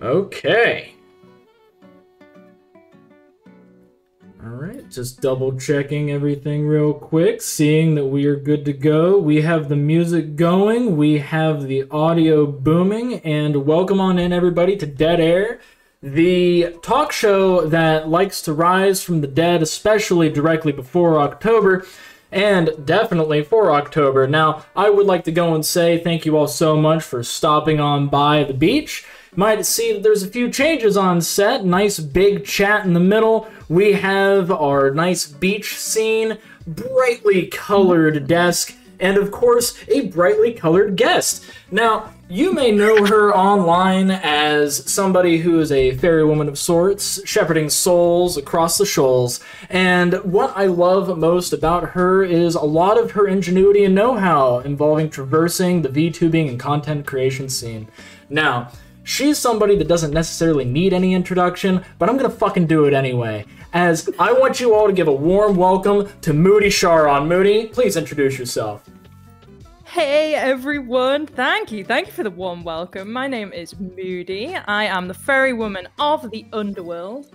Okay. All right, just double checking everything real quick, seeing that we are good to go. We have the music going, we have the audio booming, and welcome on in everybody to Dead Air, the talk show that likes to rise from the dead, especially directly before October, and definitely for October. Now, I would like to go and say thank you all so much for stopping on by the beach. Might see that there's a few changes on set. Nice big chat in the middle. We have our nice beach scene, brightly colored desk, and of course, a brightly colored guest. Now, you may know her online as somebody who is a fairy woman of sorts, shepherding souls across the shoals. And what I love most about her is a lot of her ingenuity and know-how involving traversing the VTubing and content creation scene. Now, she's somebody that doesn't necessarily need any introduction, but I'm gonna fucking do it anyway, as I want you all to give a warm welcome to Moody Charon. Moody, please introduce yourself. Hey everyone, thank you for the warm welcome. My name is Moody, I am the fairy woman of the underworld,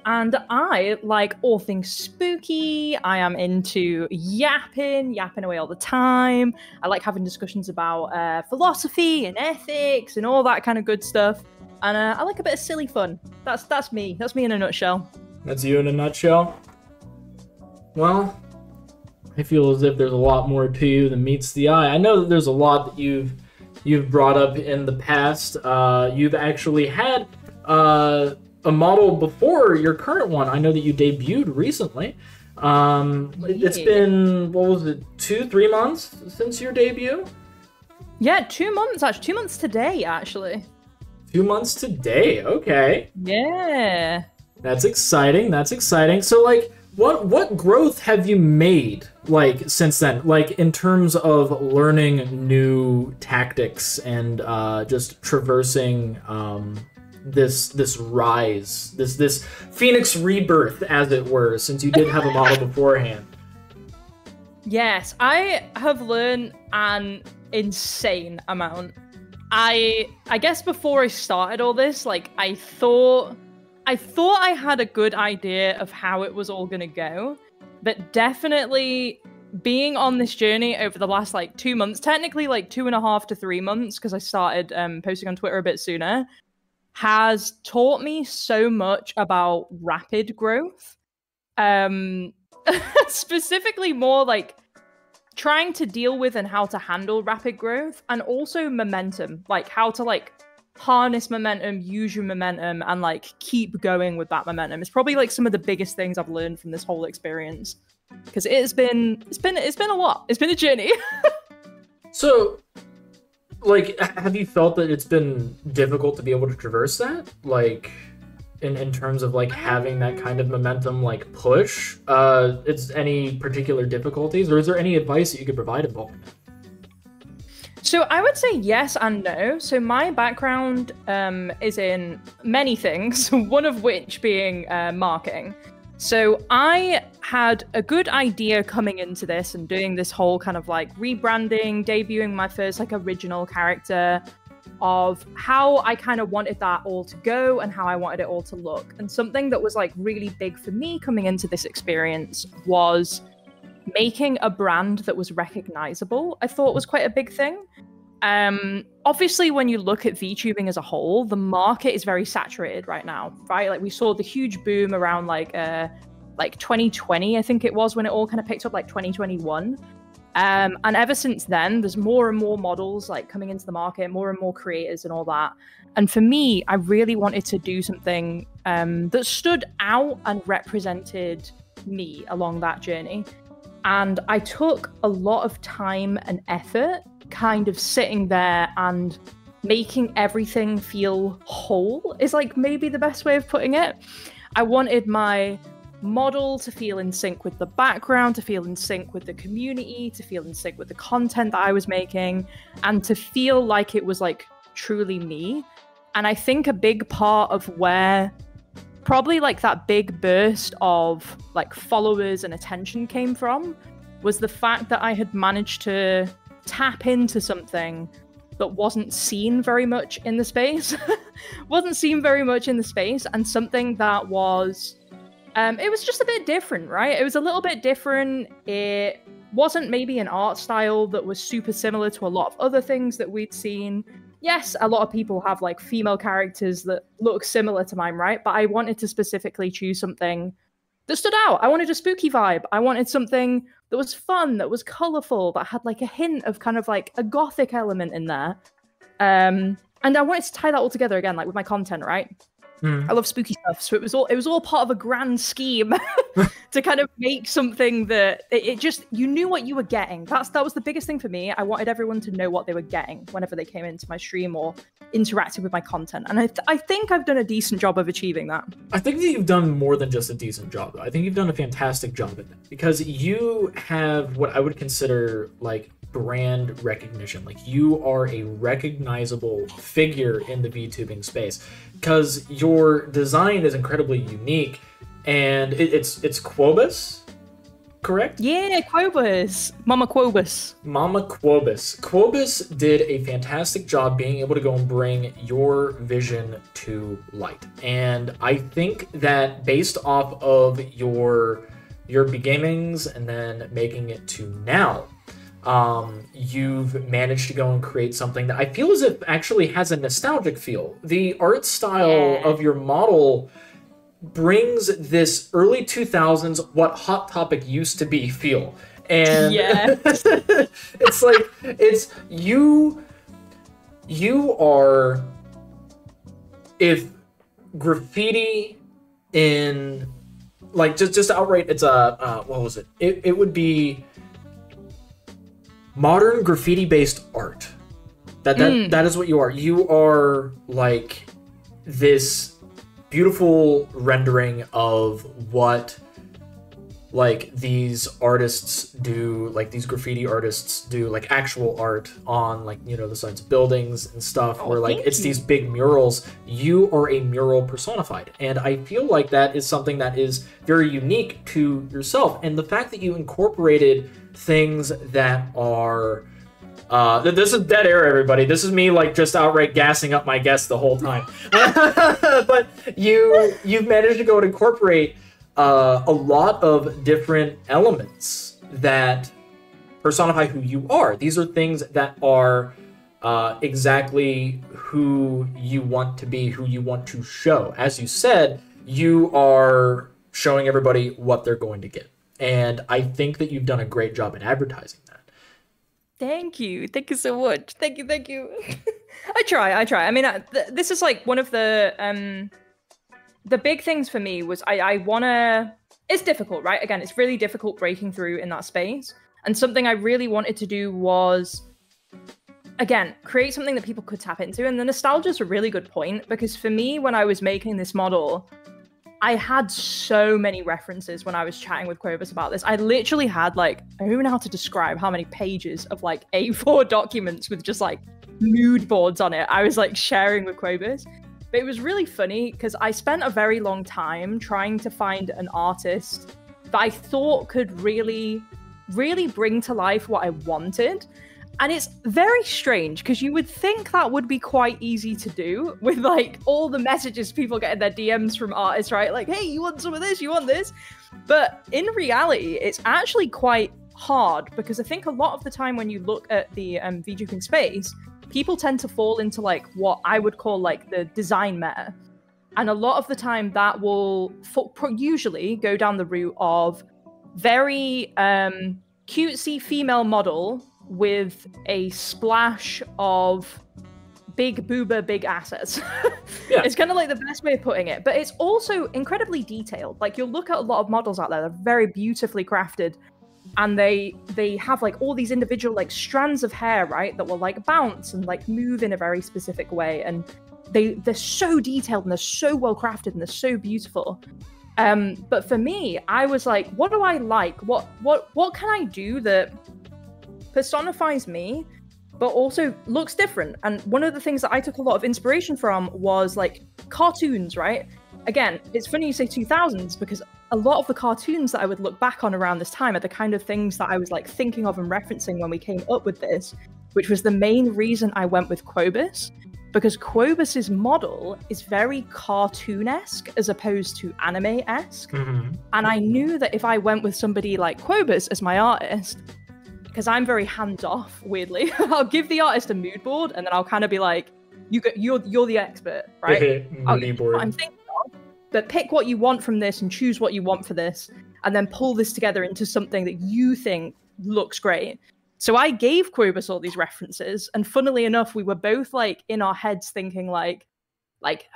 and I like all things spooky. I am into yapping away all the time. I like having discussions about philosophy and ethics and all that kind of good stuff. And I like a bit of silly fun. That's me. That's me in a nutshell. That's you in a nutshell? Well, I feel as if there's a lot more to you than meets the eye. I know that there's a lot that you've brought up in the past. You've actually had a model before your current one. I know that you debuted recently. It's been, what was it, 2-3 months since your debut? Yeah, 2 months actually. 2 months today, actually. 2 months today, okay. Yeah. That's exciting, that's exciting. So, like, what growth have you made, like, since then? Like, in terms of learning new tactics and just traversing this rise, this phoenix rebirth, as it were, since you did have a model beforehand. Yes, I have learned an insane amount. I guess before I started all this, like, I thought I had a good idea of how it was all gonna go, but definitely being on this journey over the last like 2 months, technically like 2.5 to 3 months, because I started posting on Twitter a bit sooner, has taught me so much about rapid growth. Specifically more like trying to deal with and how to handle rapid growth, and also momentum, like how to like harness momentum, use your momentum, and like keep going with that momentum. It's probably like some of the biggest things I've learned from this whole experience, because it's been a lot. It's been a journey. So, like, have you felt that it's been difficult to be able to traverse that? Like, in terms of, like, having that kind of momentum, like, push? Is any particular difficulties, or is there any advice that you could provide involved in that? So I would say yes and no. So my background is in many things, one of which being marketing. So I had a good idea coming into this and doing this whole kind of like rebranding, debuting my first like original character, of how I kind of wanted that all to go and how I wanted it all to look. And something that was like really big for me coming into this experience was making a brand that was recognizable. I thought was quite a big thing. Obviously, when you look at VTubing as a whole, the market is very saturated right now, right? Like we saw the huge boom around like 2020, I think it was, when it all kind of picked up, like 2021. And ever since then, there's more and more models like coming into the market, more and more creators and all that. And for me, I really wanted to do something that stood out and represented me along that journey. And I took a lot of time and effort kind of sitting there and making everything feel whole is like maybe the best way of putting it. I wanted my model to feel in sync with the background, to feel in sync with the community, to feel in sync with the content that I was making, and to feel like it was like truly me. And I think a big part of where probably like that big burst of like followers and attention came from was the fact that I had managed to tap into something that wasn't seen very much in the space. Wasn't seen very much in the space, and something that was it was just a bit different, right? It was a little bit different. It wasn't maybe an art style that was super similar to a lot of other things that we'd seen. Yes, a lot of people have like female characters that look similar to mine, right? But I wanted to specifically choose something that stood out. I wanted a spooky vibe. I wanted something that was fun, that was colorful, that had like a hint of kind of like a gothic element in there. And I wanted to tie that all together again, like with my content, right? I love spooky stuff, so it was all part of a grand scheme to kind of make something that it just, you knew what you were getting. That was the biggest thing for me. I wanted everyone to know what they were getting whenever they came into my stream or interacted with my content, and I think I've done a decent job of achieving that. I think that you've done more than just a decent job, though. I think you've done a fantastic job at that, because you have what I would consider like brand recognition. Like, you are a recognizable figure in the VTubing space because your design is incredibly unique, and it's Quobus, correct? Yeah, Quobus. Mama Quobus. Mama Quobus. Quobus did a fantastic job being able to go and bring your vision to light. And I think that based off of your beginnings and then making it to now, you've managed to go and create something that I feel as if actually has a nostalgic feel. The art style of your model brings this early 2000s, what Hot Topic used to be feel. And it's like, it's you are, if graffiti in, like, just outright, it's a, what was it? It would be modern graffiti-based art. That is what you are. You are like this beautiful rendering of what like these artists do, like these graffiti artists do, like actual art on, like, you know, the sides of buildings and stuff, where like it's these big murals. You are a mural personified, and I feel like that is something that is very unique to yourself. And the fact that you incorporated things that are this is dead air, everybody. This is me like just outright gassing up my guests the whole time. But you've managed to go and incorporate a lot of different elements that personify who you are. These are things that are exactly who you want to be, who you want to show. As you said, you are showing everybody what they're going to get. And I think that you've done a great job in advertising that. Thank you so much. Thank you. I try. I mean, this is like one of the big things for me was I wanna. It's difficult, right? Again, it's really difficult breaking through in that space. And something I really wanted to do was, again, create something that people could tap into. And the nostalgia is a really good point, because for me, when I was making this model, I had so many references when I was chatting with Quobus about this. I literally had like, I don't even know how to describe how many pages of like A4 documents with just like mood boards on it I was like sharing with Quobus. But it was really funny because I spent a very long time trying to find an artist that I thought could really, really bring to life what I wanted. And it's very strange because you would think that would be quite easy to do with like all the messages people get in their DMs from artists, right? Like, hey, you want some of this? You want this? But in reality, it's actually quite hard, because I think a lot of the time when you look at the VTubing space, people tend to fall into like what I would call like the design meta. And a lot of the time that will usually go down the route of very cutesy female model with a splash of big booba, big assets. Yeah. It's kind of like the best way of putting it. But it's also incredibly detailed. Like, you'll look at a lot of models out there, they're very beautifully crafted. And they have like all these individual like strands of hair, right, that will like bounce and like move in a very specific way. And they're so detailed and they're so well crafted and they're so beautiful. But for me, I was like, what do I like? What can I do that personifies me, but also looks different? And one of the things that I took a lot of inspiration from was like cartoons, right? Again, it's funny you say 2000s, because a lot of the cartoons that I would look back on around this time are the kind of things that I was like thinking of and referencing when we came up with this, which was the main reason I went with Quobus, because Quobus's model is very cartoon-esque as opposed to anime-esque. Mm-hmm. And I knew that if I went with somebody like Quobus as my artist, because I'm very hands-off, weirdly, I'll give the artist a mood board and then I'll kind of be like, you're the expert, right? Moody board. I'm thinking of, but pick what you want from this and choose what you want for this, and then pull this together into something that you think looks great. So I gave Quobus all these references, and funnily enough, we were both like in our heads thinking like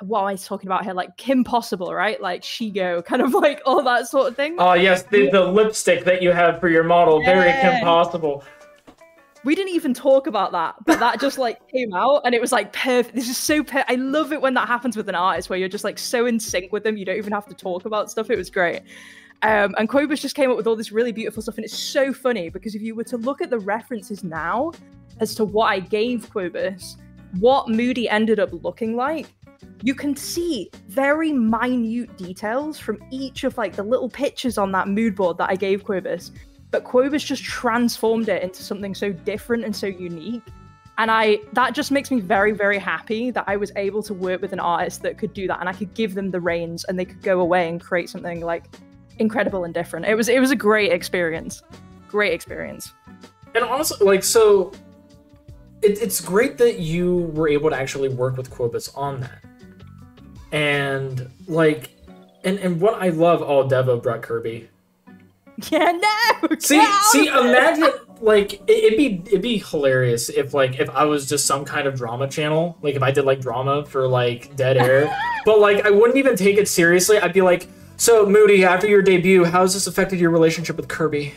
what am I talking about here? Like Kim Possible, right? Like Shigo, kind of like all that sort of thing. Oh yes, the lipstick that you have for your model, very Kim Possible. We didn't even talk about that, but that just like came out and it was like perfect. This is so perfect. I love it when that happens with an artist where you're just like so in sync with them. You don't even have to talk about stuff. It was great. And Quobus just came up with all this really beautiful stuff. And it's so funny because if you were to look at the references now as to what I gave Quobus, what Moody ended up looking like, you can see very minute details from each of like the little pictures on that mood board that I gave Quobus. But Quobus just transformed it into something so different and so unique. And that just makes me very, very happy that I was able to work with an artist that could do that, and I could give them the reins and they could go away and create something like incredible and different. It was a great experience. Great experience. And honestly, like, so it's great that you were able to actually work with Quobus on that. And like, and what I love, Devo brought Kirby. Yeah, no. See, imagine like it'd be hilarious if I was just some kind of drama channel, like if I did like drama for like Dead Air, but like I wouldn't even take it seriously. I'd be like, so Moody, after your debut, how has this affected your relationship with Kirby?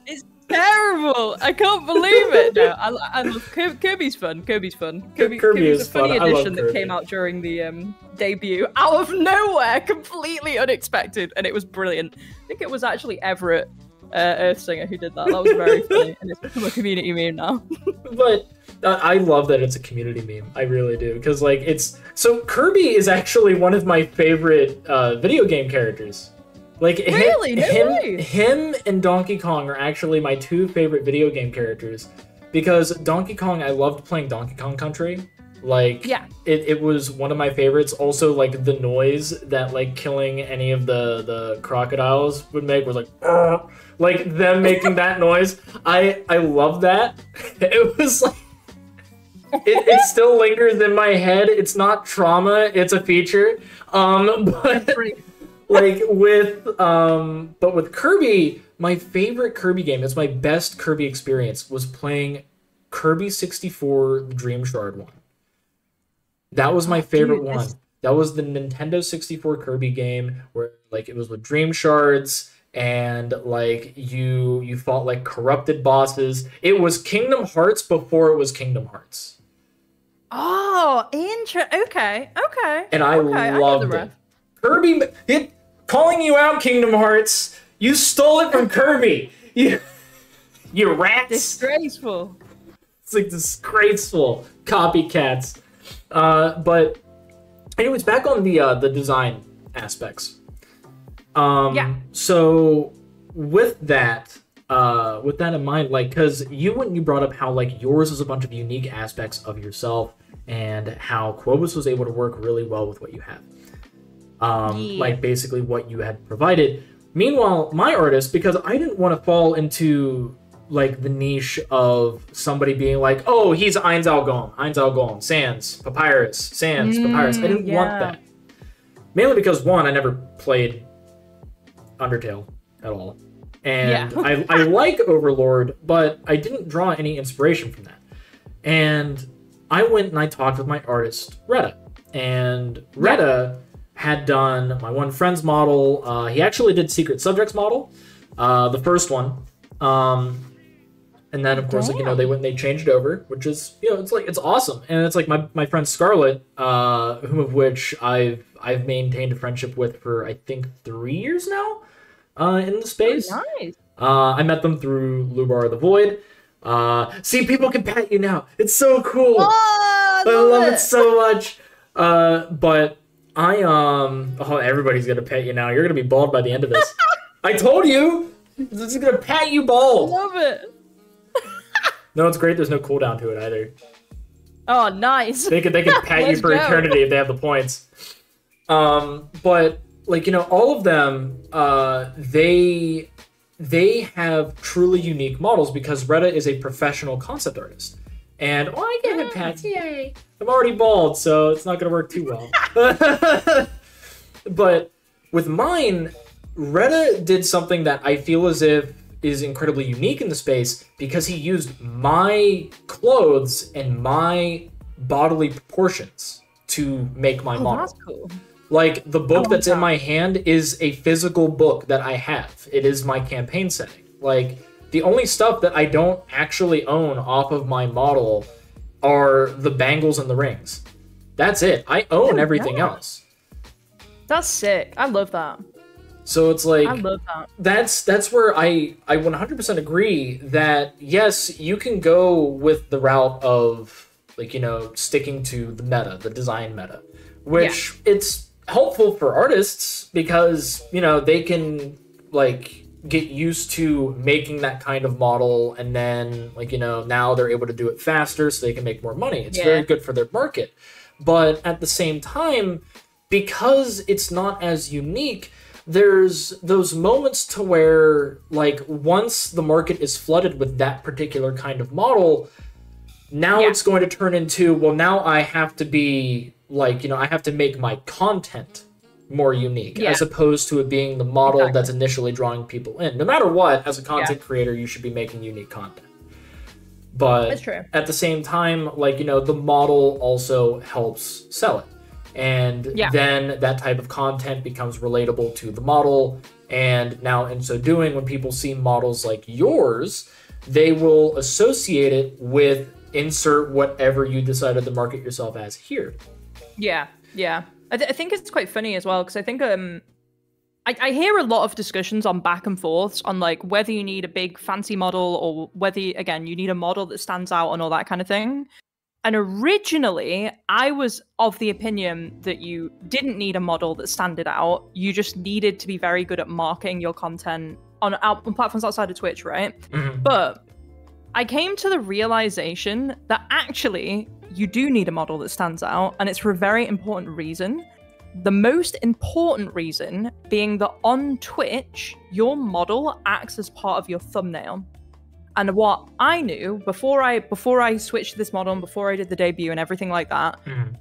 It's terrible. I can't believe it. No, I love Kirby's fun. Kirby is a funny addition that came out during the debut out of nowhere, completely unexpected, and it was brilliant. I think it was actually Everett Earthsinger who did that. That was very funny, and it's become a community meme now. But I love that it's a community meme. I really do, because like so Kirby is actually one of my favorite video game characters. Like really? Him and Donkey Kong are actually my two favorite video game characters, because Donkey Kong, I loved playing Donkey Kong Country. Like, yeah, it was one of my favorites. Also, like the noise that like killing any of the crocodiles would make was like, like them making that noise. I love that. It was like it still lingers in my head. It's not trauma. It's a feature. But. Like but with Kirby, my favorite Kirby game, it's my best Kirby experience, was playing Kirby 64, the Dream Shard one. That was my favorite one. That was the Nintendo 64 Kirby game where like it was with Dream Shards and like you fought like corrupted bosses. It was Kingdom Hearts before it was Kingdom Hearts. Oh, okay. And I loved it. Kirby, calling you out, Kingdom Hearts. You stole it from Kirby. You rats. Disgraceful. It's like disgraceful copycats. But anyways, back on the design aspects. Yeah. So with that in mind, like, because you brought up how like yours is a bunch of unique aspects of yourself, and how Quobus was able to work really well with what you have. Like basically what you had provided. Meanwhile, my artist, because I didn't want to fall into like the niche of somebody being like, oh, he's Ainz Algolm, Sans, Papyrus, Papyrus. I didn't want that. Mainly because, one, I never played Undertale at all. And I like Overlord, but I didn't draw any inspiration from that. And I went and I talked with my artist, Retta. And Retta had done my one friend's model. He actually did Secret Subjects model, the first one. And then, of course, like, they changed it over, which is, it's awesome. And it's like my friend Scarlett, whom of which I've maintained a friendship with for, I think, 3 years now, in the space. Oh, nice. I met them through Lubar the Void. See, people can pet you now. It's so cool. Oh, I love it so much. But Oh, everybody's gonna pet you now. You're gonna be bald by the end of this. I told you! This is gonna pat you bald! Love it! No, it's great there's no cooldown to it either. Oh, nice. They could pat you for eternity if they have the points. But, like, you know, all of them, they have truly unique models because Retta is a professional concept artist. And, oh, I get it, Pat. Yay. I'm already bald, so it's not going to work too well. But with mine, Retta did something that I feel as if is incredibly unique in the space because he used my clothes and my bodily proportions to make my model. That's cool. Like, the book that's in my hand is a physical book that I have. It is my campaign setting. Like, the only stuff that I don't actually own off of my model are the bangles and the rings. That's it. I own everything else. That's sick. I love that. So it's like, I love that. That's where I 100% agree that, yes, you can go with the route of, like, you know, sticking to the meta, the design meta, which it's helpful for artists because, you know, they can, like, get used to making that kind of model, and then, like, you know, now they're able to do it faster so they can make more money. It's very good for their market. But at the same time, because it's not as unique, there's those moments to where, like, once the market is flooded with that particular kind of model, now it's going to turn into, well, now I have to be, like, you know, I have to make my content more unique, as opposed to it being the model that's initially drawing people in. No matter what, as a content creator, you should be making unique content. But at the same time, like, you know, the model also helps sell it. And then that type of content becomes relatable to the model. And now in so doing, when people see models like yours, they will associate it with insert whatever you decided to market yourself as here. Yeah, yeah. I think it's quite funny as well, because I think I hear a lot of discussions on back and forths on, like, whether you need a big fancy model or whether, again, you need a model that stands out and all that kind of thing. And originally, I was of the opinion that you didn't need a model that standed out. You just needed to be very good at marketing your content on platforms outside of Twitch, right? But I came to the realization that actually you do need a model that stands out, and it's for a very important reason. The most important reason being that on Twitch, your model acts as part of your thumbnail. And what I knew before I switched to this model and before I did the debut and everything like that,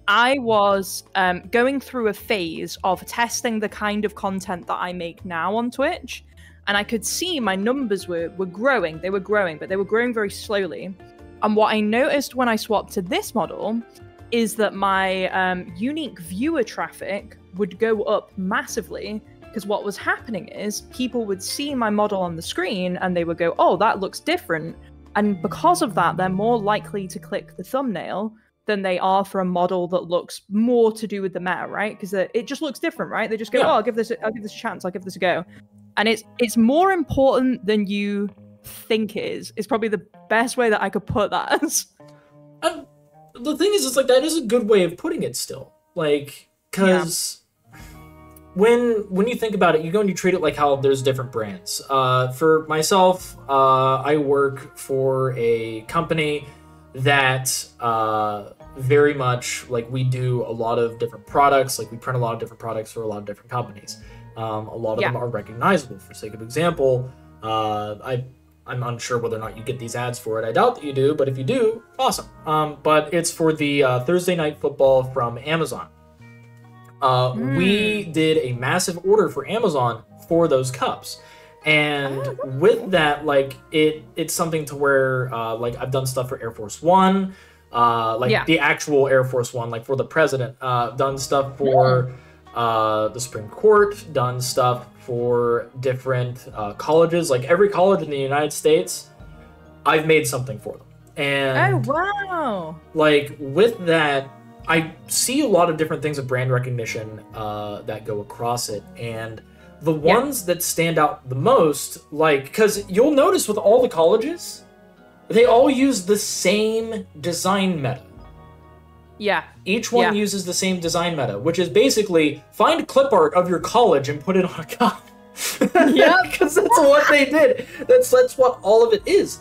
I was going through a phase of testing the kind of content that I make now on Twitch. And I could see my numbers were growing. They were growing, but they were growing very slowly. And what I noticed when I swapped to this model is that my unique viewer traffic would go up massively, because what was happening is people would see my model on the screen and they would go, oh, that looks different. And because of that, they're more likely to click the thumbnail than they are for a model that looks more to do with the meta, right? Because it just looks different, right? They just go, oh, I'll give this a chance. I'll give this a go. And it's more important than you think it is. It's probably the best way that I could put that as. The thing is, it's like, that is a good way of putting it still. Like, because when you think about it, you go and you treat it like how there's different brands. For myself, I work for a company that very much, like, we do a lot of different products. Like, we print a lot of different products for a lot of different companies. A lot of them are recognizable. For sake of example, I'm unsure whether or not you get these ads for it. I doubt that you do, but if you do, awesome. But it's for the Thursday Night Football from Amazon. We did a massive order for Amazon for those cups. And with that, like, it's something to where, like, I've done stuff for Air Force One, the actual Air Force One, like, for the president. Done stuff for the Supreme Court, done stuff for different colleges. Like, every college in the United States, I've made something for them. And like, with that, I see a lot of different things of brand recognition that go across it. And the ones that stand out the most, like, because you'll notice with all the colleges, they all use the same design meta. Yeah. Each one uses the same design meta, which is basically find clip art of your college and put it on a cup. Yeah, because that's what they did. That's what all of it is.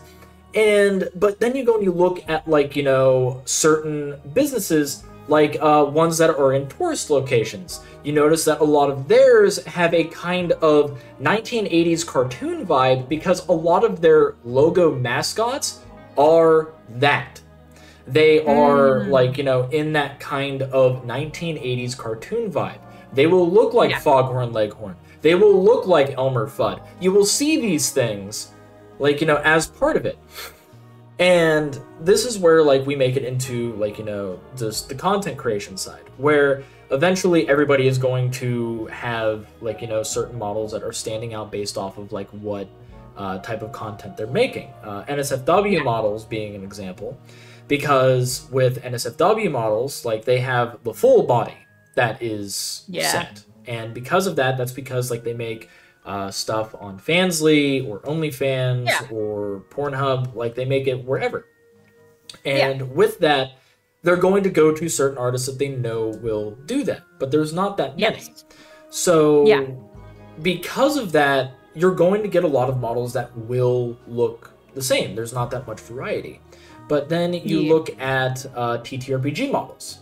But then you go and you look at, like, you know, certain businesses, like ones that are in tourist locations. You notice that a lot of theirs have a kind of 1980s cartoon vibe because a lot of their logo mascots are that. They are, like, you know, in that kind of 1980s cartoon vibe. They will look like Foghorn Leghorn. They will look like Elmer Fudd. You will see these things, like, you know, as part of it. And this is where, like, we make it into, like, you know, just the content creation side, where eventually everybody is going to have, like, you know, certain models that are standing out based off of, like, what type of content they're making. NSFW models being an example, because with NSFW models, like, they have the full body that is set. And because of that, that's because, like, they make stuff on Fansly or OnlyFans or Pornhub. Like, they make it wherever. And with that, they're going to go to certain artists that they know will do that. But there's not that many. So because of that, you're going to get a lot of models that will look the same. There's not that much variety. But then you look at TTRPG models.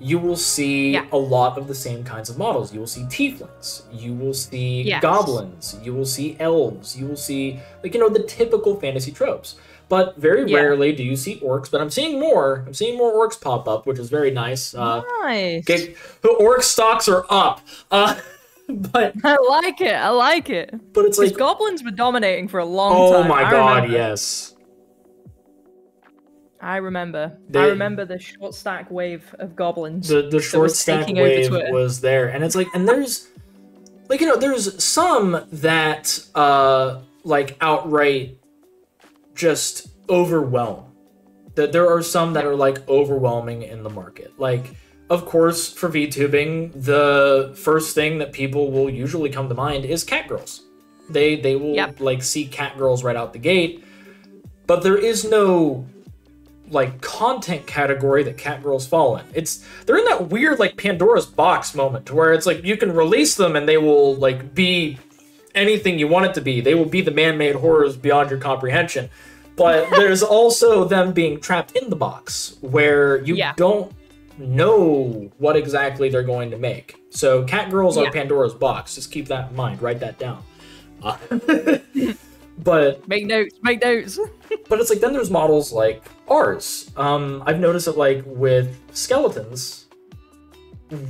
You will see a lot of the same kinds of models. You will see tieflings. You will see goblins. You will see elves. You will see, like, you know, the typical fantasy tropes. But very rarely do you see orcs. But I'm seeing more. I'm seeing more orcs pop up, which is very nice. Nice. The orc stocks are up. But I like it. I like it. But it's like goblins were dominating for a long time. Oh my god, yes. I remember the short stack wave of goblins. The short stack wave was there, and it's like, and there's, like, you know, there's some that like outright just overwhelm. That there are some that are, like, overwhelming in the market. Like, of course, for VTubing, the first thing that people will usually come to mind is cat girls. They will like see cat girls right out the gate, but there is no, like, content category that cat girls fall in. They're in that weird, like, Pandora's box moment to where it's like you can release them and they will, like, be anything you want it to be. They will be the man-made horrors beyond your comprehension. But there's also them being trapped in the box where you don't know what exactly they're going to make. So cat girls are Pandora's box. Just keep that in mind. Write that down. But make notes. But it's like, then there's models like ours. I've noticed that, like, with skeletons,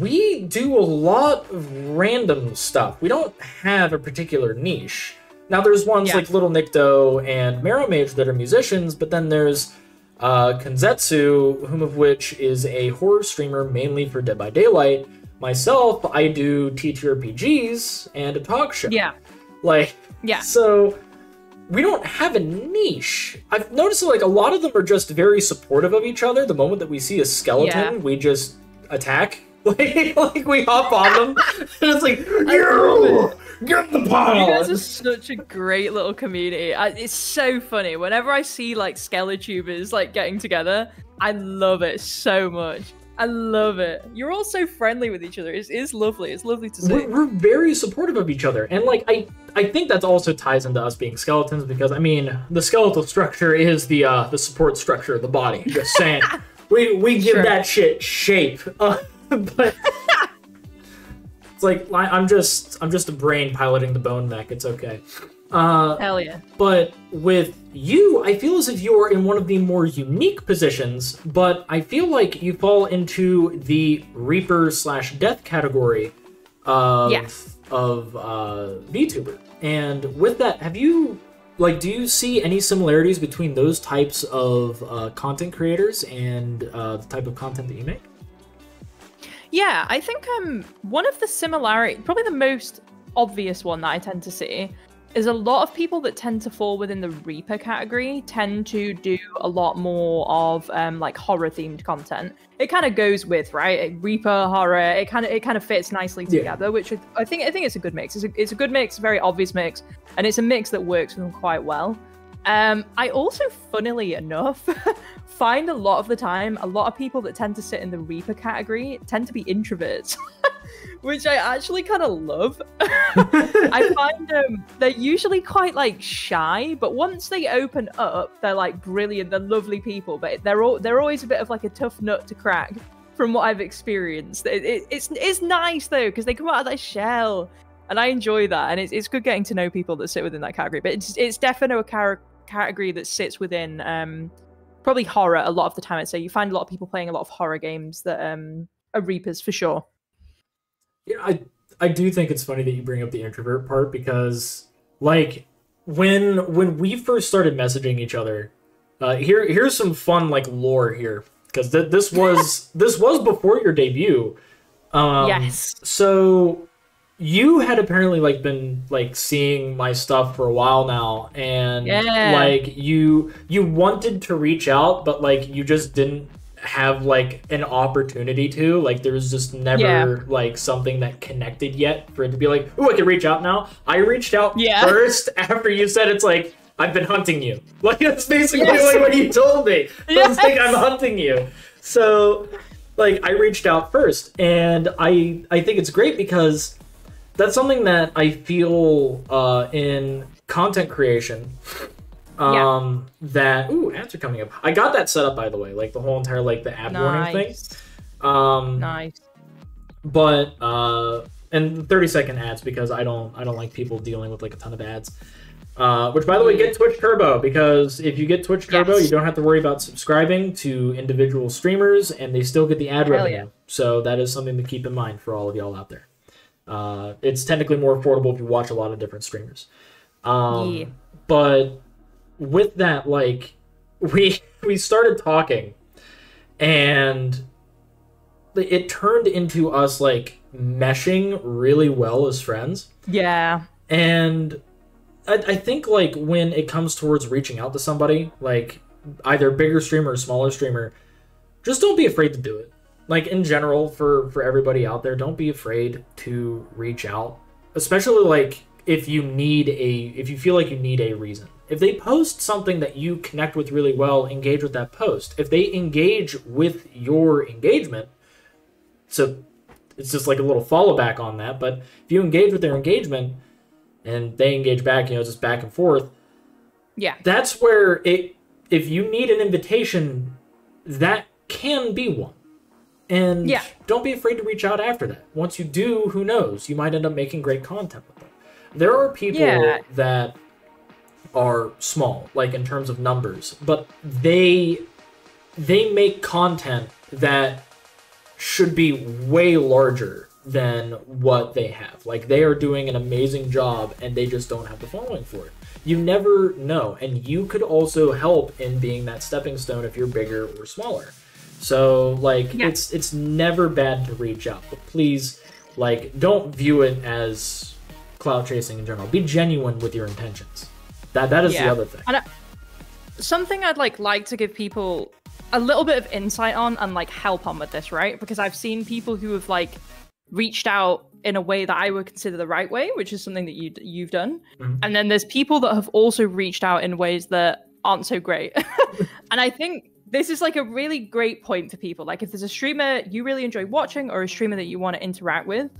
we do a lot of random stuff. We don't have a particular niche. Now there's ones like Little Nikto and Marrow Mage that are musicians, but then there's Kenzetsu, whom of which is a horror streamer mainly for Dead by Daylight. Myself, I do TTRPGs and a talk show. So we don't have a niche. I've noticed that, like, a lot of them are just very supportive of each other. The moment that we see a skeleton, we just attack. Like we hop on them, and it's like, you get the pile. You guys are such a great little community. It's so funny. Whenever I see, like, Skeletubers, like, getting together, I love it so much. I love it. You're all so friendly with each other. It's lovely. It's lovely to see. We're very supportive of each other, and, like, I think that also ties into us being skeletons, because, I mean, the skeletal structure is the support structure of the body. Just saying, we give that shit shape. But it's like, I'm just a brain piloting the bone mech. It's okay. Hell yeah. But with you, I feel as if you are in one of the more unique positions, but I feel like you fall into the Reaper/Death category of VTuber. And with that, have you, like, do you see any similarities between those types of content creators and the type of content that you make? Yeah, I think one of the similarities, probably the most obvious one that I tend to see, is a lot of people that tend to fall within the Reaper category tend to do a lot more of like horror-themed content. It kind of goes with, right, Reaper, horror. It kind of fits nicely together, which I think it's a good mix. It's a good mix, very obvious mix, and it's a mix that works for them quite well. I also, funnily enough, find a lot of the time, a lot of people that tend to sit in the Reaper category tend to be introverts, which I actually kind of love. I find they're usually quite like shy, but once they open up, they're like brilliant. They're lovely people, but they're always a bit of like a tough nut to crack from what I've experienced. It's nice though, because they come out of their shell, and I enjoy that. And it's good getting to know people that sit within that category. But it's definitely a category that sits within probably horror a lot of the time. I'd say you find a lot of people playing a lot of horror games that are Reapers for sure. Yeah, I do think it's funny that you bring up the introvert part, because like when we first started messaging each other, here's some fun like lore here, because this was before your debut. Yes. So you had apparently like been like seeing my stuff for a while now, and like you wanted to reach out, but like you just didn't have like an opportunity to, like there was just never like something that connected yet for it to be like, oh, I can reach out now. I reached out first after you said, it's like, I've been hunting you. Like that's basically like what you told me. Don't think I'm hunting you. So like I reached out first, and I think it's great because that's something that I feel in content creation. That ads are coming up. I got that set up, by the way, like the whole entire like the ad warning thing. Nice. But and 30-second ads, because I don't like people dealing with like a ton of ads. Which, by the way, get Twitch Turbo, because if you get Twitch Turbo, you don't have to worry about subscribing to individual streamers, and they still get the ad revenue. Yeah. So that is something to keep in mind for all of y'all out there. It's technically more affordable if you watch a lot of different streamers. But with that, like we started talking, and it turned into us like meshing really well as friends. Yeah. And I think like when it comes towards reaching out to somebody, like either bigger streamer or smaller streamer, just don't be afraid to do it. Like in general, for everybody out there, don't be afraid to reach out, especially like if you feel like you need a reason. If they post something that you connect with really well, engage with that post. If they engage with your engagement, so it's just like a little follow back on that, but if you engage with their engagement and they engage back, just back and forth, that's where if you need an invitation, that can be one. And don't be afraid to reach out after that. Once you do, who knows? You might end up making great content with them. There are people that are small, like in terms of numbers, but they make content that should be way larger than what they have. Like they are doing an amazing job, and they just don't have the following for it. You never know, and you could also help in being that stepping stone if you're bigger or smaller. So like it's never bad to reach out, but please like don't view it as clout chasing in general. Be genuine with your intentions. That is the other thing. And something I'd like to give people a little bit of insight on and like help on with this, right? Because I've seen people who have like reached out in a way that I would consider the right way, which is something that you've done. Mm-hmm. And then there's people that have also reached out in ways that aren't so great. And I think this is like a really great point for people. Like if there's a streamer you really enjoy watching or a streamer that you want to interact with,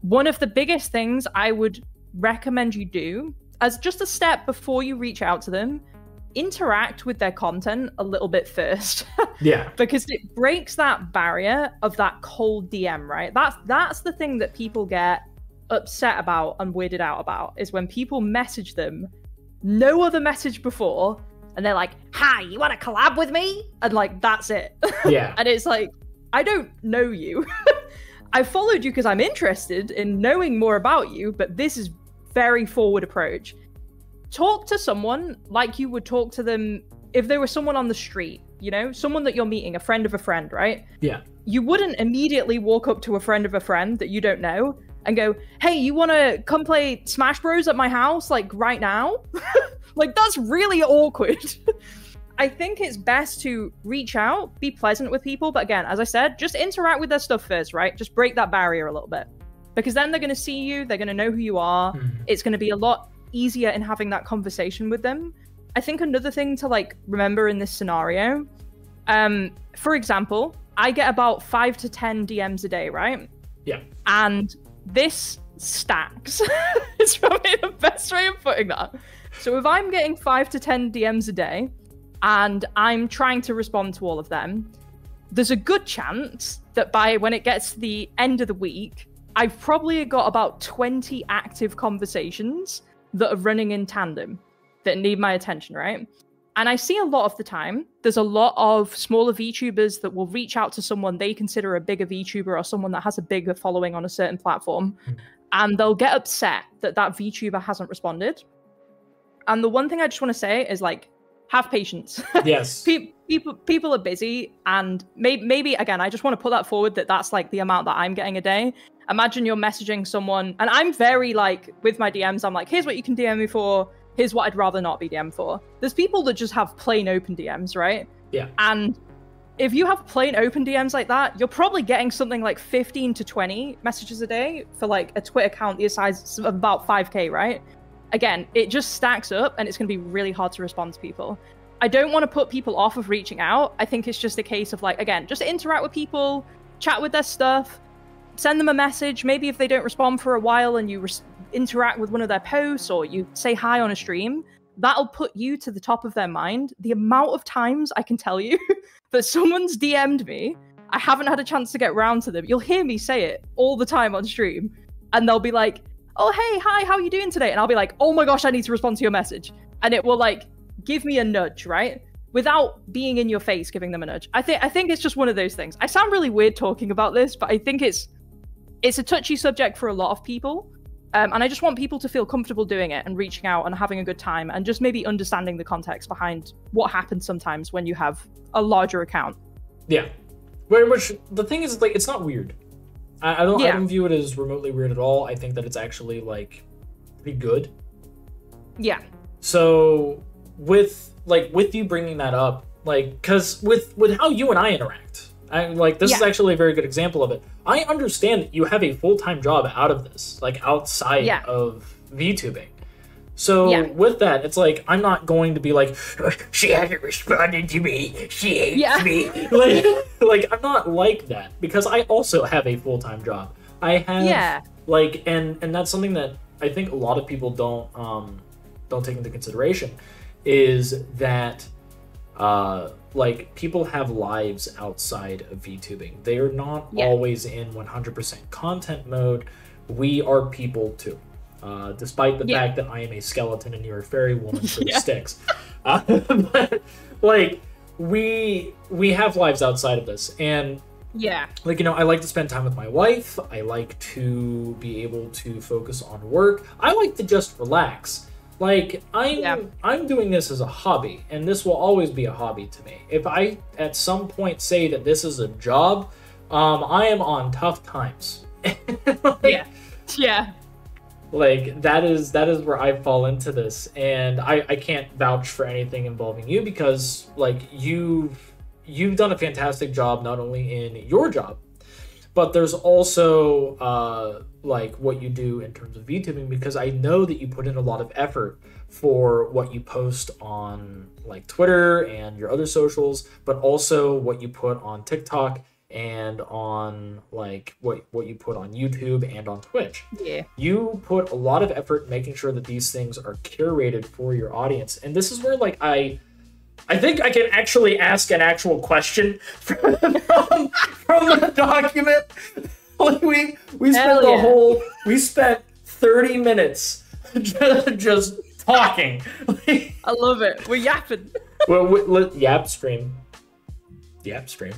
one of the biggest things I would recommend you do as just a step before you reach out to them, interact with their content a little bit first. Because it breaks that barrier of that cold DM, right? That's the thing that people get upset about and weirded out about, is when people message them, no other message before, and they're like, hi, you want to collab with me? And like, that's it. And it's like, I don't know you. I followed you because I'm interested in knowing more about you, but this is very forward approach. Talk to someone like you would talk to them if they were someone on the street, someone that you're meeting, a friend of a friend, right? Yeah. You wouldn't immediately walk up to a friend of a friend that you don't know and go, hey, you want to come play Smash Bros at my house, like right now? Like that's really awkward. I think it's best to reach out, be pleasant with people. But again, as I said, just interact with their stuff first, right? Just break that barrier a little bit. Because then they're going to see you, they're going to know who you are. It's going to be a lot easier in having that conversation with them. I think another thing to like remember in this scenario, for example, I get about 5 to 10 DMs a day, right? Yeah. And this stacks. It's probably the best way of putting that. So if I'm getting 5 to 10 DMs a day and I'm trying to respond to all of them, there's a good chance that by when it gets to the end of the week, I've probably got about 20 active conversations that are running in tandem that need my attention, right? And I see a lot of the time, there's a lot of smaller VTubers that will reach out to someone they consider a bigger VTuber or someone that has a bigger following on a certain platform, and they'll get upset that that VTuber hasn't responded. And the one thing I just want to say is, like, have patience. Yes. People are busy, and maybe again, I just want to put that forward that that's like the amount that I'm getting a day. Imagine you're messaging someone, and I'm very like with my DMs, I'm like, here's what you can DM me for. Here's what I'd rather not be DM for. There's people that just have plain open DMs, right? Yeah. And if you have plain open DMs like that, you're probably getting something like 15 to 20 messages a day for like a Twitter account the size of about 5K, right? Again, it just stacks up and it's going to be really hard to respond to people. I don't want to put people off of reaching out. I think it's just a case of like, again, just interact with people, chat with their stuff, send them a message. Maybe if they don't respond for a while and you interact with one of their posts or you say hi on a stream, that'll put you to the top of their mind. The amount of times I can tell you that someone's DM'd me, I haven't had a chance to get round to them. You'll hear me say it all the time on stream, and they'll be like, oh, hey, hi, how are you doing today? And I'll be like, oh my gosh, I need to respond to your message. And it will like give me a nudge, right? Without being in your face, giving them a nudge. I think it's just one of those things. I sound really weird talking about this, but I think it's a touchy subject for a lot of people. And I just want people to feel comfortable doing it and reaching out and having a good time and just maybe understanding the context behind what happens sometimes when you have a larger account. Yeah. Which the thing is, like, it's not weird. I don't view it as remotely weird at all. I think that it's actually like pretty good. Yeah. So with you bringing that up, like, because with how you and I interact, this is actually a very good example of it. I understand that you have a full-time job out of this, like outside of VTubing. So with that, it's like, I'm not going to be like, she hasn't responded to me, she hates me. Like, I'm not like that, because I also have a full-time job. I have, like, and that's something that I think a lot of people don't take into consideration, is that, like, people have lives outside of VTubing. They are not always in 100% content mode. We are people too. Despite the fact that I am a skeleton and you're a fairy woman for the sticks. But, like, we have lives outside of this. And, like, you know, I like to spend time with my wife. I like to be able to focus on work. I like to just relax. Like, I'm doing this as a hobby, and this will always be a hobby to me. If I, at some point, say that this is a job, I am on tough times. Like, that is where I fall into this, and I can't vouch for anything involving you, because, like, you've done a fantastic job, not only in your job, but there's also, like, what you do in terms of VTubing, because I know that you put in a lot of effort for what you post on, like, Twitter and your other socials, but also what you put on TikTok and on, like, what you put on YouTube and on Twitch. Yeah. You put a lot of effort making sure that these things are curated for your audience. And this is where, like, I think I can actually ask an actual question from the document. Like, we spent 30 minutes just talking. I love it. We're yapping. Well, yap stream.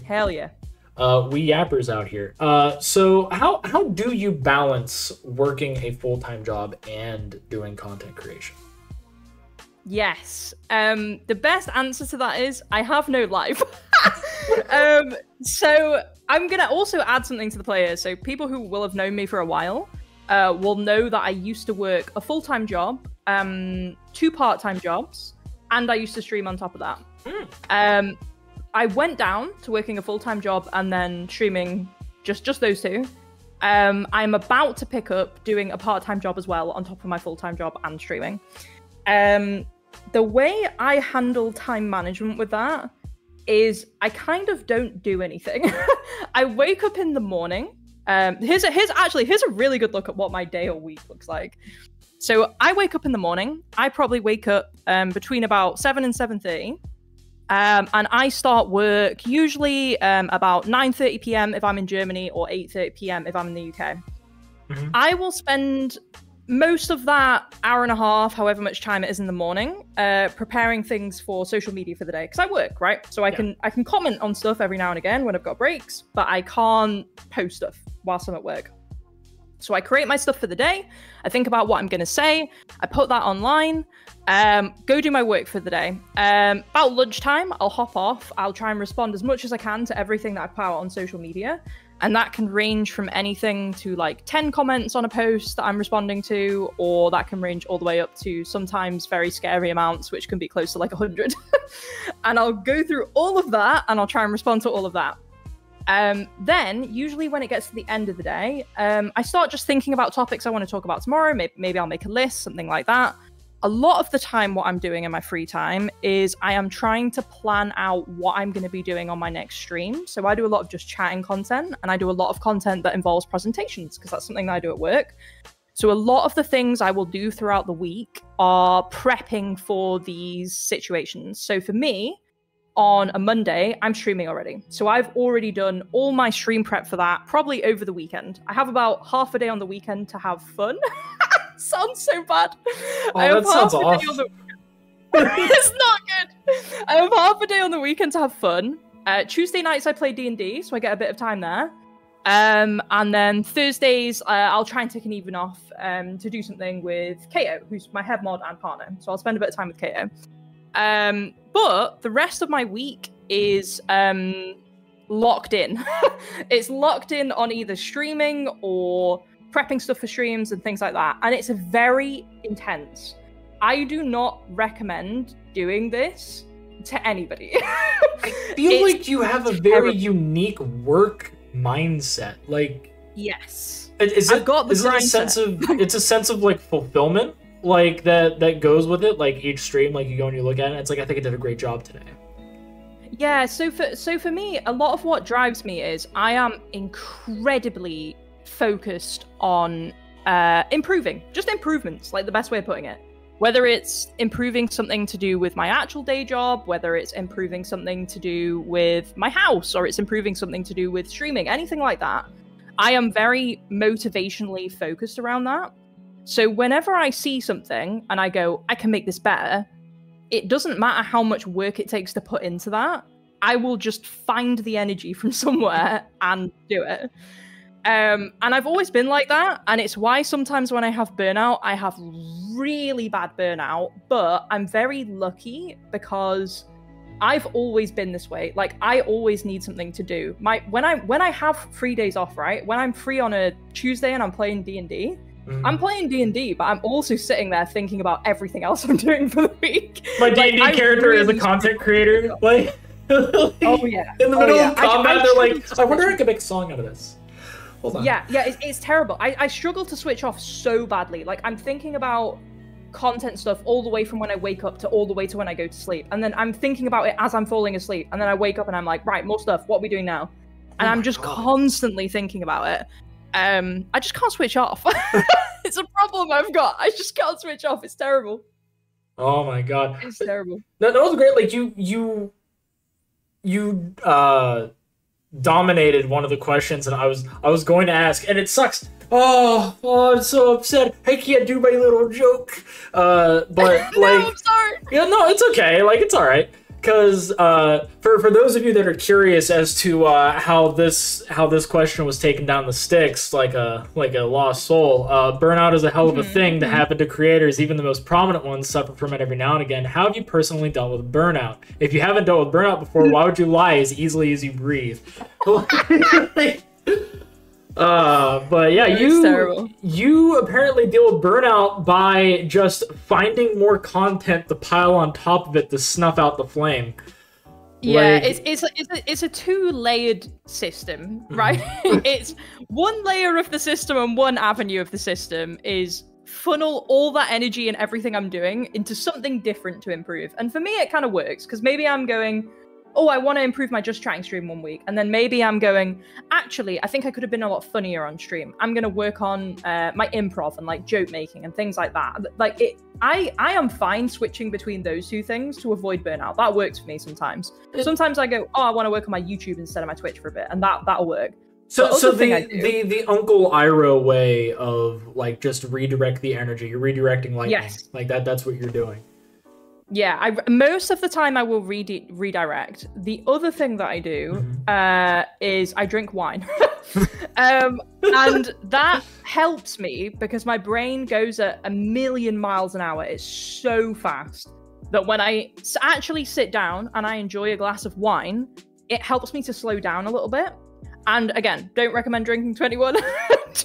Hell yeah. We yappers out here. So how do you balance working a full-time job and doing content creation? Yes. The best answer to that is I have no life. So I'm going to also add something to the players. So people who will have known me for a while will know that I used to work a full-time job, 2 part-time jobs, and I used to stream on top of that. I went down to working a full-time job and then streaming just those 2. I'm about to pick up doing a part-time job as well on top of my full-time job and streaming. the way I handle time management with that is I kind of don't do anything. I wake up in the morning. Here's a really good look at what my day or week looks like. So I wake up in the morning. I probably wake up between about 7 and 7:30. And I start work usually about 9:30 p.m. if I'm in Germany, or 8:30 p.m. if I'm in the UK. Mm-hmm. I will spend most of that hour and a half, however much time it is in the morning, preparing things for social media for the day, because I work, right? So I can comment on stuff every now and again when I've got breaks, but I can't post stuff whilst I'm at work. So I create my stuff for the day. I think about what I'm going to say. I put that online. Go do my work for the day. About lunchtime, I'll hop off. I'll try and respond as much as I can to everything that I put out on social media. And that can range from anything to like 10 comments on a post that I'm responding to, or that can range all the way up to sometimes very scary amounts, which can be close to like 100. And I'll go through all of that and I'll try and respond to all of that. Then, usually when it gets to the end of the day, I start just thinking about topics I want to talk about tomorrow. Maybe I'll make a list, something like that. A lot of the time, what I'm doing in my free time is I am trying to plan out what I'm going to be doing on my next stream. So I do a lot of just chatting content, and I do a lot of content that involves presentations, because that's something that I do at work. So a lot of the things I will do throughout the week are prepping for these situations. So for me, on a Monday, I'm streaming already. So I've already done all my stream prep for that, probably over the weekend. I have about half a day on the weekend to have fun. Sounds so bad. Oh, that sounds awful. It's not good. I have half a day on the weekend to have fun. Tuesday nights I play D&D, so I get a bit of time there. And then Thursdays, I'll try and take an evening off to do something with KO, who's my head mod and partner. So I'll spend a bit of time with KO. But the rest of my week is locked in. It's locked in on either streaming or prepping stuff for streams and things like that. And it's very intense. I do not recommend doing this to anybody. I feel like you have a very unique work mindset. Like, yes, it's a sense of like fulfillment, like that goes with it. Like each stream, like you go and you look at it, it's like, I think I did a great job today. Yeah, so for me, a lot of what drives me is I am incredibly focused on improving, just improvements, like the best way of putting it. Whether it's improving something to do with my actual day job, whether it's improving something to do with my house, or it's improving something to do with streaming, anything like that, I am very motivationally focused around that. So whenever I see something and I go, I can make this better, it doesn't matter how much work it takes to put into that. I will just find the energy from somewhere and do it. And I've always been like that, and it's why sometimes when I have burnout, I have really bad burnout, but I'm very lucky because I've always been this way. Like, I always need something to do. When I have 3 days off, right? When I'm free on a Tuesday and I'm playing D&D, I'm playing D&D, but I'm also sitting there thinking about everything else I'm doing for the week. My D&D character is a content creator. Like, oh yeah. In the middle of combat, they're like, I wonder if I could make a song out of this. Hold on. Yeah, it's terrible. I struggle to switch off so badly. Like, I'm thinking about content stuff all the way from when I wake up to all the way to when I go to sleep. And then I'm thinking about it as I'm falling asleep. And then I wake up and I'm like, right, more stuff. What are we doing now? And I'm just constantly thinking about it. I just can't switch off. It's a problem I've got. I just can't switch off. It's terrible. Oh my god. It's terrible. That was great. Like, you dominated one of the questions that I was going to ask, and it sucks. Oh, I'm so upset. I can't do my little joke. But like, no, I'm sorry. Yeah, no, it's okay. Like, it's all right. Because for those of you that are curious as to how this question was taken down the sticks like a lost soul, burnout is a hell of a thing to happen to creators. Even the most prominent ones suffer from it every now and again. How have you personally dealt with burnout? If you haven't dealt with burnout before, why would you lie as easily as you breathe? But yeah, you apparently deal with burnout by just finding more content to pile on top of it to snuff out the flame. Yeah, like, it's a two-layered system, right? It's one layer of the system and one avenue of the system is funnel all that energy and everything I'm doing into something different to improve. And for me, it kind of works because maybe I'm going, oh, I want to improve my Just Chatting stream one week. And then maybe I'm going, actually, I think I could have been a lot funnier on stream. I'm going to work on my improv and like joke making and things like that. Like I am fine switching between those two things to avoid burnout. That works for me sometimes. Sometimes I go, oh, I want to work on my YouTube instead of my Twitch for a bit. And that'll work. So the Uncle Iroh way of like just redirect the energy. You're redirecting lightning. Yes. Like that's what you're doing. Yeah, most of the time I will redirect. The other thing that I do is I drink wine. And that helps me because my brain goes at 1,000,000 miles an hour. It's so fast that when I actually sit down and I enjoy a glass of wine, it helps me to slow down a little bit. And again, don't recommend drinking 21.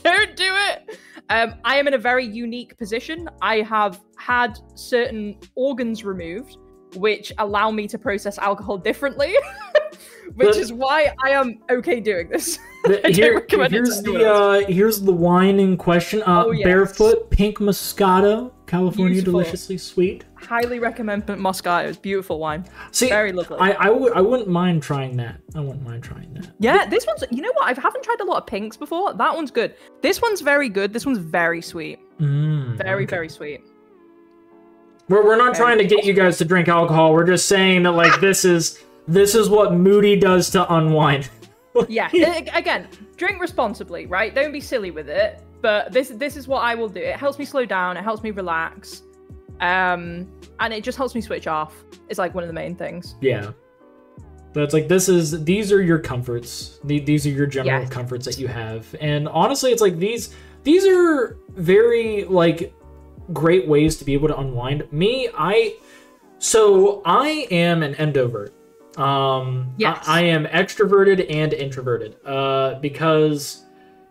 Don't do it. I am in a very unique position. I have had certain organs removed, which allow me to process alcohol differently, which is why I am okay doing this. Here's the wine in question. Yes. Barefoot Pink Moscato, California, Beautiful. Deliciously sweet. Highly recommend Moscato. It's beautiful wine. See, very lovely. I wouldn't mind trying that. I wouldn't mind trying that. Yeah, this one's, you know what? I haven't tried a lot of pinks before. That one's good. This one's very good. This one's very sweet. Very sweet. We're not trying to get you guys to drink alcohol. We're just saying that like this is what Moody does to unwind. Yeah, again, drink responsibly, right? Don't be silly with it. But this is what I will do. It helps me slow down. It helps me relax. And it just helps me switch off. It's like one of the main things. Yeah. But it's like these are your comforts. These are your general comforts that you have. And honestly, it's like these are very like great ways to be able to unwind. I am an endovert. Yes. I am extroverted and introverted. Because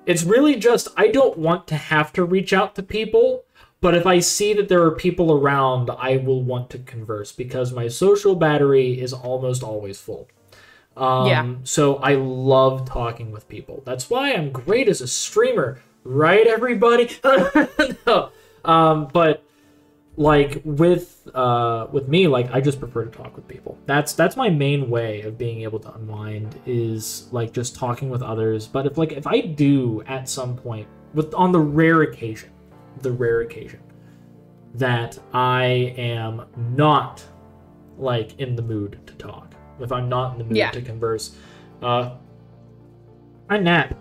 it's really just I don't want to have to reach out to people. But if I see that there are people around, I will want to converse because my social battery is almost always full. So I love talking with people. That's why I'm great as a streamer, right, everybody? No. But like with me, like I just prefer to talk with people. That's my main way of being able to unwind is like just talking with others. But if I do at some point on the rare occasion that I am not like in the mood to talk, if I'm not in the mood to converse, I nap.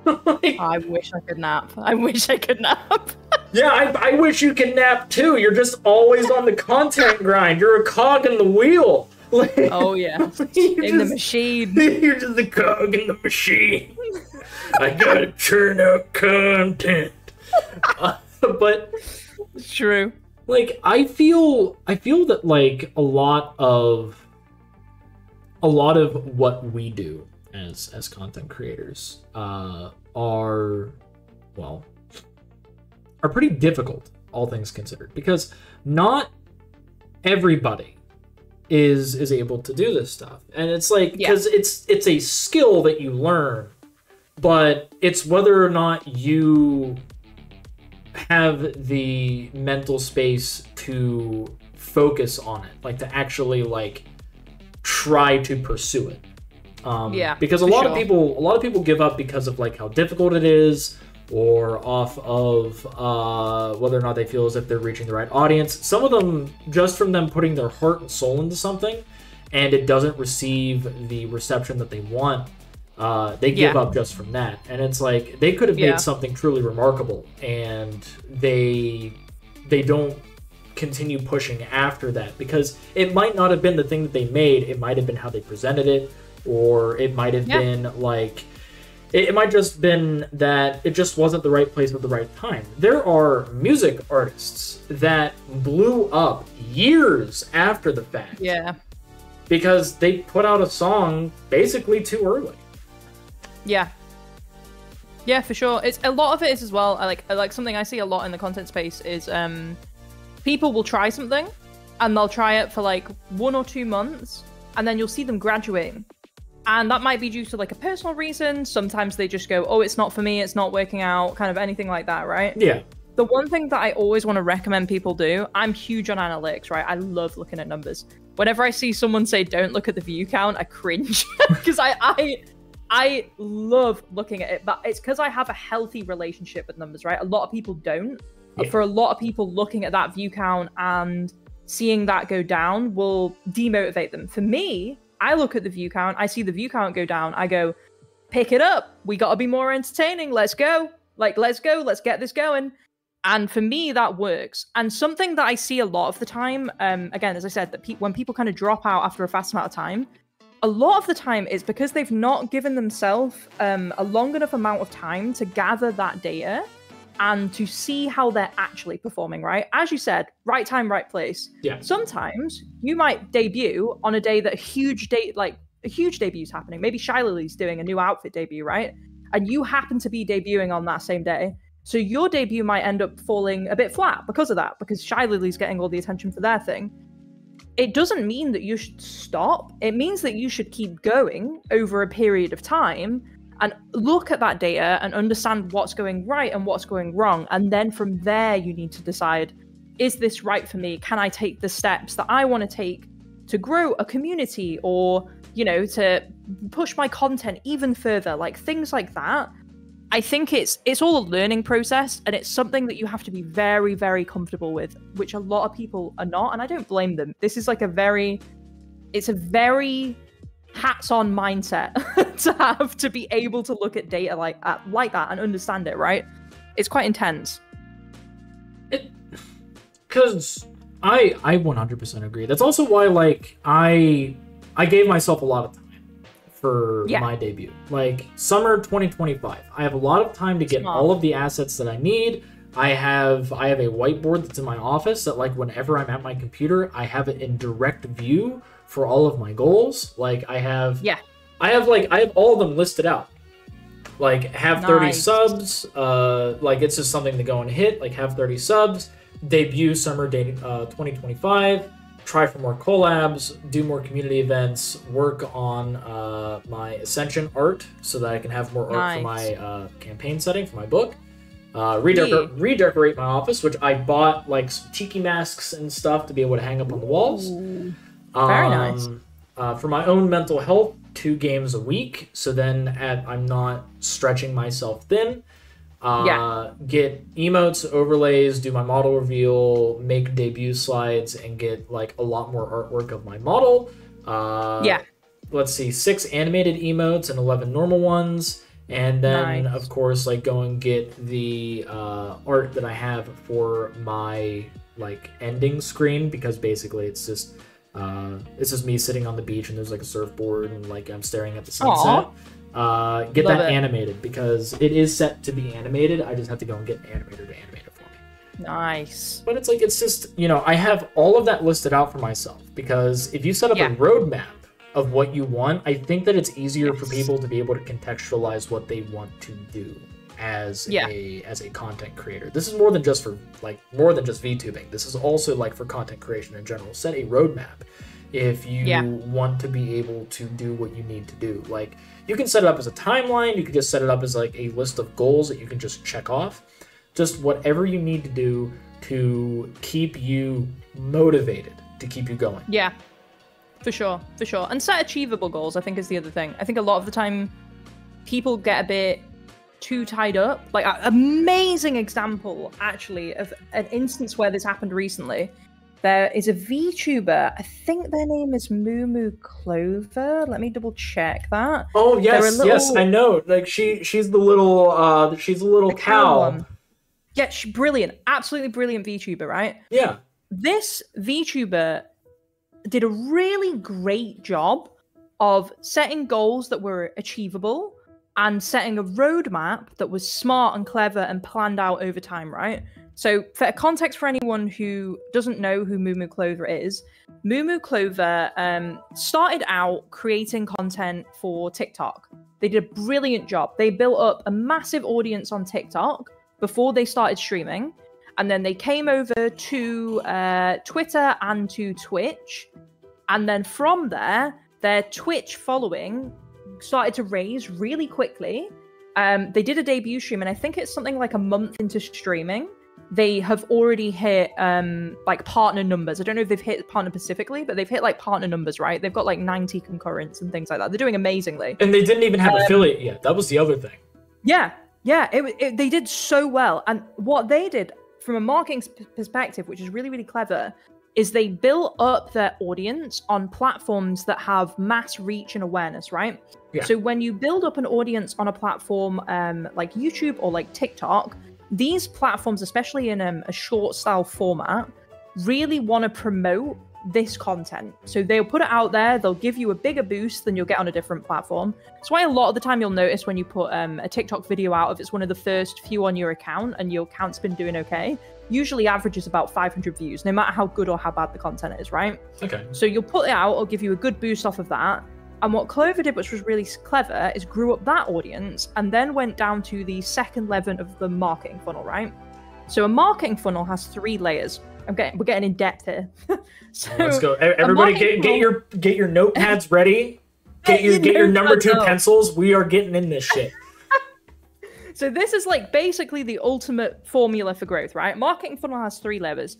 I wish I could nap. Yeah, I wish you could nap too. You're just always on the content grind. You're a cog in the wheel. Oh yeah, the machine. You're just a cog in the machine. I gotta churn out content. But it's true. Like I feel that like a lot of what we do as content creators are pretty difficult, all things considered, because not everybody is able to do this stuff. And it's like because it's a skill that you learn, but it's whether or not you have the mental space to focus on it, like to actually like try to pursue it. Because a lot of people give up because of like how difficult it is, or off of whether or not they feel as if they're reaching the right audience. Some of them, just from them putting their heart and soul into something, and it doesn't receive the reception that they want, they give up just from that. And it's like they could have made something truly remarkable, and they don't continue pushing after that because it might not have been the thing that they made. It might have been how they presented it, or it might have been like it might just been that it just wasn't the right place at the right time. There are music artists that blew up years after the fact. Yeah. Because they put out a song basically too early. Yeah. Yeah, for sure. It's a lot of it is as well. I like something I see a lot in the content space is people will try something and they'll try it for like 1 or 2 months, and then you'll see them graduating. And that might be due to like a personal reason. Sometimes they just go, oh, it's not for me, it's not working out, kind of anything like that, right? Yeah. The one thing that I always want to recommend people do, I'm huge on analytics, right? I love looking at numbers. Whenever I see someone say, don't look at the view count, I cringe because I love looking at it, but it's because I have a healthy relationship with numbers, right? A lot of people don't. Yeah. For a lot of people, looking at that view count and seeing that go down will demotivate them. For me, I look at the view count, I see the view count go down, I go, pick it up. We got to be more entertaining. Let's go. Let's go. Let's get this going. And for me, that works. And something that I see a lot of the time, again, as I said, that when people kind of drop out after a fast amount of time, a lot of the time is because they've not given themselves a long enough amount of time to gather that data and to see how they're actually performing, right? As you said, right time, right place. Yeah. Sometimes you might debut on a day that a huge debut is happening. Maybe Shy Lily's doing a new outfit debut, right? And you happen to be debuting on that same day. So your debut might end up falling a bit flat because of that, because Shy Lily's getting all the attention for their thing. It doesn't mean that you should stop. It means that you should keep going over a period of time and look at that data and understand what's going right and what's going wrong. And then from there, you need to decide, is this right for me? Can I take the steps that I want to take to grow a community or, you know, to push my content even further? Like things like that. I think it's all a learning process, and it's something that you have to be very, very comfortable with, which a lot of people are not, and I don't blame them. This is like a very hats-on mindset to have to be able to look at data like that and understand it, right? It's quite intense. Because I 100% agree. That's also why, like, I gave myself a lot of time for my debut. Like, summer 2025. I have a lot of time to get all of the assets that I need. I have a whiteboard that's in my office that, like, whenever I'm at my computer, I have it in direct view for all of my goals. Like, I have all of them listed out. Like, have 30 subs, like, it's just something to go and hit, like, have 30 subs, debut summer 2025, try for more collabs, do more community events, work on my Ascension art so that I can have more art for my campaign setting for my book. Redecorate my office, which I bought like some tiki masks and stuff to be able to hang up on the walls. Very nice. For my own mental health, 2 games a week, so then I'm not stretching myself thin. Get emotes, overlays, do my model reveal, make debut slides, and get like a lot more artwork of my model. Let's see, 6 animated emotes and 11 normal ones. And then, of course, like go and get the art that I have for my like ending screen, because basically it's just me sitting on the beach and there's like a surfboard and like I'm staring at the sunset. Get Love that animated, because it is set to be animated. I just have to go and get an animator to animate it for me. Nice. But it's like, it's just, you know, I have all of that listed out for myself, because if you set up a roadmap of what you want, I think that it's easier for people to be able to contextualize what they want to do as a content creator. This is more than just VTubing. This is also like for content creation in general. Set a roadmap if you want to be able to do what you need to do. Like, you can set it up as a timeline, you can just set it up as like a list of goals that you can just check off. Just whatever you need to do to keep you motivated, to keep you going. Yeah, for sure. And set achievable goals, I think, is the other thing. I think a lot of the time people get a bit too tied up. Like, an amazing example, actually, of an instance where this happened recently. There is a VTuber, I think their name is Moo Clover. Let me double check that. Oh yes, yes, I know. Like she's the little cow. Yeah, she's brilliant, absolutely brilliant VTuber, right? Yeah. This VTuber did a really great job of setting goals that were achievable and setting a roadmap that was smart and clever and planned out over time, right? So for context for anyone who doesn't know who Moo Clover is, Moo Clover started out creating content for TikTok. They did a brilliant job. They built up a massive audience on TikTok before they started streaming. And then they came over to Twitter and to Twitch. And then from there, their Twitch following started to raise really quickly. They did a debut stream, and I think it's something like a month into streaming. they have already hit like partner numbers. I don't know if they've hit partner specifically, but they've hit like partner numbers, right? They've got like 90 concurrents and things like that. They're doing amazingly. And they didn't even have affiliate yet. That was the other thing. Yeah, they did so well. And what they did from a marketing perspective, which is really, really clever, is they built up their audience on platforms that have mass reach and awareness, right? Yeah. So when you build up an audience on a platform like YouTube or like TikTok, these platforms, especially in a short style format, really want to promote this content. So they'll put it out there, they'll give you a bigger boost than you'll get on a different platform. That's why a lot of the time you'll notice when you put a TikTok video out, if it's one of the first few on your account and your account's been doing okay, usually averages about 500 views, no matter how good or how bad the content is, right? Okay. So you'll put it out, it'll give you a good boost off of that. And what Clover did, which was really clever, is grew up that audience and then went down to the second level of the marketing funnel, right? So a marketing funnel has 3 layers. We're getting in depth here. So let's go. Everybody get your notepads ready. Get your number 2 pencils. We are getting in this shit. So this is like basically the ultimate formula for growth, right? Marketing funnel has 3 layers.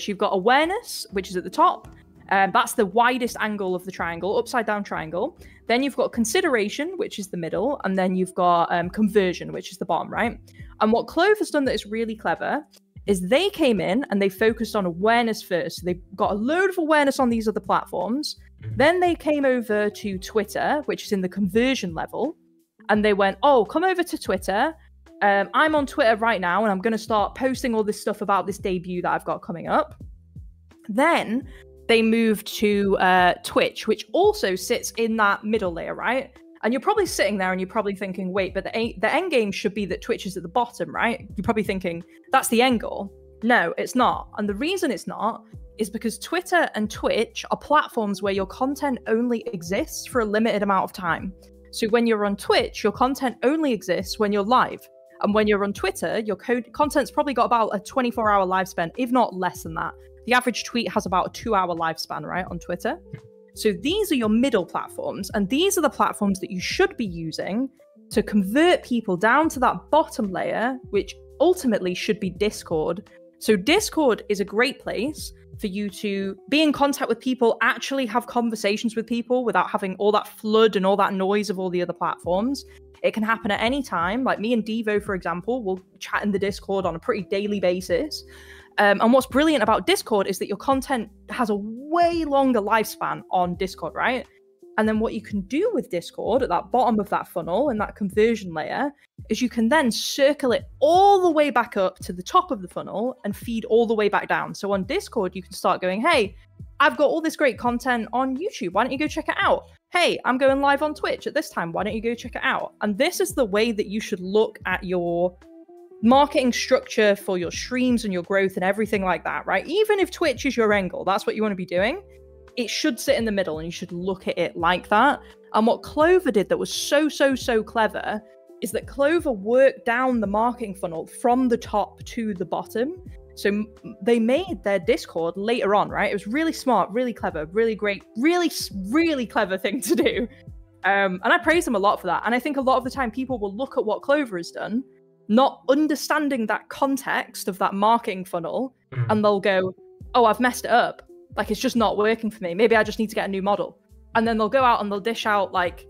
You've got awareness, which is at the top. That's the widest angle of the triangle, upside down triangle. Then you've got consideration, which is the middle. And then you've got conversion, which is the bottom, right? And what Clover's done that is really clever is they came in and they focused on awareness first. So they got a load of awareness on these other platforms. Then they came over to Twitter, which is in the conversion level. And they went, oh, come over to Twitter. I'm on Twitter right now, and I'm going to start posting all this stuff about this debut that I've got coming up. Then they moved to Twitch, which also sits in that middle layer, right? And you're probably sitting there and you're probably thinking, wait, but the end game should be that Twitch is at the bottom, right? You're probably thinking, that's the end goal. No, it's not. And the reason it's not is because Twitter and Twitch are platforms where your content only exists for a limited amount of time. So when you're on Twitch, your content only exists when you're live. And when you're on Twitter, your content's probably got about a 24-hour lifespan, if not less than that. The average tweet has about a 2-hour lifespan, right, on Twitter. So these are your middle platforms, and these are the platforms that you should be using to convert people down to that bottom layer, which ultimately should be Discord. So Discord is a great place for you to be in contact with people, actually have conversations with people without having all that flood and all that noise of all the other platforms. It can happen at any time. Like me and Devo, for example, will chat in the Discord on a pretty daily basis. And what's brilliant about Discord is that your content has a way longer lifespan on Discord, right? And then what you can do with Discord at that bottom of that funnel and that conversion layer is you can then circle it all the way back up to the top of the funnel and feed all the way back down. So on Discord, you can start going, hey, I've got all this great content on YouTube. Why don't you go check it out? Hey, I'm going live on Twitch at this time. Why don't you go check it out? And this is the way that you should look at your marketing structure for your streams and your growth and everything like that, right? Even if Twitch is your angle, that's what you want to be doing. It should sit in the middle and you should look at it like that. And what Clover did that was so clever is that Clover worked down the marketing funnel from the top to the bottom. So they made their Discord later on, right? It was really smart, really clever, really great, really clever thing to do. And I praise them a lot for that. And I think a lot of the time people will look at what Clover has done, not understanding that context of that marketing funnel, and they'll go, oh, I've messed it up. Like, it's just not working for me. Maybe I just need to get a new model. And then they'll go out and they'll dish out like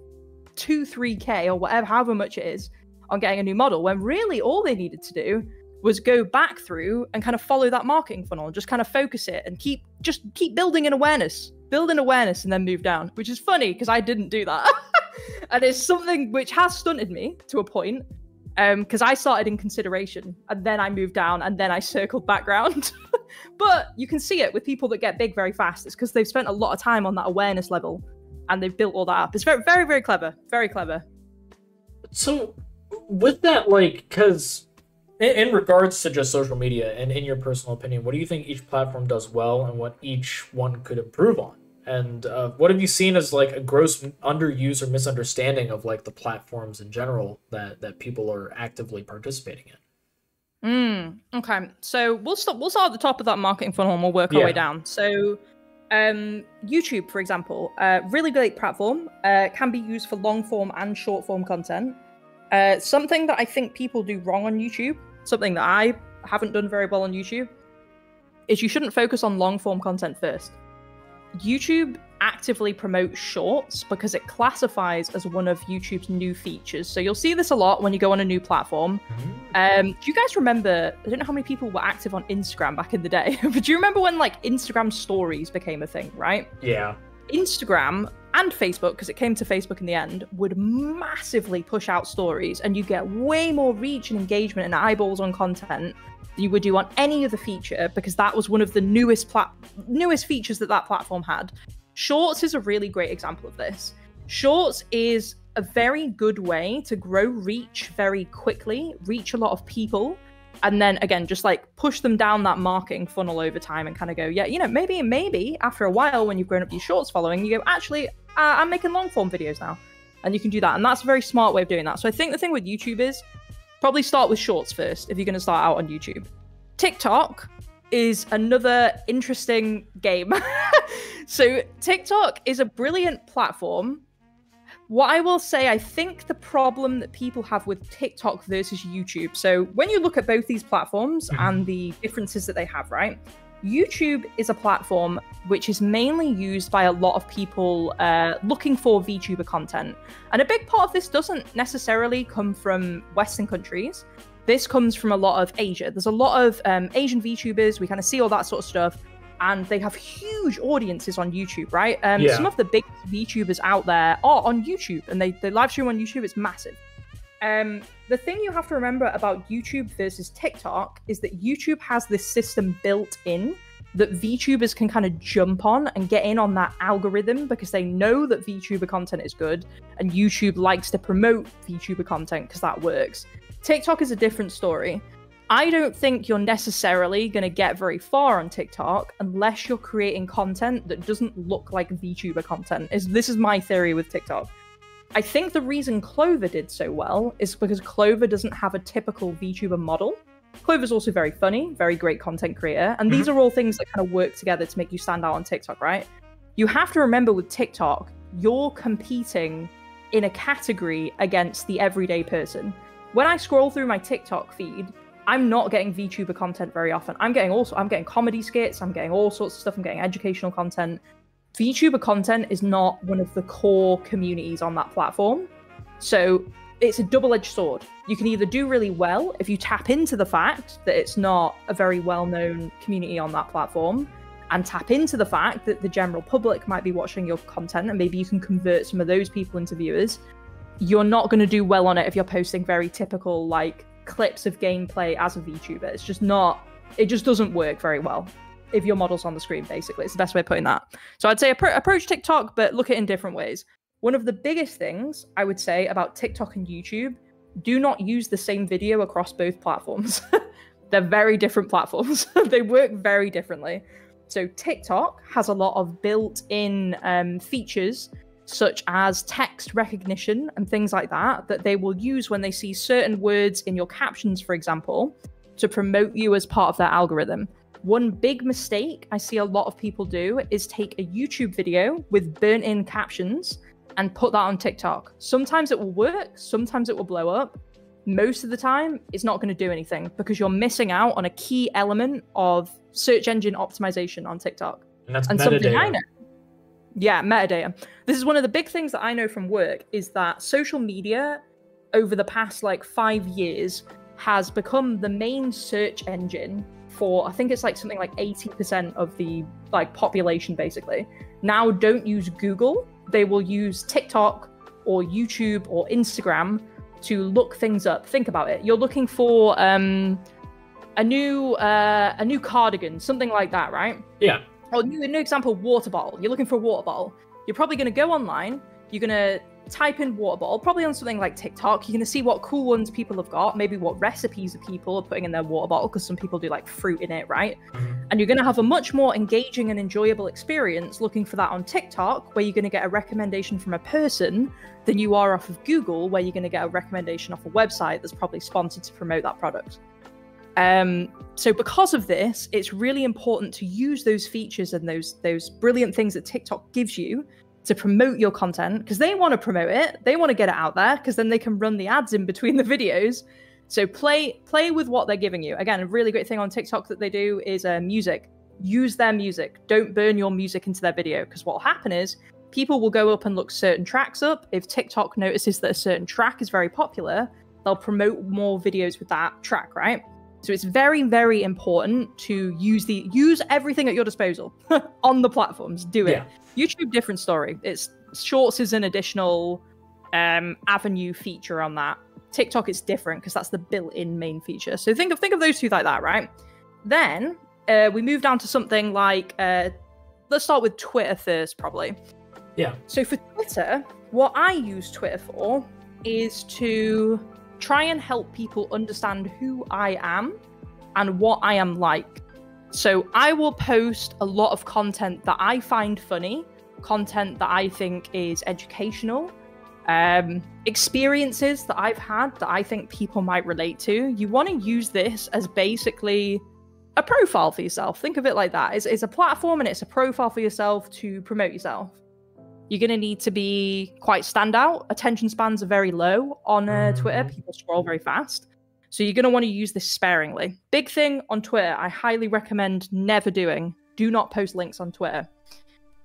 2-3K or whatever, however much it is on getting a new model, when really all they needed to do was go back through and kind of follow that marketing funnel and just kind of focus it and keep building an awareness, and then move down, which is funny because I didn't do that. And it's something which has stunted me to a point. Because I started in consideration and then I moved down and then I circled background. But you can see it with people that get big very fast. It's because they've spent a lot of time on that awareness level and they've built all that up. It's very, very, very clever. Very clever. So with that, like, because in regards to just social media and in your personal opinion, what do you think each platform does well and what each one could improve on? And what have you seen as like a gross underuse or misunderstanding of like the platforms in general that people are actively participating in? Okay, so we'll start at the top of that marketing funnel and we'll work our way down. So YouTube, for example, really great platform, can be used for long form and short form content. Something that I think people do wrong on YouTube, something that I haven't done very well on YouTube is you shouldn't focus on long form content first. YouTube actively promotes shorts because it classifies as one of YouTube's new features. So you'll see this a lot when you go on a new platform. Do you guys remember, I don't know how many people were active on Instagram back in the day, but do you remember when like Instagram stories became a thing, right? Yeah. Instagram and Facebook, because it came to Facebook in the end, would massively push out stories, and you get way more reach and engagement and eyeballs on content than you would do on any other feature, because that was one of the newest features that platform had. Shorts is a really great example of this. Shorts is a very good way to grow reach very quickly, reach a lot of people, and then again, just like push them down that marketing funnel over time and kind of go, yeah, you know, maybe after a while when you've grown up your shorts following, you go, actually, I'm making long form videos now. And you can do that. And that's a very smart way of doing that. So I think the thing with YouTube is probably start with shorts first if you're going to start out on YouTube. TikTok is another interesting game. So TikTok is a brilliant platform. What I will say, I think the problem that people have with TikTok versus YouTube, so when you look at both these platforms and the differences that they have, right? YouTube is a platform which is mainly used by a lot of people looking for VTuber content. And a big part of this doesn't necessarily come from Western countries. This comes from a lot of Asia. There's a lot of Asian VTubers. We kind of see all that sort of stuff. And they have huge audiences on YouTube, right? Some of the big VTubers out there are on YouTube, and they live stream on YouTube. It's massive. The thing you have to remember about YouTube versus TikTok is that YouTube has this system built in that VTubers can kind of jump on and get in on that algorithm because they know that VTuber content is good, and YouTube likes to promote VTuber content because that works. TikTok is a different story. I don't think you're necessarily going to get very far on TikTok unless you're creating content that doesn't look like VTuber content. This is my theory with TikTok. I think the reason Clover did so well is because Clover doesn't have a typical VTuber model. Clover's also very funny, very great content creator, and these are all things that kind of work together to make you stand out on TikTok, right? You have to remember with TikTok, you're competing in a category against the everyday person. When I scroll through my TikTok feed, I'm not getting VTuber content very often. I'm getting comedy skits, I'm getting all sorts of stuff, I'm getting educational content. VTuber content is not one of the core communities on that platform. So it's a double-edged sword. You can either do really well if you tap into the fact that it's not a very well-known community on that platform, and tap into the fact that the general public might be watching your content, and maybe you can convert some of those people into viewers. You're not going to do well on it if you're posting very typical, like, clips of gameplay as a VTuber. It's just not, it just doesn't work very well if your model's on the screen, basically. It's the best way of putting that. So I'd say approach TikTok, but look at it in different ways. One of the biggest things I would say about TikTok and YouTube, do not use the same video across both platforms. They're very different platforms. They work very differently. So TikTok has a lot of built-in features such as text recognition and things like that, that they will use when they see certain words in your captions, for example, to promote you as part of their algorithm. One big mistake I see a lot of people do is take a YouTube video with burnt-in captions and put that on TikTok. Sometimes it will work, sometimes it will blow up. Most of the time, it's not going to do anything because you're missing out on a key element of search engine optimization on TikTok. And that's something I metadata. know. Yeah, metadata. This is one of the big things that I know from work is that social media over the past like 5 years has become the main search engine for, I think it's like something like 80% of the like population basically. Now don't use Google. They will use TikTok or YouTube or Instagram to look things up. Think about it. You're looking for a new cardigan, something like that, right? Yeah. Or new example, water bottle. You're looking for a water bottle. You're probably going to go online. You're going to type in water bottle, probably on something like TikTok. You're going to see what cool ones people have got, maybe what recipes people are putting in their water bottle, because some people do like fruit in it, right? And you're going to have a much more engaging and enjoyable experience looking for that on TikTok, where you're going to get a recommendation from a person, than you are off of Google, where you're going to get a recommendation off a website that's probably sponsored to promote that product. So because of this, it's really important to use those features and those brilliant things that TikTok gives you to promote your content, because they want to promote it. They want to get it out there because then they can run the ads in between the videos So play with what they're giving you. Again, a really great thing on TikTok that they do is music. Use their music. Don't burn your music into their video, because what will happen is people will go up and look certain tracks up. If TikTok notices that a certain track is very popular, they'll promote more videos with that track, right? So it's very, very important to use everything at your disposal on the platforms. Do it. Yeah. YouTube, different story. Shorts is an additional avenue feature on that. TikTok is different because that's the built-in main feature. So think of those two like that, right? Then we move down to something like let's start with Twitter first, probably. Yeah. So for Twitter, what I use Twitter for is to try and help people understand who I am and what I am like. So I will post a lot of content that I find funny, content that I think is educational, experiences that I've had that I think people might relate to. You want to use this as basically a profile for yourself. Think of it like that. It's a platform and it's a profile for yourself to promote yourself. You're going to need to be quite standout. Attention spans are very low on Twitter. People scroll very fast. So you're going to want to use this sparingly. Big thing on Twitter, I highly recommend never doing. Do not post links on Twitter.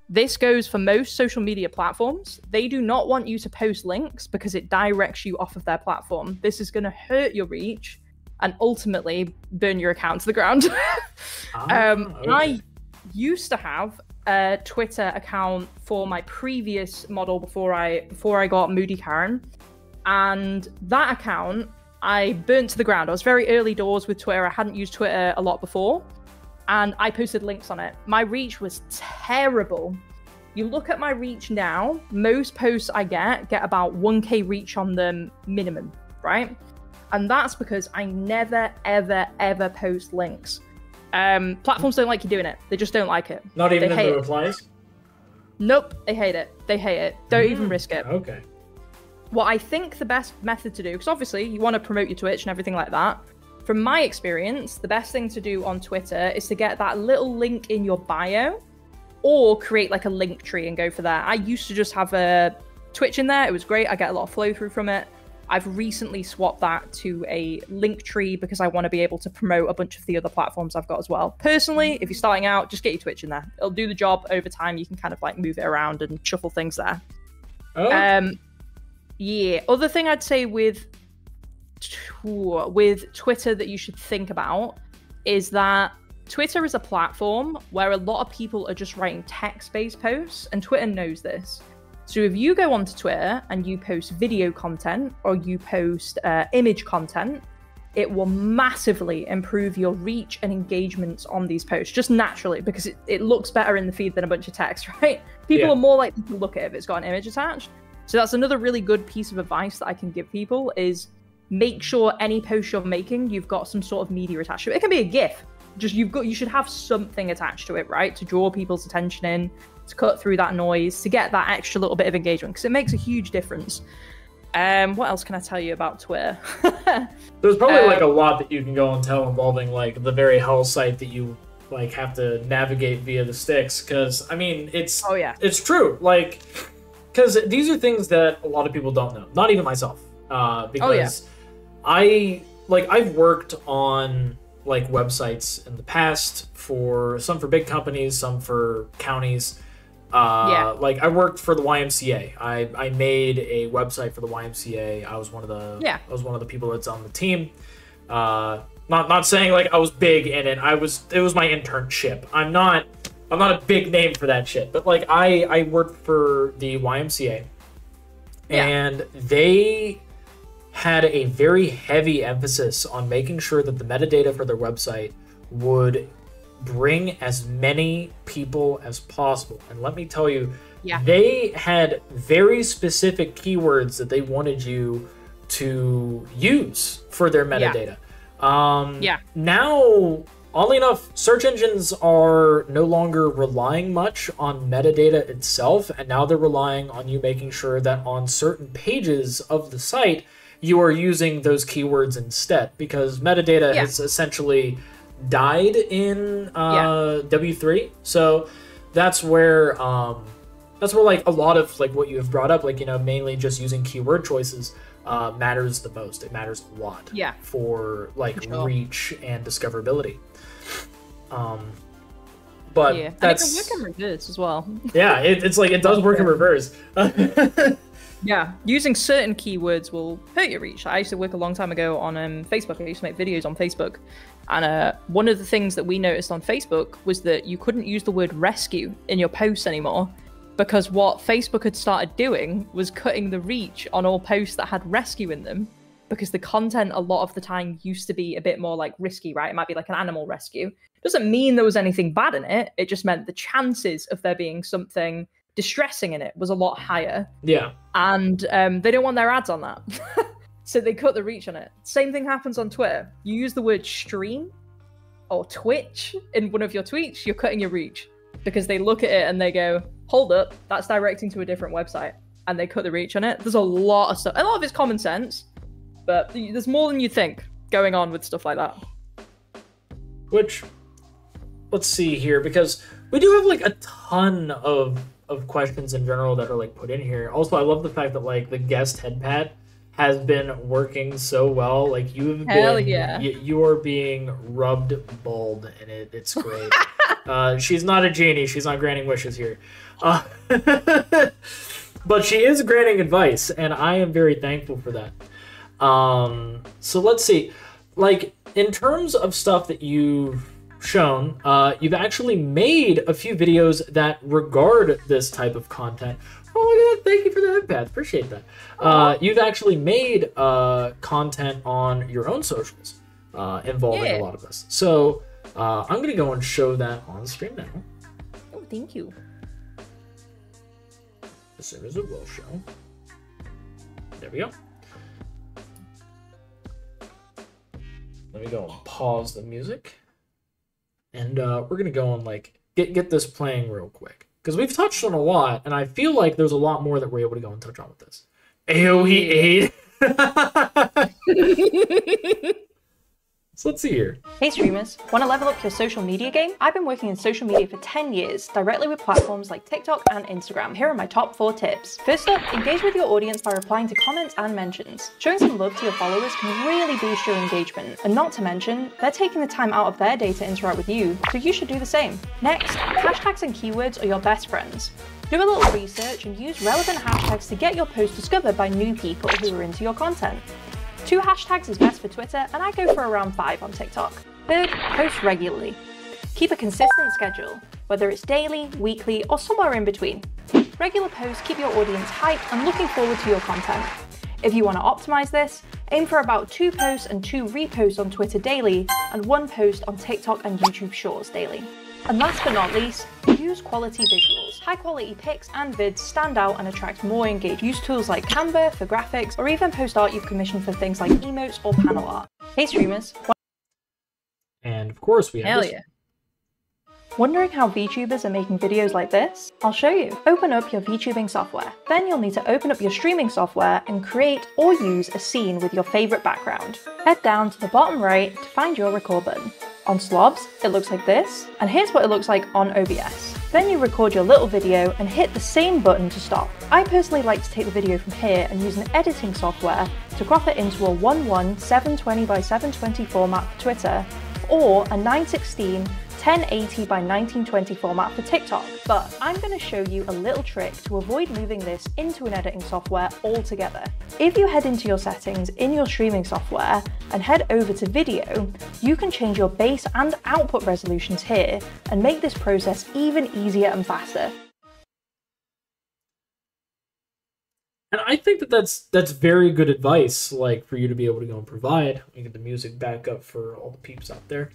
This goes for most social media platforms. They do not want you to post links because it directs you off of their platform. This is going to hurt your reach and ultimately burn your account to the ground. Okay. I used to have a Twitter account for my previous model before I got Moody Charon, and that account I burnt to the ground. I was very early doors with Twitter. I hadn't used Twitter a lot before, and I posted links on it. My reach was terrible. You look at my reach now, most posts I get about 1K reach on them minimum, right? And that's because I never, ever, ever post links. Platforms don't like you doing it. They just don't like it. Not even in the replies? Nope, they hate it. They hate it. Don't even risk it. Okay. What I think the best method to do, because obviously you want to promote your Twitch and everything like that. From my experience, the best thing to do on Twitter is to get that little link in your bio or create like a link tree and go for that. I used to just have a Twitch in there. It was great. I get a lot of flow through from it. I've recently swapped that to a link tree because I want to be able to promote a bunch of the other platforms I've got as well. Personally, if you're starting out, just get your Twitch in there. It'll do the job over time. You can kind of like move it around and shuffle things there. Oh. Yeah. Other thing I'd say with Twitter that you should think about is that Twitter is a platform where a lot of people are just writing text-based posts, and Twitter knows this. So if you go onto Twitter and you post video content or you post image content, it will massively improve your reach and engagements on these posts, just naturally, because it looks better in the feed than a bunch of text, right? People are more likely to look at it if it's got an image attached. So that's another really good piece of advice that I can give people is make sure any post you're making, you've got some sort of media attached to it. It can be a GIF. Just you should have something attached to it, right? To draw people's attention in, to cut through that noise, to get that extra little bit of engagement, because it makes a huge difference. What else can I tell you about Twitter? There's probably like a lot that you can go and tell involving like the very hell site that you like have to navigate via the sticks, because I mean it's true, like because these are things that a lot of people don't know, not even myself, because I've worked on like websites in the past for big companies, some for counties. Like I worked for the YMCA. I made a website for the YMCA. I was one of the people that's on the team. Not saying like I was big in it. It was my internship. I'm not a big name for that shit. But like I worked for the YMCA, and they had a very heavy emphasis on making sure that the metadata for their website would bring as many people as possible. And let me tell you, they had very specific keywords that they wanted you to use for their metadata. Now, oddly enough, search engines are no longer relying much on metadata itself, and now they're relying on you making sure that on certain pages of the site, you are using those keywords instead, because metadata has essentially died in W3. So that's where that's where like a lot of like what you have brought up, like, you know, mainly just using keyword choices matters the most. It matters a lot for like reach and discoverability. But yeah, that's, and it can work in reverse as well. Yeah, it's like it does work in reverse. Yeah, using certain keywords will hurt your reach. I used to work a long time ago on Facebook. I used to make videos on Facebook. And one of the things that we noticed on Facebook was that you couldn't use the word rescue in your posts anymore, because what Facebook had started doing was cutting the reach on all posts that had rescue in them, because the content a lot of the time used to be a bit more like risky, right? It might be like an animal rescue. It doesn't mean there was anything bad in it. It just meant the chances of there being something distressing in it was a lot higher. Yeah. And they don't want their ads on that. So they cut the reach on it. Same thing happens on Twitter. You use the word stream or Twitch in one of your tweets, you're cutting your reach, because they look at it and they go, hold up, that's directing to a different website. And they cut the reach on it. There's a lot of stuff. A lot of it's common sense, but there's more than you think going on with stuff like that. Which, let's see here, because we do have like a ton of questions in general that are like put in here. Also, I love the fact that like the guest headpad has been working so well. Like you've been, you are being rubbed bald, and it's great. She's not a genie. She's not granting wishes here. But she is granting advice, and I am very thankful for that. So let's see. Like, in terms of stuff that you've shown, you've actually made a few videos that regard this type of content. Oh my god, thank you for the headpads. Appreciate that. You've actually made content on your own socials involving a lot of this. So I'm going to go and show that on stream now. Oh, thank you. As soon as it will show. There we go. Let me go and pause the music. And we're going to go and like get this playing real quick. Because we've touched on a lot, and I feel like there's a lot more that we're able to go and touch on with this. AoE 8. So let's see here. Hey streamers, want to level up your social media game? I've been working in social media for 10 years, directly with platforms like TikTok and Instagram. Here are my top 4 tips. First up, engage with your audience by replying to comments and mentions. Showing some love to your followers can really boost your engagement, and not to mention, they're taking the time out of their day to interact with you, so you should do the same. Next, hashtags and keywords are your best friends. Do a little research and use relevant hashtags to get your post discovered by new people who are into your content. 2 hashtags is best for Twitter, and I go for around 5 on TikTok. Third, post regularly. Keep a consistent schedule, whether it's daily, weekly, or somewhere in between. Regular posts keep your audience hyped and looking forward to your content. If you want to optimize this, aim for about 2 posts and 2 reposts on Twitter daily, and 1 post on TikTok and YouTube Shorts daily. And last but not least, use quality visuals. High quality pics and vids stand out and attract more engagement. Use tools like Canva for graphics, or even post art you've commissioned for things like emotes or panel art. Hey streamers. And of course we have Wondering how VTubers are making videos like this? I'll show you. Open up your VTubing software. Then you'll need to open up your streaming software and create or use a scene with your favorite background. Head down to the bottom right to find your record button. On Slobs, it looks like this, and here's what it looks like on OBS. Then you record your little video and hit the same button to stop. I personally like to take the video from here and use an editing software to crop it into a 1:1 720 by 720 format for Twitter, or a 9:16 1080 by 1920 format for TikTok. But I'm going to show you a little trick to avoid moving this into an editing software altogether. If you head into your settings in your streaming software and head over to video, you can change your base and output resolutions here and make this process even easier and faster. And I think that that's very good advice, like for you to be able to go and provide. Let me get the music back up for all the peeps out there.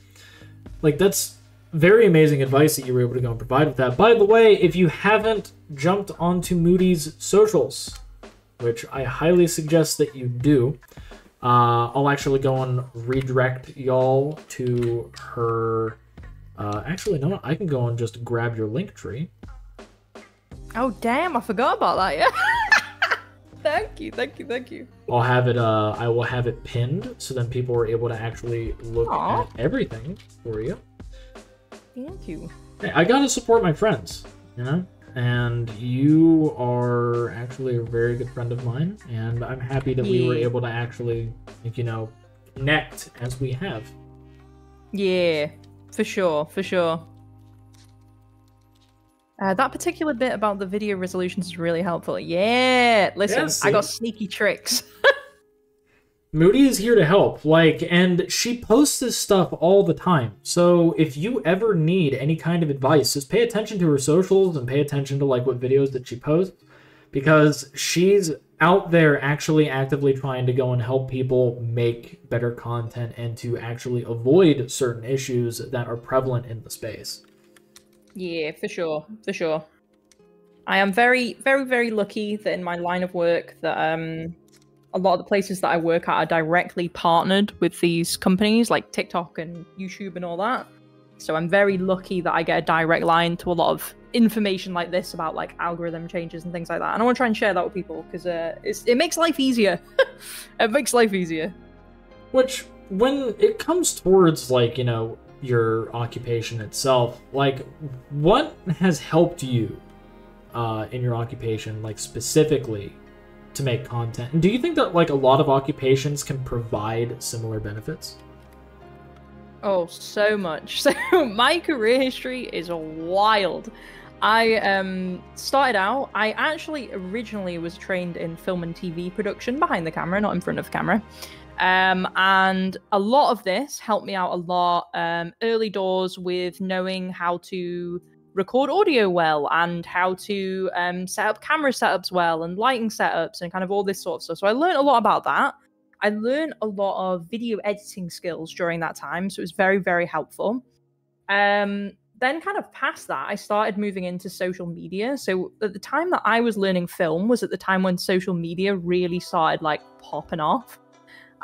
Like, that's very amazing advice that you were able to go and provide with that. By the way, if you haven't jumped onto Moody's socials, which I highly suggest that you do, I'll actually go and redirect y'all to her. Actually, no, I can go and just grab your link tree. Oh damn! I forgot about that. Yeah. Thank you. I'll have it. I will have it pinned, so then people are able to actually look at everything for you. Thank you. Hey, I gotta support my friends, you know. and you are actually a very good friend of mine, and I'm happy that we were able to actually, like, you know, connect as we have. Yeah, for sure, for sure. That particular bit about the video resolutions is really helpful. Yeah, listen, Yeah, I got sneaky tricks. Moody is here to help, like, and she posts this stuff all the time. So if you ever need any kind of advice, just pay attention to her socials and pay attention to, like, what videos that she posts, because she's out there actually actively trying to go and help people make better content and to actually avoid certain issues that are prevalent in the space. Yeah, for sure, for sure. I am very, very, very lucky that in my line of work that a lot of the places that I work at are directly partnered with these companies like TikTok and YouTube and all that. So I'm very lucky that I get a direct line to a lot of information like this about like algorithm changes and things like that. And I want to try and share that with people because it makes life easier. It makes life easier. Which, when it comes towards, like, you know, your occupation itself, like, what has helped you in your occupation, like, specifically to make content? And do you think that, like, a lot of occupations can provide similar benefits? Oh, so much. So my career history is wild. I started out, I actually originally was trained in film and TV production behind the camera, not in front of the camera. And a lot of this helped me out a lot early doors with knowing how to record audio well and how to set up camera setups well and lighting setups and kind of all this sort of stuff. So I learned a lot about that. I learned a lot of video editing skills during that time, so it was very, very helpful. Then kind of past that, I started moving into social media. So at the time that I was learning film was at the time when social media really started like popping off.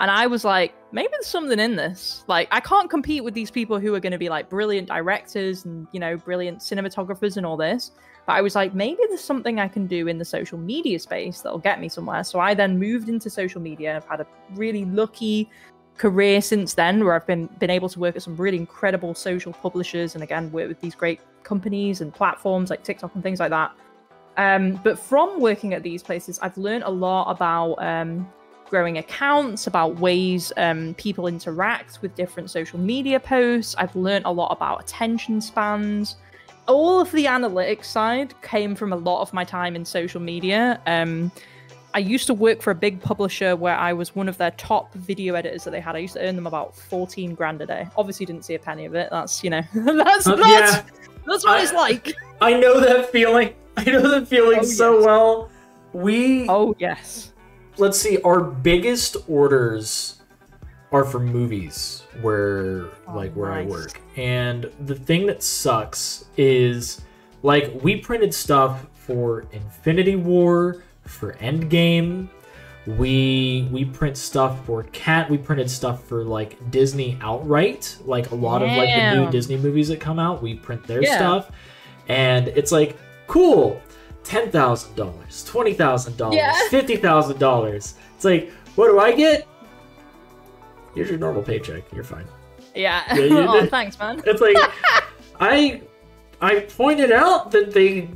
And I was like, maybe there's something in this. Like, I can't compete with these people who are going to be like brilliant directors and, you know, brilliant cinematographers and all this. But I was like, maybe there's something I can do in the social media space that'll get me somewhere. So I then moved into social media. I've had a really lucky career since then where I've been able to work at some really incredible social publishers and again, work with these great companies and platforms like TikTok and things like that. But from working at these places, I've learned a lot about growing accounts, about ways people interact with different social media posts. I've learned a lot about attention spans. All of the analytics side came from a lot of my time in social media. I used to work for a big publisher where I was one of their top video editors that they had. I used to earn them about 14 grand a day. Obviously didn't see a penny of it. That's, you know, that's what it's like. I know that feeling. I know that feeling so well. Oh, yes. Let's see, our biggest orders are for movies where I work. And the thing that sucks is, like, we printed stuff for Infinity War, for Endgame. We print stuff for we printed stuff for, like, Disney outright. Like, a lot of, like, the new Disney movies that come out, we print their stuff. And it's like, cool. $10,000, $20,000, $50,000. It's like, what do I get? Here's your normal paycheck. You're fine. Yeah. Oh, thanks, man. It's like, I pointed out that they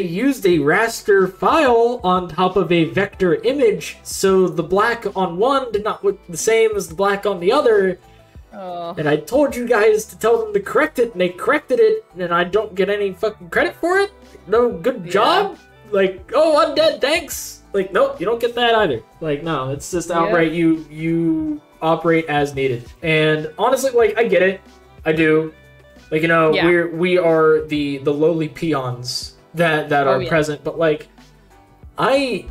used a raster file on top of a vector image, so the black on one did not look the same as the black on the other. Oh. And I told you guys to tell them to correct it, and they corrected it, and I don't get any fucking credit for it? No, good job? Like, oh, Undead, thanks! Like, nope, you don't get that either. Like, no, it's just outright you operate as needed. And honestly, like, I get it. I do. Like, you know, we are the lowly peons that are present, but, like, I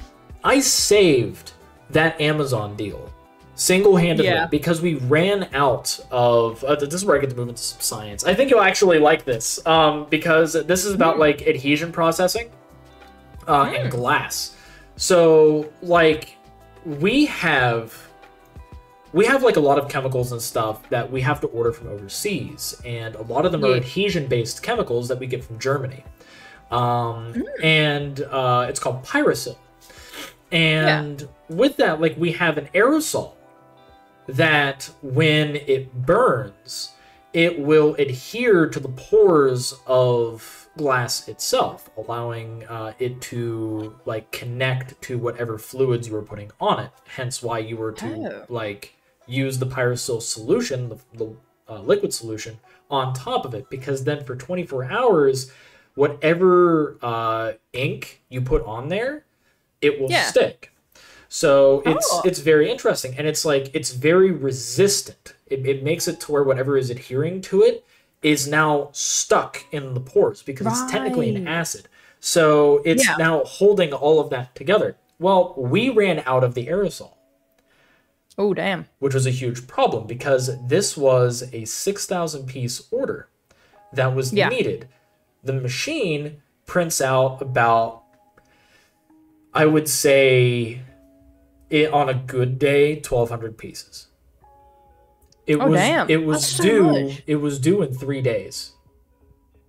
saved that Amazon deal single-handedly because we ran out of this is where I get to move into some science. I think you'll actually like this because this is about like adhesion processing and glass. So, like, we have like a lot of chemicals and stuff that we have to order from overseas, and a lot of them are adhesion-based chemicals that we get from Germany. And it's called pyrosil. And with that, like, we have an aerosol that when it burns, it will adhere to the pores of glass itself, allowing it to like connect to whatever fluids you were putting on it. Hence why you were to like use the pyrosil solution, the liquid solution, on top of it, because then for 24 hours, whatever ink you put on there, it will stick. So it's very interesting, and it's like it's very resistant. It makes it to where whatever is adhering to it is now stuck in the pores because it's technically an acid. So it's now holding all of that together. Well, we ran out of the aerosol. Oh, damn. Which was a huge problem because this was a 6,000 piece order that was needed. The machine prints out about, I would say, on a good day, 1,200 pieces. It was due in 3 days.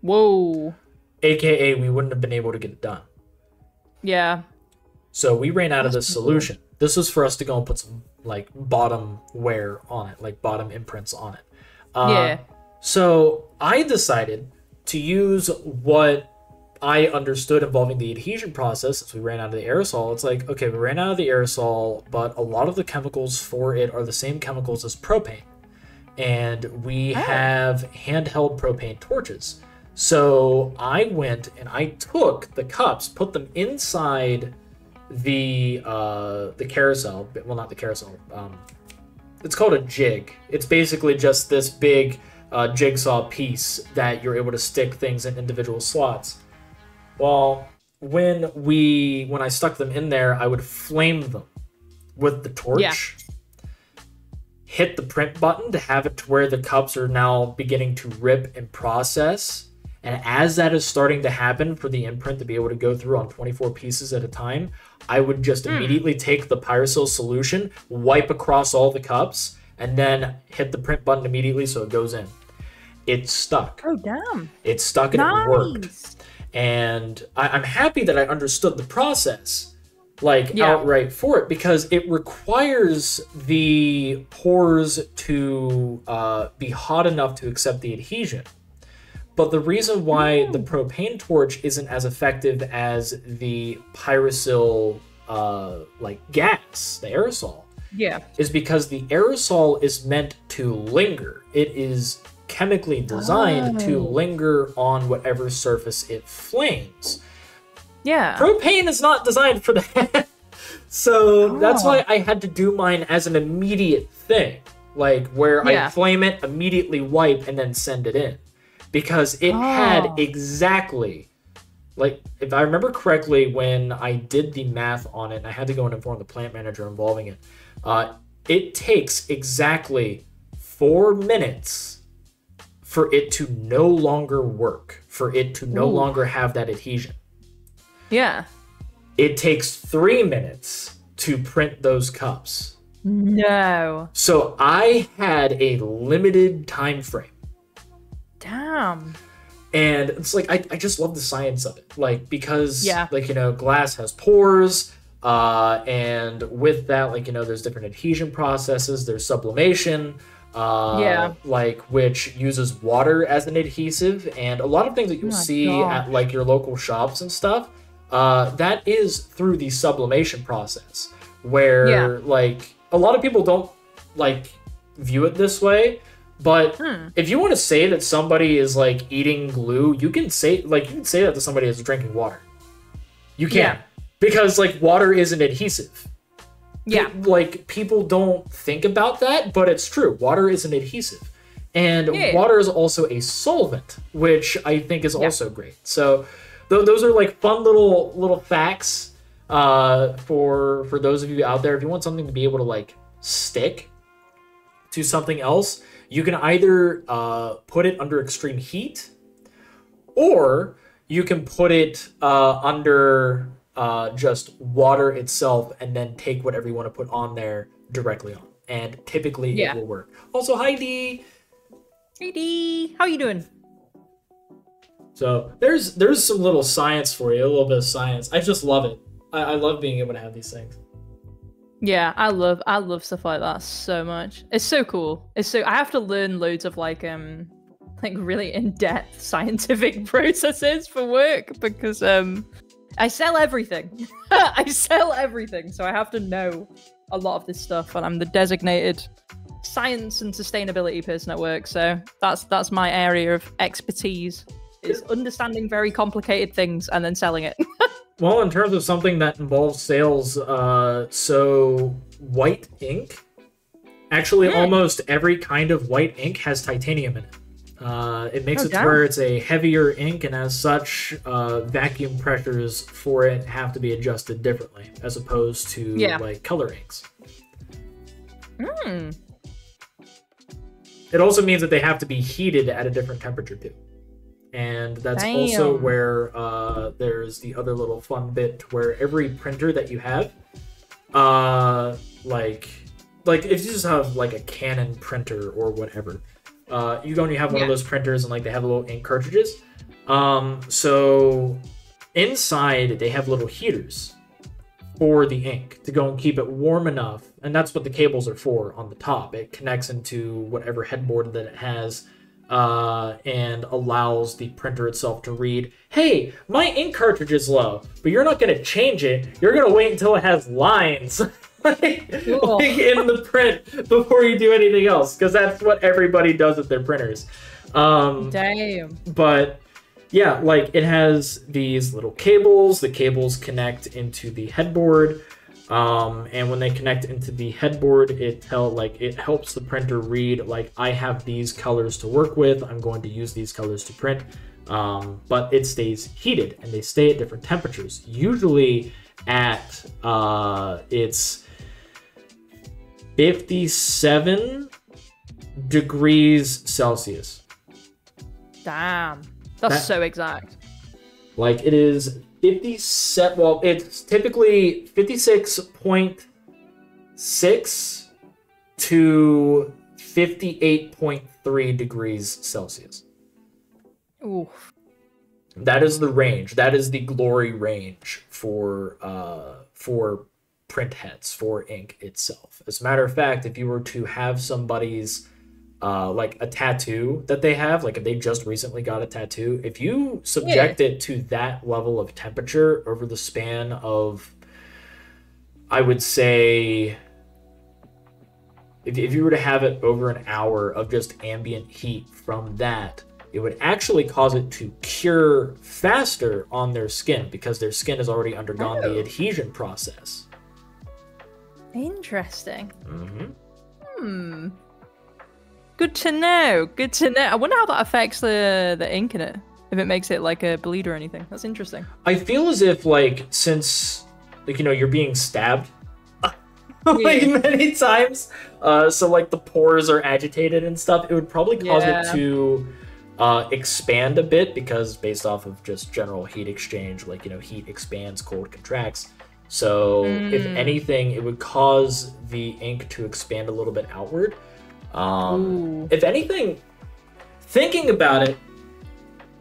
Whoa. AKA, we wouldn't have been able to get it done. Yeah. So we ran out of this solution. This was for us to go and put some like bottom wear on it, like bottom imprints on it. So I decided to use what I understood involving the adhesion process. Since we ran out of the aerosol, it's like, okay, we ran out of the aerosol, but a lot of the chemicals for it are the same chemicals as propane. And we have handheld propane torches. So I went and I took the cups, put them inside the carousel. Well, not the carousel. It's called a jig. It's basically just this big jigsaw piece that you're able to stick things in individual slots. Well, when I stuck them in there, I would flame them with the torch. Hit the print button to have it to where the cups are now beginning to rip and process. And as that is starting to happen for the imprint to be able to go through on 24 pieces at a time, I would just immediately take the pyrosil solution, wipe across all the cups, and then hit the print button immediately so it goes in. It stuck. Oh, damn. It stuck and it worked. And I'm happy that I understood the process, outright for it, because it requires the pores to be hot enough to accept the adhesion. But the reason why the propane torch isn't as effective as the pyrosil gas, the aerosol, is because the aerosol is meant to linger. It is chemically designed to linger on whatever surface it flames. Propane is not designed for that. So that's why I had to do mine as an immediate thing, like where I flame it, immediately wipe, and then send it in. Because it had exactly, like, if I remember correctly, when I did the math on it, and I had to go and inform the plant manager involving it, it takes exactly 4 minutes for it to no longer work, for it to no longer have that adhesion. It takes 3 minutes to print those cups. No. So I had a limited time frame. Damn. And it's like, I just love the science of it. Like, because, glass has pores, and with that, there's different adhesion processes. There's sublimation, which uses water as an adhesive. And a lot of things that you'll see at, your local shops and stuff, that is through the sublimation process. Where, a lot of people don't, view it this way. But if you want to say that somebody is eating glue, you can say that to somebody that's drinking water. You can, because water is an adhesive. People don't think about that, but it's true. Water is an adhesive, and water is also a solvent, which I think is also great. So those are fun little facts for those of you out there. If you want something to be able to stick to something else, you can either put it under extreme heat, or you can put it under just water itself and then take whatever you want to put on there directly on. And typically it will work. Also, hi Dee! Hey Dee! How you doing? So there's some little science for you, a little bit of science. I just love it. I love being able to have these things. Yeah, I love stuff like that so much. It's so cool. I have to learn loads of like really in-depth scientific processes for work because I sell everything. I sell everything, so I have to know a lot of this stuff, and I'm the designated science and sustainability person at work, so that's my area of expertise, is understanding very complicated things and then selling it. Well, in terms of something that involves sales, so white ink, actually almost every kind of white ink has titanium in it. It makes it to where it's a heavier ink, and as such, vacuum pressures for it have to be adjusted differently, as opposed to like color inks. It also means that they have to be heated at a different temperature too. And that's also where there's the other little fun bit where every printer that you have, like if you just have like a Canon printer or whatever, you go and you have one of those printers and like they have little ink cartridges. So inside they have little heaters for the ink to go and keep it warm enough, and that's what the cables are for on the top. It connects into whatever headboard that it has, and allows the printer itself to read, hey, my ink cartridge is low, but you're not going to change it. You're going to wait until it has lines like in the print before you do anything else, because that's what everybody does with their printers. Damn. But yeah, like it has these little cables. The cables connect into the headboard. And when they connect into the headboard, it helps the printer read, like, I have these colors to work with. I'm going to use these colors to print. But it stays heated, and they stay at different temperatures. Usually at, it's 57 degrees Celsius. Damn. That's so exact. Like, it is 57, well, it's typically 56.6 to 58.3 degrees Celsius. Ooh. That is the range. That is the glory range for print heads, for ink itself. As a matter of fact, if you were to have somebody's like a tattoo that they have, like if they just recently got a tattoo, if you subject it to that level of temperature over the span of, I would say, if you were to have it over an hour of just ambient heat from that, it would actually cause it to cure faster on their skin, because their skin has already undergone the adhesion process. Interesting. Good to know. Good to know. I wonder how that affects the ink in it. If it makes it like a bleed or anything. That's interesting. I feel as if, like, since, like, you know, you're being stabbed like many times, so like the pores are agitated and stuff, it would probably cause it to expand a bit, because based off of just general heat exchange, like, you know, heat expands, cold contracts. So if anything, it would cause the ink to expand a little bit outward. If anything, thinking about it,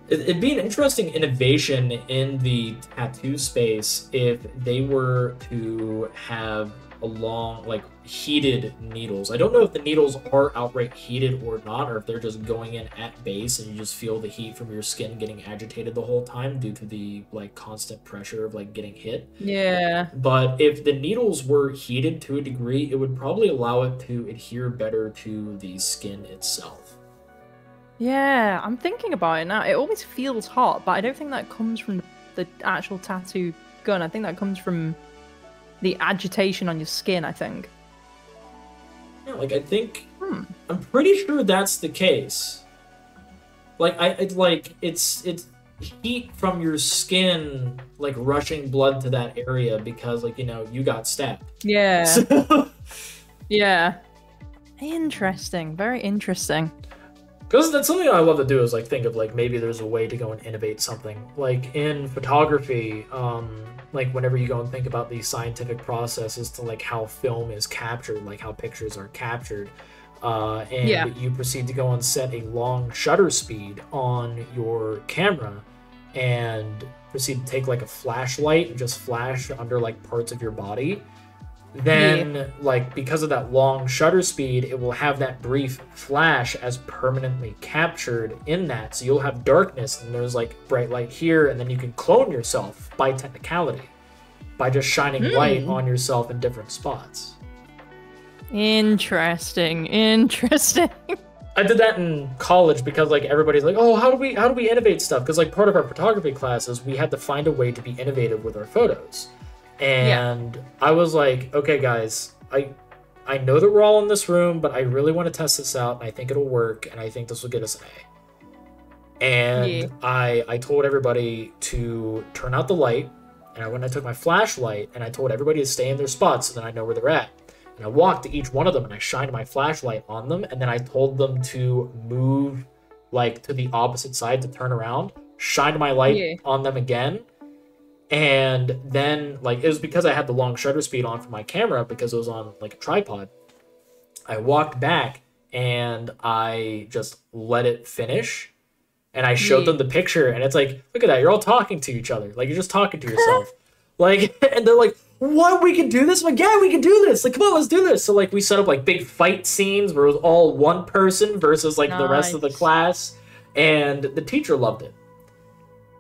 it'd be an interesting innovation in the tattoo space if they were to have like heated needles. I don't know if the needles are outright heated or not, or if they're just going in at base and you just feel the heat from your skin getting agitated the whole time due to the like constant pressure of like getting hit. Yeah. But if the needles were heated to a degree, it would probably allow it to adhere better to the skin itself. Yeah, I'm thinking about it now. It always feels hot, but I don't think that comes from the actual tattoo gun. I think that comes from the agitation on your skin, I think. Yeah, like I think I'm pretty sure that's the case. Like it's heat from your skin like rushing blood to that area because, like, you know, you got stabbed. Yeah. So... yeah. Interesting. Very interesting. Because that's something I love to do, is like think of like maybe there's a way to go and innovate something. Like in photography, like whenever you go and think about these scientific processes to like how film is captured, like how pictures are captured, and you proceed to go and set a long shutter speed on your camera and proceed to take like a flashlight and just flash under like parts of your body. then like because of that long shutter speed, it will have that brief flash as permanently captured in that. So you'll have darkness and there's like bright light here, and then you can clone yourself by technicality by just shining light on yourself in different spots. Interesting. I did that in college because like everybody's like, oh, how do we innovate stuff? Because like part of our photography classes, we had to find a way to be innovative with our photos. And I was like, okay, guys, I know that we're all in this room, but I really want to test this out, and I think it'll work, and I think this will get us an A. And I told everybody to turn out the light, and I went and I took my flashlight, and I told everybody to stay in their spots so that I know where they're at. And I walked to each one of them, and I shined my flashlight on them, and then I told them to move like to the opposite side to turn around, shined my light on them again. And then, like, it was because I had the long shutter speed on for my camera because it was on, like, a tripod. I walked back, and I just let it finish. And I showed them the picture, and it's like, look at that. You're all talking to each other. Like, you're just talking to yourself. Like, and they're like, what? We can do this? I'm like, yeah, we can do this. Like, come on, let's do this. So, like, we set up, like, big fight scenes where it was all one person versus, like, the rest of the class. And the teacher loved it.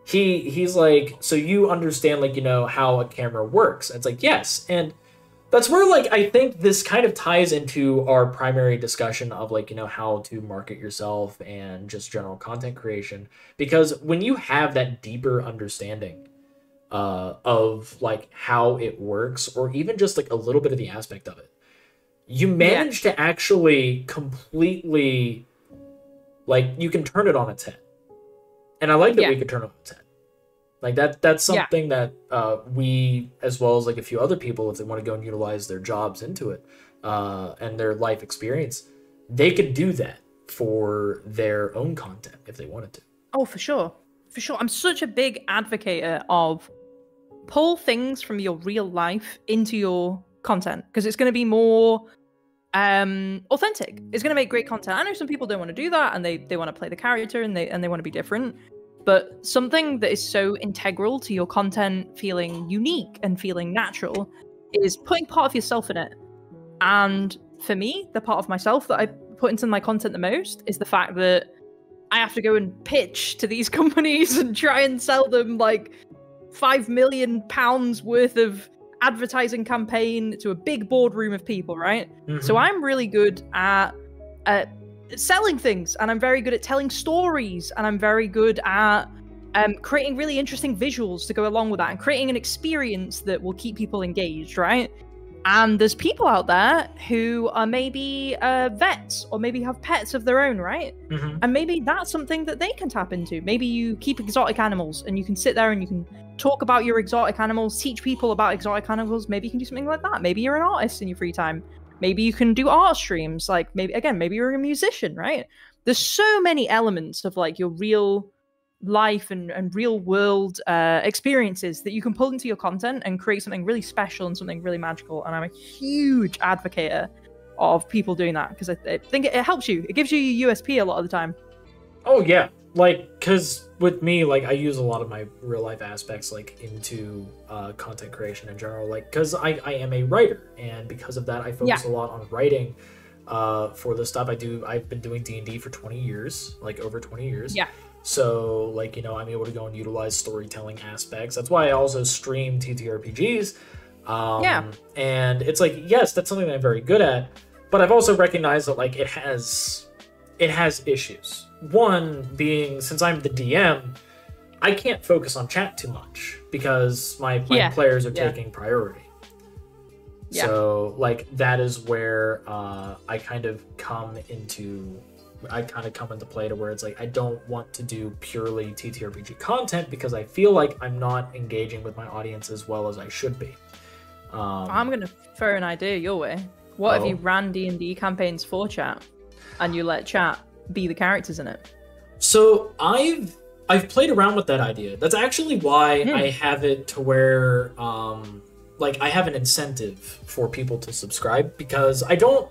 He's like, so you understand, like, you know, how a camera works. And it's like, yes. And that's where, like, I think this kind of ties into our primary discussion of, like, you know, how to market yourself and just general content creation. Because when you have that deeper understanding of, like, how it works, or even just, like, a little bit of the aspect of it, you manage to actually completely, like, you can turn it on its head. And I like that we could turn it on its head. Like, that's something that we, as well as, like, a few other people, if they want to go and utilize their jobs into it and their life experience, they could do that for their own content if they wanted to. Oh, for sure. For sure. I'm such a big advocate of pull things from your real life into your content, because it's going to be more authentic. It's going to make great content. I know some people don't want to do that, and they want to play the character, and they want to be different. But something that is so integral to your content feeling unique and feeling natural is putting part of yourself in it. And for me, the part of myself that I put into my content the most is the fact that I have to go and pitch to these companies and try and sell them like £5 million worth of advertising campaign to a big boardroom of people, right? So I'm really good at selling things, and I'm very good at telling stories, and I'm very good at creating really interesting visuals to go along with that, and creating an experience that will keep people engaged, right? And there's people out there who are maybe vets, or maybe have pets of their own, right? And maybe that's something that they can tap into. Maybe you keep exotic animals, and you can sit there and you can talk about your exotic animals, teach people about exotic animals. Maybe you can do something like that. Maybe you're an artist in your free time. Maybe you can do art streams. Like, maybe you're a musician, right? There's so many elements of, like, your real life and real world experiences that you can pull into your content and create something really special and something really magical. And I'm a huge advocate of people doing that, because I think it helps you. It gives you your USP a lot of the time. Oh, yeah. Like, because with me, like, I use a lot of my real life aspects, like, into content creation in general, like, because I am a writer, and because of that, I focus a lot on writing for the stuff I do. I've been doing D&D for 20 years, like, over 20 years. Yeah. So, like, you know, I'm able to go and utilize storytelling aspects. That's why I also stream TTRPGs. And it's like, yes, that's something that I'm very good at, but I've also recognized that, like, it has issues. One being, since I'm the DM, I can't focus on chat too much because my players are taking priority. So, like, that is where I kind of come into play to where it's like, I don't want to do purely TTRPG content because I feel like I'm not engaging with my audience as well as I should be. I'm going to throw an idea your way. What if you ran D&D campaigns for chat and you let chat be the characters in it? So I've played around with that idea. That's actually why I have it to where like, I have an incentive for people to subscribe, because I don't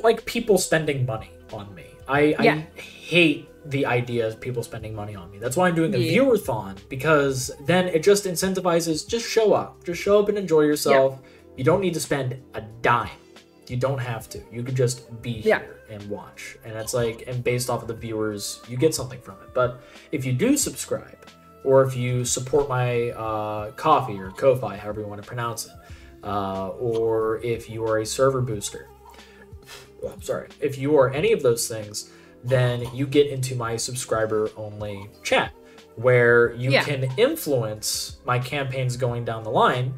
like people spending money on me. I hate the idea of people spending money on me. That's why I'm doing a viewer-thon, because then it just incentivizes, just show up and enjoy yourself. You don't need to spend a dime. You don't have to. You could just be here and watch. And it's like, and based off of the viewers, you get something from it. But if you do subscribe, or if you support my Ko-fi or Ko-fi, however you want to pronounce it, or if you are a server booster, if you are any of those things, then you get into my subscriber-only chat, where you can influence my campaigns going down the line,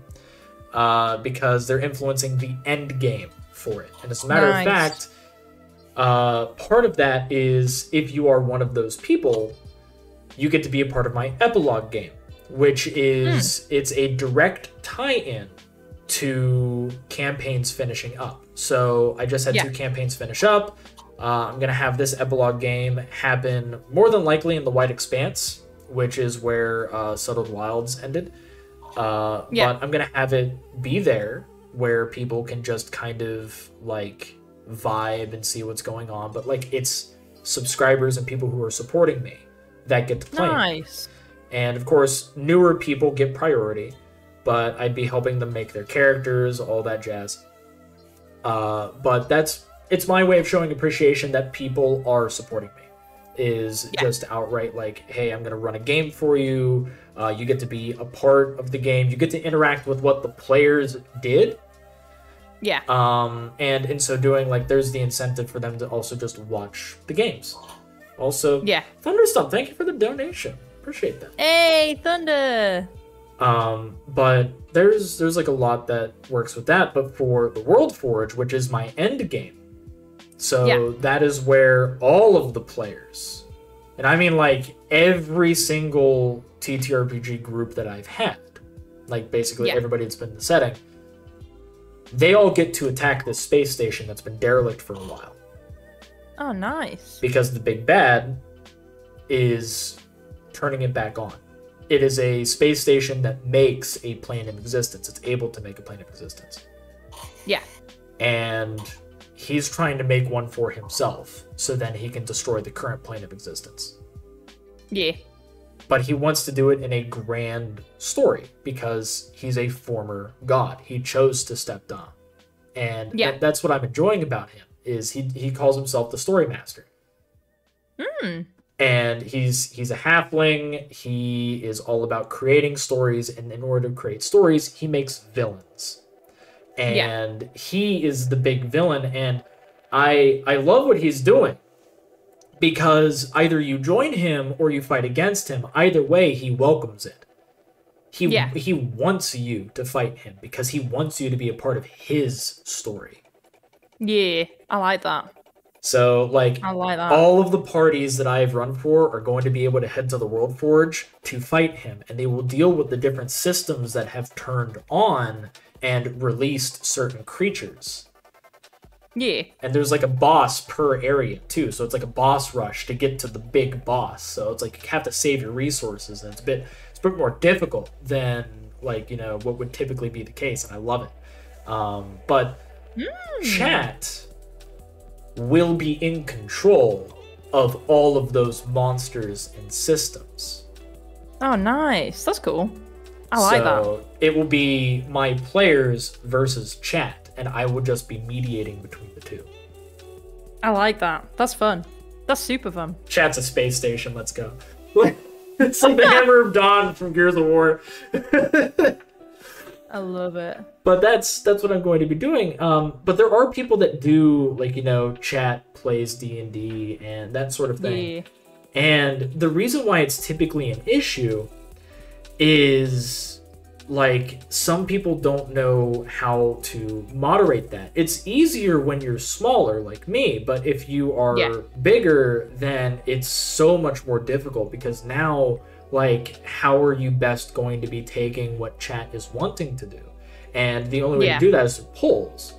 because they're influencing the end game for it. And as a matter of fact, part of that is if you are one of those people, you get to be a part of my epilogue game, which is it's a direct tie-in to campaigns finishing up. So I just had 2 campaigns finish up. I'm going to have this epilogue game happen more than likely in the White Expanse, which is where Settled Wilds ended. But I'm going to have it be there where people can just kind of like vibe and see what's going on. But like it's subscribers and people who are supporting me that get to play. Nice. And of course, newer people get priority, but I'd be helping them make their characters, all that jazz. But it's my way of showing appreciation that people are supporting me. Is just outright like, hey, I'm going to run a game for you. You get to be a part of the game. You get to interact with what the players did. Yeah. And in so doing, like, there's the incentive for them to also just watch the games. Also, Thunderstomp, thank you for the donation. Appreciate that. Hey, Thunder! But there's like a lot that works with that. But for the World Forge, which is my end game, so that is where all of the players, and I mean like every single TTRPG group that I've had, like basically everybody that's been in the setting, they all get to attack this space station that's been derelict for a while. Oh, nice. Because the big bad is turning it back on. It is a space station that makes a plane of existence. It's able to make a plane of existence. Yeah. And he's trying to make one for himself, so then he can destroy the current plane of existence. Yeah. But he wants to do it in a grand story, because he's a former god. He chose to step down. And that's what I'm enjoying about him, is he calls himself the story master. And he's a halfling. He is all about creating stories, and in order to create stories, he makes villains. And he is the big villain, and I love what he's doing, because either you join him or you fight against him. Either way, he welcomes it. He wants you to fight him because he wants you to be a part of his story. Yeah, I like that. So, like, I like that. all of the parties that I've run for are going to be able to head to the World Forge to fight him, and they will deal with the different systems that have turned on and released certain creatures. Yeah. And there's like a boss per area too, so it's like a boss rush to get to the big boss. So it's like you have to save your resources, and it's a bit more difficult than, like, you know, what would typically be the case, and I love it. But chat will be in control of all of those monsters and systems. Oh, nice. That's cool. I like that. So it will be my players versus chat, and I will just be mediating between the two. I like that. That's fun. That's super fun. Chat's a space station. Let's go. It's like the Hammer of Dawn from Gears of War. I love it. But that's what I'm going to be doing. But there are people that do, like, you know, chat plays D&D and that sort of thing. Yeah. And the reason why it's typically an issue is, like, some people don't know how to moderate that. It's easier when you're smaller, like me, but if you are bigger, then it's so much more difficult, because now, like, how are you best going to be taking what chat is wanting to do? And the only way to do that is through polls.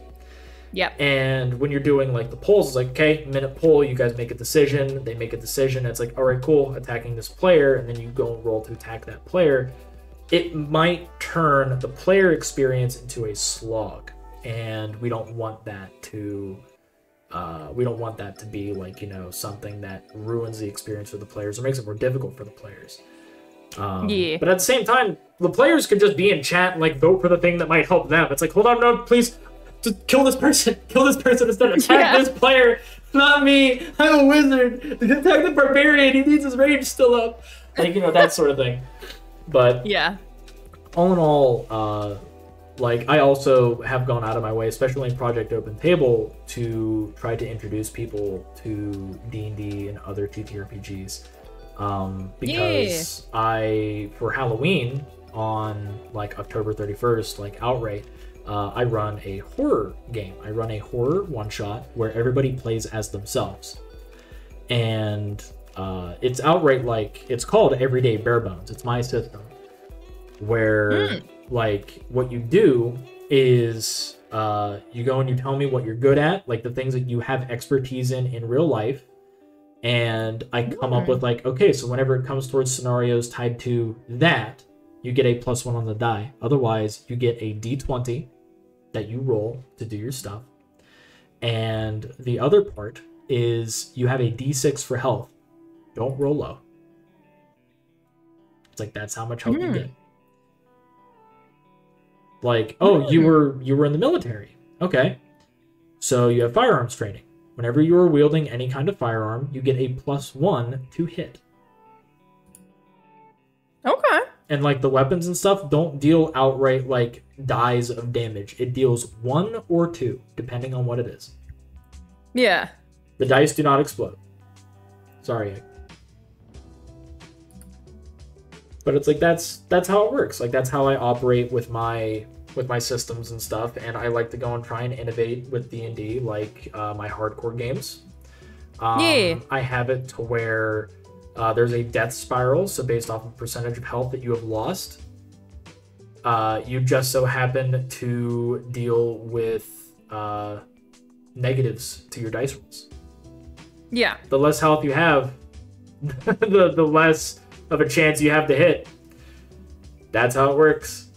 Yep. And when you're doing, like, the polls, it's like, okay, minute poll, you guys make a decision, they make a decision, it's like, all right, cool, attacking this player, and then you go and roll to attack that player. It might turn the player experience into a slog, and we don't want that to be, like, you know, something that ruins the experience for the players or makes it more difficult for the players. But at the same time, the players could just be in chat and like vote for the thing that might help them. It's like, hold on, no, please, just kill this person instead. Attack this player, not me. I'm a wizard. Attack the barbarian. He needs his rage still up. Like, that sort of thing. But yeah, all in all, like, I also have gone out of my way, especially in Project Open Table, to try to introduce people to D&D and other TTRPGs. Because for Halloween on like October 31st, like outright, I run a horror game. I run a horror one-shot where everybody plays as themselves. And it's outright, like, it's called Everyday Bare Bones. It's my system. Where, like, what you do is you go and you tell me what you're good at, like the things that you have expertise in real life. And I come up with, like, okay, so whenever it comes towards scenarios tied to that, you get a +1 on the die. Otherwise, you get a d20 that you roll to do your stuff. And the other part is you have a d6 for health. Don't roll low. It's like, that's how much health you get. Like, oh, you were in the military. Okay. So you have firearms training. Whenever you are wielding any kind of firearm, you get a +1 to hit. Okay. And like the weapons and stuff don't deal outright like dies of damage. It deals 1 or 2, depending on what it is. Yeah. The dice do not explode. Sorry. But it's like that's how it works. Like that's how I operate with my systems and stuff, and I like to go and try and innovate with D&D, like my hardcore games. I have it to where there's a death spiral, so based off of percentage of health that you have lost, you just so happen to deal with negatives to your dice rolls. Yeah. The less health you have, the less of a chance you have to hit. That's how it works.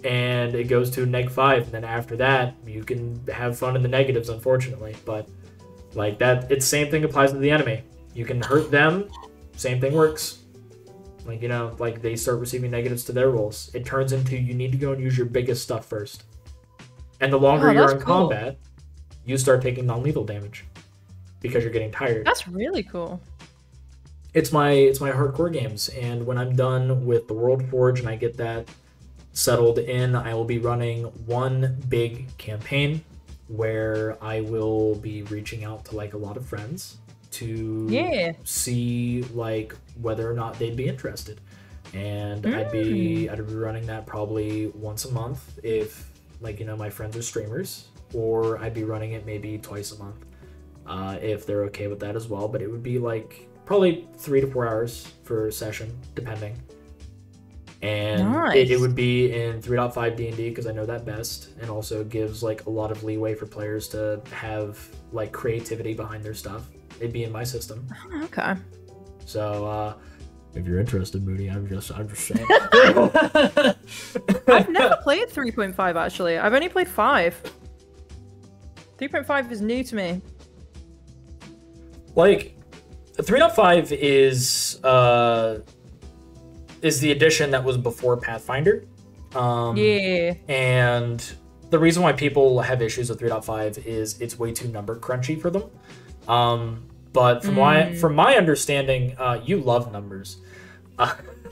And it goes to -5, and then after that, you can have fun in the negatives, unfortunately. But like that, it's same thing applies to the enemy. You can hurt them, same thing works. Like, like they start receiving negatives to their rolls. It turns into you need to go and use your biggest stuff first. And the longer you're in combat, you start taking non-lethal damage because you're getting tired. That's really cool. It's my hardcore games, and when I'm done with the World Forge and I get that settled in, I will be running one big campaign where I will be reaching out to like a lot of friends to see like whether or not they'd be interested. And I'd be running that probably once a month if like my friends are streamers, or I'd be running it maybe twice a month if they're okay with that as well. But it would be like probably 3 to 4 hours for a session, depending. And it would be in 3.5 D&D because I know that best, and also gives like a lot of leeway for players to have like creativity behind their stuff. It'd be in my system. Okay. So if you're interested, Moody, I'm just saying. I've never played 3.5 actually. I've only played 5. 3.5 is new to me. Like 3.5 is the edition that was before Pathfinder. And the reason why people have issues with 3.5 is it's way too number crunchy for them. But from my understanding, you love numbers.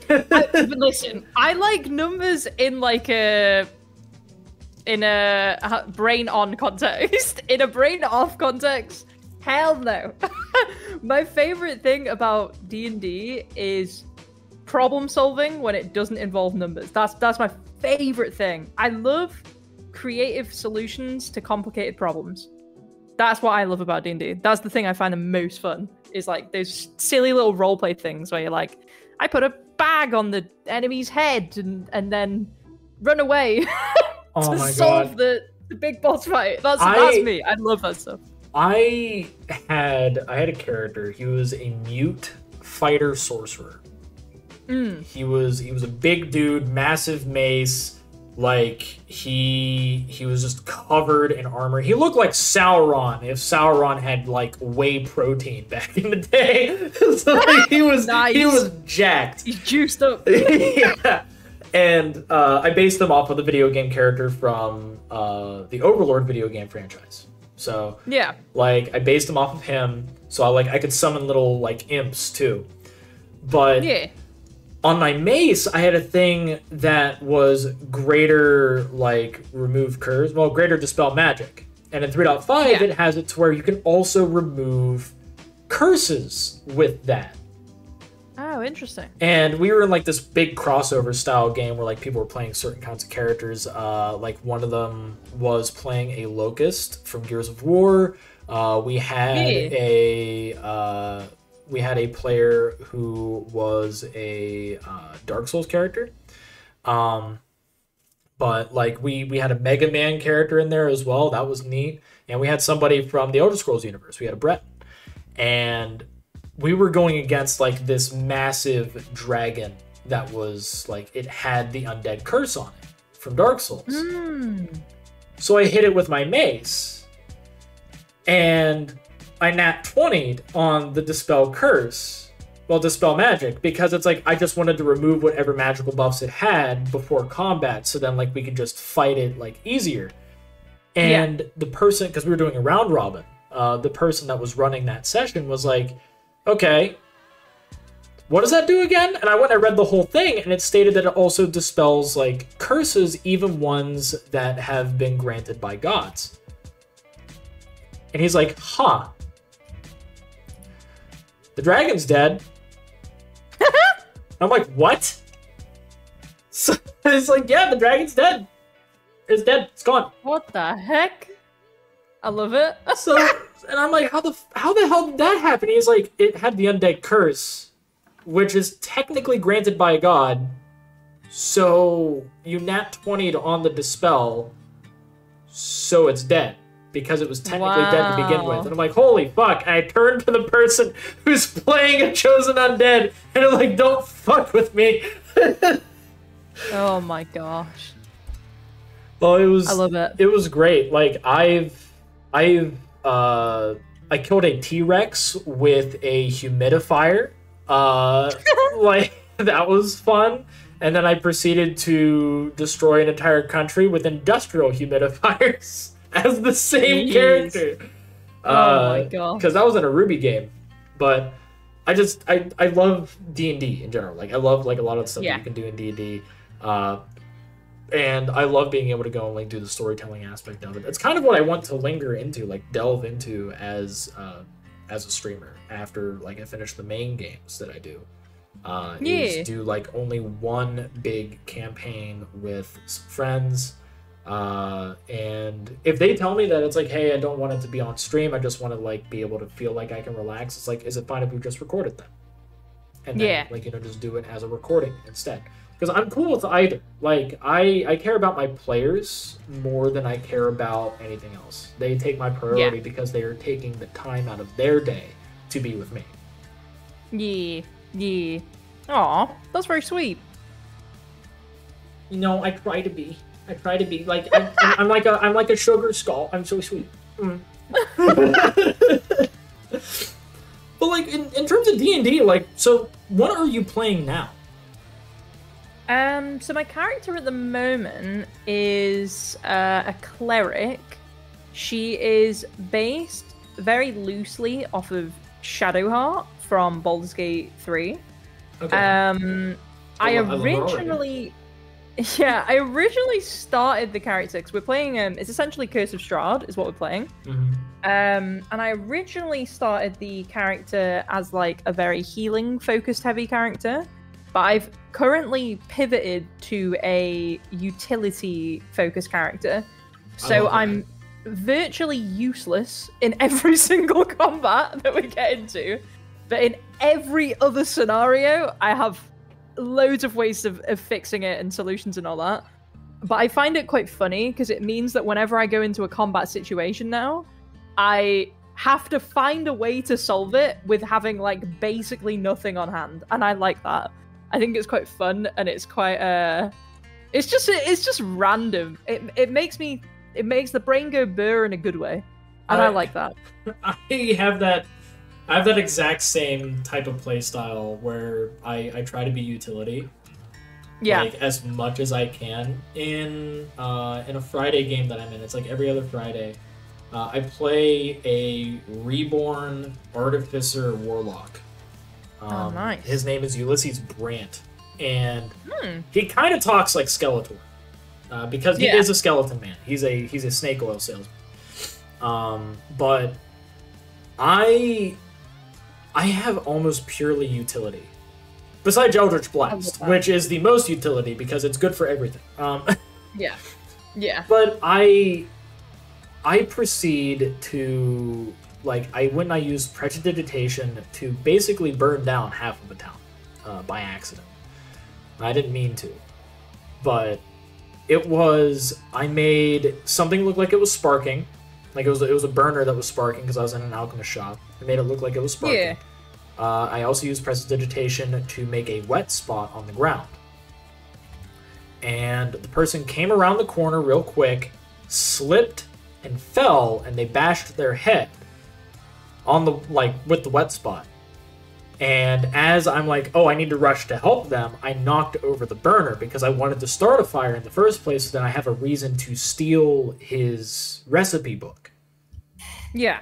Listen, I like numbers in like a brain on context. In a brain off context, hell no. My favorite thing about D&D is problem solving when it doesn't involve numbers. That's my favorite thing. I love creative solutions to complicated problems. That's what I love about D&D. That's the thing I find the most fun, is like those silly little roleplay things where you're like, I put a bag on the enemy's head and then run away to solve the big boss fight. That's me. I love that stuff. I had a character. He was a mute fighter sorcerer. He was a big dude, massive mace. Like he was just covered in armor. He looked like Sauron if Sauron had like whey protein back in the day. So like, he was jacked. He's juiced up. Yeah. And I based them off of the video game character from the Overlord video game franchise. So yeah, like I based them off of him, so I could summon little like imps too. But yeah. on my mace, I had a thing that was greater like remove curse, well, greater dispel magic. And in 3.5, it has it to where you can also remove curses with that. Oh, interesting. And we were in like this big crossover style game where like people were playing certain kinds of characters. Like one of them was playing a Locust from Gears of War. We had a player who was a Dark Souls character. But like we had a Mega Man character in there as well. That was neat. And we had somebody from the Elder Scrolls universe. We had a Brett. And we were going against like this massive dragon that was like, it had the undead curse on it from Dark Souls. So I hit it with my mace and I nat 20'd on the dispel curse. Well, dispel magic, because it's like I just wanted to remove whatever magical buffs it had before combat, so then like we could just fight it like easier. And the person, because we were doing a round robin, the person that was running that session was like, okay, what does that do again? And I went and I read the whole thing, and it stated that it also dispels like curses, even ones that have been granted by gods. And he's like, huh, the dragon's dead. I'm like, what? So it's like, yeah, the dragon's dead. It's dead. It's gone. What the heck? I love it. So, and I'm like, how the hell did that happen? He's like, it had the undead curse, which is technically granted by a god. So you nat 20'd on the dispel, so it's dead. Because it was technically dead to begin with. And I'm like, holy fuck. And I turned to the person who's playing a chosen undead, and I'm like, don't fuck with me. Oh my gosh. Well, I love it. It was great. Like, I killed a T-Rex with a humidifier. Like, that was fun. And then I proceeded to destroy an entire country with industrial humidifiers. As the same character. Oh my god. Because that was in a Ruby game. But I love D&D in general. Like I love like a lot of the stuff that you can do in D&D. And I love being able to go and like do the storytelling aspect of it. It's kind of what I want to linger into, like delve into as a streamer after like I finish the main games that I do. Is do like only one big campaign with some friends. And if they tell me that it's like, hey, I don't want it to be on stream, I just want to like be able to feel like I can relax, it's like, is it fine if we just record it then? And then like, you know, just do it as a recording instead. Because I'm cool with either. Like, I care about my players more than I care about anything else. They take my priority because they are taking the time out of their day to be with me. Yeah. Aw, that's very sweet. You know, I try to be. Like I'm like a sugar skull. I'm so sweet. But like in terms of D&D, like, so what are you playing now? So my character at the moment is a cleric. She is based very loosely off of Shadowheart from Baldur's Gate 3. Okay. I originally started the character because we're playing. It's essentially Curse of Strahd is what we're playing. And I originally started the character as like a very healing focused heavy character, but I've currently pivoted to a utility focused character. So I'm virtually useless in every single combat that we get into, but in every other scenario, I have loads of ways of fixing it and solutions and all that. But I find it quite funny because it means that whenever I go into a combat situation now, I have to find a way to solve it with having like basically nothing on hand, and I like that. I think it's quite fun, and it's quite it's just random. It makes the brain go burr in a good way, and I like that. I have that exact same type of play style where I try to be utility, Yeah. like as much as I can in a Friday game that I'm in. It's like every other Friday. I play a reborn artificer warlock. Oh, nice. His name is Ulysses Brant, and he kind of talks like Skeletor, because he is a skeleton man. He's a snake oil salesman. But I have almost purely utility, besides Eldritch Blast, which is the most utility because it's good for everything. Yeah. But I proceed to, like, I used Prestidigitation to basically burn down half of a town by accident. I didn't mean to, but I made something look like it was sparking, like it was a burner that was sparking because I was in an alchemist shop. I made it look like it was sparking. Yeah. I also used Prestidigitation to make a wet spot on the ground, and the person came around the corner real quick, slipped and fell, and they bashed their head on the, like, with the wet spot. And as I'm like, oh, I need to rush to help them, I knocked over the burner because I wanted to start a fire in the first place, so then I have a reason to steal his recipe book. Yeah.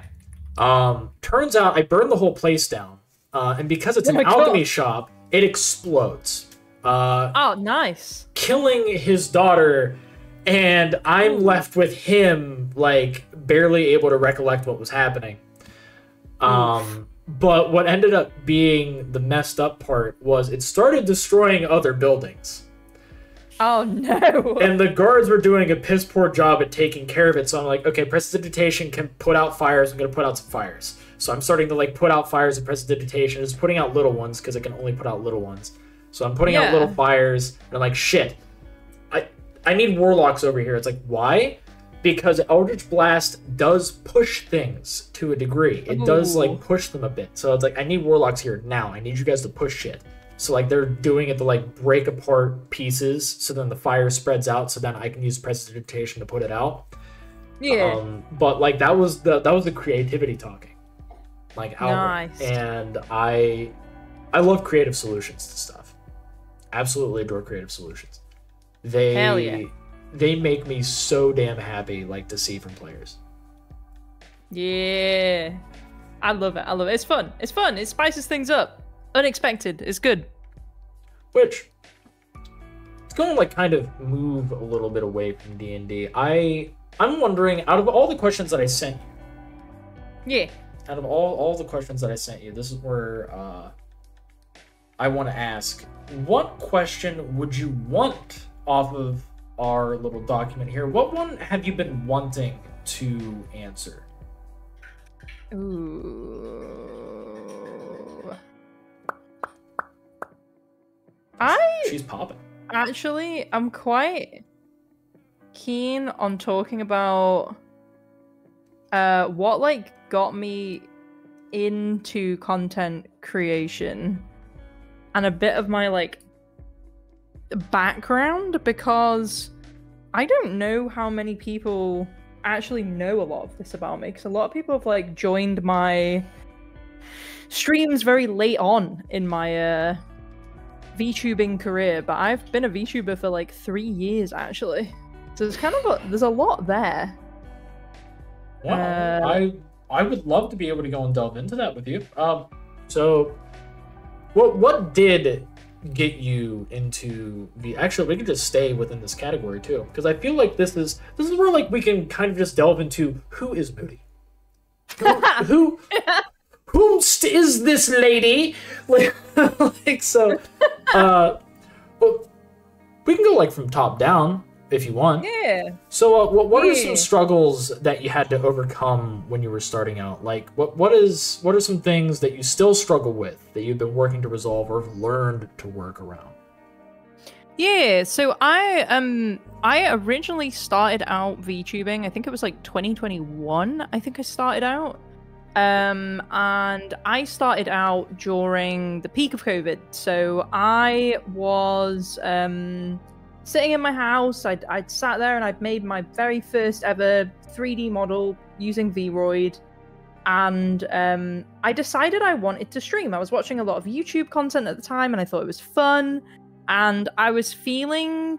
Turns out I burned the whole place down, and because it's an alchemy shop, it explodes. Oh, nice. Killing his daughter, and I'm left with him, like, barely able to recollect what was happening. But what ended up being the messed up part was it started destroying other buildings. Oh, no. And the guards were doing a piss poor job at taking care of it, so I'm like, okay, Prestidigitation can put out fires, I'm going to put out some fires. So I'm starting to, like, put out fires at Prestidigitation, just putting out little ones, because it can only put out little ones. So I'm putting out little fires, and I'm like, shit, I need warlocks over here. It's like, why? Because Eldritch Blast does push things to a degree. It does, like, push them a bit. So it's like, I need warlocks here now. I need you guys to push shit. So, like, they're doing it to, like, break apart pieces, so then the fire spreads out, so then I can use Prestidigitation to put it out. Yeah. But, like, that was the creativity talking. Like, outward. Nice. And I love creative solutions to stuff. Absolutely adore creative solutions. Hell yeah. They make me so damn happy, like, to see from players. Yeah. I love it. It's fun. It spices things up. Unexpected. It's good. Which, it's going to, like, kind of move a little bit away from D&D. I'm wondering, out of all the questions that I sent you... Yeah. Out of all the questions that I sent you, this is where I want to ask, what question would you want off of our little document here? What one have you been wanting to answer? Ooh. She's popping. Actually, I'm quite keen on talking about what, like, got me into content creation and a bit of my, like, background, because I don't know how many people actually know a lot of this about me, because a lot of people have, like, joined my streams very late on in my VTubing career, but I've been a VTuber for like 3 years actually, so there's kind of there's a lot there. Wow. I would love to be able to go and delve into that with you. So what did get you into the... Actually, we could just stay within this category too, because I feel like this is where, like, we can kind of just delve into who is Moody. Who is this lady? Like so. Well, we can go, like, from top down if you want. Yeah. So, what are some struggles that you had to overcome when you were starting out? Like, what are some things that you still struggle with that you've been working to resolve or have learned to work around? Yeah, so I originally started out VTubing, I think it was like 2021, I think I started out. And I started out during the peak of COVID. So I was sitting in my house, I'd sat there and I'd made my very first ever 3D model using Vroid. And I decided I wanted to stream. I was watching a lot of YouTube content at the time and I thought it was fun. and I was feeling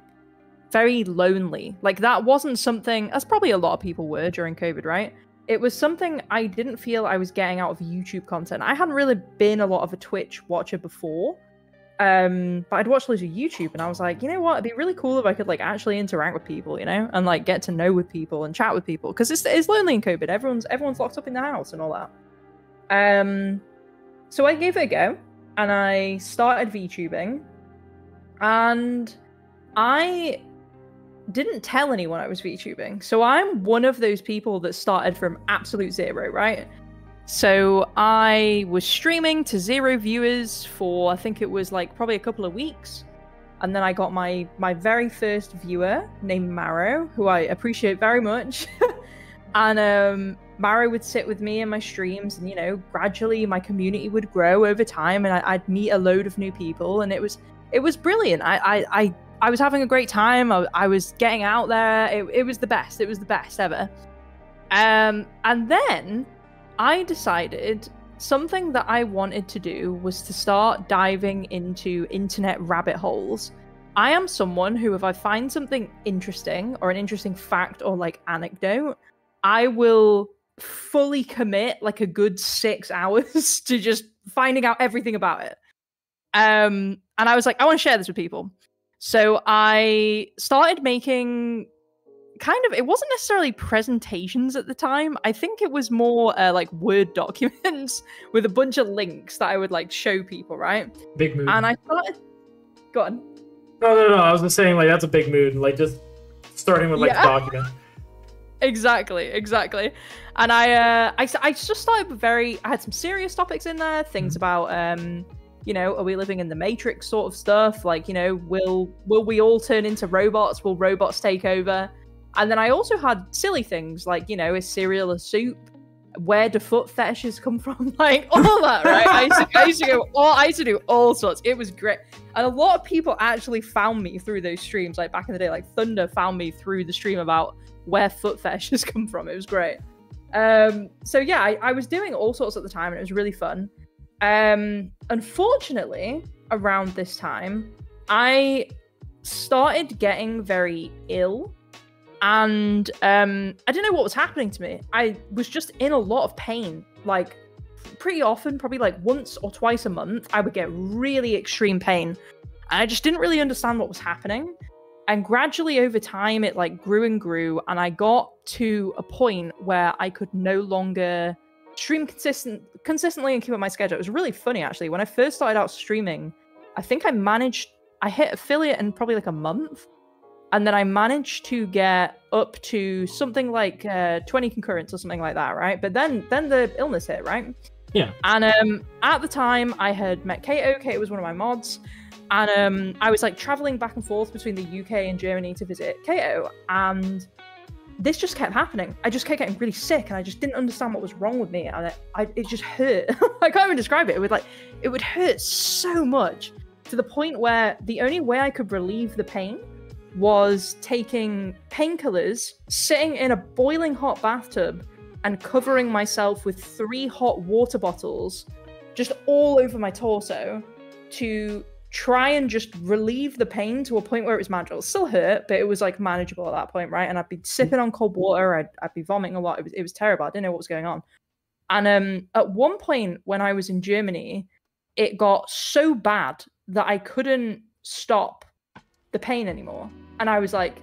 very lonely. Like, that wasn't something, as probably a lot of people were during COVID, right? It was something I didn't feel I was getting out of YouTube content. I hadn't really been a lot of a Twitch watcher before, but I'd watched loads of YouTube, and I was like, you know what? It'd be really cool if I could like actually interact with people, you know, and like get to know with people and chat with people, because it's lonely in COVID. Everyone's locked up in the house and all that. So I gave it a go, and I started VTubing, and I didn't tell anyone I was VTubing. So I'm one of those people that started from absolute zero, right? So I was streaming to 0 viewers for, I think it was like probably a couple of weeks. And then I got my very first viewer named Maro, who I appreciate very much. And Maro would sit with me in my streams, and, you know, gradually my community would grow over time, and I'd meet a load of new people, and it was brilliant. I was having a great time. I was getting out there. It was the best. It was the best ever. And then I decided something that I wanted to do was to start diving into internet rabbit holes. I am someone who, if I find something interesting or an interesting fact or like anecdote, I will fully commit like a good 6 hours to just finding out everything about it. And I was like, I want to share this with people. So I started making it wasn't necessarily presentations at the time. I think it was more like Word documents with a bunch of links that I would like show people, right? Big mood. And I started... Go on. No. I was just saying, like, that's a big mood. Like, just starting with, like, a document. Exactly. And I just started with I had some serious topics in there, things about... you know, are we living in the Matrix sort of stuff? Like, you know, will we all turn into robots? Will robots take over? And then I also had silly things like, you know, is cereal a soup? Where do foot fetishes come from? Like, all that, right? I used to do all sorts. It was great. And a lot of people actually found me through those streams. Like, back in the day, like Thunder found me through the stream about where foot fetishes come from. It was great. So yeah, I was doing all sorts at the time, and it was really fun. Unfortunately, around this time, I started getting very ill, and I didn't know what was happening to me. I was just in a lot of pain, like pretty often, probably like once or twice a month. I would get really extreme pain, and I just didn't really understand what was happening. And gradually over time, it like grew and grew, and I got to a point where I could no longer stream consistently and keep up my schedule. It was really funny, actually. When I first started out streaming, I think I hit affiliate in probably like a month, and then I managed to get up to something like 20 concurrents or something like that, right? But then the illness hit, right? Yeah. And at the time, I had met Kato. Kato was one of my mods, and I was like traveling back and forth between the UK and Germany to visit Kato, and this just kept happening. I just kept getting really sick, and I just didn't understand what was wrong with me, and it just hurt. I can't even describe it. It would hurt so much, to the point where the only way I could relieve the pain was taking painkillers, sitting in a boiling hot bathtub, and covering myself with 3 hot water bottles just all over my torso to try and just relieve the pain to a point where it was manageable. It still hurt, but it was like manageable at that point, right? And I'd be sipping on cold water, I'd be vomiting a lot. It was terrible. I didn't know what was going on. And at one point when I was in Germany, it got so bad that I couldn't stop the pain anymore. And I was like,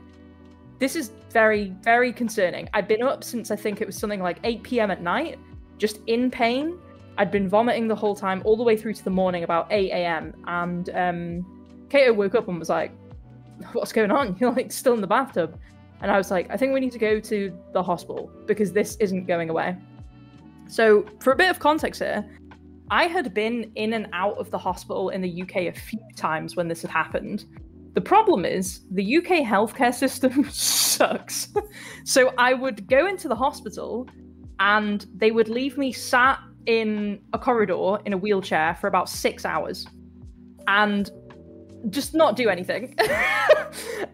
this is very, very concerning. I'd been up since I think it was something like 8 p.m. at night, just in pain. I'd been vomiting the whole time, all the way through to the morning, about 8 a.m. And Kato woke up and was like, what's going on? You're like still in the bathtub. And I was like, I think we need to go to the hospital because this isn't going away. So for a bit of context here, I had been in and out of the hospital in the UK a few times when this had happened. The problem is the UK healthcare system sucks. So I would go into the hospital and they would leave me sat in a corridor in a wheelchair for about 6 hours and just not do anything.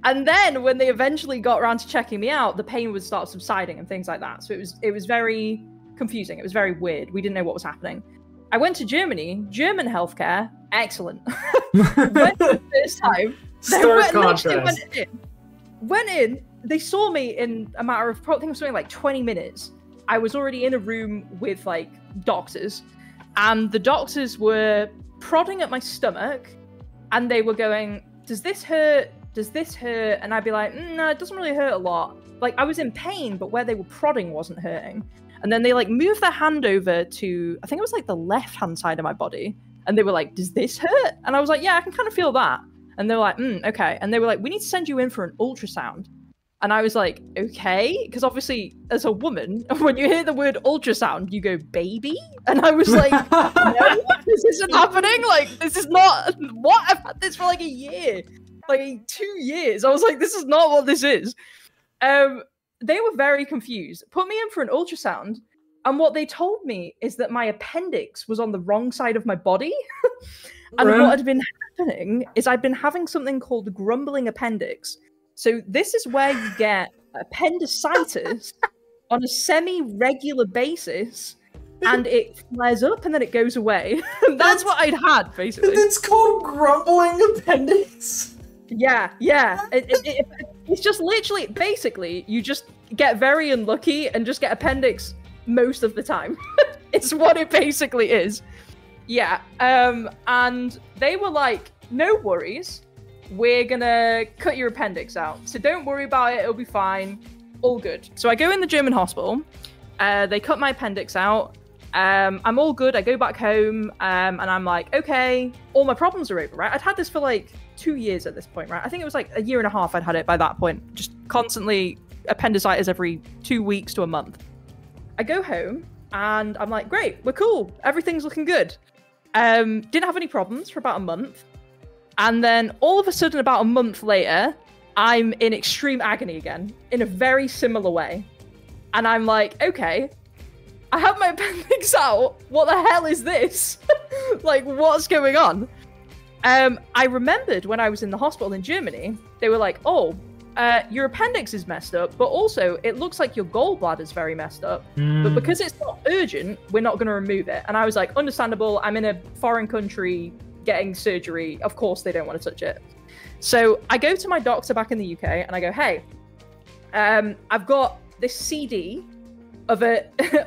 And then when they eventually got around to checking me out, the pain would start subsiding and things like that. So it was very confusing. It was very weird. We didn't know what was happening. I went to Germany. German healthcare, excellent. Went the first time. Stark contrast. Went in. They saw me in a matter of, I think it was something like 20 minutes. I was already in a room with like doctors, and the doctors were prodding at my stomach, and they were going, "Does this hurt? Does this hurt?" And I'd be like, "No, it doesn't really hurt a lot." Like, I was in pain, but where they were prodding wasn't hurting. And then they like moved their hand over to, I think it was like the left hand side of my body, and they were like, "Does this hurt?" And I was like, "Yeah, I can kind of feel that." And they were like, "Okay." And they were like, "We need to send you in for an ultrasound." And I was like, okay, because obviously, as a woman, when you hear the word ultrasound, you go, baby? And I was like, no, this isn't happening. Like, this is not, what? I've had this for like a year, like 2 years. I was like, this is not what this is. They were very confused. Put me in for an ultrasound, and what they told me is that my appendix was on the wrong side of my body. And what had been happening is I'd been having something called grumbling appendix. So this is where you get appendicitis on a semi-regular basis, and it flares up and then it goes away. That's what I'd had, basically. It's called grumbling appendix. Yeah. It's just literally, basically, you just get very unlucky and just get appendix most of the time. It's what it basically is. Yeah, and they were like, no worries. We're gonna cut your appendix out. So don't worry about it, it'll be fine. All good. So I go in the German hospital, they cut my appendix out, I'm all good, I go back home, and I'm like, okay, all my problems are over, right? I'd had this for like 2 years at this point, right? I think it was like a year and a half I'd had it by that point. Just constantly appendicitis every 2 weeks to a month. I go home, and I'm like, great, we're cool, everything's looking good. Didn't have any problems for about a month. And then all of a sudden, about a month later, I'm in extreme agony again, in a very similar way. And I'm like, okay, I have my appendix out. What the hell is this? Like, what's going on? I remembered when I was in the hospital in Germany, they were like, oh, your appendix is messed up, but also it looks like your gallbladder's very messed up. But because it's not urgent, we're not going to remove it. And I was like, understandable. I'm in a foreign country getting surgery, of course they don't want to touch it. So I go to my doctor back in the UK and I go, hey, I've got this CD of a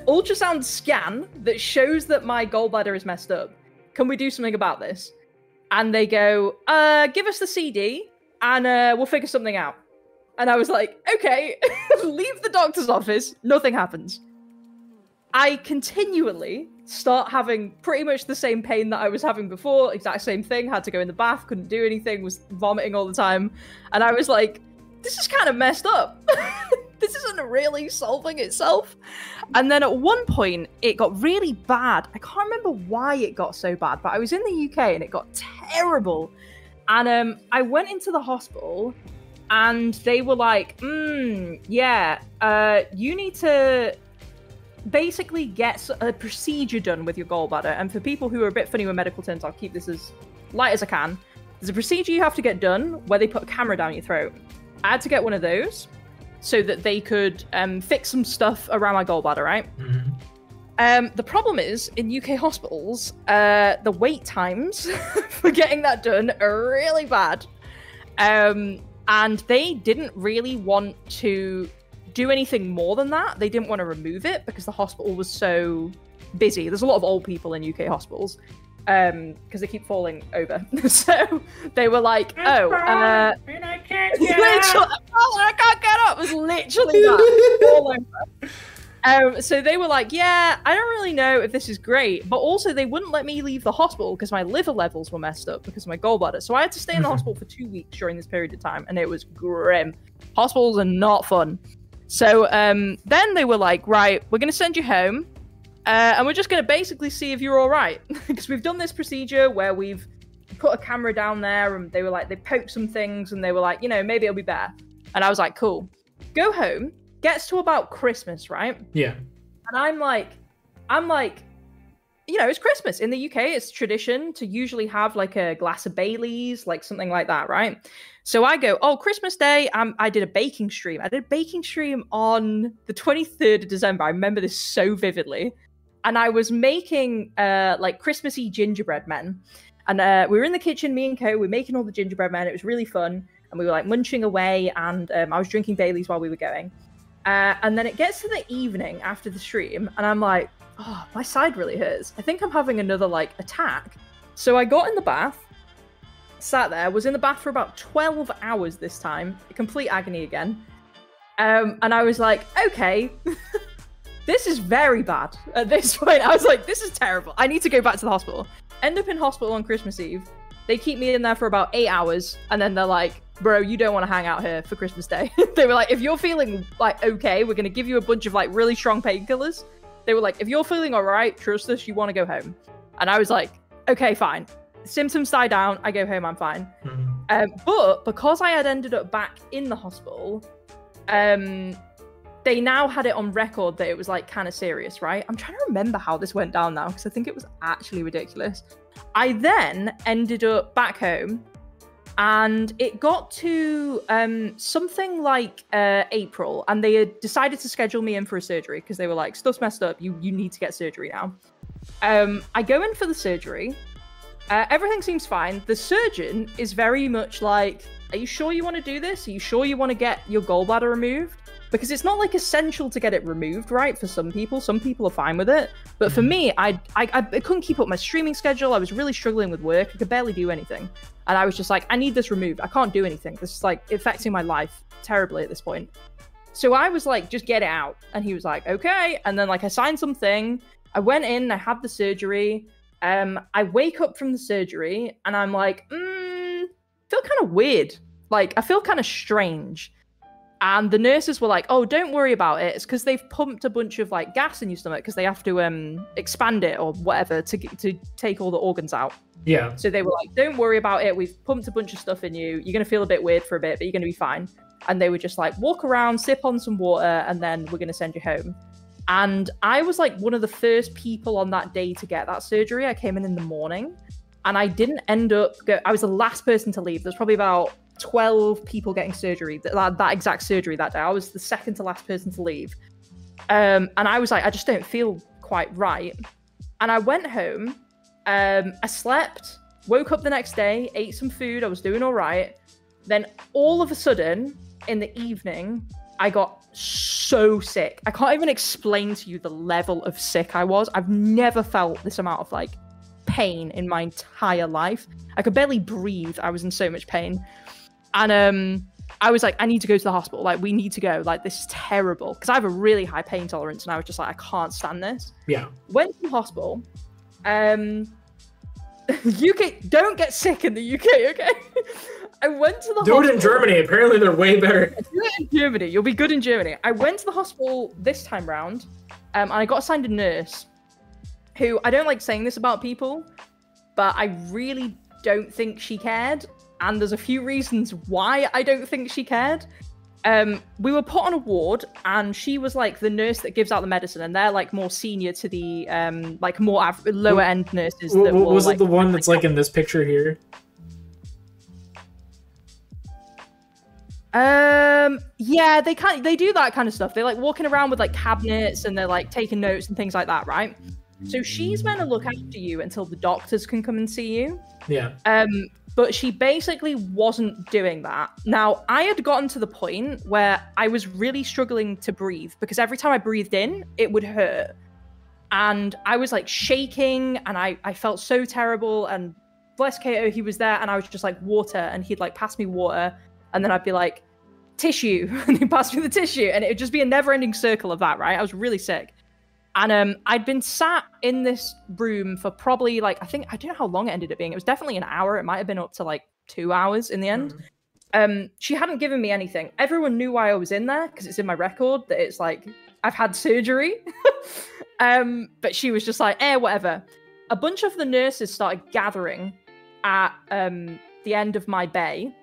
ultrasound scan that shows that my gallbladder is messed up. Can we do something about this? And they go, give us the CD and we'll figure something out. And I was like, okay, leave the doctor's office, nothing happens. I continually start having pretty much the same pain that I was having before, exact same thing, had to go in the bath, couldn't do anything, was vomiting all the time. And I was like, this is kind of messed up. This isn't really solving itself. And then at one point, it got really bad. I can't remember why it got so bad, but I was in the UK and it got terrible. And I went into the hospital and they were like, yeah, you need to basically get a procedure done with your gallbladder. And for people who are a bit funny with medical terms, I'll keep this as light as I can. There's a procedure you have to get done where they put a camera down your throat. I had to get one of those so that they could fix some stuff around my gallbladder, right? The problem is, in UK hospitals, the wait times for getting that done are really bad. And they didn't really want to do anything more than that. They didn't want to remove it because the hospital was so busy. There's a lot of old people in UK hospitals because they keep falling over. So they were like, oh, and I can't get up. I can't get up. It was literally that. All over. So they were like, yeah, I don't really know if this is great, but also they wouldn't let me leave the hospital because my liver levels were messed up because of my gallbladder. So I had to stay in the hospital for 2 weeks during this period of time, and it was grim. Hospitals are not fun. So then they were like, right, we're going to send you home, and we're just going to basically see if you're all right. Because we've done this procedure where we've put a camera down there, and they were like, they poked some things, and they were like, you know, maybe it'll be better. And I was like, cool. Go home. Gets to about Christmas, right? Yeah. And I'm like, you know, it's Christmas. In the UK, it's tradition to usually have like a glass of Baileys, like something like that, right? So I go, oh, Christmas Day, I did a baking stream. I did a baking stream on the 23rd of December. I remember this so vividly. And I was making like Christmassy gingerbread men. And we were in the kitchen, me and Co. We were making all the gingerbread men. It was really fun. And we were like munching away. And I was drinking Baileys while we were going. And then it gets to the evening after the stream. And I'm like, oh, my side really hurts. I think I'm having another like attack. So I got in the bath, sat there, was in the bath for about 12 hours this time. Complete agony again. And I was like, okay, this is very bad. At this point, I was like, this is terrible. I need to go back to the hospital. End up in hospital on Christmas Eve. They keep me in there for about 8 hours. And then they're like, bro, you don't want to hang out here for Christmas Day. They were like, if you're feeling like okay, we're going to give you a bunch of like really strong painkillers. They were like, if you're feeling all right, trust us, you want to go home. And I was like, okay, fine. Symptoms die down. I go home, I'm fine. But because I had ended up back in the hospital, they now had it on record that it was like kind of serious, right? I'm trying to remember how this went down now because I think it was actually ridiculous. I then ended up back home and it got to something like April and they had decided to schedule me in for a surgery because they were like, stuff's messed up, you need to get surgery now. I go in for the surgery. Everything seems fine. The surgeon is very much like, are you sure you want to do this? Are you sure you want to get your gallbladder removed? Because it's not like essential to get it removed, right? For some people are fine with it. But for me, I couldn't keep up my streaming schedule. I was really struggling with work. I could barely do anything. And I was just like, I need this removed. I can't do anything. This is like affecting my life terribly at this point. So I was like, just get it out. And he was like, okay. And then like I signed something. I went in, I had the surgery. I wake up from the surgery and I'm like, feel kind of weird. Like, I feel kind of strange. And the nurses were like, oh, don't worry about it. It's because they've pumped a bunch of like gas in your stomach because they have to expand it or whatever to take all the organs out. Yeah. So they were like, don't worry about it. We've pumped a bunch of stuff in you. You're going to feel a bit weird for a bit, but you're going to be fine. And they were just like, walk around, sip on some water, and then we're going to send you home. And I was like one of the first people on that day to get that surgery. I came in the morning and I didn't end up, I was the last person to leave. There's probably about 12 people getting surgery, that exact surgery that day. I was the second to last person to leave. And I was like, I just don't feel quite right. And I went home, I slept, woke up the next day, ate some food, I was doing all right. Then all of a sudden, in the evening, I got so sick. I can't even explain to you the level of sick I was. I've never felt this amount of like pain in my entire life. I could barely breathe. I was in so much pain. And I was like, I need to go to the hospital. Like, we need to go. Like, this is terrible. Because I have a really high pain tolerance. And I was just like, I can't stand this. Yeah. Went to the hospital. UK, don't get sick in the UK, okay? I went to the hospital. Do it in Germany. Apparently they're way better. Do it in Germany. You'll be good in Germany. I went to the hospital this time round, and I got assigned a nurse who, I don't like saying this about people, but I really don't think she cared. And there's a few reasons why I don't think she cared. We were put on a ward, and she was like the nurse that gives out the medicine, and they're like more senior to the like more lower end nurses. That was like, it the one that's like in this picture here? Yeah, they do that kind of stuff. They're like walking around with like cabinets, and they're like taking notes and things like that, right? So she's meant to look after you until the doctors can come and see you. Yeah. But she basically wasn't doing that. Now, I had gotten to the point where I was really struggling to breathe because every time I breathed in, it would hurt. And I was like shaking, and I felt so terrible. And bless Kato, he was there, and I was just like, water. And he'd like pass me water. And then I'd be like, tissue. And he'd pass me the tissue. And it would just be a never-ending circle of that, right? I was really sick. And I'd been sat in this room for probably like, I don't know how long it ended up being. It was definitely an hour. It might have been up to like 2 hours in the end. She hadn't given me anything. Everyone knew why I was in there because it's in my record that it's like, I've had surgery. But she was just like, whatever. A bunch of the nurses started gathering at the end of my bay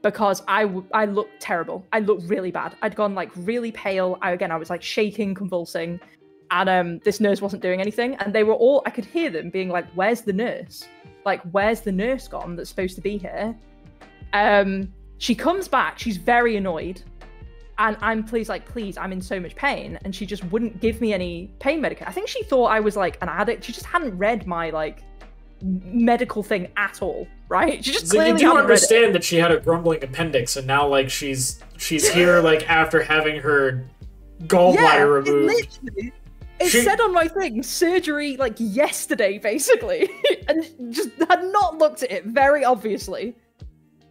because I looked terrible. I looked really bad. I'd gone like really pale. I was like shaking, convulsing. And this nurse wasn't doing anything. And they were all, I could hear them being like, where's the nurse? Like, where's the nurse gone that's supposed to be here? She comes back. She's very annoyed. And I'm please, I'm in so much pain. And she just wouldn't give me any pain medication. I think she thought I was like an addict. She just hadn't read my like medical thing at all, right? She just So you clearly do hadn't read it. understand that she had a grumbling appendix, and now like she's here like after having her gallbladder removed. Literally. It said on my thing, surgery like yesterday, basically, and just had not looked at it very obviously.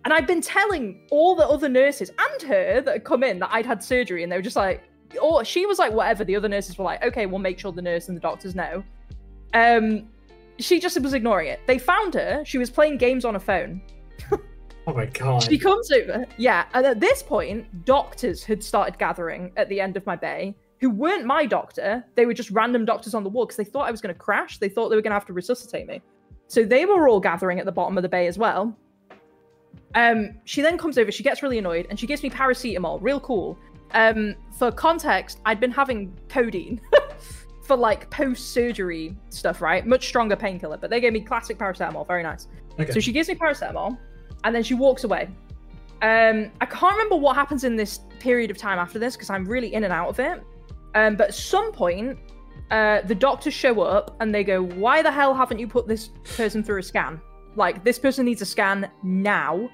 And I've been telling all the other nurses and her that had come in that I'd had surgery, and they were just like, or she was like, whatever. The other nurses were like, okay, we'll make sure the nurse and the doctors know. She just was ignoring it. They found her. She was playing games on her phone. Oh my god. She comes over. Yeah. And at this point, doctors had started gathering at the end of my bay who weren't my doctor. They were just random doctors on the ward because they thought I was going to crash. They thought they were going to have to resuscitate me. So they were all gathering at the bottom of the bay as well. She then comes over. She gets really annoyed and she gives me paracetamol. Real cool. For context, I'd been having codeine for like post-surgery stuff, right? Much stronger painkiller, but they gave me classic paracetamol. Very nice. Okay. So she gives me paracetamol and then she walks away. I can't remember what happens in this period of time after this because I'm really in and out of it. But at some point, the doctors show up and they go, why the hell haven't you put this person through a scan? Like, this person needs a scan now.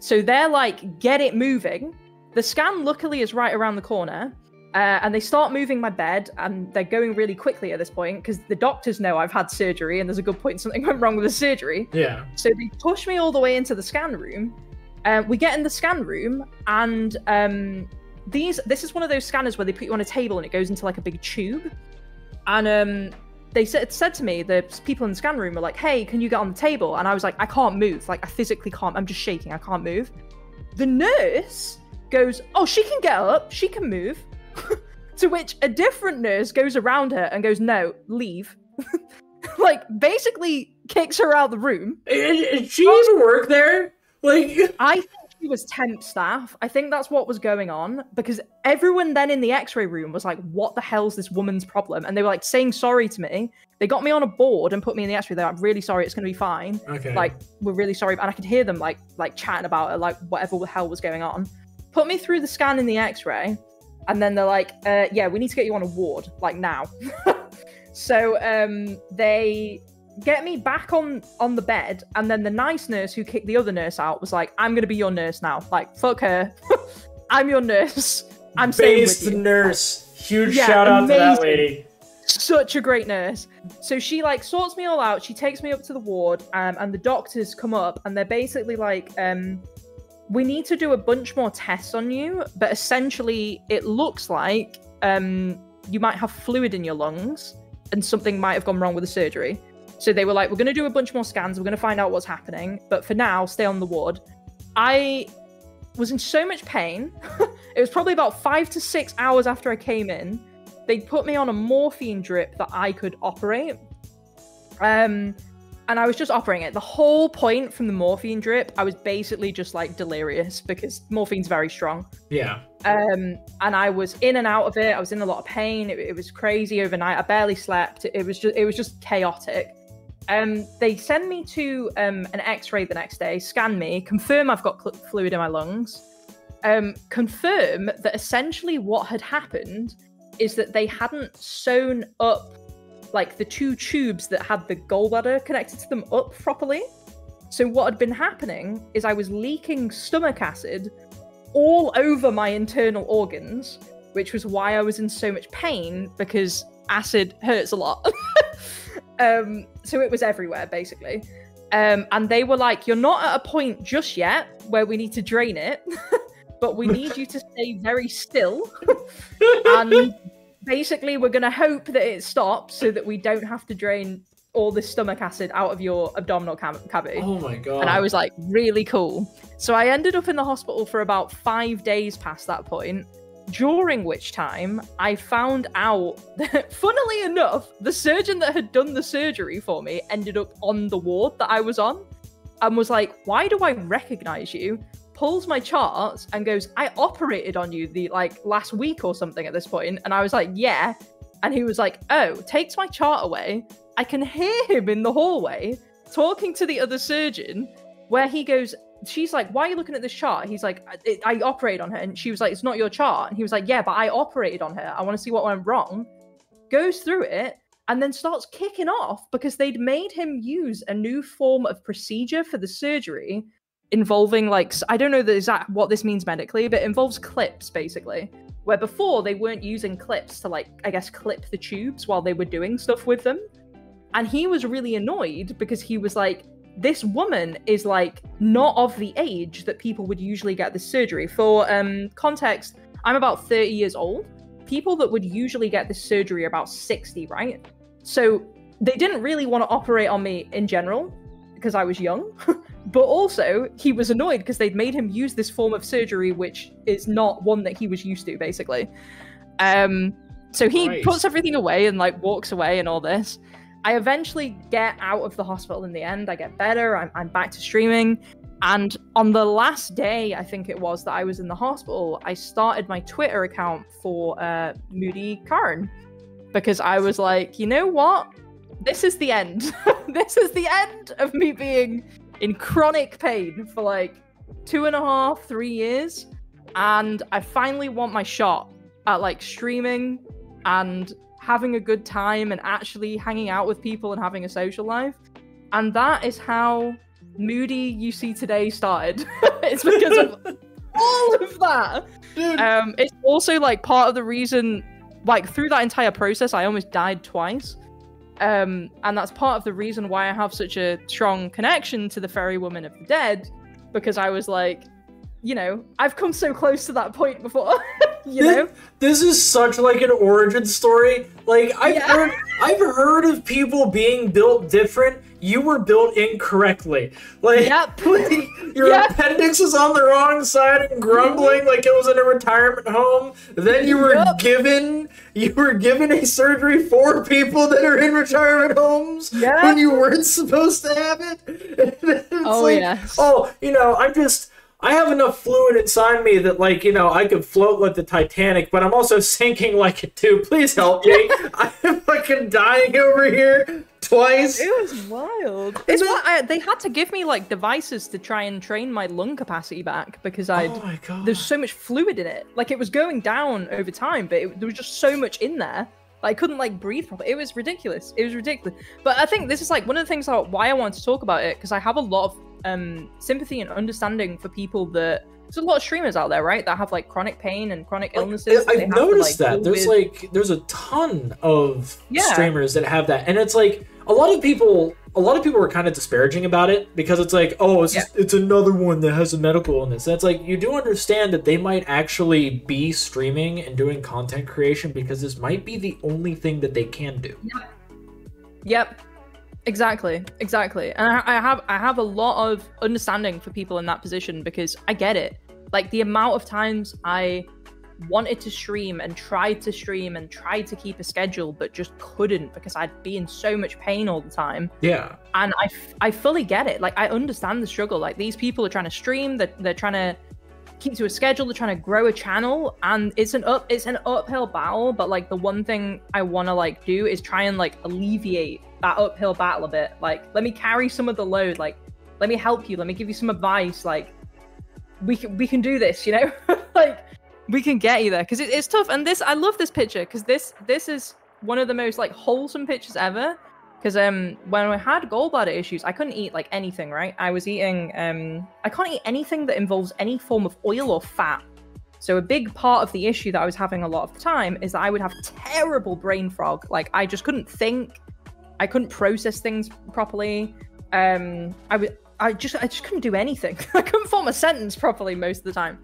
So they're like, get it moving. The scan luckily is right around the corner. And they start moving my bed, and they're going really quickly at this point because the doctors know I've had surgery, and there's a good point something went wrong with the surgery. Yeah. So they push me all the way into the scan room. We get in the scan room, and this is one of those scanners where they put you on a table and it goes into like a big tube. And they said to me, the people in the scan room were like, hey, can you get on the table? And I was like, I can't move. Like, I physically can't. I'm just shaking. I can't move. The nurse goes, oh, she can get up. She can move. To which a different nurse goes around her and goes, no, leave. Like, basically kicks her out of the room. Did she even work there? Like, I think she was temp staff. I think that's what was going on, because everyone then in the x-ray room was like, what the hell's this woman's problem? And they were like saying sorry to me. They got me on a board and put me in the x-ray. They're like, I'm really sorry, it's going to be fine. Okay. Like, we're really sorry. And I could hear them like chatting about it, like whatever the hell was going on. Put me through the scan in the x-ray. And then they're like, yeah, we need to get you on a ward, like now. So they get me back on the bed. And then the nice nurse who kicked the other nurse out was like, I'm going to be your nurse now. Like, fuck her. I'm your nurse. I'm staying with you. Nurse. Huge shout out to that lady. Such a great nurse. So she like sorts me all out. She takes me up to the ward, and the doctors come up and they're basically like, we need to do a bunch more tests on you, but essentially it looks like you might have fluid in your lungs and something might have gone wrong with the surgery. So they were like, we're going to do a bunch more scans. We're going to find out what's happening. But for now, stay on the ward. I was in so much pain. It was probably about 5 to 6 hours after I came in. They put me on a morphine drip that I could operate. And I was just operating it. The whole point from the morphine drip, I was basically just like delirious because morphine's very strong. Yeah. And I was in and out of it. I was in a lot of pain. It was crazy overnight. I barely slept. It was just chaotic. They send me to an x-ray the next day, scan me, confirm I've got fluid in my lungs, confirm that essentially what had happened is that they hadn't sewn up like the 2 tubes that had the gallbladder connected to them up properly. So what had been happening is I was leaking stomach acid all over my internal organs, which was why I was in so much pain, because acid hurts a lot. So it was everywhere, basically. And they were like, you're not at a point just yet where we need to drain it, but we need you to stay very still. And basically, we're going to hope that it stops so that we don't have to drain all this stomach acid out of your abdominal cavity. Oh my god. And I was like, really cool. So I ended up in the hospital for about 5 days past that point, during which time I found out that, funnily enough, the surgeon that had done the surgery for me ended up on the ward that I was on and was like, why do I recognize you? Pulls my charts and goes, I operated on you the last week or something at this point. And I was like, yeah. And he was like, oh, takes my chart away. I can hear him in the hallway talking to the other surgeon, where he goes, she's like, why are you looking at this chart? He's like, I operated on her. And she was like, it's not your chart. And he was like, yeah, but I operated on her. I want to see what went wrong. Goes through it and then starts kicking off because they'd made him use a new form of procedure for the surgery involving, like, I don't know the exact what this means medically, but it involves clips, basically. Where before they weren't using clips to, like, I guess, clip the tubes while they were doing stuff with them. And he was really annoyed because he was like, this woman is, like, not of the age that people would usually get this surgery. For context, I'm about 30 years old. People that would usually get this surgery are about 60, right? So they didn't really want to operate on me in general because I was young. But also, he was annoyed because they'd made him use this form of surgery, which is not one that he was used to, basically. So he puts everything away and, like, walks away and all this. I eventually get out of the hospital in the end. I get better. I'm back to streaming. And on the last day, I think it was, that I was in the hospital, I started my Twitter account for Moody Charon. Because I was like, you know what? This is the end. This is the end of me being in chronic pain for like 2.5, 3 years. And I finally want my shot at, like, streaming and having a good time and actually hanging out with people and having a social life. And that is how Moody you see today started. It's because of all of that. Dude. It's also, like, part of the reason, like, through that entire process, I almost died twice. And that's part of the reason why I have such a strong connection to the fairy woman of the dead, because I was like, you know, I've come so close to that point before. You know, this is such, like, an origin story. Like, I've heard of people being built different. You were built incorrectly. Like, your appendix is on the wrong side and grumbling like it was in a retirement home. Then you were given a surgery for people that are in retirement homes when you weren't supposed to have it. Oh, you know, I have enough fluid inside me that, like, you know, I could float like the Titanic, but I'm also sinking like it too. Please help me. I'm fucking dying over here twice. It was wild. It's what they had to give me, like, devices to try and train my lung capacity back because there's so much fluid in it. Like, it was going down over time, but there was just so much in there. Like, I couldn't, like, breathe properly. It was ridiculous. It was ridiculous. But I think this is, like, one of the things why I wanted to talk about it, because I have a lot of sympathy and understanding for people that there's a lot of streamers out there, right, that have, like, chronic pain and chronic illnesses. I've noticed that there's a ton of streamers that have that, and it's like a lot of people are kind of disparaging about it because it's like, oh, it's another one that has a medical illness. And it's like, you do understand that they might actually be streaming and doing content creation because this might be the only thing that they can do. Yep. Exactly. And I have a lot of understanding for people in that position because I get it. Like, the amount of times I wanted to stream and tried to keep a schedule but just couldn't because I'd be in so much pain all the time. Yeah. And I fully get it. Like, I understand the struggle. Like, these people are trying to stream, they're trying to keep to a schedule, they're trying to grow a channel, and it's an uphill battle, but, like, the one thing I want to, like, do is try and, like, alleviate that uphill battle a bit. Like, let me carry some of the load, like, let me help you, let me give you some advice, like, we can do this, you know? Like, we can get you there, because it's tough. And I love this picture, because this is one of the most, like, wholesome pictures ever, because when I had gallbladder issues, I couldn't eat, like, anything, right? I was eating I can't eat anything that involves any form of oil or fat. So a big part of the issue that I was having a lot of the time is that I would have terrible brain fog. Like, I just couldn't think, I couldn't process things properly. I just couldn't do anything. I couldn't form a sentence properly most of the time.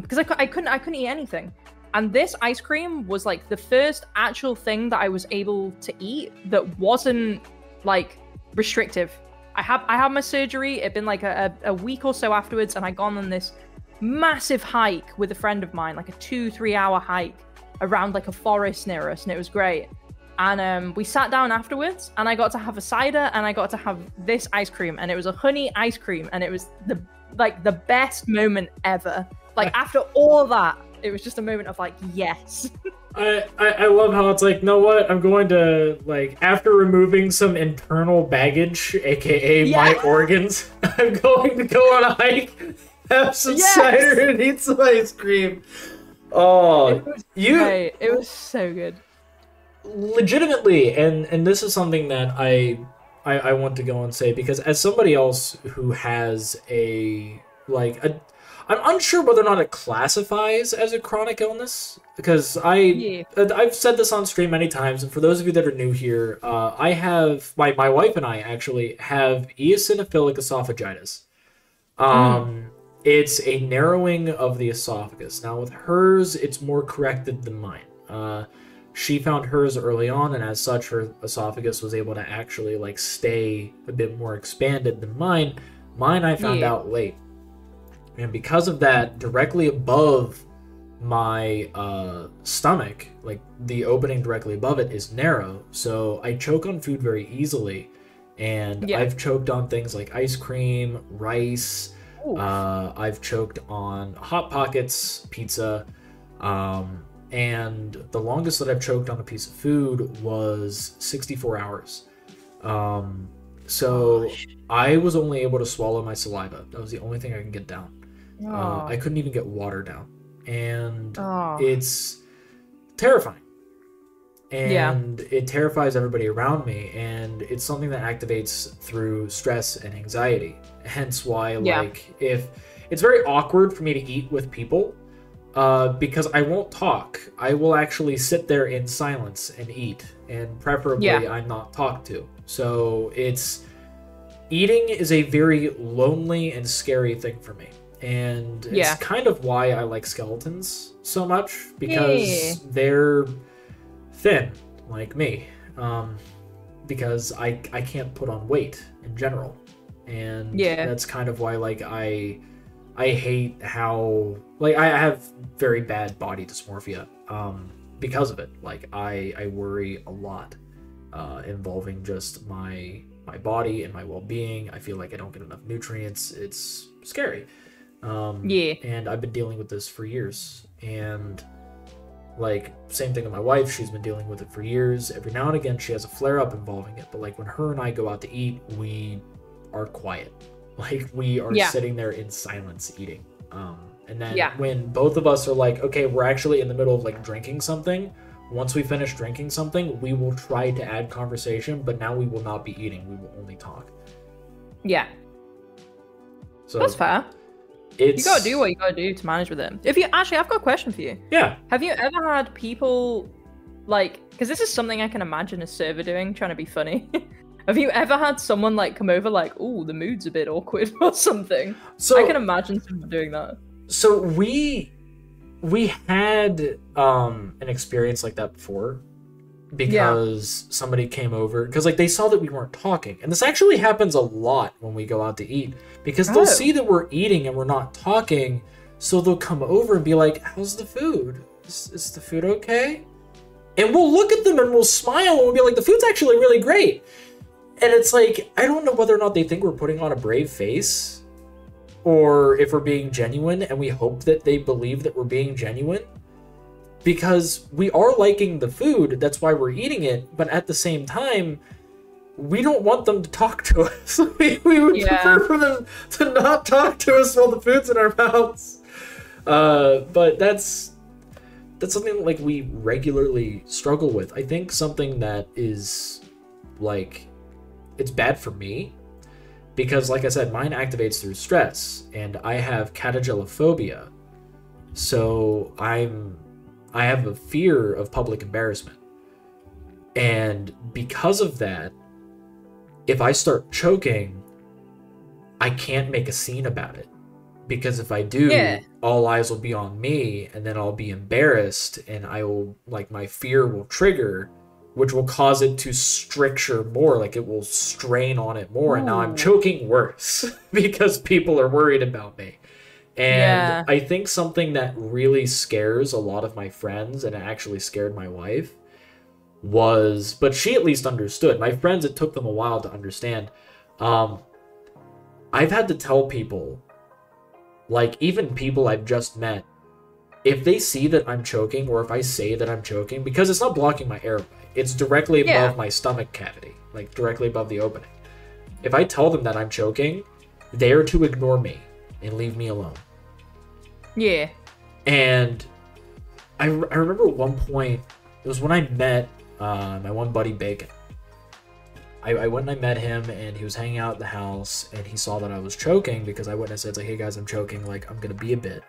Because I couldn't eat anything. And this ice cream was, like, the first actual thing that I was able to eat that wasn't, like, restrictive. I had my surgery. It'd been like a week or so afterwards, and I'd gone on this massive hike with a friend of mine, like a 2-3 hour hike around, like, a forest near us, and it was great. And we sat down afterwards, and I got to have a cider, and I got to have this ice cream, and it was a honey ice cream, and it was the best moment ever. Like, after all that, it was just a moment of, like, yes. I love how it's like, know what? I'm going to, like, after removing some internal baggage, aka my organs, I'm going to go on a hike, have some cider, and eat some ice cream. Oh, it was so good. legitimately, and this is something that I want to go and say, because as somebody else who has I'm unsure whether or not it classifies as a chronic illness, because I've said this on stream many times, and for those of you that are new here, I have my wife and I actually have eosinophilic esophagitis. It's a narrowing of the esophagus. Now with hers, it's more corrected than mine. She found hers early on, and as such, her esophagus was able to actually like stay a bit more expanded than mine. Mine I found out late. And because of that, directly above my stomach, like the opening directly above it is narrow, so I choke on food very easily. And I've choked on things like ice cream, rice. I've choked on Hot Pockets, pizza. And the longest that I've choked on a piece of food was 64 hours. So I was only able to swallow my saliva. That was the only thing I can get down. I couldn't even get water down, and it's terrifying, and it terrifies everybody around me, and it's something that activates through stress and anxiety. Hence why, like, if it's very awkward for me to eat with people, because I won't talk. I will actually sit there in silence and eat, and preferably I'm not talked to. So eating is a very lonely and scary thing for me. And it's kind of why I like skeletons so much, because they're thin, like me. Because I can't put on weight in general. And that's kind of why, like, I hate how, like, I have very bad body dysmorphia because of it. Like, I worry a lot involving just my body and my well-being. I feel like I don't get enough nutrients. It's scary. And I've been dealing with this for years, and like same thing with my wife, she's been dealing with it for years. Every now and again she has a flare-up involving it, but like when her and I go out to eat, we are quiet, like we are sitting there in silence eating, and then when both of us are like, okay, we're actually in the middle of like drinking something, once we finish drinking something, we will try to add conversation, but now we will not be eating, we will only talk. So that's fair. You gotta do what you gotta do to manage with it. I've got a question for you. Have you ever had people, like, because this is something I can imagine a server doing, trying to be funny. Have you ever had someone like come over like, oh, the mood's a bit awkward or something? So I can imagine someone doing that. So we had an experience like that before, because somebody came over, because like they saw that we weren't talking, and this actually happens a lot when we go out to eat, because they'll see that we're eating and we're not talking, so they'll come over and be like, how's the food? Is the food okay? And we'll look at them and we'll smile and we'll be like, the food's actually really great. And it's like, I don't know whether or not they think we're putting on a brave face, or if we're being genuine, and we hope that they believe that we're being genuine. Because we are liking the food, that's why we're eating it, but at the same time, we don't want them to talk to us. we would prefer for them to not talk to us while the food's in our mouths. But that's something like we regularly struggle with. I think something that is, like, it's bad for me, because like I said, mine activates through stress, and I have catagelophobia. So I have a fear of public embarrassment. And because of that, if I start choking, I can't make a scene about it. Because if I do, all eyes will be on me, and then I'll be embarrassed, and I will, like, my fear will trigger, which will cause it to stricture more, like it will strain on it more, and now I'm choking worse because people are worried about me. And I think something that really scares a lot of my friends, and it actually scared my wife, was, but she at least understood. My friends, it took them a while to understand. I've had to tell people, like even people I've just met, if they see that I'm choking, or if I say that I'm choking, because it's not blocking my airway, it's directly above my stomach cavity, like directly above the opening. If I tell them that I'm choking, they are to ignore me and leave me alone. And I remember at one point, it was when I met my one buddy Bacon. I went and I met him, and he was hanging out at the house, and he saw that I was choking because I went and said, like, hey guys, I'm choking, like, I'm gonna be a bit.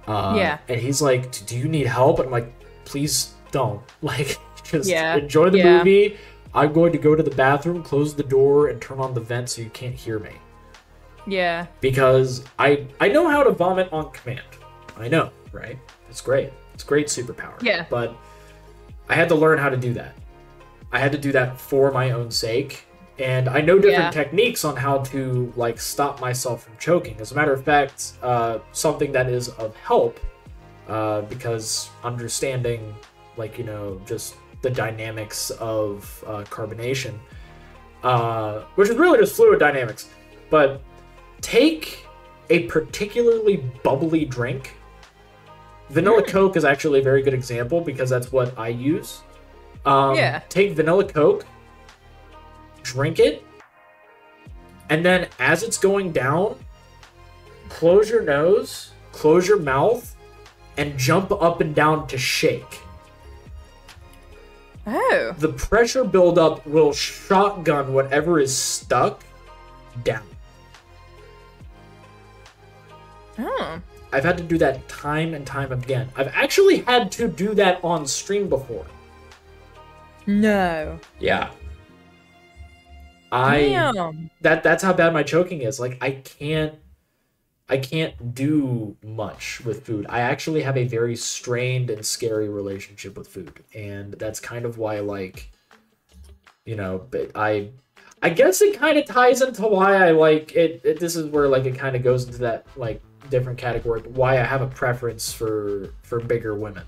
And he's like, do you need help? And I'm like, please don't. Like, just enjoy the movie. I'm going to go to the bathroom, close the door, and turn on the vent so you can't hear me. Yeah. Because I know how to vomit on command. I know, right? It's great. It's a great superpower. Yeah. But I had to learn how to do that. I had to do that for my own sake. And I know different techniques on how to, like, stop myself from choking. As a matter of fact, something that is of help, because understanding, like, you know, just the dynamics of carbonation, which is really just fluid dynamics. But take a particularly bubbly drink. Vanilla Coke is actually a very good example because that's what I use. Take vanilla Coke, drink it, and then as it's going down, close your nose, close your mouth, and jump up and down to shake. Oh. The pressure buildup will shotgun whatever is stuck down. Oh. I've had to do that time and time again. I've actually had to do that on stream before. No. Yeah. Damn. That's how bad my choking is. Like, I can't do much with food. I actually have a very strained and scary relationship with food, and that's kind of why, like, you know, but I guess it kind of ties into why I like it. This is where, like, it kind of goes into that, like, different category, but why I have a preference for bigger women.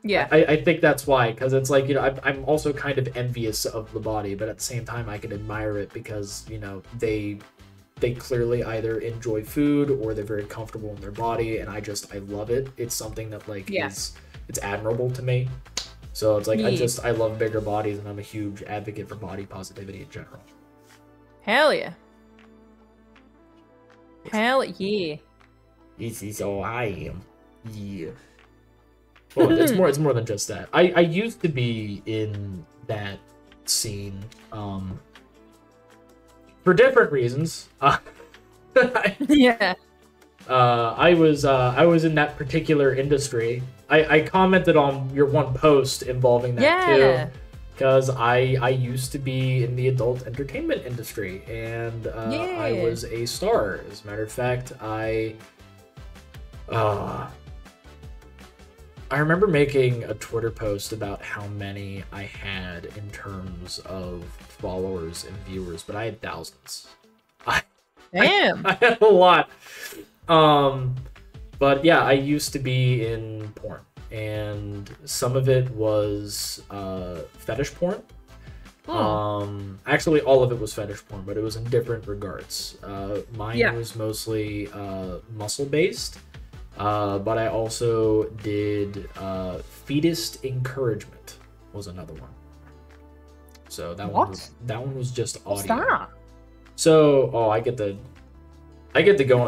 Yeah. I think that's why, because it's like, you know, I'm also kind of envious of the body, but at the same time I can admire it because, you know, they clearly either enjoy food or they're very comfortable in their body, and I love it. It's something that, like, it's admirable to me. So it's like, I love bigger bodies, and I'm a huge advocate for body positivity in general. Hell yeah. Hell yeah. This is all I am. Yeah. Well, it's more than just that. I used to be in that scene, for different reasons. Yeah. I was in that particular industry. I commented on your one post involving that too, because I used to be in the adult entertainment industry, and I was a star. As a matter of fact, I remember making a Twitter post about how many I had in terms of followers and viewers, but I had thousands. Damn. I had a lot. But yeah, I used to be in porn, and some of it was fetish porn. Actually, all of it was fetish porn, but it was in different regards. Mine was mostly muscle-based. But I also did fetus encouragement was another one. So that one was just audio. What's that? So I get to go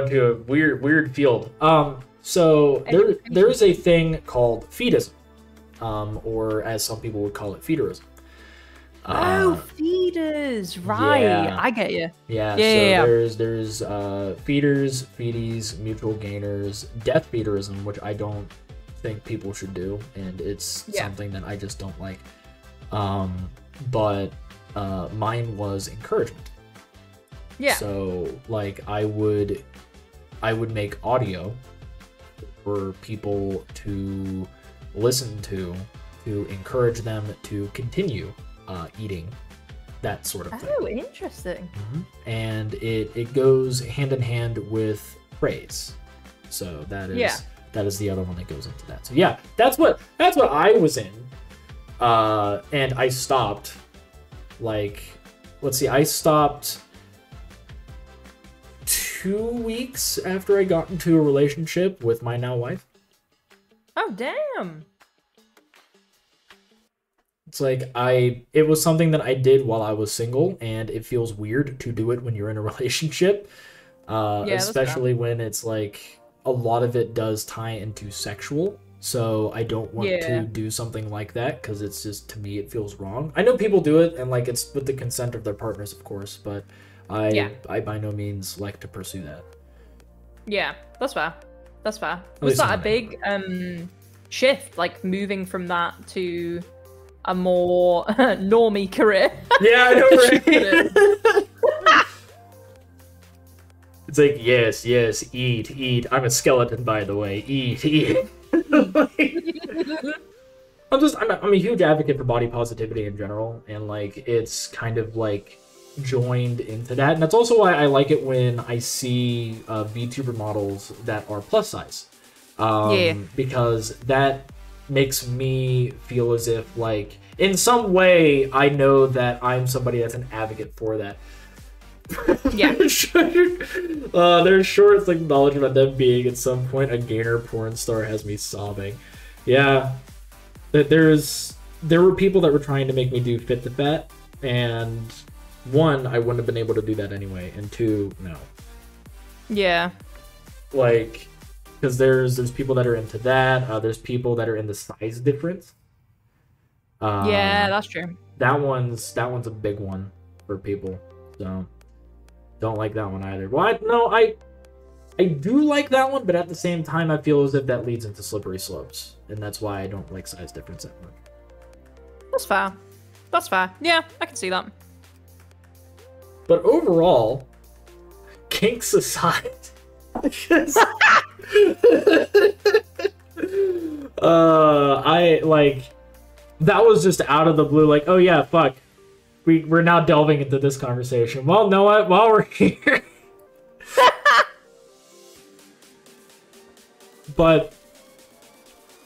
into a weird field. So there's a thing called fetism, or as some people would call it, feederism. Feeders, right? Yeah. I get you. Yeah. There's feeders, feeties, mutual gainers, death feederism, which I don't think people should do, and it's something that I just don't like. But mine was encouragement. Yeah. So like I would make audio for people to listen to encourage them to continue eating that sort of thing. Oh, interesting. Mm-hmm. And it goes hand in hand with praise. So that is the other one that goes into that. So yeah, that's what I was in. And I stopped, like, let's see, I stopped 2 weeks after I got into a relationship with my now wife. Oh, damn. It's like it was something that I did while I was single, and it feels weird to do it when you're in a relationship, especially when it's like a lot of it does tie into sexual So I don't want to do something like that because it's just, to me, it feels wrong. I know people do it, and like it's with the consent of their partners, of course, but I by no means like to pursue that. Yeah, that's fair. That's fair. Was that a big shift, like moving from that to a more normie career? Yeah, I know, right? It's like, yes, eat. I'm a skeleton, by the way. Eat. I'm a huge advocate for body positivity in general, and like it's kind of like joined into that, and that's also why I like it when I see VTuber models that are plus size, because that makes me feel as if like in some way I know that I'm somebody that's an advocate for that. Yeah. Their shorts like knowledge about them being at some point a gainer porn star has me sobbing. Yeah, that there were people that were trying to make me do fit the fat, and one, I wouldn't have been able to do that anyway, and two, no. Yeah. Like, because there's people that are into that. There's people that are in the size difference. Yeah, that's true. That one's a big one for people. So don't like that one either. Well, I do like that one, but at the same time, I feel as if that leads into slippery slopes, and that's why I don't like size difference that much. That's fair. That's fair. Yeah, I can see that. But overall, kinks aside, I like that was just out of the blue. Like, oh yeah, fuck. We're now delving into this conversation. Well, know what? While we're here. But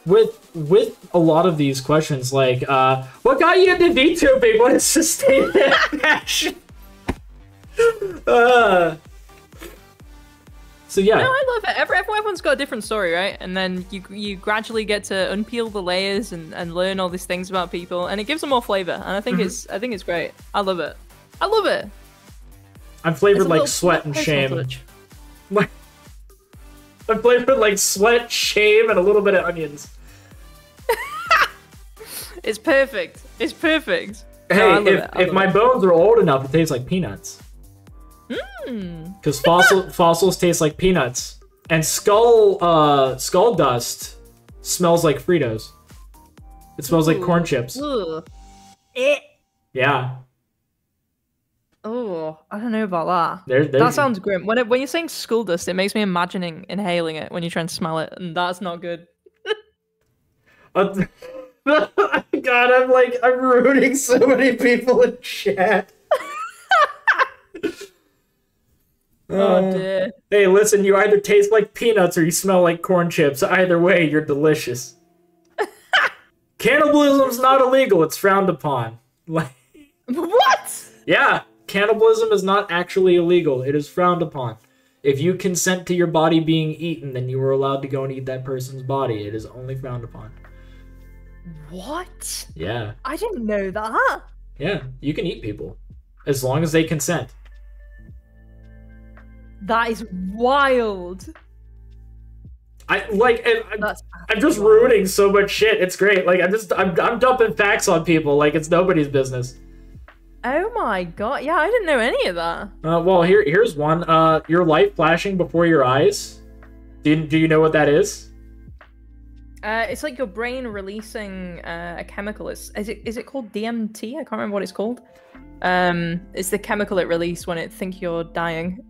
with a lot of these questions, like, what got you into VTubing? What is sustained passion? So yeah. No, I love it. Everyone's got a different story, right? And then you gradually get to unpeel the layers and learn all these things about people, and it gives them more flavor. And I think it's great. I love it. I love it. I'm flavored like sweat and shame. I'm flavored like sweat, shame, and a little bit of onions. It's perfect. It's perfect. Hey, no, if my bones are old enough, it tastes like peanuts. Because fossils taste like peanuts, and skull dust smells like Fritos. It smells like corn chips. Yeah. Oh, I don't know about that. That sounds grim. When you're saying skull dust, it makes me imagining inhaling it when you try and smell it, and that's not good. God, I'm ruining so many people in chat. Oh dear. Hey, listen, you either taste like peanuts or you smell like corn chips. Either way, you're delicious. Cannibalism's not illegal, it's frowned upon. Like, what? Yeah, cannibalism is not actually illegal. It is frowned upon. If you consent to your body being eaten, then you are allowed to go and eat that person's body. It is only frowned upon. What? Yeah. I didn't know that. Yeah, you can eat people. As long as they consent. That is wild. I'm just ruining so much shit. It's great. Like I'm dumping facts on people like it's nobody's business. Oh my god. Yeah, I didn't know any of that. Well, here's one. Your light flashing before your eyes. Do you know what that is? It's like your brain releasing a chemical. Is it called DMT? I can't remember what it's called. It's the chemical it releases when it thinks you're dying.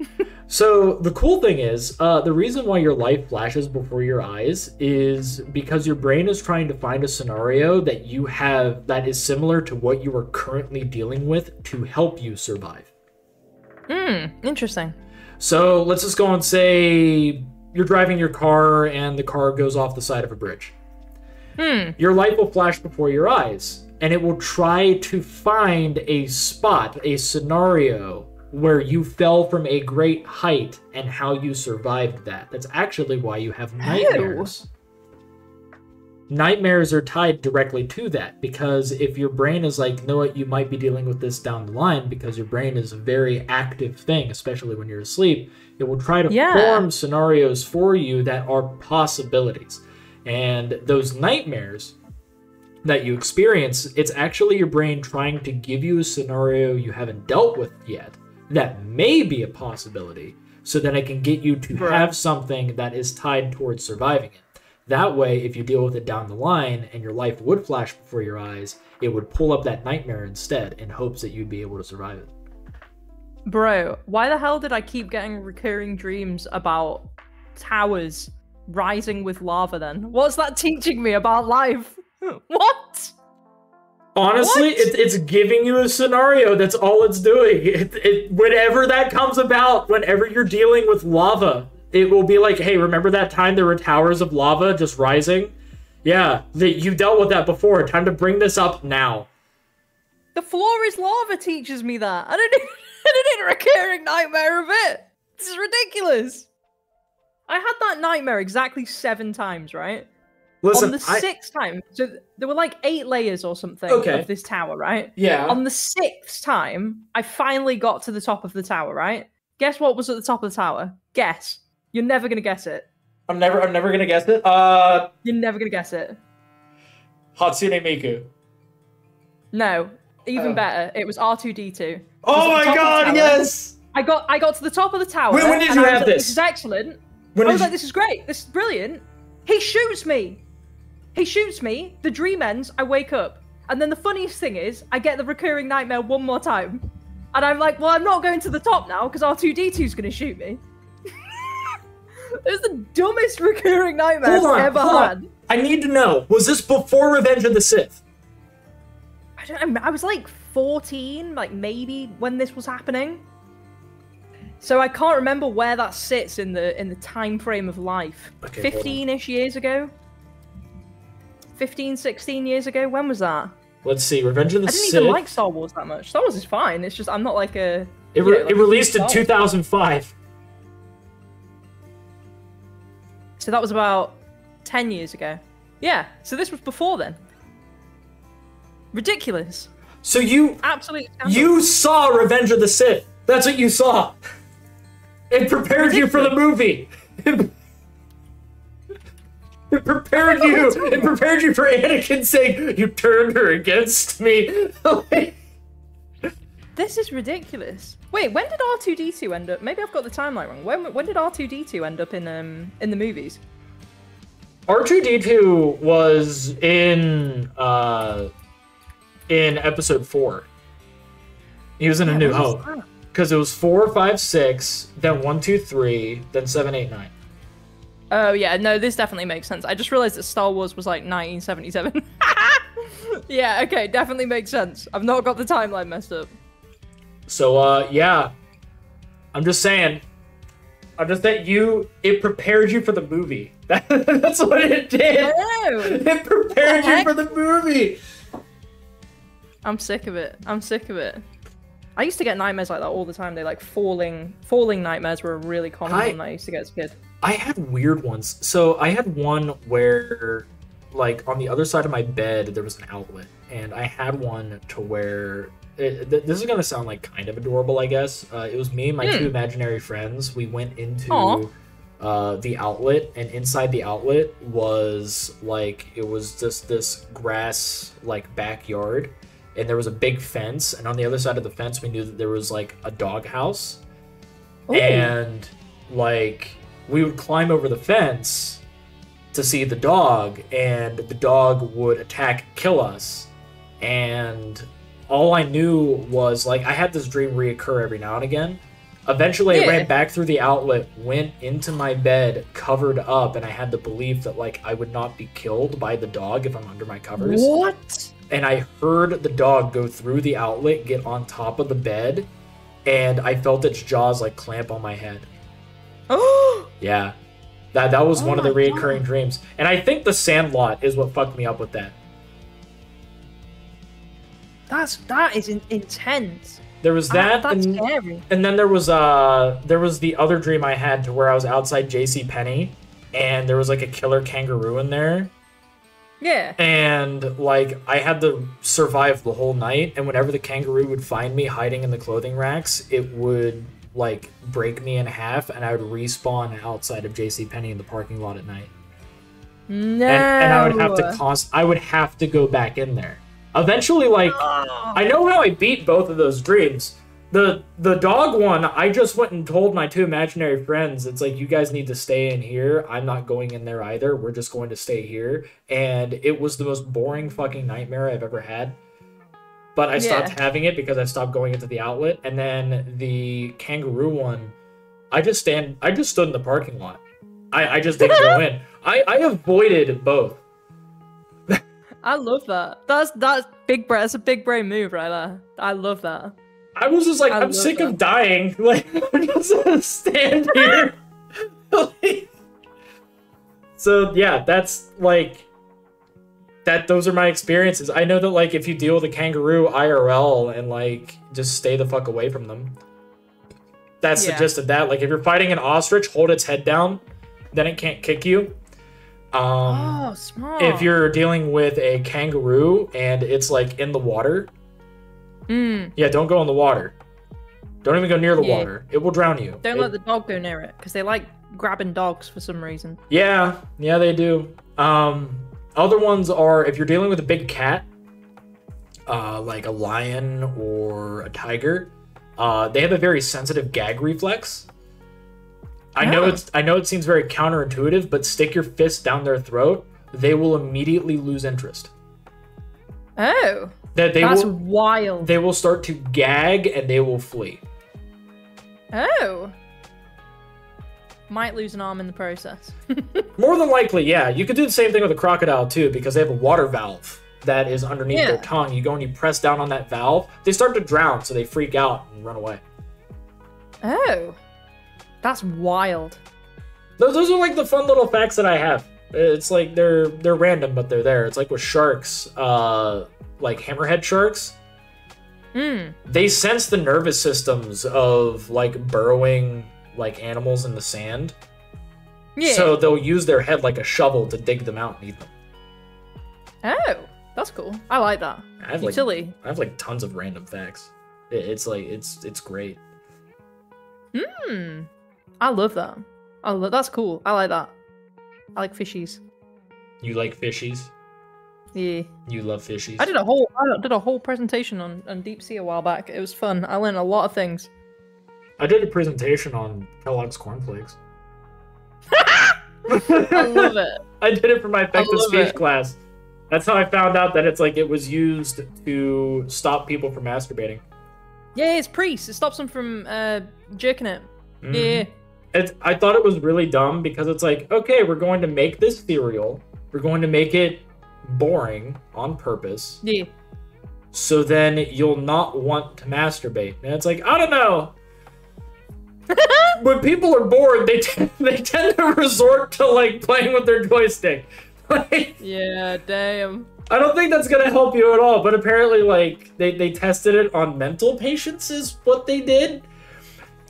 So the cool thing is, the reason why your light flashes before your eyes is because your brain is trying to find a scenario that you have that is similar to what you are currently dealing with to help you survive. Interesting. So let's just go and say you're driving your car and the car goes off the side of a bridge. Your light will flash before your eyes, and it will try to find a spot, a scenario where you fell from a great height and how you survived that. That's actually why you have nightmares. Nightmares are tied directly to that, because if your brain is like, you know what, you might be dealing with this down the line, because your brain is a very active thing, especially when you're asleep, it will try to form scenarios for you that are possibilities. And those nightmares that you experience, it's actually your brain trying to give you a scenario you haven't dealt with yet that may be a possibility, so that it can get you to have something that is tied towards surviving it. That way, if you deal with it down the line and your life would flash before your eyes, it would pull up that nightmare instead in hopes that you'd be able to survive it. Bro, why the hell did I keep getting recurring dreams about towers rising with lava then? What's that teaching me about life? What? Honestly, What? it's giving you a scenario. That's all it's doing. Whenever that comes about, whenever you're dealing with lava, it will be like, hey, remember that time there were towers of lava just rising? Yeah, you dealt with that before. Time to bring this up now. The floor is lava teaches me that. I don't need a recurring nightmare of it. This is ridiculous. I had that nightmare exactly 7 times, right? Listen, on the 6th time, so there were like 8 layers or something of this tower, right? Yeah. On the 6th time, I finally got to the top of the tower, right? Guess what was at the top of the tower? Guess. You're never gonna guess it. I'm never gonna guess it. You're never gonna guess it. Hatsune Miku. No, even better. It was R2D2. Oh my god, yes! I got to the top of the tower. When did you have this? This is excellent. I was like, this is great. This is brilliant. He shoots me. He shoots me. The dream ends. I wake up. And then the funniest thing is, I get the recurring nightmare one more time. And I'm like, well, I'm not going to the top now because R2D2 is going to shoot me. It was the dumbest recurring nightmare I've ever had. I need to know, was this before Revenge of the Sith? I was like 14, like maybe when this was happening. So I can't remember where that sits in the time frame of life. Okay, 15-ish years ago? 15, 16 years ago? When was that? Let's see, Revenge of the Sith. I didn't even like Star Wars that much. Star Wars is fine, it's just I'm not like a... It released in 2005. So that was about 10 years ago. Yeah, so this was before then. Ridiculous. So you... Absolutely. You saw Revenge of the Sith. That's what you saw. It prepared you for the movie. It prepared you. It prepared you for Anakin saying, "You turned her against me." This is ridiculous. Wait, when did R2D2 end up? Maybe I've got the timeline wrong. When did R2D2 end up in the movies? R2D2 was in Episode 4. He was in A New Hope. Because it was 4, 5, 6, then 1, 2, 3, then 7, 8, 9. Oh yeah, no, this definitely makes sense. I just realized that Star Wars was like 1977. Yeah, okay, definitely makes sense. I've not got the timeline messed up. So, yeah. I'm just saying. It prepared you for the movie. That's what it did. Oh, it prepared you for the movie. I'm sick of it. I used to get nightmares like that all the time. They like falling nightmares were a really common one that I used to get as a kid. I had weird ones. So I had one where, like, on the other side of my bed, there was an outlet. And I had one to where... this is going to sound, like, kind of adorable, I guess. It was me and my 2 imaginary friends. We went into the outlet, and inside the outlet was, like, it was just this grass, like, backyard. And there was a big fence, and on the other side of the fence, we knew that there was, like, a dog house. Ooh. And, like, we would climb over the fence to see the dog, and the dog would attack, kill us. And all I knew was, like, I had this dream reoccur every now and again. Eventually, I ran back through the outlet, went into my bed, covered up, and I had the belief that, like, I would not be killed by the dog if I'm under my covers. What? And I heard the dog go through the outlet, get on top of the bed, and I felt its jaws, like, clamp on my head. Oh! Yeah. That was one of the reoccurring dreams. And I think the Sandlot is what fucked me up with that. That is intense. There was that, that's scary. And then there was the other dream I had to where I was outside JCPenney, and there was, like, a killer kangaroo in there. Yeah. And, like, I had to survive the whole night, and whenever the kangaroo would find me hiding in the clothing racks, it would, like, break me in half, and I would respawn outside of JCPenney in the parking lot at night. No. And I would have to go back in there. Eventually, like, I know how I beat both of those dreams. The dog one, I just went and told my two imaginary friends, it's like, you guys need to stay in here. I'm not going in there either. We're just going to stay here. And it was the most boring fucking nightmare I've ever had. But I stopped having it because I stopped going into the outlet. And then the kangaroo one, I just stood in the parking lot. I just didn't go in. I avoided both. I love that. That's big brain. That's a big brain move right there. I love that. I was just like, I'm sick of dying. Like, I'm just gonna stand here. So yeah, that's like those are my experiences. I know that like if you deal with a kangaroo IRL and like just stay the fuck away from them. That's the gist of that. Like if you're fighting an ostrich, hold its head down, then it can't kick you. Smart. If you're dealing with a kangaroo and it's like in the water, yeah, don't go in the water. Don't even go near the water. It will drown you. Don't let the dog go near it because they like grabbing dogs for some reason. Yeah, they do. Other ones are if you're dealing with a big cat, like a lion or a tiger, they have a very sensitive gag reflex. I know it seems very counterintuitive, but stick your fist down their throat, they will immediately lose interest. Oh. That's wild. They will start to gag and they will flee. Oh. Might lose an arm in the process. More than likely, yeah. You could do the same thing with a crocodile too, because they have a water valve that is underneath their tongue. You go and you press down on that valve, they start to drown, so they freak out and run away. Oh. That's wild. Those are like the fun little facts that I have. It's like they're random, but they're there. It's like with sharks, like hammerhead sharks. They sense the nervous systems of like burrowing like animals in the sand. Yeah. So they'll use their head like a shovel to dig them out and eat them. Oh, that's cool. I like that. I have like tons of random facts. It's like it's great. I love that. That's cool. I like that. I like fishies. You like fishies? Yeah. You love fishies? I did a whole presentation on deep sea a while back. It was fun. I learned a lot of things. I did a presentation on Kellogg's cornflakes. I love it. I did it for my effective speech class. That's how I found out that it's like it was used to stop people from masturbating. Yeah, it's priests. It stops them from jerking it. Yeah. I thought it was really dumb because it's like, okay, we're going to make this cereal. We're going to make it boring on purpose. Yeah. So then you'll not want to masturbate. And it's like, I don't know. When people are bored, they tend to resort to like playing with their joystick. Like, yeah, damn. I don't think that's gonna help you at all. But apparently, like they tested it on mental patients, is what they did,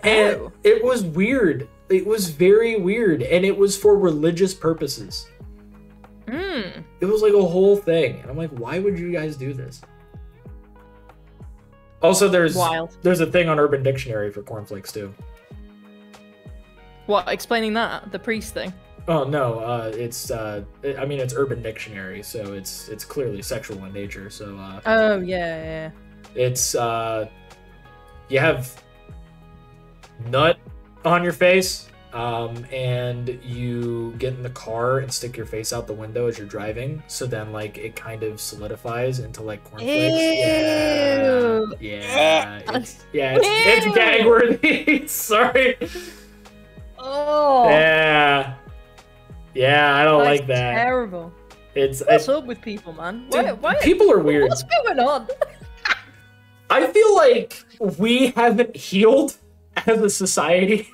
and it was weird. It was very weird, and it was for religious purposes. It was like a whole thing, and I'm like, why would you guys do this? Also, there's a thing on Urban Dictionary for cornflakes too. What, explaining that? The priest thing? Oh no, it's Urban Dictionary, so it's clearly sexual in nature. So oh yeah. It's you have nut on your face, and you get in the car and stick your face out the window as you're driving. So then like it kind of solidifies into like cornflakes. Ew. It's gag worthy. Sorry. Oh. Yeah, I don't like that. Terrible. What's up with people, man? Why? People are weird. What's going on? I feel like we haven't healed as a society.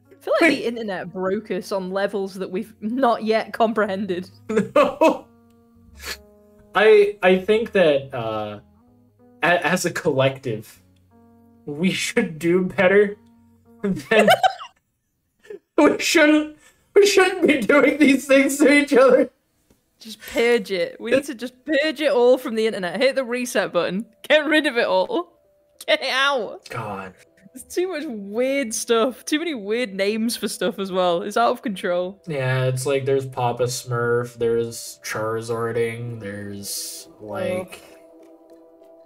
I feel like the internet broke us on levels that we've not yet comprehended. No. I think that as a collective, we should do better than we shouldn't be doing these things to each other. Just purge it. We need to just purge it all from the internet. Hit the reset button. Get rid of it all. Get it out. God. There's too much weird stuff. Too many weird names for stuff as well. It's out of control. Yeah, it's like there's Papa Smurf, there's Charizarding, there's like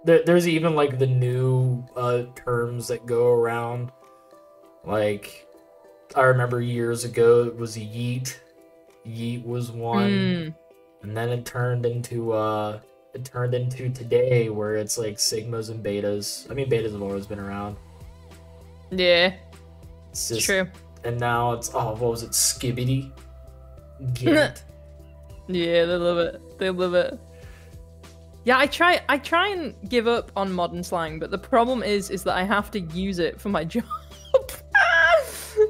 there's even like the new terms that go around. Like I remember years ago it was Yeet. Yeet was one. And then it turned into today where it's like Sigmas and Betas. I mean betas have always been around. Yeah. It's just, true. And now it's what was it, Skibbity? Get. Yeah, they love it. They love it. Yeah, I try and give up on modern slang, but the problem is that I have to use it for my job.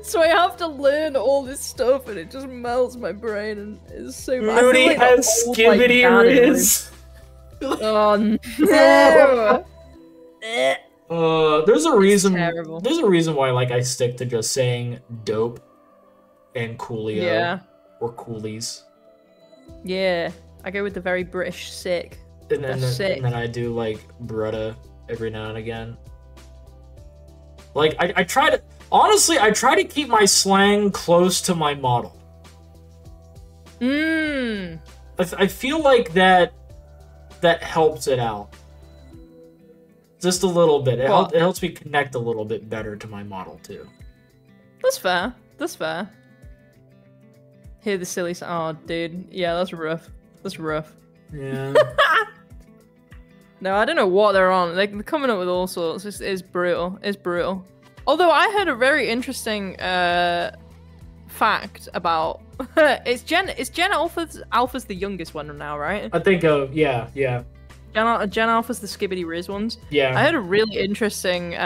So I have to learn all this stuff, and it just melts my brain, and it's so bad. Moody like has Skibbity Riz. Oh no! There's a reason. Terrible. There's a reason why, like, I stick to just saying dope and coolio or coolies. Yeah, I go with the very British sick. And then I do like brutta every now and again. Like I try to I keep my slang close to my model. I feel like that helps it out. Just a little bit. It helps me connect a little bit better to my model, too. That's fair. That's fair. Hear the silly sound. Oh, dude. Yeah, that's rough. That's rough. Yeah. No, I don't know what they're on. They're coming up with all sorts. It's brutal. It's brutal. Although I heard a very interesting fact about... It's Gen Alpha's the youngest one now, right? I think, yeah. Gen Alpha's the Skibbity Riz ones. Yeah. I heard a really interesting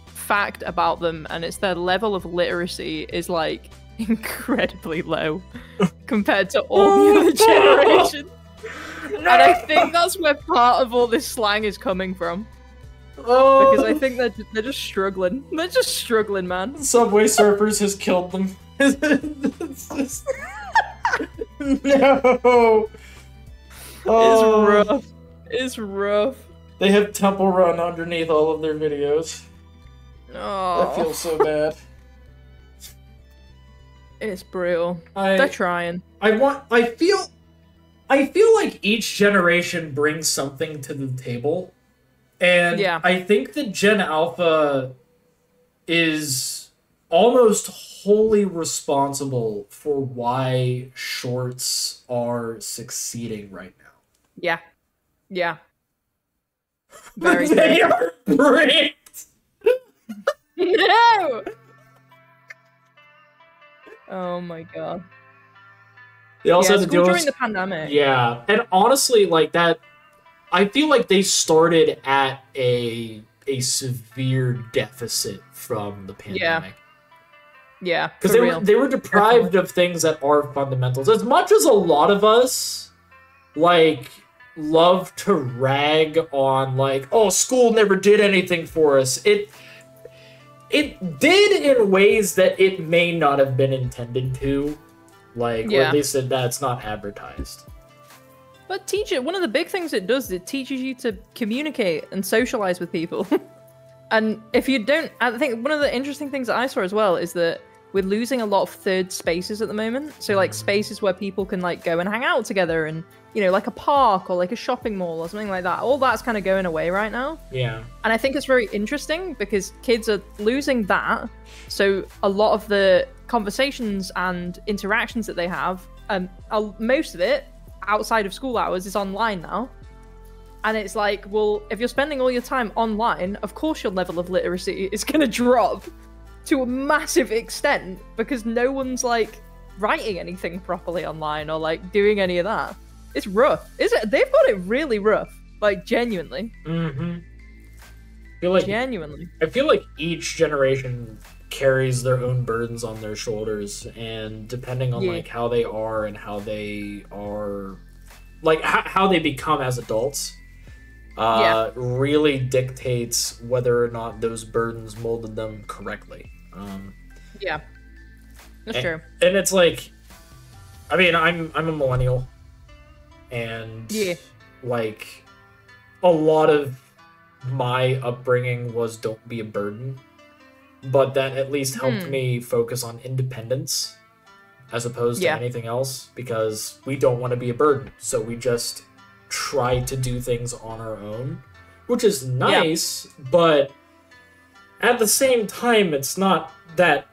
fact about them, and it's their level of literacy is like incredibly low compared to all the other generations. No! And I think that's where part of all this slang is coming from. Oh. Because I think they're just struggling. They're just struggling, man. Subway Surfers has killed them. No. It's rough. It's rough. They have Temple Run underneath all of their videos. Oh. I feel so bad. It's brutal. They're trying. I feel like each generation brings something to the table. And I think that Gen Alpha is almost wholly responsible for why shorts are succeeding right now. Yeah. Yeah. Very They are bricked! No! Oh my god. They also had to deal during the pandemic. Yeah. And honestly, like that, I feel like they started at a severe deficit from the pandemic. Yeah. Because they were deprived of things that are fundamentals. As much as a lot of us, like, love to rag on, like, oh, school never did anything for us. It did in ways that it may not have been intended to. Like, or at least that's not advertised. But one of the big things it does is it teaches you to communicate and socialize with people. And if you don't, I think one of the interesting things that I saw as well is that we're losing a lot of third spaces at the moment. So like spaces where people can like go and hang out together and, you know, like a park or like a shopping mall or something like that. All that's kind of going away right now. Yeah. And I think it's very interesting because kids are losing that. So a lot of the conversations and interactions that they have, most of it outside of school hours is online now. And it's like, well, if you're spending all your time online, of course your level of literacy is going to drop to a massive extent because no one's like writing anything properly online or like doing any of that. It's rough. Is it? They've got it really rough. Like genuinely. Mm-hmm. I feel like each generation carries their own burdens on their shoulders, and depending on like how they are and how they are, like how they become as adults, really dictates whether or not those burdens molded them correctly. That's true. And it's like, I mean, I'm a millennial, and like a lot of my upbringing was don't be a burden. but that at least helped me focus on independence as opposed to anything else, because we don't want to be a burden. So we just try to do things on our own, which is nice, but at the same time, it's not that,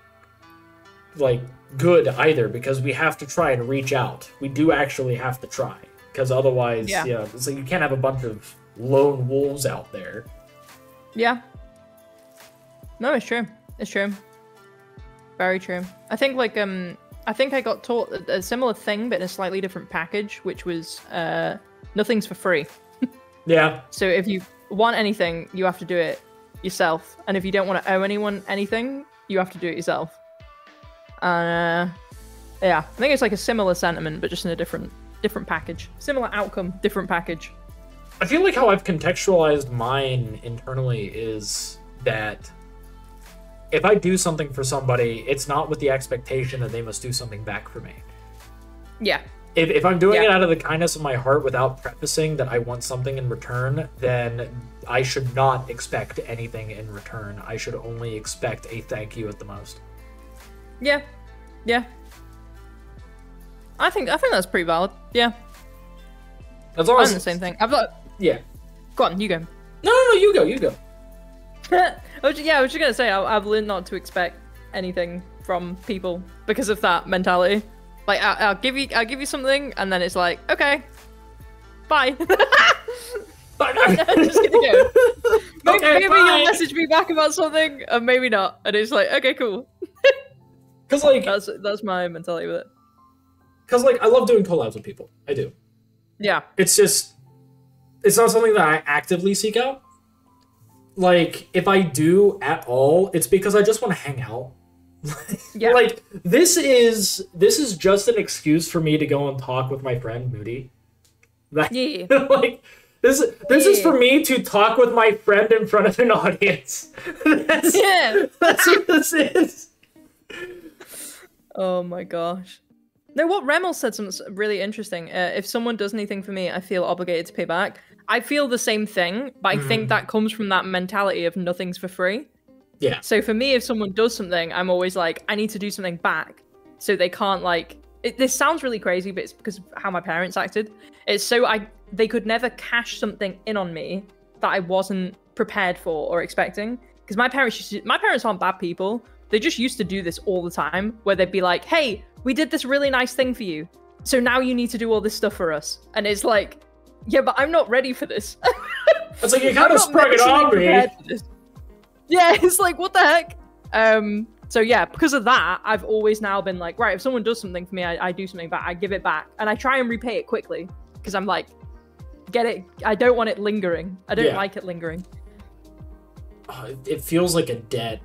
like, good either, because we have to try and reach out. We do actually have to try, because otherwise, so you can't have a bunch of lone wolves out there. Yeah. No, it's true. It's true. Very true. I think, like, I think I got taught a similar thing, but in a slightly different package, which was nothing's for free. Yeah. So if you want anything, you have to do it yourself, and if you don't want to owe anyone anything, you have to do it yourself. Yeah, I think it's like a similar sentiment, but just in a different package. Similar outcome, different package. I feel like how I've contextualized mine internally is that if I do something for somebody, it's not with the expectation that they must do something back for me. Yeah. If I'm doing it out of the kindness of my heart without prefacing that I want something in return, then I should not expect anything in return. I should only expect a thank you at the most. Yeah. Yeah. I think that's pretty valid. Yeah. As long as I'm the same thing. I've got... Yeah. Go on, you go. No, you go. I was just gonna say I've learned not to expect anything from people because of that mentality. Like I'll give you something, and then it's like, okay, bye. I'm just gonna go. Maybe you'll message me back about something, and maybe not. And it's like, okay, cool. Because like that's my mentality with it. Because like I love doing collabs with people. I do. Yeah. It's not something that I actively seek out. Like, if I do at all, it's because I just want to hang out. Yeah. Like, this is just an excuse for me to go and talk with my friend Moody. Like, like this is for me to talk with my friend in front of an audience. That's what this is. Oh my gosh. No, what Remel said something really interesting. If someone does anything for me, I feel obligated to pay back. I feel the same thing, but I think that comes from that mentality of nothing's for free. Yeah. So for me, if someone does something, I'm always like, I need to do something back. So they can't like... This sounds really crazy, but it's because of how my parents acted. It's so they could never cash something in on me that I wasn't prepared for or expecting. Because my parents aren't bad people. They just used to do this all the time, where they'd be like, hey, we did this really nice thing for you, so now you need to do all this stuff for us. And it's like, yeah, but I'm not ready for this. It's like, you kind of sprung it on me. Yeah, it's like, what the heck? So yeah, because of that, I've always now been like, right, if someone does something for me, I do something back, I give it back. And I try and repay it quickly, because I'm like, get it, I don't want it lingering. I don't like it lingering. It feels like a debt.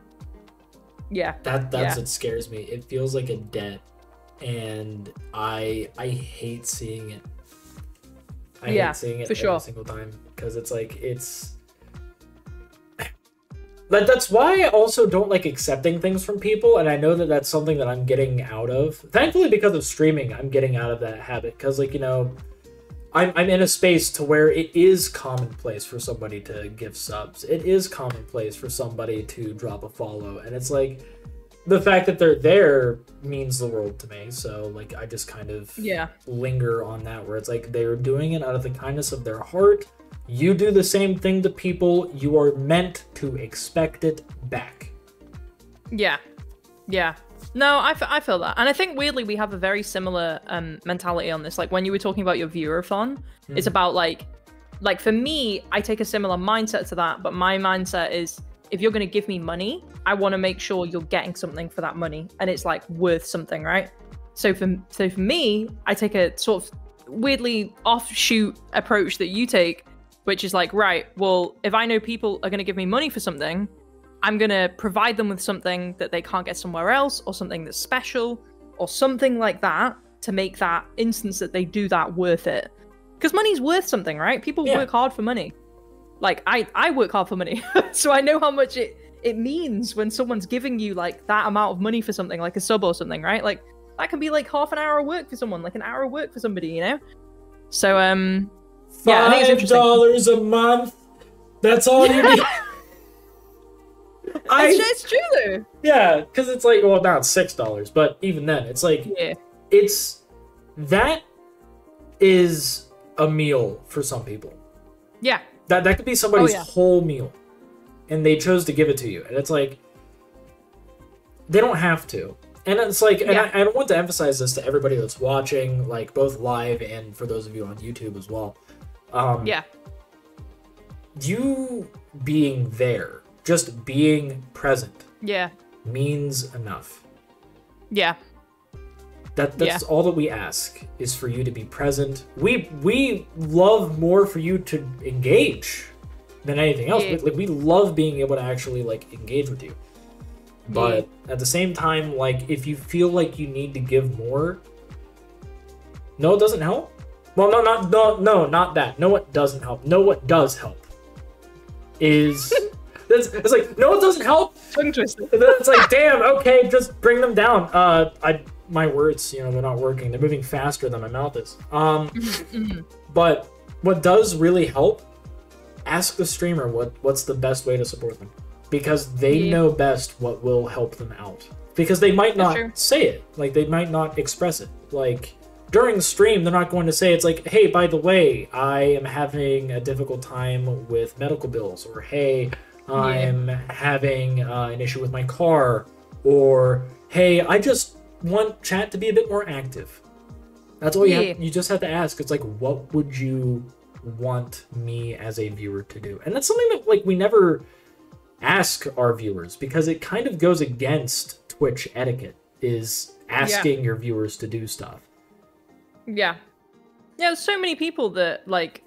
Yeah. That's what scares me. It feels like a debt. And I hate seeing it. I hate seeing it every single time, because it's like, that's why I also don't like accepting things from people, and I know that that's something that I'm getting out of. Thankfully, because of streaming, I'm getting out of that habit, because, like, you know, I'm in a space to where it is commonplace for somebody to give subs. It is commonplace for somebody to drop a follow, and it's like, the fact that they're there means the world to me. So, like, I just kind of linger on that, where it's like, they're doing it out of the kindness of their heart. You do the same thing to people, you are meant to expect it back. Yeah. No, I feel that. And I think, weirdly, we have a very similar mentality on this. Like, when you were talking about your viewer-a-thon, it's about, like, for me, I take a similar mindset to that, but my mindset is, if you're going to give me money, I want to make sure you're getting something for that money, and it's, like, worth something, right? So for me, I take a sort of weirdly offshoot approach that you take, which is like, right, well, if I know people are going to give me money for something, I'm going to provide them with something that they can't get somewhere else, or something that's special, or something like that, to make that instance that they do that worth it. Because money's worth something, right? People work hard for money. Like, I work hard for money, so I know how much it means when someone's giving you, like, that amount of money for something, like a sub or something, right? Like, that can be, like, half an hour of work for someone, like an hour of work for somebody, you know? So, yeah, I think it's interesting. $5 a month. That's all you need. It's true though. Yeah, because it's like, well, now it's $6, but even then, it's like, that is a meal for some people. Yeah. That could be somebody's whole meal, and they chose to give it to you, and it's like, they don't have to. And it's like, and I want to emphasize this to everybody that's watching, like, both live and for those of you on YouTube as well. You being there, just being present, means enough. Yeah. That's all that we ask, is for you to be present. We love more for you to engage than anything else. Like, we love being able to actually, like, engage with you. But at the same time, like, if you feel like you need to give more, no, it doesn't help. Well, no, not that. No, it doesn't help. No, what does help is it's like, no, it doesn't help. It's like, damn, okay, just bring them down. My words, they're not working. They're moving faster than my mouth is. But what does really help? Ask the streamer what's the best way to support them. Because they know best what will help them out. Because they might not say it. Like, they might not express it. Like, during the stream, they're not going to say, it's like, hey, by the way, I am having a difficult time with medical bills. Or, hey, I'm having an issue with my car. Or, hey, I just want chat to be a bit more active. That's all you just have to ask. It's like, what would you want me as a viewer to do? And that's something that, like, we never ask our viewers, because it kind of goes against Twitch etiquette, is asking your viewers to do stuff. Yeah, there's so many people that, like,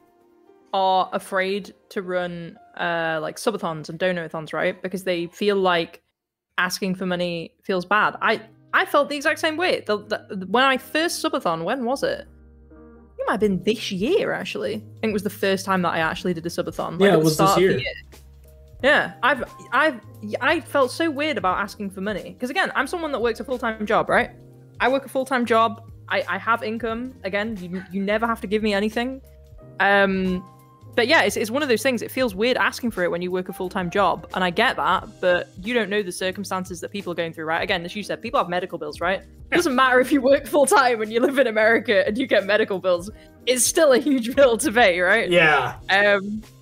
are afraid to run like subathons and donathons, right? Because they feel like asking for money feels bad. I felt the exact same way. When I first subathon, when was it? It might have been this year, actually. I think it was the first time that I actually did a subathon. Like, it was this year. Yeah, I felt so weird about asking for money, because again, I'm someone that works a full-time job, right? I work a full-time job. I have income. Again, you never have to give me anything. But yeah, it's one of those things. It feels weird asking for it when you work a full-time job, and I get that, but you don't know the circumstances that people are going through, right? Again, as you said, people have medical bills, right? It doesn't matter if you work full-time and you live in America and you get medical bills. It's still a huge bill to pay, right? Yeah.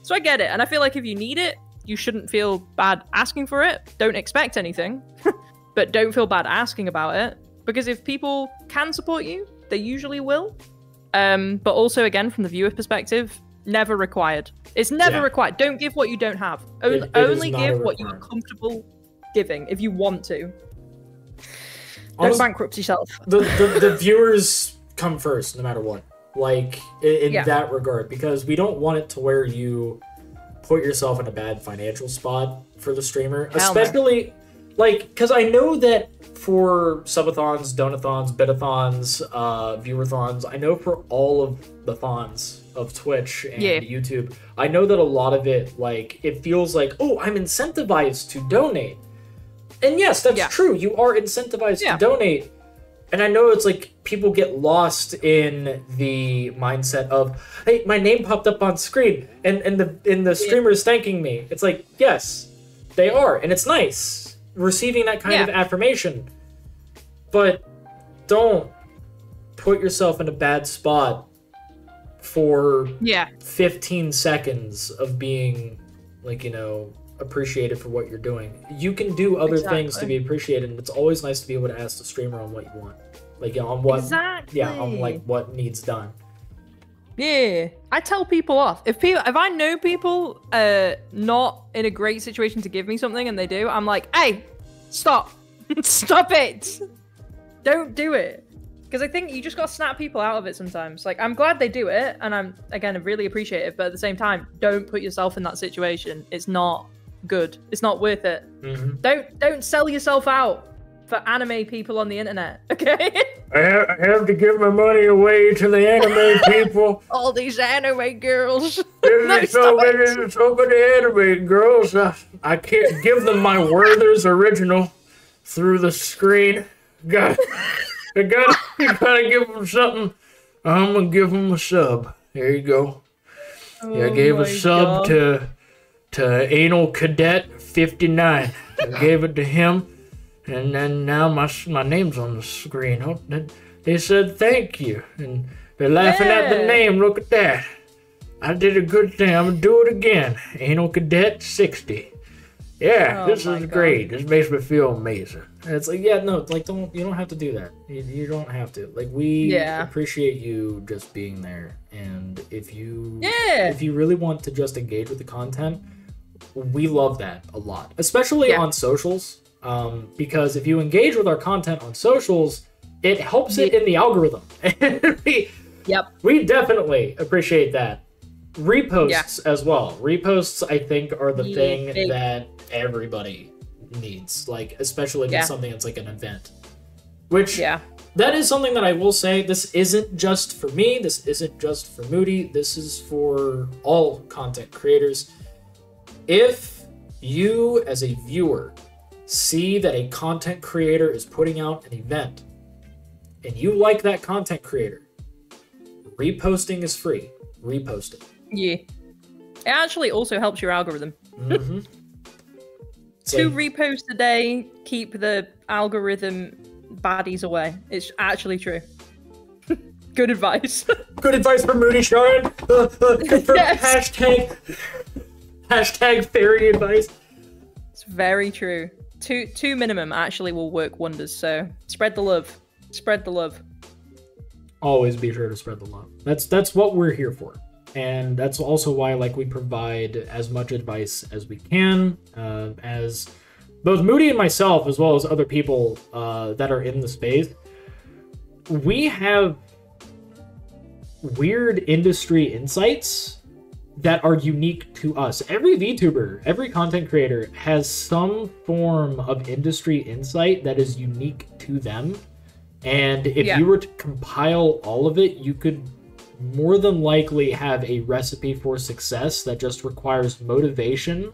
So I get it, and I feel like if you need it, you shouldn't feel bad asking for it. Don't expect anything, but don't feel bad asking about it. Because if people can support you, they usually will. But also, again, from the viewer perspective, never required. It's never required. Don't give what you don't have. Only give what you're comfortable giving, if you want to. Don't bankrupt yourself. The viewers come first, no matter what. Like, in that regard. Because we don't want it to where you put yourself in a bad financial spot for the streamer. Especially, like, because I know that for subathons, donathons, bitathons, viewerthons, I know for all of the thons of Twitch and YouTube, I know that a lot of it, like, it feels like, oh, I'm incentivized to donate. And yes, that's true. You are incentivized to donate. And I know it's like people get lost in the mindset of, hey, my name popped up on screen and the streamer's thanking me. It's like, yes, they are. And it's nice receiving that kind of affirmation. But don't put yourself in a bad spot for 15 seconds of being, like, appreciated for what you're doing. You can do other things to be appreciated, and it's always nice to be able to ask the streamer on what you want. Like, on what on like what needs done. Yeah. I tell people off. If I know people not in a great situation to give me something and they do, I'm like, hey, stop. Stop it. Don't do it. Because I think you just got to snap people out of it sometimes. Like, I'm glad they do it, and I really appreciate it, but at the same time, don't put yourself in that situation. It's not good. It's not worth it. Don't sell yourself out for anime people on the internet, okay? I have to give my money away to the anime people. All these anime girls. There's so many anime girls. I can't give them my Werther's original through the screen. You gotta give them something. I'm gonna give them a sub. There you go. I gave a sub to Anal Cadet 59. I gave it to him, and then now my name's on the screen. Oh, they said thank you, and they're laughing at the name. Look at that. I did a good thing. I'm gonna do it again. Anal Cadet 60. Yeah, this is great. This makes me feel amazing. And it's like, yeah, no, like you don't have to do that. You don't have to. Like, we appreciate you just being there. And if you really want to just engage with the content, we love that a lot, especially on socials. Because if you engage with our content on socials, it helps it in the algorithm. And we definitely appreciate that. Reposts as well. Reposts, I think, are the thing that everybody needs, like, especially if it's something that's like an event. Which, that is something that I will say, this isn't just for me, this isn't just for Moody, this is for all content creators. If you, as a viewer, see that a content creator is putting out an event, and you like that content creator, reposting is free. Repost it. Yeah. It actually also helps your algorithm. Mm-hmm. 2 reposts a day keep the algorithm baddies away. It's actually true. Good advice. Good advice from Moody Charon. Hashtag fairy advice. It's very true. Two minimum actually will work wonders. So spread the love. Spread the love. Always be sure to spread the love. That's what we're here for. And that's also why, like, we provide as much advice as we can, as both Moody and myself, as well as other people that are in the space. We have weird industry insights that are unique to us. Every VTuber, every content creator has some form of industry insight that is unique to them. And if you were to compile all of it, you could more than likely have a recipe for success that just requires motivation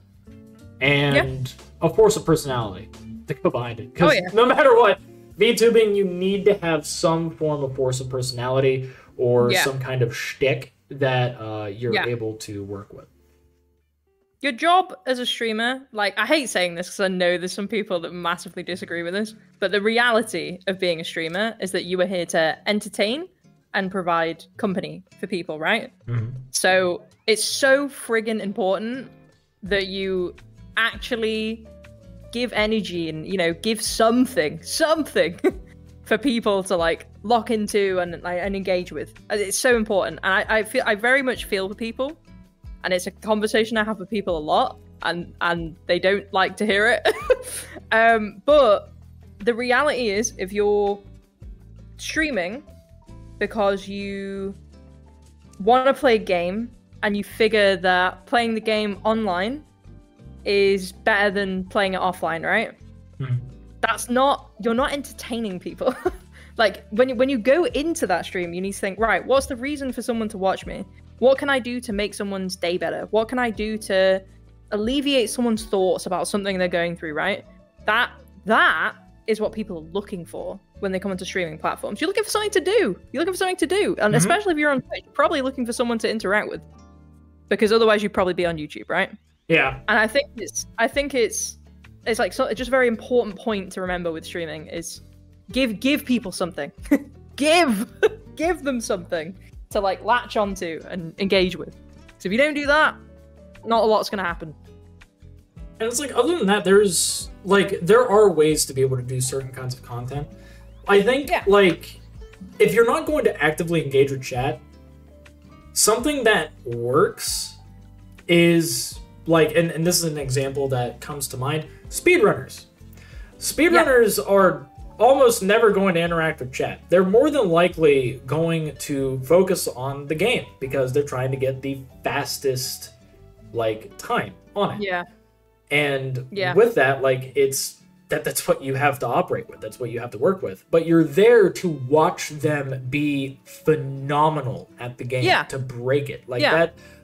and a force of personality to go behind it. Because no matter what, VTubing, you need to have some form of force of personality or some kind of shtick that you're able to work with. Your job as a streamer, like, I hate saying this because I know there's some people that massively disagree with this, but the reality of being a streamer is that you are here to entertain and provide company for people, right? Mm-hmm. So it's so friggin' important that you actually give energy and, you know, give something for people to, like, lock into and engage with. It's so important. And I very much feel for people, and it's a conversation I have with people a lot, and they don't like to hear it. But the reality is, if you're streaming because you want to play a game and you figure that playing the game online is better than playing it offline, right? You're not entertaining people. Like, when you go into that stream, you need to think, right, what's the reason for someone to watch me? What can I do to make someone's day better? What can I do to alleviate someone's thoughts about something they're going through, right? That is what people are looking for when they come into streaming platforms. You're looking for something to do. And especially if you're on Twitch, you're probably looking for someone to interact with, because otherwise you'd probably be on YouTube, right? Yeah. And I think it's like, so, just a very important point to remember with streaming is give people something. give them something to, like, latch onto and engage with. So if you don't do that, not a lot's gonna happen. And it's like, other than that, there are ways to be able to do certain kinds of content. I think, like, if you're not going to actively engage with chat, something that works is, like, and this is an example that comes to mind, speedrunners. Speedrunners are almost never going to interact with chat. They're more than likely going to focus on the game because they're trying to get the fastest, like, time on it. Yeah. And with that, like, that's what you have to operate with. That's what you have to work with. But you're there to watch them be phenomenal at the game, to break it. Like,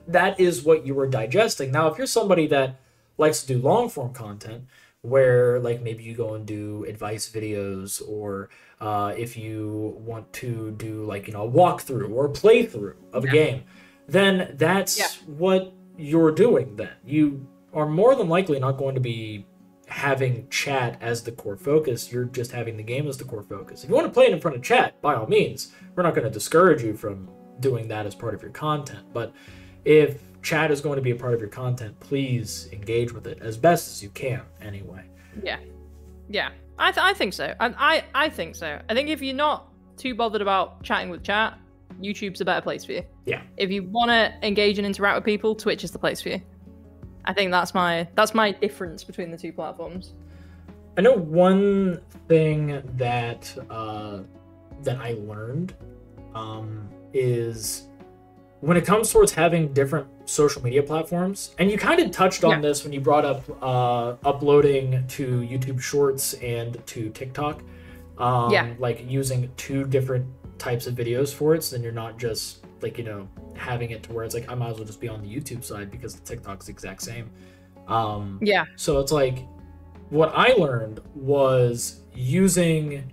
that is what you were digesting. Now, if you're somebody that likes to do long form content, where, like, maybe you go and do advice videos, or if you want to do, like, you know, a walkthrough or a playthrough of a game, then that's what you're doing then. You are more than likely not going to be having chat as the core focus. You're just having the game as the core focus. If you want to play it in front of chat, by all means, we're not going to discourage you from doing that as part of your content. But if chat is going to be a part of your content, please engage with it as best as you can anyway. Yeah, I think so. I think so. I think if you're not too bothered about chatting with chat, YouTube's a better place for you. Yeah. If you want to engage and interact with people, Twitch is the place for you. I think that's my difference between the two platforms. I know one thing that that I learned is when it comes towards having different social media platforms, and you kind of touched on this when you brought up uploading to YouTube Shorts and to TikTok, like using 2 different types of videos for it, so then you're not just like, you know, having it to where it's like I might as well just be on the YouTube side because the TikTok's the exact same. So it's like what I learned was using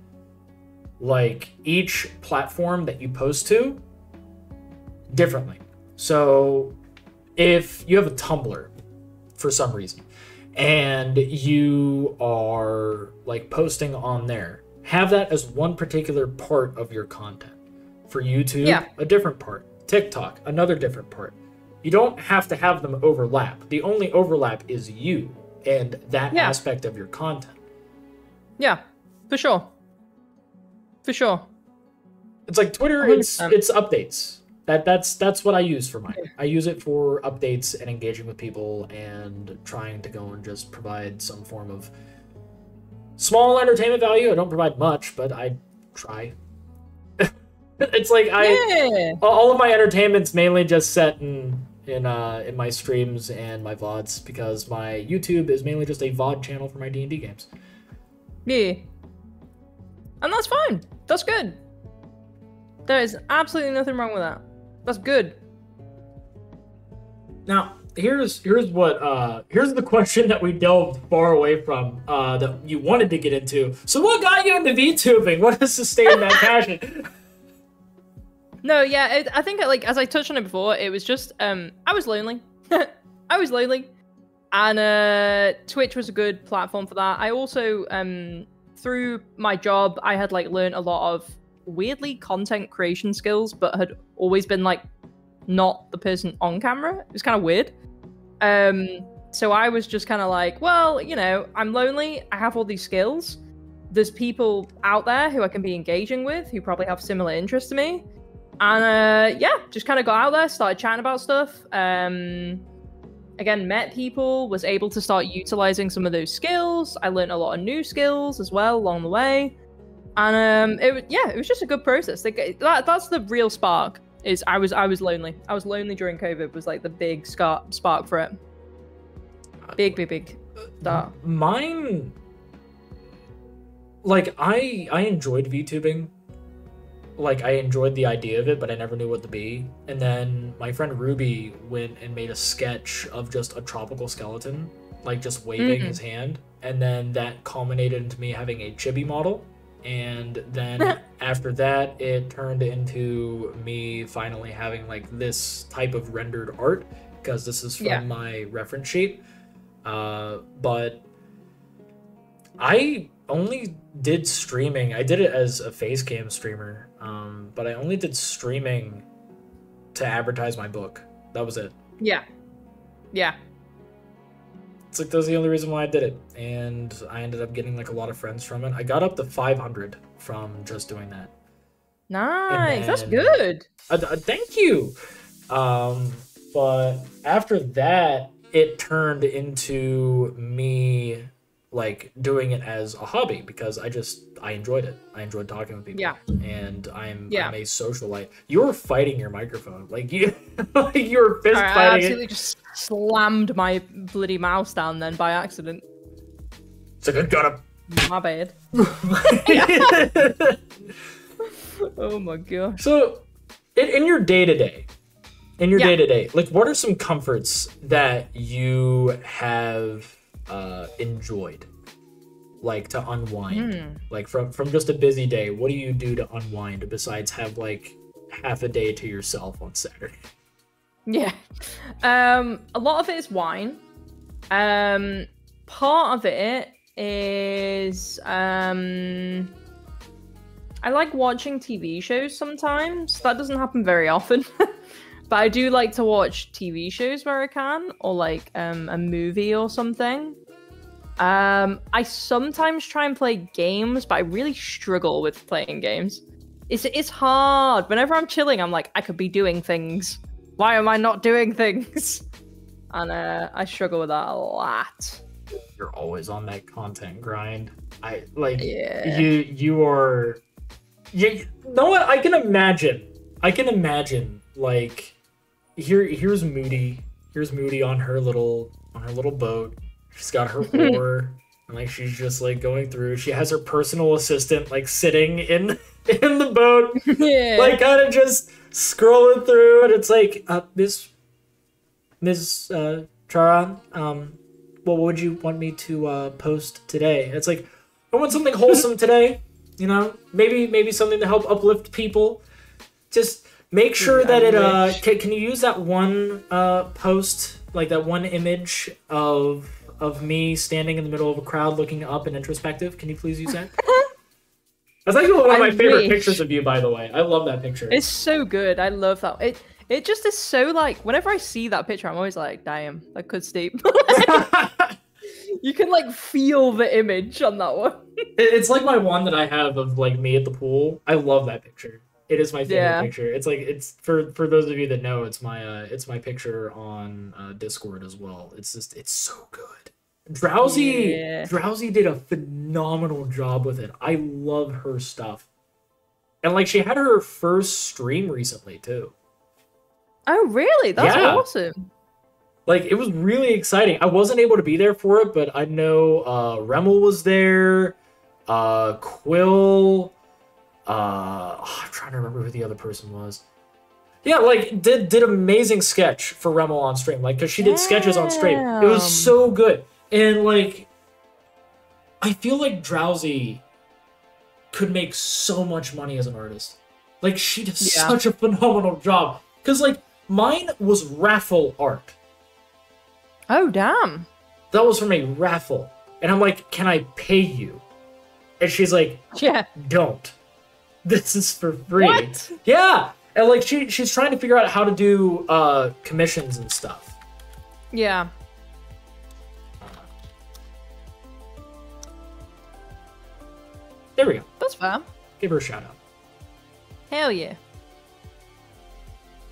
like each platform that you post to differently. So if you have a Tumblr for some reason and you are like posting on there, have that as one particular part of your content. For YouTube, a different part. TikTok, another different part. You don't have to have them overlap. The only overlap is you and that aspect of your content. Yeah, for sure. For sure. It's like Twitter, it's updates. That's what I use for mine. I use it for updates and engaging with people and trying to go and just provide some form of small entertainment value. I don't provide much, but I try. It's like all of my entertainment's mainly just set in my streams and my VODs, because my YouTube is mainly just a VOD channel for my D&D games. Yeah. And that's fine. That's good. There is absolutely nothing wrong with that. That's good. Now, here's the question that we delved far away from that you wanted to get into. So what got you into VTubing? What has sustained that passion? No, yeah, I think like as I touched on it before, it was just I was lonely. I was lonely, and Twitch was a good platform for that. I also through my job, I had like learned a lot of weirdly content creation skills, but had always been like not the person on camera. It was kind of weird. So I was just kind of like, well, you know, I'm lonely. I have all these skills. There's people out there who I can be engaging with who probably have similar interests to me. And just kind of got out there, started chatting about stuff. Again, met people, was able to start utilizing some of those skills. I learned a lot of new skills as well along the way. And it was just a good process. Like, that's the real spark. Is I was lonely. I was lonely during COVID. Was like the big spark for it. Big start. Mine, like I enjoyed VTubing. Like, I enjoyed the idea of it, but I never knew what to be. And then my friend Ruby went and made a sketch of just a tropical skeleton, like just waving his hand. And then that culminated into me having a chibi model. And then after that, it turned into me finally having like this type of rendered art, because this is from my reference sheet. But I only did streaming. I did it as a face cam streamer, but I only did streaming to advertise my book. That was it. Yeah. It's like, that was the only reason why I did it, and I ended up getting like a lot of friends from it. I got up to 500 from just doing that. Nice, that's good. Thank you. But after that, it turned into me like doing it as a hobby, because I enjoyed it. I enjoyed talking with people. Yeah. And I'm a socialite. You were fighting your microphone. Like you were fist fighting. I absolutely just slammed my bloody mouse down then by accident. It's like, I got him. My bad. Oh my gosh. So in your day-to-day, like, what are some comforts that you have enjoyed, like, to unwind? Like, from just a busy day, what do you do to unwind besides have like half a day to yourself on Saturday? A lot of it is wine. part of it is I like watching TV shows sometimes. That doesn't happen very often. But I do like to watch TV shows where I can, or like a movie or something. I sometimes try and play games, but I really struggle with playing games. It's hard. Whenever I'm chilling, I'm like, I could be doing things. Why am I not doing things? And I struggle with that a lot. You're always on that content grind. I like Yeah. you are. You know what? I can imagine. Like here's Moody. Here's Moody on her little boat. She's got her oar, and like she's just like going through. She has her personal assistant like sitting in the boat, Yeah. like kind of just scrolling through, and it's like, Miss Charon, what would you want me to post today? It's like, I want something wholesome today. You know, maybe something to help uplift people. Just make sure that it can you use that one post, like that one image of me standing in the middle of a crowd looking up and introspective? Can you please use that? That's actually one of my favorite pictures of you, by the way. I love that picture. It's so good. I love that. It just is so like, whenever I see that picture, I'm always like, damn, that could steep. You can like feel the image on that one. It's like my one that I have of like me at the pool. I love that picture. It is my favorite picture. It's like, it's for those of you that know, it's my picture on Discord as well. It's just, it's so good. Drowsy did a phenomenal job with it. I love her stuff. And like she had her first stream recently too. Oh really? That's awesome. Like, it was really exciting. I wasn't able to be there for it, but I know Remel was there, Quill, I'm trying to remember who the other person was. Yeah, like, did amazing sketch for Remel on stream, like, because she did sketches on stream. It was so good. And, like, I feel like Drowsy could make so much money as an artist. Like, she does such a phenomenal job. Because, like, mine was raffle art. Oh, damn. That was from a raffle. And I'm like, can I pay you? And she's like, yeah, don't. This is for free. What? Yeah. And like she's trying to figure out how to do commissions and stuff. Yeah. There we go. That's fair. Give her a shout out. Hell yeah.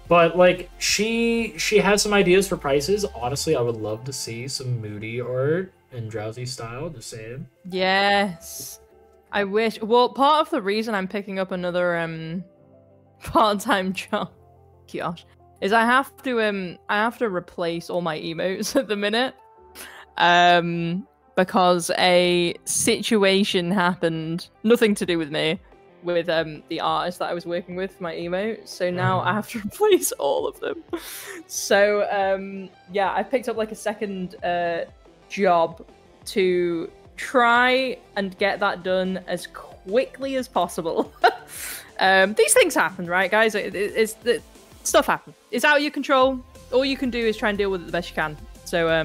But like she has some ideas for prices. Honestly, I would love to see some Moody art in Drowsy style, just saying. Yes. I wish. Well, part of the reason I'm picking up another part-time job, gosh, is I have to replace all my emotes at the minute. Because a situation happened, nothing to do with me, with the artist that I was working with for my emotes. So now I have to replace all of them. So yeah, I picked up like a second job to try and get that done as quickly as possible. These things happen, right, guys? Stuff happens. It's out of your control. All you can do is try and deal with it the best you can. So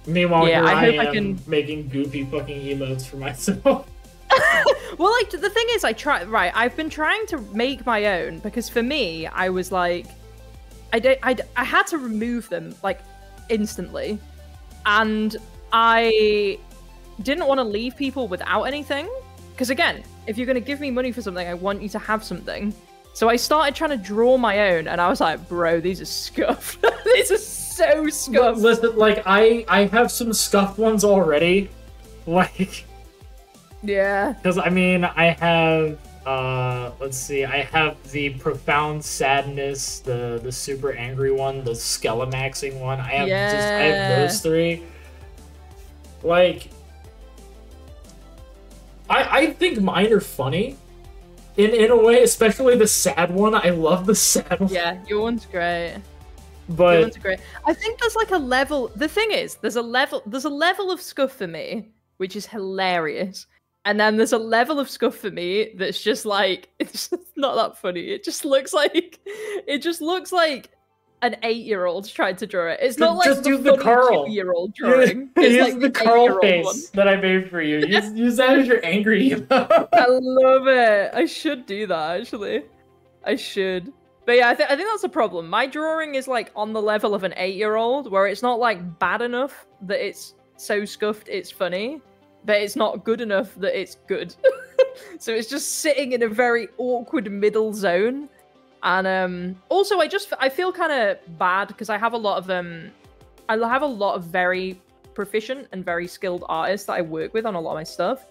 meanwhile, yeah, here I hope am I can making goofy fucking emotes for myself. Well, like, the thing is, I've been trying to make my own, because for me, I was like, I had to remove them, like, instantly. And I didn't want to leave people without anything. Because again, if you're going to give me money for something, I want you to have something. So I started trying to draw my own, and I was like, bro, these are scuffed. These are so scuffed. Listen, like, I have some scuffed ones already. Like... Yeah. Because, I mean, I have, let's see, I have the Profound Sadness, the Super Angry one, the Skelemaxing one. I have those three. Like, I think mine are funny, in a way, especially the sad one. I love the sad one. Yeah, your one's great. But your one's great. I think there's like a level, the thing is, there's a level of scuff for me, which is hilarious. And then there's a level of scuff for me that's just like, it's just not that funny. It just looks like an 8-year-old tried to draw it. It's not like just the use the funny Carl 2-year-old drawing. It's use like the the Carl 8-year-old face one. that I made for you. Use that as your angry emo. I love it. I should do that, actually. I should. But yeah, I think that's a problem. My drawing is like on the level of an 8-year-old, where it's not like bad enough that it's so scuffed it's funny, but it's not good enough that it's good. So it's just sitting in a very awkward middle zone. And also I feel kind of bad because I have a lot of very proficient and very skilled artists that I work with on a lot of my stuff,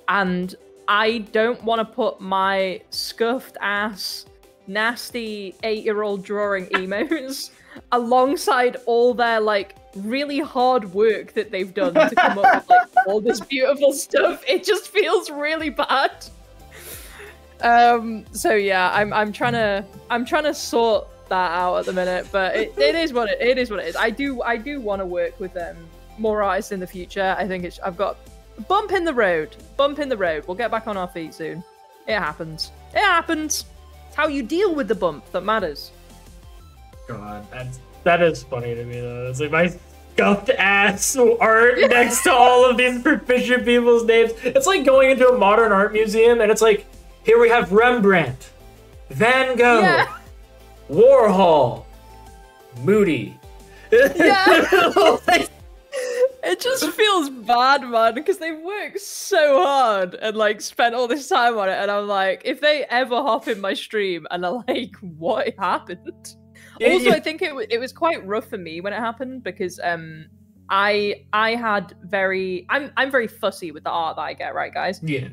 and I don't want to put my scuffed ass nasty 8-year-old drawing emos alongside all their like really hard work that they've done to come up with like all this beautiful stuff. It just feels really bad. So yeah, I'm trying to sort that out at the minute, but it is what it is. I do want to work with more artists in the future. I think I've got a bump in the road. We'll get back on our feet soon. It happens. It's how you deal with the bump that matters. God, that is funny to me though. It's like my scuffed ass art next to all of these proficient people's names. It's like going into a modern art museum and it's like, here we have Rembrandt, Van Gogh, Yeah. Warhol, Moody. Yeah. It just feels bad, man, because they worked so hard and like spent all this time on it, and I'm like, if they ever hop in my stream and are like, what happened? Also, I think it was quite rough for me when it happened because I'm very fussy with the art that I get, right, guys? Yeah.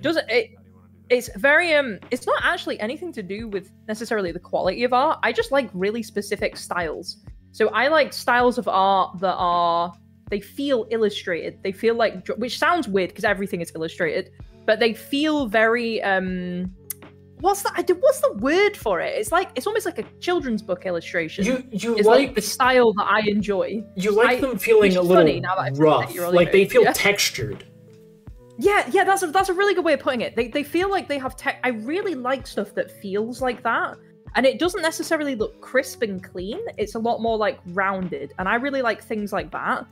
It's very it's not actually anything to do with necessarily the quality of art. I just like really specific styles. So I like styles of art that they feel illustrated. They feel like, which sounds weird because everything is illustrated, but they feel very what's the word for it? It's almost like a children's book illustration. You like the style that I enjoy. You like them feeling a little rough, like they feel textured. Yeah, that's a really good way of putting it. They feel like they have I really like stuff that feels like that. And it doesn't necessarily look crisp and clean. It's a lot more like rounded. And I really like things like that.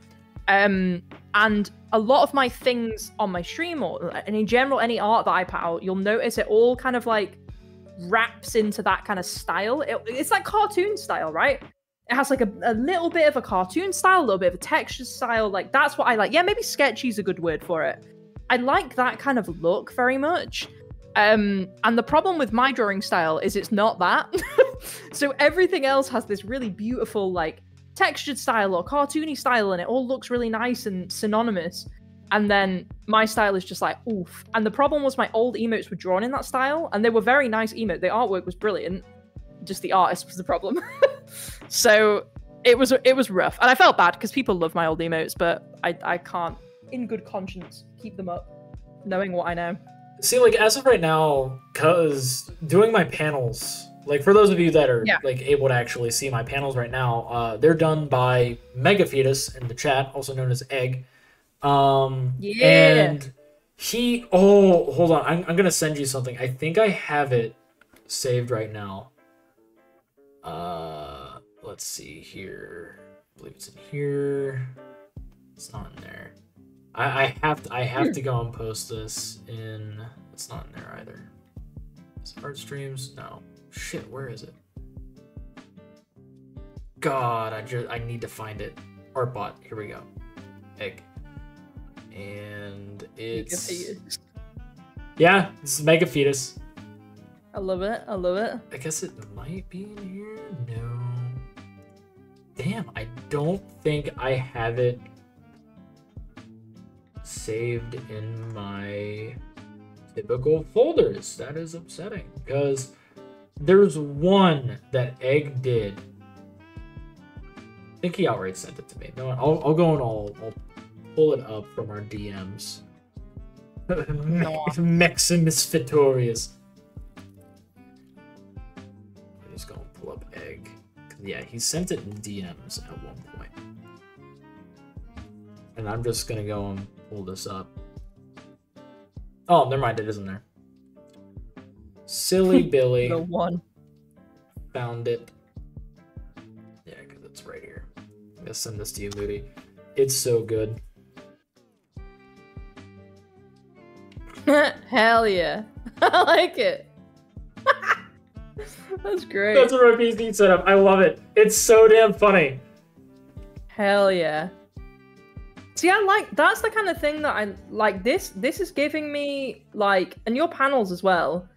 And a lot of my things on my stream, and in general, any art that I put out, you'll notice it all kind of like wraps into that kind of style. It's like cartoon style, right? It has like a little bit of a cartoon style, a little bit of a texture style. Like that's what I like. Yeah, maybe sketchy is a good word for it. I like that kind of look very much. And the problem with my drawing style is it's not that. So everything else has this really beautiful like textured style or cartoony style, and it all looks really nice and synonymous. And then my style is just like, oof. And the problem was my old emotes were drawn in that style, and they were very nice emotes. The artwork was brilliant. Just the artist was the problem. So it was rough. And I felt bad because people love my old emotes, but I can't, in good conscience, keep them up, knowing what I know. See, like, as of right now, because doing my panels, like, for those of you that are, like, able to actually see my panels right now, they're done by Mega Fetus in the chat, also known as Egg. And he... Oh, hold on. I'm going to send you something. I think I have it saved right now. Let's see here. I believe it's in here. It's not in there. I have to go and post this in. It's not in there either. Is it art streams? No. Shit, where is it? God, I need to find it. Artbot. Here we go. Egg. And it's yeah, it's Mega Fetus. I love it. I love it. I guess it might be in here. No. Damn, I don't think I have it saved in my typical folders. That is upsetting because there's one that Egg did. I think he outright sent it to me. No, I'll go and I'll pull it up from our DMs. Maximus Fitorius. I'm just gonna pull up Egg. Yeah, he sent it in DMs at one point. And I'm just gonna go and pull this up. Oh, never mind, it isn't there. Silly Billy. The one. Found it. There it gonna send this to you, Moody. It's so good. Hell yeah. I like it. That's great. That's a my PC setup. I love it. It's so damn funny. Hell yeah. See, that's the kind of thing that I like. This is giving me like, and your panels as well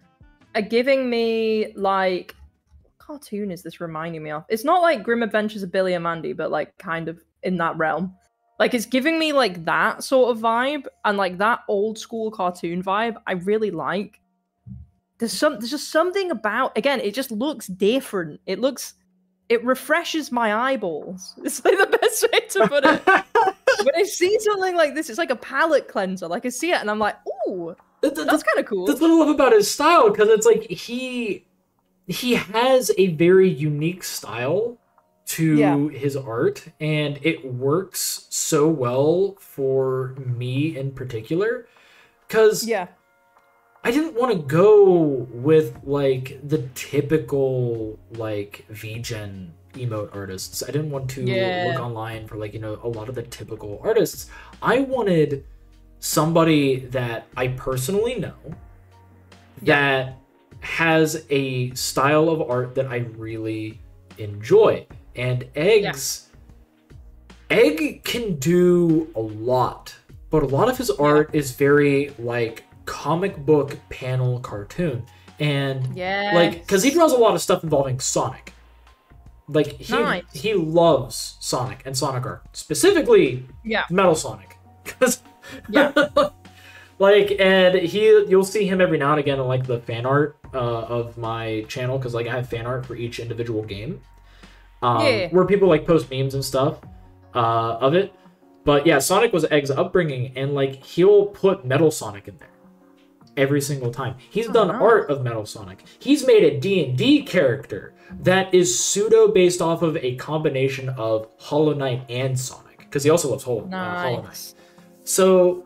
are giving me like, what cartoon is this reminding me of? It's not like Grim Adventures of Billy and Mandy, but like kind of in that realm. Like it's giving me like that sort of vibe and like that old school cartoon vibe. I really like. There's just something about, again, it just looks different. It refreshes my eyeballs. It's like the best way to put it. When I see something like this, it's like a palate cleanser. Like I see it and I'm like, ooh, that's kind of cool. That's what I love about his style, because it's like he has a very unique style to his art, and it works so well for me in particular, because I didn't want to go with like the typical like VGen emote artists. I didn't want to look online for like, you know, a lot of the typical artists. I wanted somebody that I personally know that has a style of art that I really enjoy. And Egg can do a lot, but a lot of his art is very like comic book panel cartoon. And like, because he draws a lot of stuff involving Sonic. Like he loves Sonic and Sonic art, specifically Metal Sonic. Like, and you'll see him every now and again in like the fan art of my channel, because like I have fan art for each individual game, where people like post memes and stuff of it. But yeah, Sonic was Egg's upbringing, and like he'll put Metal Sonic in there every single time. He's done art of Metal Sonic. He's made a D&D character that is pseudo based off of a combination of Hollow Knight and Sonic, because he also loves Hollow Knight. So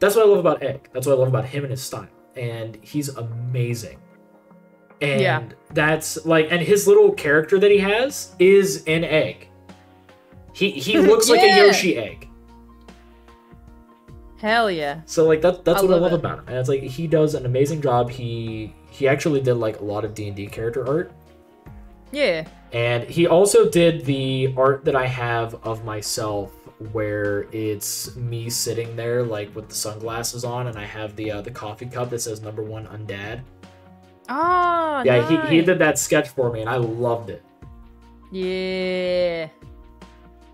that's what I love about Egg. That's what I love about him and his style. And he's amazing. And that's like, and his little character that he has is an egg. He looks like a Yoshi egg. Hell yeah. So like that's what I love about him. And it's like he does an amazing job. He actually did like a lot of D&D character art. Yeah. And he also did the art that I have of myself, where it's me sitting there like with the sunglasses on, and I have the coffee cup that says #1 Undead. Ah, nice. He did that sketch for me, and I loved it. Yeah.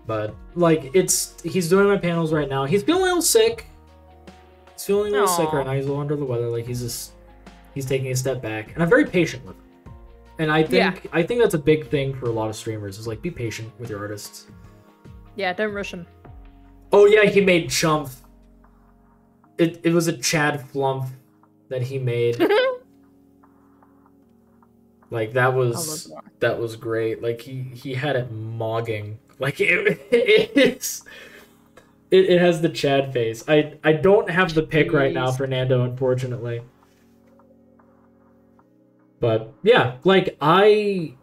But like he's doing my panels right now. He's feeling a little sick. He's feeling a little sick right now. He's a little under the weather. Like he's taking a step back, and I'm very patient with him. And I think that's a big thing for a lot of streamers, is like be patient with your artists. Yeah, don't rush him. Oh yeah, he made Chumph. It was a Chad Flumph that he made. Like that was great. Like he had it mogging. Like it has the Chad face. I don't have the pic right now, Fernando, unfortunately. But yeah, like I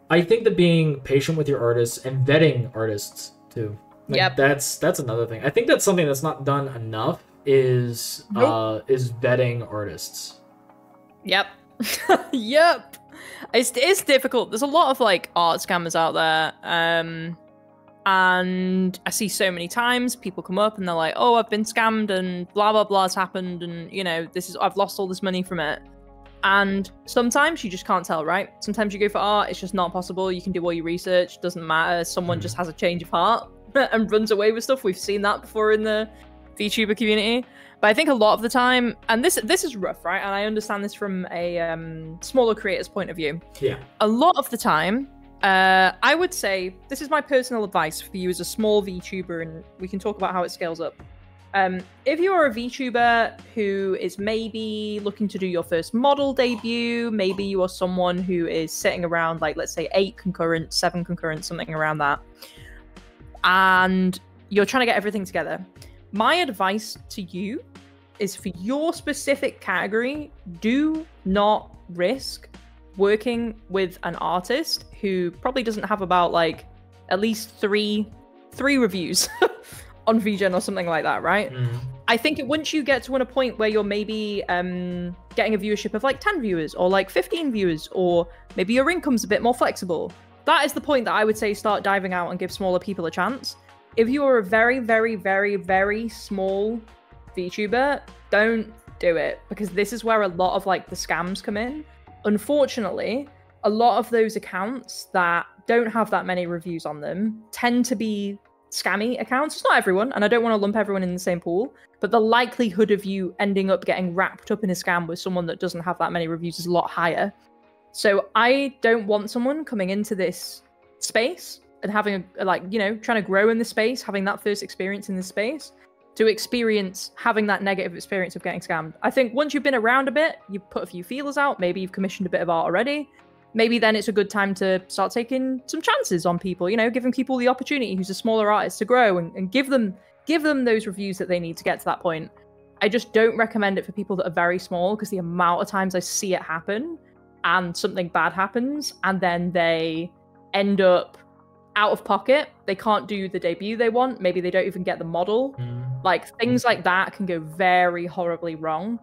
think that being patient with your artists and vetting artists too. Like, that's another thing. I think that's something that's not done enough is vetting artists. Yep. Yep. It's difficult. There's a lot of like art scammers out there. And I see so many times people come up and they're like, "Oh, I've been scammed and blah blah blah has happened, and you know, I've lost all this money from it." And sometimes you just can't tell, right? Sometimes you go for art, it's just not possible. You can do all your research, doesn't matter. Someone just has a change of heart and runs away with stuff. We've seen that before in the VTuber community. But I think a lot of the time, and this is rough, right? And I understand this from a smaller creator's point of view. Yeah. A lot of the time, I would say, this is my personal advice for you as a small VTuber, and we can talk about how it scales up. If you are a VTuber who is maybe looking to do your first model debut, maybe you are someone who is sitting around, like, let's say 8 concurrent, 7 concurrent, something around that, and you're trying to get everything together, my advice to you is, for your specific category, do not risk working with an artist who probably doesn't have about like at least three reviews on VGen or something like that, right? I think once you get to a point where you're maybe getting a viewership of like 10 viewers or like 15 viewers, or maybe your income's a bit more flexible, that is the point that I would say start diving out and give smaller people a chance. If you are a very, very, very, very small VTuber, don't do it, because this is where a lot of like the scams come in. Unfortunately, a lot of those accounts that don't have that many reviews on them tend to be scammy accounts. It's not everyone, and I don't want to lump everyone in the same pool, but the likelihood of you ending up getting wrapped up in a scam with someone that doesn't have that many reviews is a lot higher. So I don't want someone coming into this space and having trying to grow in the space, having that first experience in the space, to experience having that negative experience of getting scammed. I think once you've been around a bit, you've put a few feelers out, maybe you've commissioned a bit of art already, maybe then it's a good time to start taking some chances on people, giving people the opportunity who's a smaller artist to grow and give them those reviews that they need to get to that point. I just don't recommend it for people that are very small, because the amount of times I see it happen and something bad happens and then they end up out of pocket. They can't do the debut they want. Maybe they don't even get the model. Like, things like that can go very horribly wrong.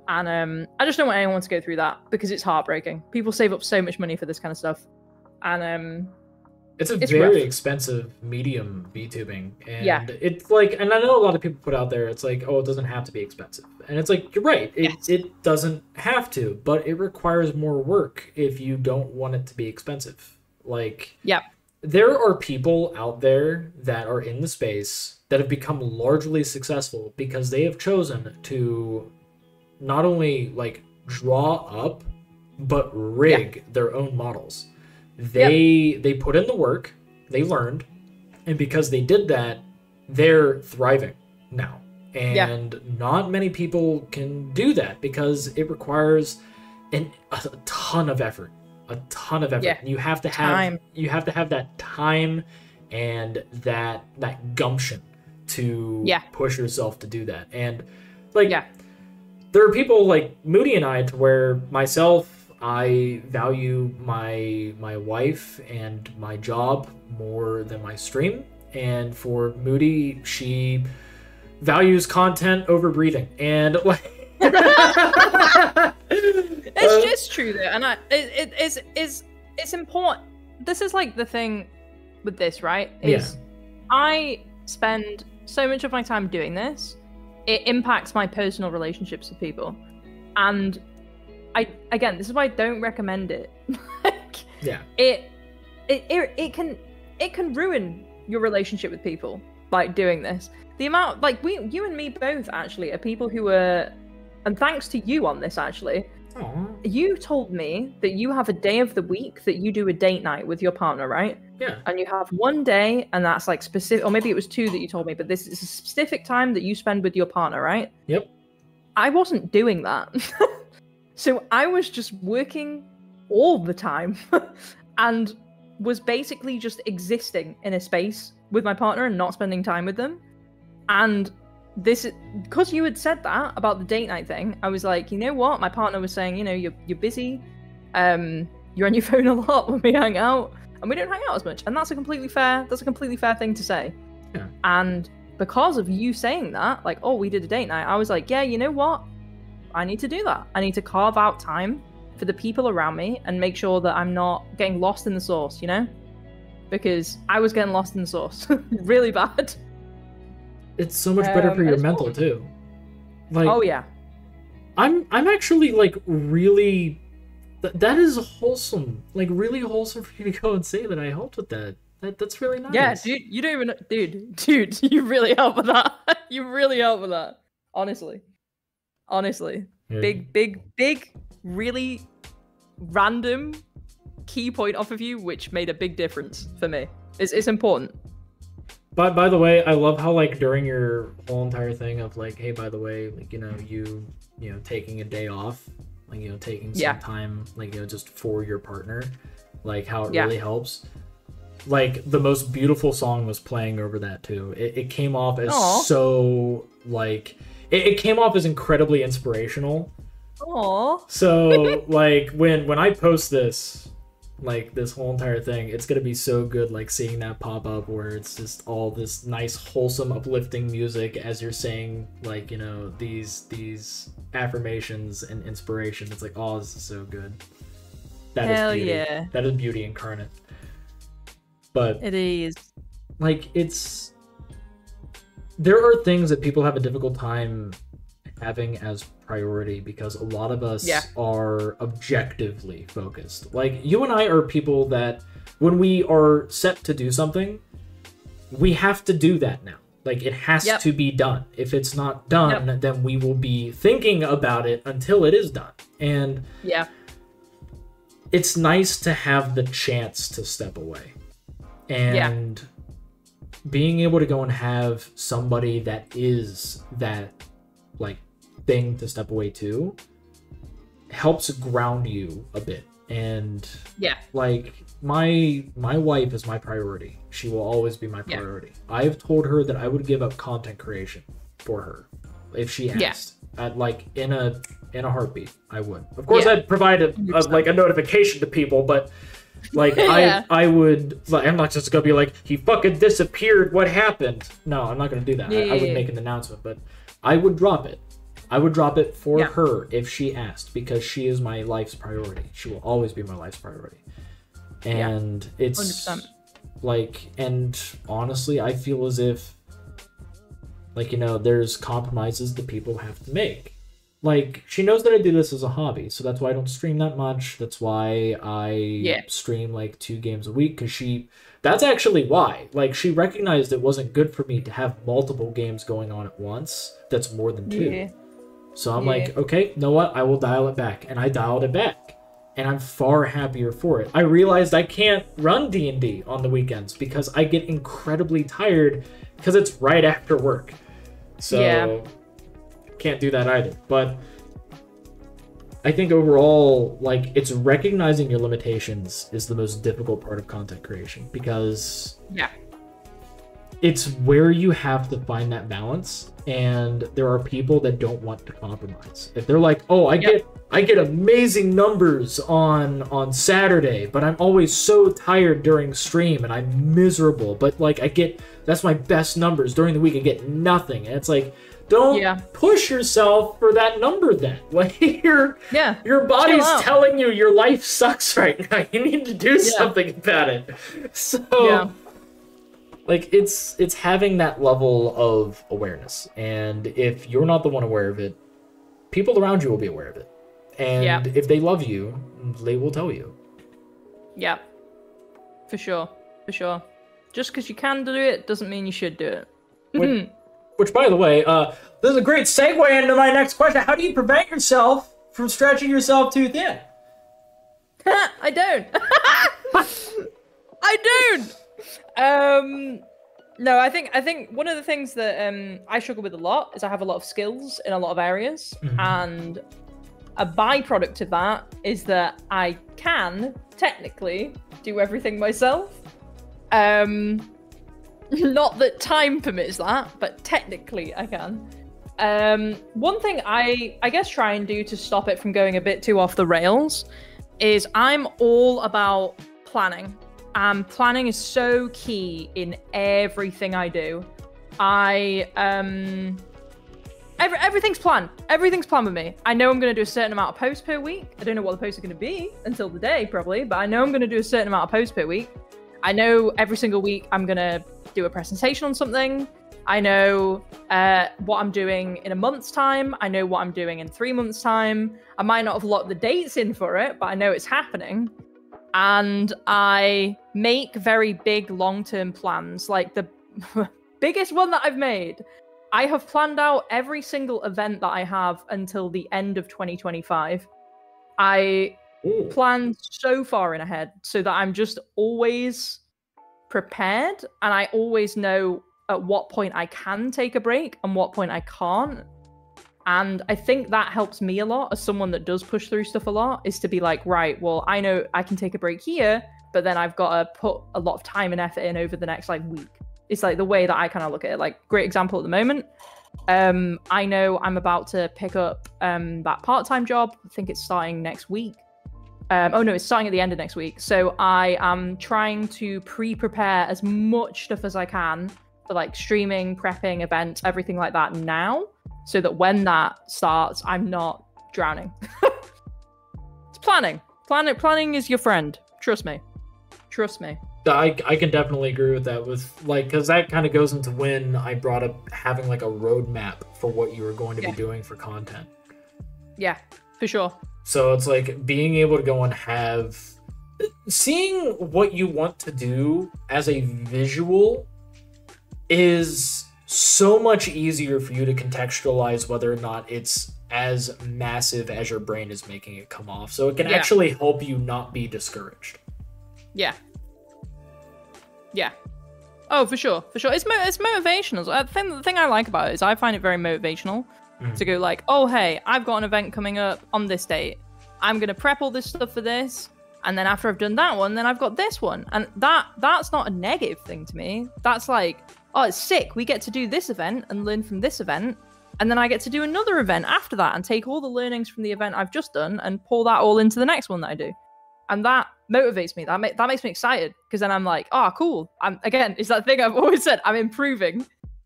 And I just don't want anyone to go through that, because it's heartbreaking. People save up so much money for this kind of stuff. And it's very rough. Expensive medium VTubing. And it's like, and I know a lot of people put out there, it's like, oh, it doesn't have to be expensive. And it's like, you're right. It doesn't have to, but it requires more work if you don't want it to be expensive. Like, there are people out there that are in the space that have become largely successful because they have chosen to not only like draw up, but rig their own models. They put in the work, they learned, and because they did that, they're thriving now. And not many people can do that because it requires a ton of effort. You have to have that time and that gumption to push yourself to do that. And like there are people like Moody and I, to where myself, I value my wife and my job more than my stream. And for Moody, she values content over breathing. And like it's just true though, and it's important. This is like the thing with this, right? I spend so much of my time doing this. It impacts my personal relationships with people, and this is why I don't recommend it. It can ruin your relationship with people, like doing this. The amount, like you and me both actually are people who are, and thanks to you on this actually. Aww. You told me that you have a day of the week that you do a date night with your partner, right? Yeah. And you have one day, and that's like specific, or maybe it was two that you told me, but this is a specific time that you spend with your partner, right? Yep. I wasn't doing that. So I was just working all the time and was basically just existing in a space with my partner and not spending time with them. And this, because you had said that about the date night thing, I was like, you know what? My partner was saying, you're busy, you're on your phone a lot when we hang out, and we don't hang out as much. And that's a completely fair thing to say. Yeah. And because of you saying that, like, oh, we did a date night, I was like, yeah, you know what? I need to do that. I need to carve out time for the people around me and make sure that I'm not getting lost in the sauce, because I was getting lost in the sauce really bad. It's so much better for your mental too. Like, oh yeah, I'm actually like really. That is wholesome. Like really wholesome for you to go and say that I helped with that. That's really nice. Yeah, dude, you don't even, dude, you really help with that. You really help with that. Honestly, yeah. Big, really random key point off of you, which made a big difference for me. It's important. By the way, I love how like during your whole entire thing of like, hey, by the way, like you taking a day off, like taking some time, like just for your partner, like how it really helps. Like the most beautiful song was playing over that too. It came off as so like it came off as incredibly inspirational. Aww. So like when I post this, like this whole entire thing. It's gonna be so good, like seeing that pop up where it's just all this nice, wholesome, uplifting music as you're saying, like, you know, these affirmations and inspiration. It's like, oh, this is so good. That is beauty. Yeah. That is beauty incarnate. But it is. Like, there are things that people have a difficult time having as priority because a lot of us are objectively focused. Like, you and I are people that when we are set to do something, we have to do that now. Like, it has to be done. If it's not done, then we will be thinking about it until it is done. And it's nice to have the chance to step away. And being able to go and have somebody that is that, like, thing to step away to helps ground you a bit. And like, my wife is my priority. She will always be my priority. I've told her that I would give up content creation for her if she asked. Like, in a heartbeat, I would. Of course, I'd provide a notification to people, but like, I would, like, I'm not just gonna be like, he fucking disappeared, what happened? No, I'm not gonna do that. I would make an announcement, but I would drop it. I would drop it for her if she asked, because she is my life's priority. She will always be my life's priority. And it's 100%. like, and honestly, I feel as if, like, you know, there's compromises that people have to make. Like, she knows that I do this as a hobby, so that's why I don't stream that much. That's why I stream like 2 games a week, because that's actually why. Like, she recognized it wasn't good for me to have multiple games going on at once. That's more than 2. So I'm like, okay, you know what? I will dial it back. And I dialed it back. And I'm far happier for it. I realized I can't run D&D on the weekends because I get incredibly tired because it's right after work. So can't do that either. But I think overall, like, it's recognizing your limitations is the most difficult part of content creation, because it's where you have to find that balance. And there are people that don't want to compromise. If they're like, oh, I get amazing numbers on Saturday, but I'm always so tired during stream and I'm miserable. But like, that's my best numbers. During the week I get nothing. And it's like, don't push yourself for that number then. Like, your body's telling you your life sucks right now. You need to do something about it. So like, it's having that level of awareness. And if you're not the one aware of it, people around you will be aware of it. And if they love you, they will tell you. Yeah. For sure. For sure. Just because you can do it doesn't mean you should do it. Which, by the way, this is a great segue into my next question. How do you prevent yourself from stretching yourself too thin? I don't. I don't. No, I think one of the things that I struggle with a lot is I have a lot of skills in a lot of areas, and a byproduct of that is that I can technically do everything myself. Not that time permits that, but technically I can. One thing I guess try and do to stop it from going a bit too off the rails is I'm all about planning. Planning is so key in everything I do. Everything's planned. Everything's planned with me. I know I'm going to do a certain amount of posts per week. I don't know what the posts are going to be until the day, probably, but I know I'm going to do a certain amount of posts per week. I know every single week I'm going to do a presentation on something. I know what I'm doing in a month's time. I know what I'm doing in 3 months' time. I might not have locked the dates in for it, but I know it's happening. And I make very big long-term plans. Like, the biggest one that I've made, I have planned out every single event that I have until the end of 2025. I planned so far in ahead so that I'm just always prepared, and I always know at what point I can take a break and what point I can't. And I think that helps me a lot as someone that does push through stuff a lot, is to be like, right, well, I know I can take a break here, but then I've got to put a lot of time and effort in over the next like week. It's like the way that I kind of look at it. Like, great example at the moment. I know I'm about to pick up that part-time job. I think it's starting next week. Oh no, it's starting at the end of next week. So I am trying to prepare as much stuff as I can for like streaming, prepping, events, everything like that now, so that when that starts, I'm not drowning. It's planning. Planning is your friend. Trust me. Trust me. I can definitely agree with that, with like, because that kind of goes into when I brought up having like a roadmap for what you were going to be doing for content. Yeah, for sure. So it's like being able to go and have, seeing what you want to do as a visual is so much easier for you to contextualize whether or not it's as massive as your brain is making it come off. So it can actually help you not be discouraged. Yeah. Yeah. Oh, for sure. For sure. It's motivational. The thing I like about it is I find it very motivational to go like, oh, hey, I've got an event coming up on this date. I'm going to prep all this stuff for this. And then after I've done that one, then I've got this one. And that's not a negative thing to me. That's like, oh, it's sick. We get to do this event and learn from this event. And then I get to do another event after that and take all the learnings from the event I've just done and pull that all into the next one that I do. And that motivates me. That makes me excited, because then I'm like, oh, cool. Again, it's that thing I've always said, I'm improving.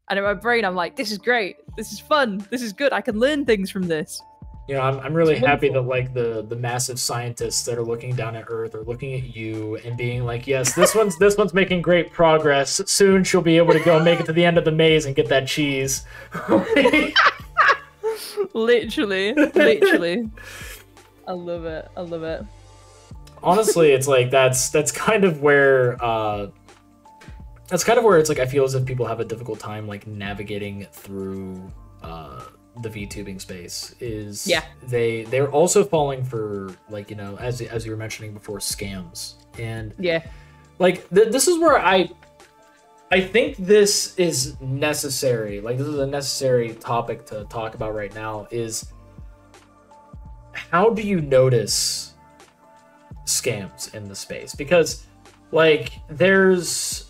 And in my brain, I'm like, this is great. This is fun. This is good. I can learn things from this. You know, I'm really happy that like the massive scientists that are looking down at Earth are looking at you and being like, yes, this one's making great progress. Soon she'll be able to go make it to the end of the maze and get that cheese. Literally. I love it. Honestly, it's like that's kind of where it's like I feel as if people have a difficult time like navigating through the VTubing space. Is they're also falling for, like, you know, as you were mentioning before, scams. And like this is where I think this is necessary. Like, this is a necessary topic to talk about right now, is how do you notice scams in the space? Because like there's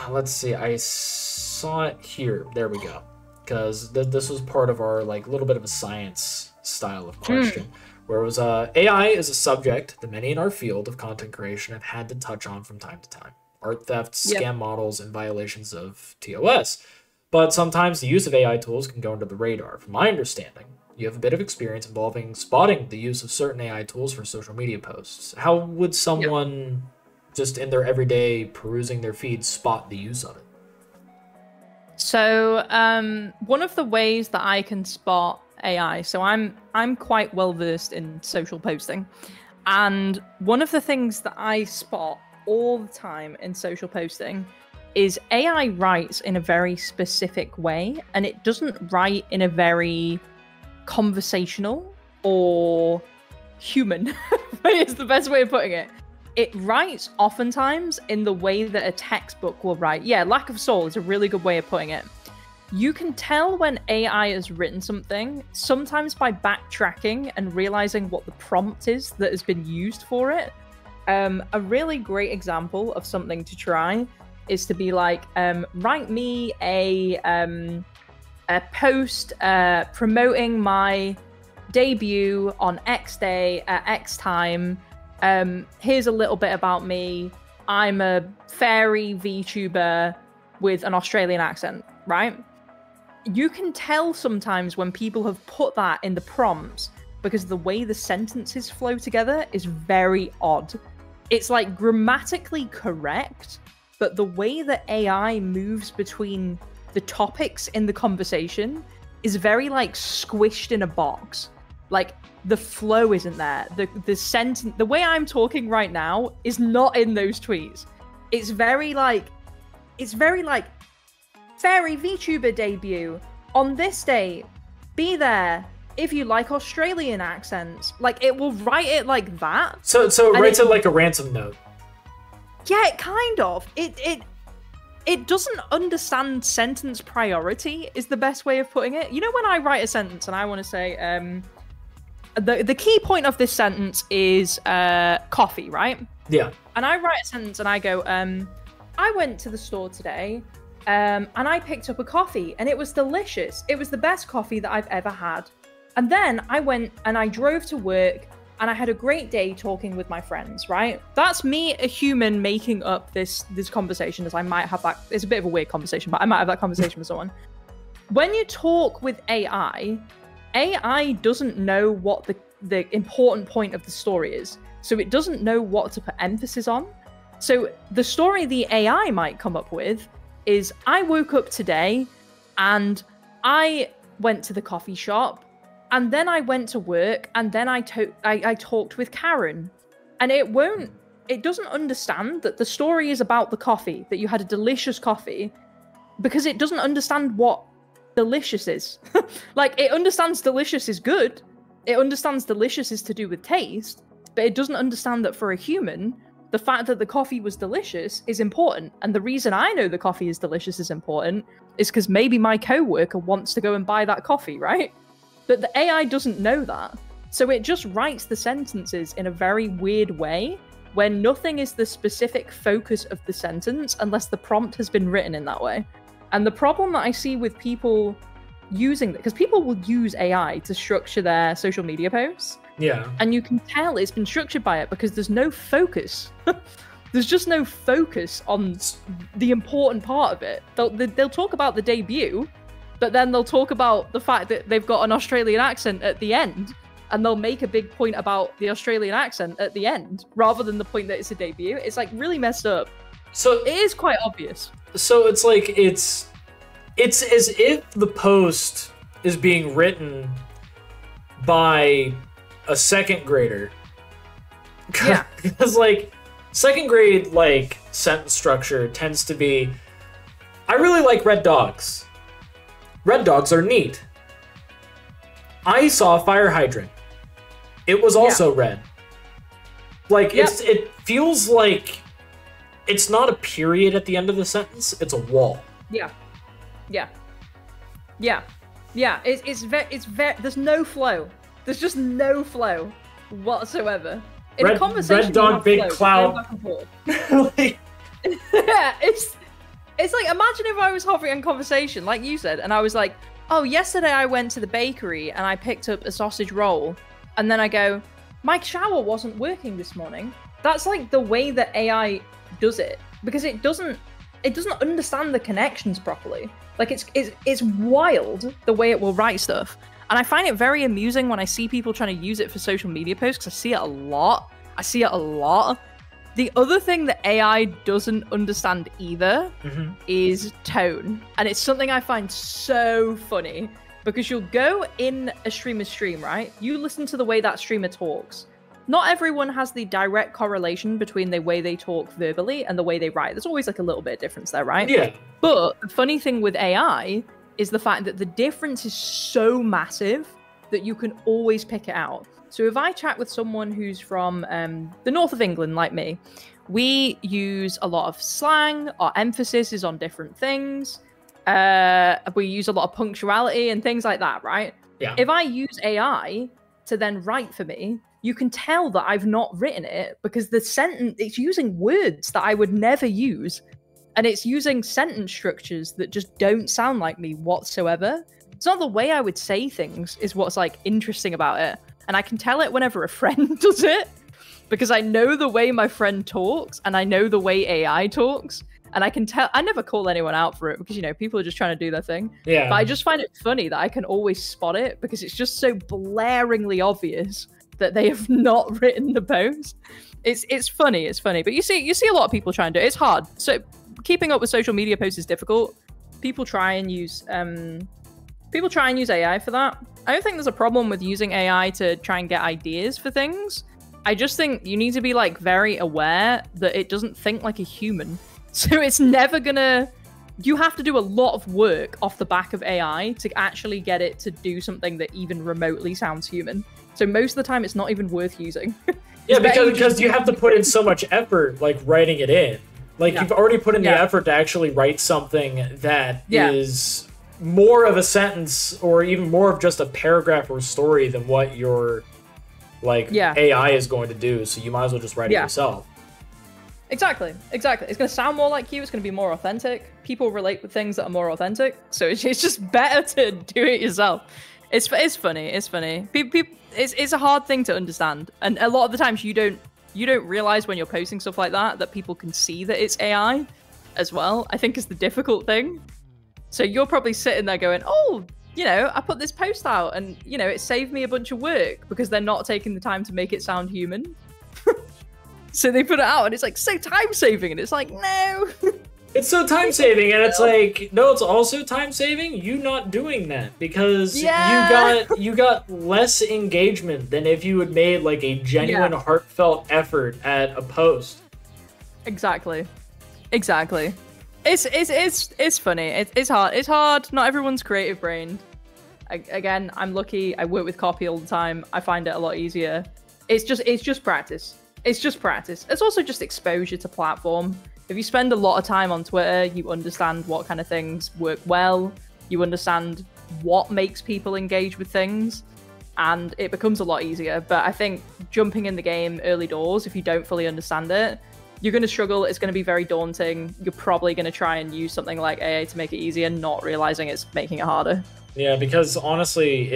let's see, I saw it here, there we go, because this was part of our like little bit of a science style of question, where it was AI is a subject that many in our field of content creation have had to touch on from time to time: art theft, scam models, and violations of TOS. But sometimes the use of AI tools can go under the radar. From my understanding, you have a bit of experience involving spotting the use of certain AI tools for social media posts. How would someone just in their everyday perusing their feed spot the use of it? So one of the ways that I can spot AI, so I'm quite well versed in social posting, and one of the things that I spot all the time in social posting is AI writes in a very specific way, and it doesn't write in a very conversational or human way is the best way of putting it. It writes oftentimes in the way that a textbook will write. Yeah, lack of soul is a really good way of putting it. You can tell when AI has written something, sometimes by backtracking and realizing what the prompt is that has been used for it. A really great example of something to try is to be like, write me a post promoting my debut on X day at X time. Here's a little bit about me. I'm a fairy VTuber with an Australian accent, right? You can tell sometimes when people have put that in the prompts, because the way the sentences flow together is very odd. It's like grammatically correct, but the way that AI moves between the topics in the conversation is very like squished in a box. Like the flow isn't there. The sentence, the way I'm talking right now is not in those tweets. It's very like fairy VTuber debut on this date. Be there if you like Australian accents. Like, it will write it like that. So it writes it like a ransom note. Yeah, it kind of. It doesn't understand sentence priority is the best way of putting it. You know, when I write a sentence and I want to say, the key point of this sentence is coffee, right? Yeah. And I write a sentence and I go, I went to the store today and I picked up a coffee and it was delicious. It was the best coffee that I've ever had. And then I went and I drove to work and I had a great day talking with my friends, right? That's me, a human, making up this conversation, as I might have that. It's a bit of a weird conversation, but I might have that conversation with someone. When you talk with AI doesn't know what the important point of the story is. So it doesn't know what to put emphasis on. So the story the AI might come up with is, I woke up today and I went to the coffee shop and then I went to work and then I talked with Charon. And it doesn't understand that the story is about the coffee, that you had a delicious coffee, because it doesn't understand what delicious is. Like, it understands delicious is good. It understands delicious is to do with taste, but it doesn't understand that for a human, the fact that the coffee was delicious is important. And the reason I know the coffee is delicious is important is because maybe my coworker wants to go and buy that coffee, right? But the AI doesn't know that. So it just writes the sentences in a very weird way, where nothing is the specific focus of the sentence unless the prompt has been written in that way. And the problem that I see with people using that, because people will use AI to structure their social media posts. Yeah. And you can tell it's been structured by it because there's no focus. There's just no focus on the important part of it. They'll talk about the debut, but then they'll talk about the fact that they've got an Australian accent at the end. And they'll make a big point about the Australian accent at the end, rather than the point that it's a debut. It's like really messed up. So it is quite obvious. So it's like, it's as if the post is being written by a second grader. Yeah. Because like second grade like sentence structure tends to be, I really like red dogs. Red dogs are neat. I saw a fire hydrant. It was also red. Like, it feels like it's not a period at the end of the sentence, it's a wall. Yeah. It's very, there's no flow. There's just no flow whatsoever. In a conversation, red dog, big cloud. Yeah, it's like, imagine if I was having a conversation, like you said, and I was like, oh, yesterday I went to the bakery and I picked up a sausage roll. And then I go, my shower wasn't working this morning. That's like the way that AI does it, because it doesn't understand the connections properly. Like, it's wild the way it will write stuff. And I find it very amusing when I see people trying to use it for social media posts, because I see it a lot. The other thing that AI doesn't understand either is tone. And it's something I find so funny, because you'll go in a streamer's stream, right? You listen to the way that streamer talks. Not everyone has the direct correlation between the way they talk verbally and the way they write. There's always like a little bit of difference there, right? Yeah. But the funny thing with AI is the fact that the difference is so massive that you can always pick it out. So if I chat with someone who's from the north of England, like me, we use a lot of slang. Our emphasis is on different things. We use a lot of punctuality and things like that, right? Yeah. If I use AI to then write for me, you can tell that I've not written it, because the sentence, it's using words that I would never use. And it's using sentence structures that just don't sound like me whatsoever. It's not the way I would say things is what's like interesting about it. And I can tell it whenever a friend does it, because I know the way my friend talks and I know the way AI talks. And I can tell, I never call anyone out for it, because, you know, people are just trying to do their thing. Yeah. But I just find it funny that I can always spot it, because it's just so blaringly obvious that they have not written the post. It's funny, but you see a lot of people trying to do it. It's hard. So keeping up with social media posts is difficult. People try and use AI for that. I don't think there's a problem with using AI to try and get ideas for things. I just think you need to be like very aware that it doesn't think like a human. So it's never gonna, you have to do a lot of work off the back of AI to actually get it to do something that even remotely sounds human. So most of the time it's not even worth using. Yeah, because you have to put in so much effort, like writing it in. Like you've already put in the effort to actually write something that is more of a sentence or even more of just a paragraph or story than what your AI is going to do. So you might as well just write it yourself. Exactly. It's going to sound more like you. It's going to be more authentic. People relate with things that are more authentic. So it's just better to do it yourself. It's funny. It's funny. It's a hard thing to understand, and a lot of the times you don't realize when you're posting stuff like that people can see that it's AI as well. I think is the difficult thing. So you're probably sitting there going, "Oh, I put this post out, and it saved me a bunch of work," because they're not taking the time to make it sound human. So they put it out, and it's like so time saving, and it's like no. It's so time saving, and it's like, no, it's also time saving you not doing that, because you got less engagement than if you had made like a genuine heartfelt effort at a post. Exactly. It's funny. It's hard. It's hard. Not everyone's creative brained. Again, I'm lucky. I work with copy all the time. I find it a lot easier. It's just practice. It's just practice. It's also just exposure to platform. If you spend a lot of time on Twitter, you understand what kind of things work well. You understand what makes people engage with things, and it becomes a lot easier. But I think jumping in the game early doors, if you don't fully understand it, you're going to struggle. It's going to be very daunting. You're probably going to try and use something like AA to make it easier, not realizing it's making it harder. Yeah, because honestly,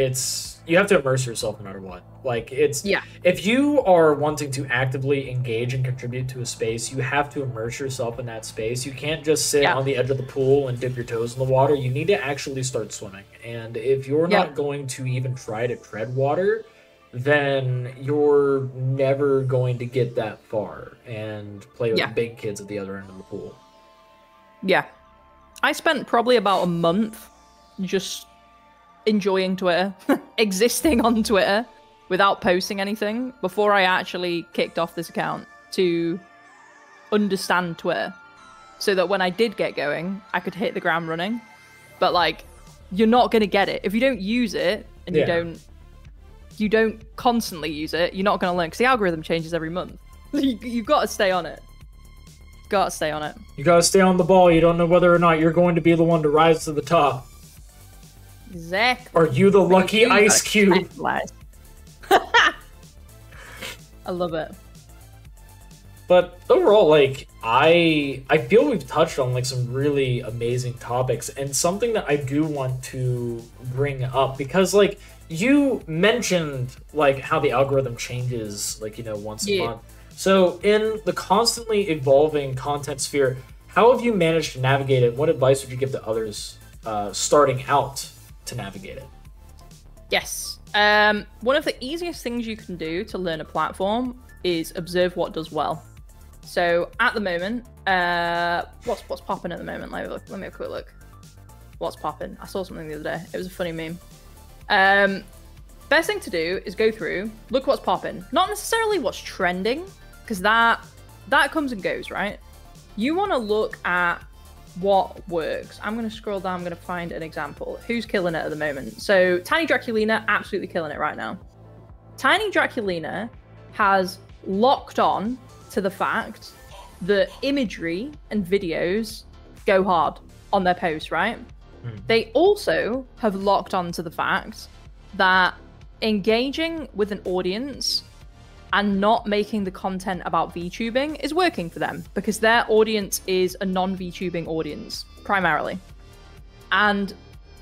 you have to immerse yourself no matter what. Like, if you are wanting to actively engage and contribute to a space, you have to immerse yourself in that space. You can't just sit on the edge of the pool and dip your toes in the water. You need to actually start swimming. And if you're not going to even try to tread water, then you're never going to get that far and play with the big kids at the other end of the pool. Yeah. I spent probably about a month just enjoying Twitter, existing on Twitter without posting anything before I actually kicked off this account to understand Twitter, so that when I did get going, I could hit the ground running. But like, you're not going to get it if you don't use it, and you don't constantly use it. You're not going to learn, because the algorithm changes every month. You've got to stay on it. You got to stay on the ball. You don't know whether or not you're going to be the one to rise to the top. Exactly. Are you the lucky ice cube? I love it. But overall, like, I feel we've touched on like some really amazing topics, and something that I do want to bring up, because like you mentioned like how the algorithm changes like once a month. So in the constantly evolving content sphere, how have you managed to navigate it? What advice would you give to others starting out to navigate it? Yes. One of the easiest things you can do to learn a platform is observe what does well. So at the moment, what's popping at the moment? Let me have a quick look. What's popping? I saw something the other day. It was a funny meme. Best thing to do is go through, look what's popping. Not necessarily what's trending, because that comes and goes, right? You want to look at what works. I'm going to scroll down. I'm going to find an example. Who's killing it at the moment? So Tiny Draculina, absolutely killing it right now. Tiny Draculina has locked on to the fact that imagery and videos go hard on their posts, right? They also have locked on to the fact that engaging with an audience and not making the content about VTubing is working for them, because their audience is a non-VTubing audience, primarily. And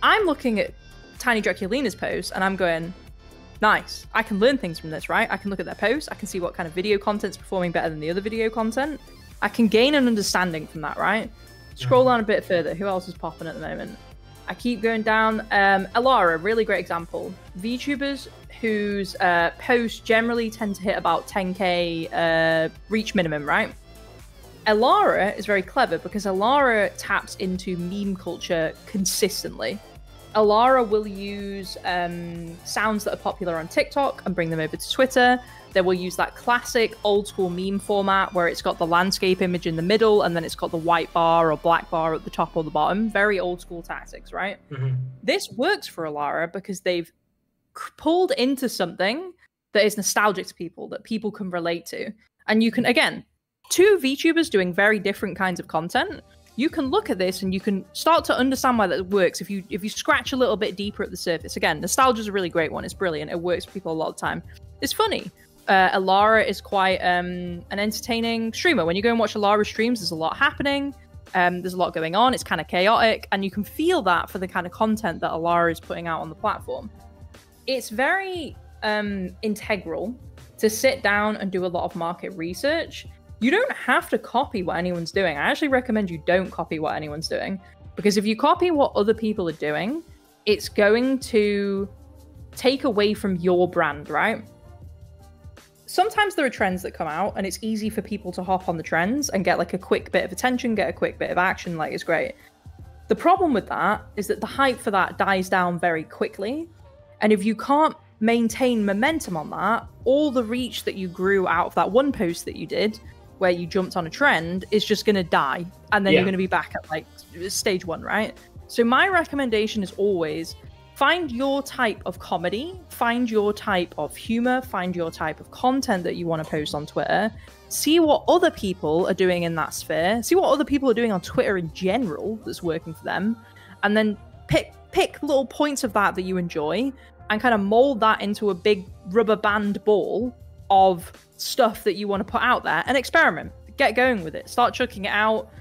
I'm looking at Tiny Draculina's post, and I'm going, nice, I can learn things from this, right? I can look at their posts, I can see what kind of video content's performing better than the other video content. I can gain an understanding from that, right? Scroll down a bit further. Who else is popping at the moment? I keep going down. Elara, really great example. VTubers whose posts generally tend to hit about 10k reach minimum, right? Elara is very clever because Elara taps into meme culture consistently. Elara will use sounds that are popular on TikTok and bring them over to Twitter. They will use that classic old school meme format where it's got the landscape image in the middle and then it's got the white bar or black bar at the top or the bottom. Very old school tactics, right? This works for Elara because they've pulled into something that is nostalgic to people, that people can relate to. And you can, again, two VTubers doing very different kinds of content, you can look at this and you can start to understand why that works if you scratch a little bit deeper at the surface. Again, nostalgia is a really great one. It's brilliant. It works for people a lot of the time. It's funny. Elara is quite an entertaining streamer. When you go and watch Elara streams, there's a lot happening. There's a lot going on. It's kind of chaotic. And you can feel that for the kind of content that Elara is putting out on the platform. it's very integral to sit down and do a lot of market research. You don't have to copy what anyone's doing. I actually recommend you don't copy what anyone's doing, because if you copy what other people are doing, it's going to take away from your brand, right? Sometimes there are trends that come out and it's easy for people to hop on the trends and get like a quick bit of attention, get a quick bit of action, like it's great. The problem with that is that the hype for that dies down very quickly. And if you can't maintain momentum on that, all the reach that you grew out of that one post that you did where you jumped on a trend is just going to die. And then you're going to be back at like stage one, right? So my recommendation is always find your type of comedy, find your type of humor, find your type of content that you want to post on Twitter, see what other people are doing in that sphere, see what other people are doing on Twitter in general that's working for them, and then pick little points of that you enjoy and kind of mold that into a big rubber band ball of stuff that you want to put out there and experiment. Get going with it. Start chucking it out.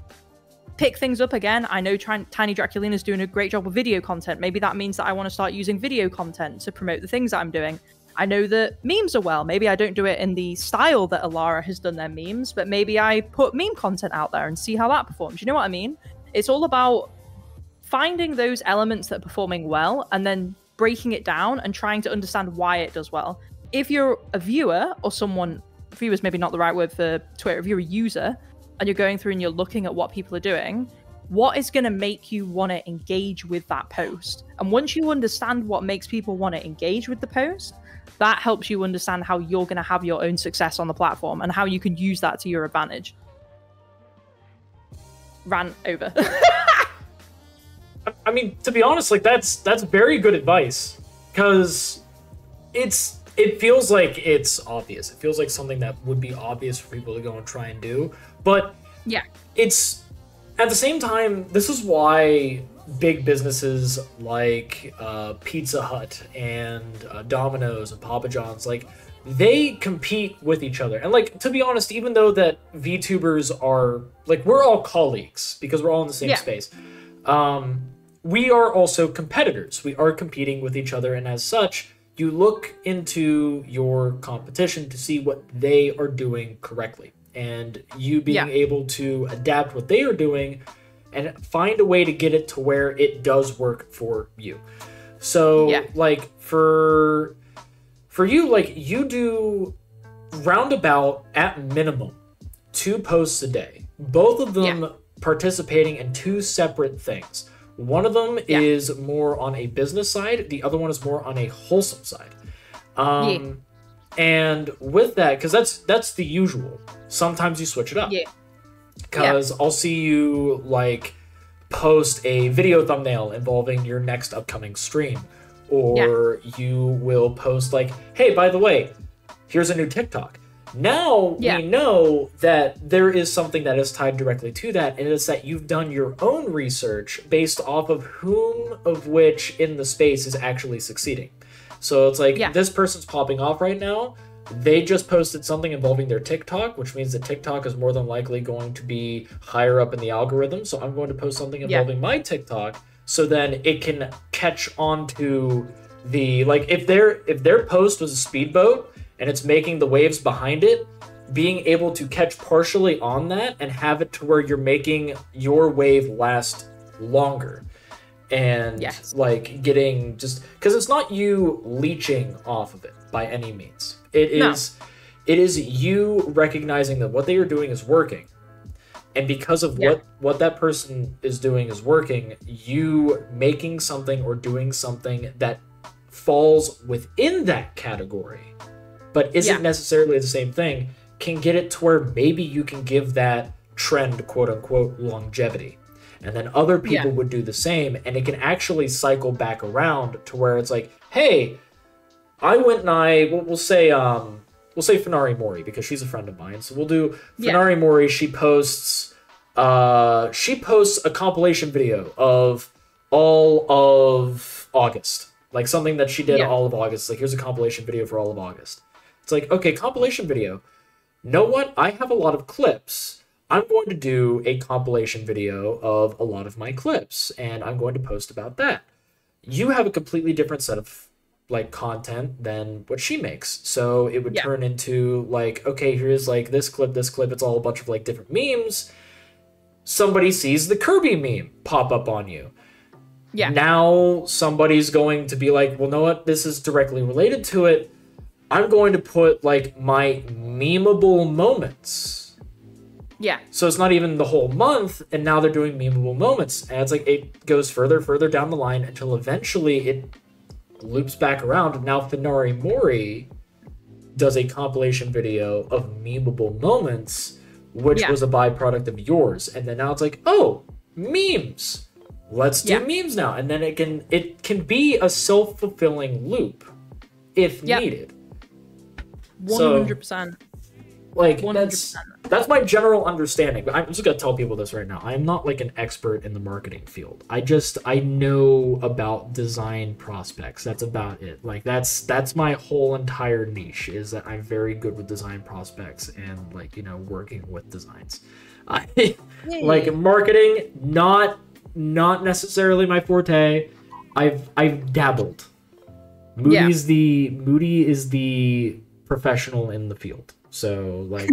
Pick things up again. I know Tiny Draculina's doing a great job with video content. Maybe that means that I want to start using video content to promote the things that I'm doing. I know that memes are well. Maybe I don't do it in the style that Alara has done their memes, but maybe I put meme content out there and see how that performs. You know what I mean? It's all about finding those elements that are performing well and then breaking it down and trying to understand why it does well. If you're a viewer or someone, viewer's maybe not the right word for Twitter, if you're a user and you're going through and you're looking at what people are doing, what is going to make you want to engage with that post? And once you understand what makes people want to engage with the post, that helps you understand how you're going to have your own success on the platform and how you can use that to your advantage. Rant over. I mean, to be honest, like that's very good advice, because it feels like it's obvious. It feels like something that would be obvious for people to go and try and do, but yeah, it's at the same time, this is why big businesses like Pizza Hut and Domino's and Papa John's, like, they compete with each other. And like, to be honest, even though that VTubers are like, we're all colleagues because we're all in the same space, we are also competitors. We are competing with each other, and as such, you look into your competition to see what they are doing correctly, and you being able to adapt what they are doing and find a way to get it to where it does work for you. So like for you, like, you do roundabout at minimum 2 posts a day, both of them participating in 2 separate things. One of them is more on a business side. The other one is more on a wholesome side. And with that, because that's the usual. Sometimes you switch it up. Because I'll see you like post a video thumbnail involving your next upcoming stream, or you will post like, hey, by the way, here's a new TikTok. Now we know that there is something that is tied directly to that, and it's that you've done your own research based off of whom of which in the space is actually succeeding. So it's like, this person's popping off right now. They just posted something involving their TikTok, which means that TikTok is more than likely going to be higher up in the algorithm. So I'm going to post something involving my TikTok, so then it can catch on to the, like, if their post was a speedboat and it's making the waves behind it, being able to catch partially on that and have it to where you're making your wave last longer. And like getting, just because it's not you leeching off of it by any means. It is you recognizing that what they are doing is working. And because of what that person is doing is working, you making something or doing something that falls within that category but isn't necessarily the same thing, can get it to where maybe you can give that trend, quote unquote, longevity. And then other people would do the same, and it can actually cycle back around to where it's like, hey, I went and we'll say Funari Mori, because she's a friend of mine. So we'll do Funari Mori. She posts a compilation video of all of August, like something that she did all of August. Like, here's a compilation video for all of August. It's like, okay, compilation video. Know what? I have a lot of clips. I'm going to do a compilation video of a lot of my clips, and I'm going to post about that. You have a completely different set of like content than what she makes. So it would Yeah. turn into like, okay, here's like this clip, it's all a bunch of like different memes. Somebody sees the Kirby meme pop up on you. Yeah. Now somebody's going to be like, well, know what? This is directly related to it. I'm going to put like my memeable moments. Yeah. So it's not even the whole month, and now they're doing memeable moments. And it's like it goes further down the line until eventually it loops back around. And now Finari Mori does a compilation video of memeable moments, which was a byproduct of yours. And then now it's like, oh, memes. Let's do memes now. And then it can be a self-fulfilling loop if needed. 100%. So, like 100%. That's my general understanding. But I'm just gonna tell people this right now. I am not like an expert in the marketing field. I know about design prospects. That's about it. Like that's my whole entire niche, is that I'm very good with design prospects and like, you know, working with designs. Like marketing, not necessarily my forte. I've dabbled. Moody is the professional in the field. So like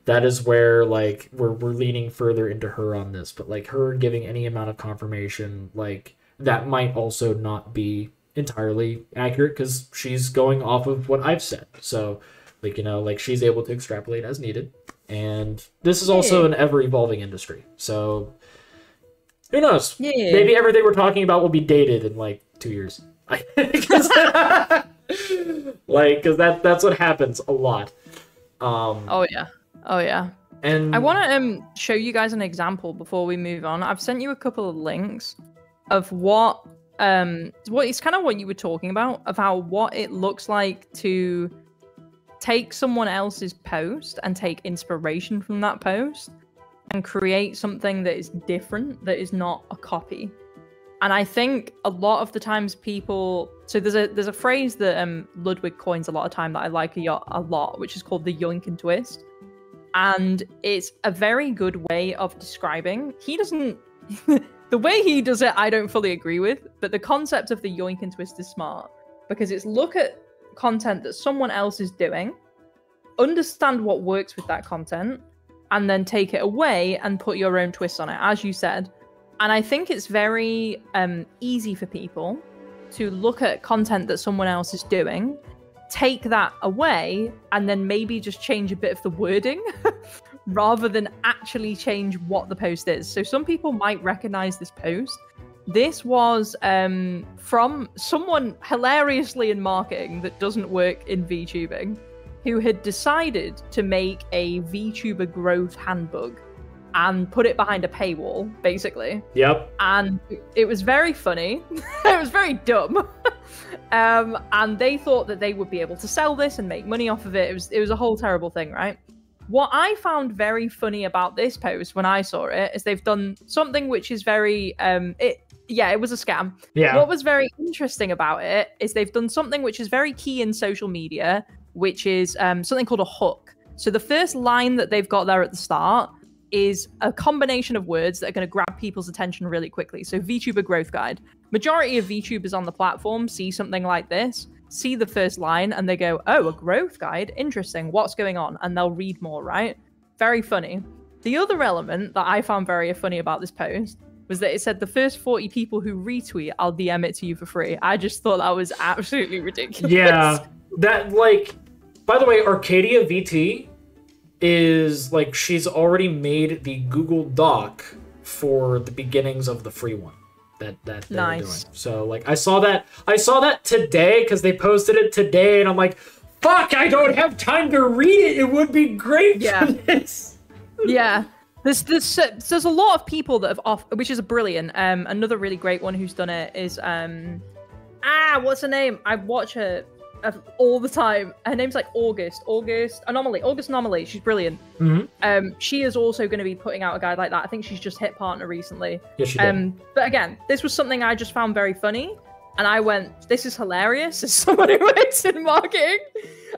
that is where like we're leaning further into her on this, but like her giving any amount of confirmation, like that might also not be entirely accurate because she's going off of what I've said. So like, you know, like she's able to extrapolate as needed, and this is also an ever evolving industry. So who knows? Maybe everything we're talking about will be dated in like 2 years. Because that's what happens a lot. Oh yeah. And I want to show you guys an example before we move on. I've sent you a couple of links of what it's kind of what you were talking about, of how what it looks like to take someone else's post and take inspiration from that post and create something that is different, that is not a copy. And I think a lot of the times people, so there's a phrase that Ludwig coins a lot of time that I like a lot, which is called the yoink and twist. And it's a very good way of describing. He doesn't, the way he does it, I don't fully agree with, but the concept of the yoink and twist is smart, because it's look at content that someone else is doing, understand what works with that content, and then take it away and put your own twist on it, as you said. And I think it's very easy for people to look at content that someone else is doing, take that away, and then maybe just change a bit of the wording rather than actually change what the post is. So some people might recognize this post. This was from someone hilariously in marketing that doesn't work in VTubing, who had decided to make a VTuber growth handbook and put it behind a paywall, basically. Yep. And it was very funny. It was very dumb. And they thought that they would be able to sell this and make money off of it. It was a whole terrible thing, right? What I found very funny about this post when I saw it is they've done something which is very it was a scam. Yeah. What was very interesting about it is they've done something which is very key in social media, which is something called a hook. So the first line that they've got there at the start is a combination of words that are going to grab people's attention really quickly. So VTuber growth guide. Majority of VTubers on the platform see something like this, see the first line, and they go, oh, a growth guide? Interesting. What's going on? And they'll read more, right? Very funny. The other element that I found very funny about this post was that it said the first 40 people who retweet, I'll DM it to you for free. I just thought that was absolutely ridiculous. Yeah. That, like, by the way, Arcadia VT is like, she's already made the Google Doc for the beginnings of the free one that they're doing. So like I saw that today because they posted it today, and I'm like, fuck, I don't have time to read it. It would be great for this. Yeah. There's a lot of people that have which is brilliant. Another really great one who's done it is what's her name? I watch her all the time. Her name's like August Anomaly. She's brilliant. Mm-hmm. She is also going to be putting out a guide like that. I think she's just hit partner recently. Yes, she did. But again, this was something I just found very funny, and I went, this is hilarious as someone who works in marketing.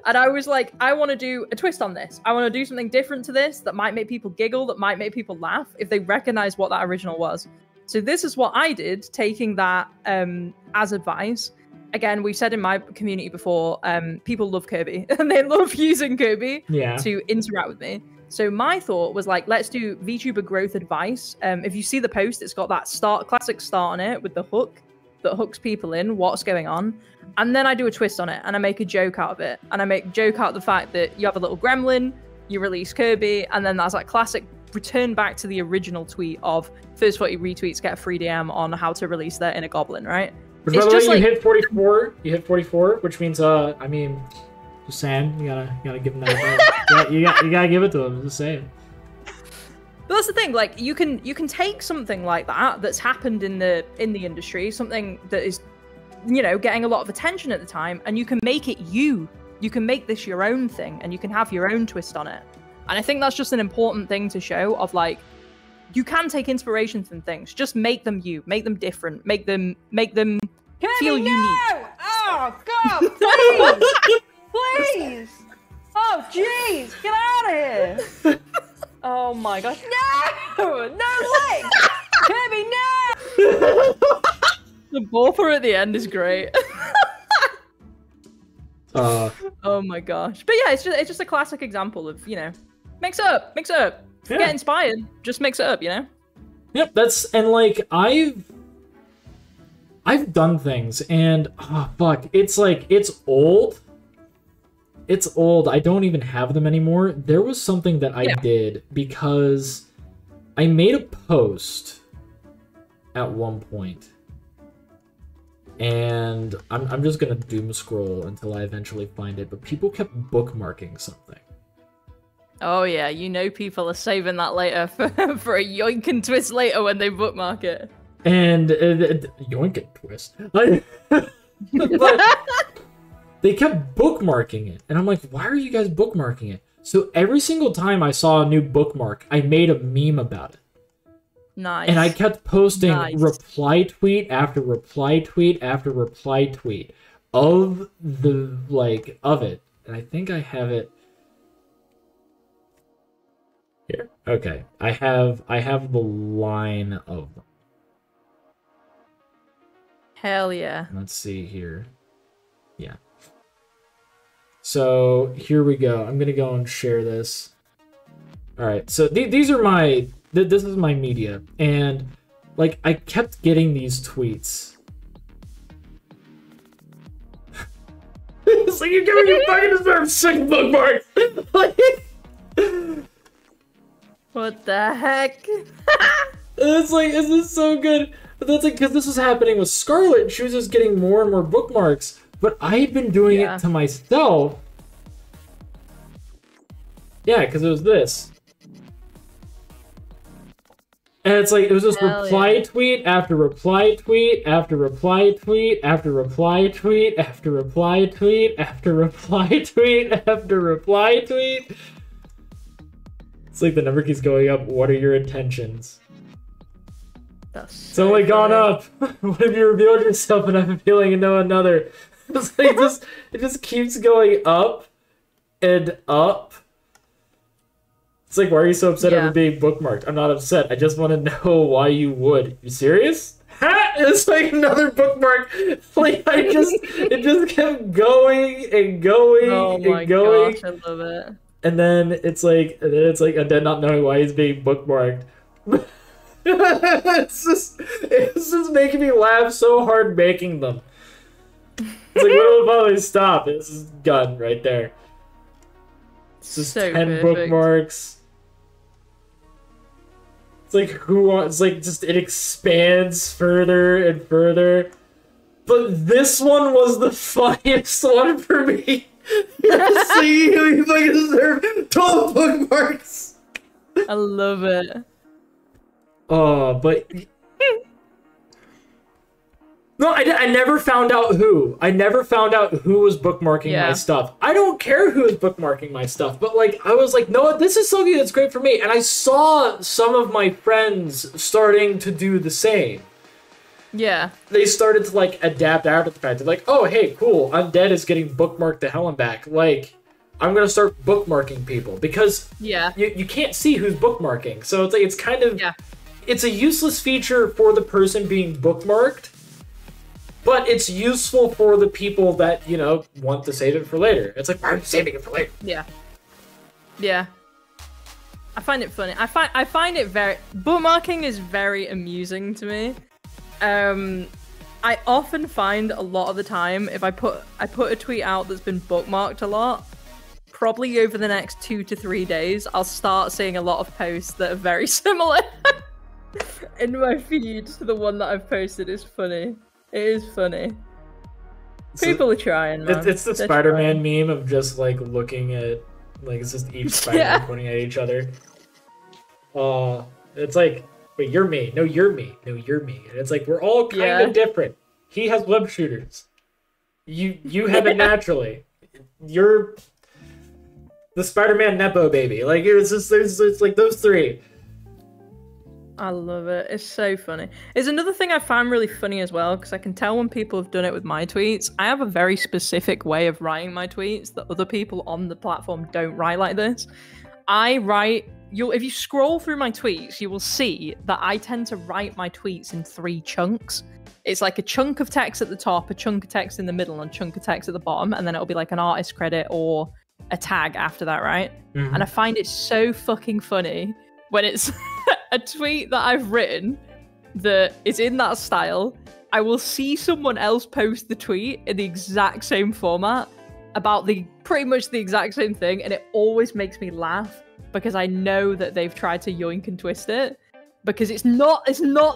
And I was like, I want to do a twist on this. I want to do something different to this that might make people giggle, that might make people laugh if they recognize what that original was. So this is what I did, taking that as advice. again, we've said in my community before, people love Kirby and they love using Kirby to interact with me. So my thought was like, let's do VTuber growth advice. If you see the post, it's got that classic start on it with the hook that hooks people in, what's going on. And then I do a twist on it and I make a joke out of it. And I make a joke out of the fact that you have a little gremlin, you release Kirby, and then that's like classic return back to the original tweet of first 40 retweets get a free DM on how to release their inner goblin, right? But by the way, you hit 44. You hit 44, which means I mean, just saying, you gotta give him that. you gotta give it to him. Just saying. But that's the thing. Like you can take something like that that's happened in the industry, something that is, you know, getting a lot of attention at the time, and you can make it you. You can make this your own thing, and you can have your own twist on it. And I think that's just an important thing to show of like, you can take inspiration from things, just make them you, make them different, make them feel unique. Oh God, please, please. Oh jeez, get out of here. Oh my gosh, no legs, Kirby, no. The buffer at the end is great. Oh my gosh, but yeah, it's just a classic example of, you know, mix it up. Yeah. Get inspired, just mix it up, you know? Yep, and like I've done things and fuck, it's like it's old. It's old. I don't even have them anymore. There was something that I did because I made a post at one point. And I'm just gonna doom scroll until I eventually find it, but people kept bookmarking something. Oh yeah, you know people are saving that later for a yoink and twist later when they bookmark it. And yoink and twist. But they kept bookmarking it. And I'm like, why are you guys bookmarking it? So every single time I saw a new bookmark, I made a meme about it. Nice. And I kept posting reply tweet after reply tweet after reply tweet of it. And I think I have it here. Okay. I have the line of them. Hell yeah. Let's see here. Yeah. So here we go. I'm gonna go and share this. All right. So these are my. This is my media, and like I kept getting these tweets. It's like you fucking deserve 6 bookmarks. What the heck? It's like, is this so good? But that's like, because this was happening with Scarlet. She was just getting more and more bookmarks, but I had been doing it to myself. Yeah, because it was this. And it's like, it was just reply tweet after reply tweet after reply tweet after reply tweet after reply tweet after reply tweet after reply tweet. It's like the number keeps going up. What are your intentions? That's it's only gone up. What have you revealed yourself and I'm appealing and no another? It's like it just keeps going up and up. It's like, why are you so upset over being bookmarked? I'm not upset. I just want to know why you would. You serious? Ha! It's like another bookmark. Like it just kept going and going and going. Gosh, I love it. And then it's like Undead not knowing why he's being bookmarked. it's just making me laugh so hard making them. It's like, what will probably stop? This is done right there. It's just so 10 perfect. Bookmarks. It's like it expands further and further. But this one was the funniest one for me. See, you fucking deserve 12 bookmarks. I love it. Oh, but no, I never found out who. I never found out who was bookmarking my stuff. I don't care who is bookmarking my stuff, but like I was like, no, this is something that's great for me. And I saw some of my friends starting to do the same. Yeah. They started to like adapt after the fact. They're like, oh, hey, cool. Undead is getting bookmarked to hell and back. Like, I'm gonna start bookmarking people because you can't see who's bookmarking. So it's like it's kind of it's a useless feature for the person being bookmarked. but it's useful for the people that, you know, want to save it for later. It's like, why are you saving it for later? Yeah. Yeah. I find it funny. I find it very... Bookmarking is very amusing to me. I often find a lot of the time, if I put a tweet out that's been bookmarked a lot, probably over the next 2 to 3 days, I'll start seeing a lot of posts that are very similar in my feed to the one that I've posted. Is funny. It is funny. People are trying, man. It's the Spider-Man meme of just, like, looking at... Like, it's just each Spider-Man pointing at each other. It's like, wait, you're me. No, you're me. No, you're me. And it's like, we're all kind of different. He has web shooters. You have it naturally. You're the Spider-Man Nepo baby. Like, it's like those three. I love it. It's so funny. It's another thing I find really funny as well, because I can tell when people have done it with my tweets. I have a very specific way of writing my tweets that other people on the platform don't write like this. I write... If you scroll through my tweets, you will see that I tend to write my tweets in 3 chunks. It's like a chunk of text at the top, a chunk of text in the middle, and a chunk of text at the bottom, and then it'll be like an artist credit or a tag after that, right? Mm-hmm. And I find it so fucking funny when it's a tweet that I've written that is in that style. I will see someone else post the tweet in the exact same format about pretty much the exact same thing, and it always makes me laugh because I know that they've tried to yoink and twist it, because it's not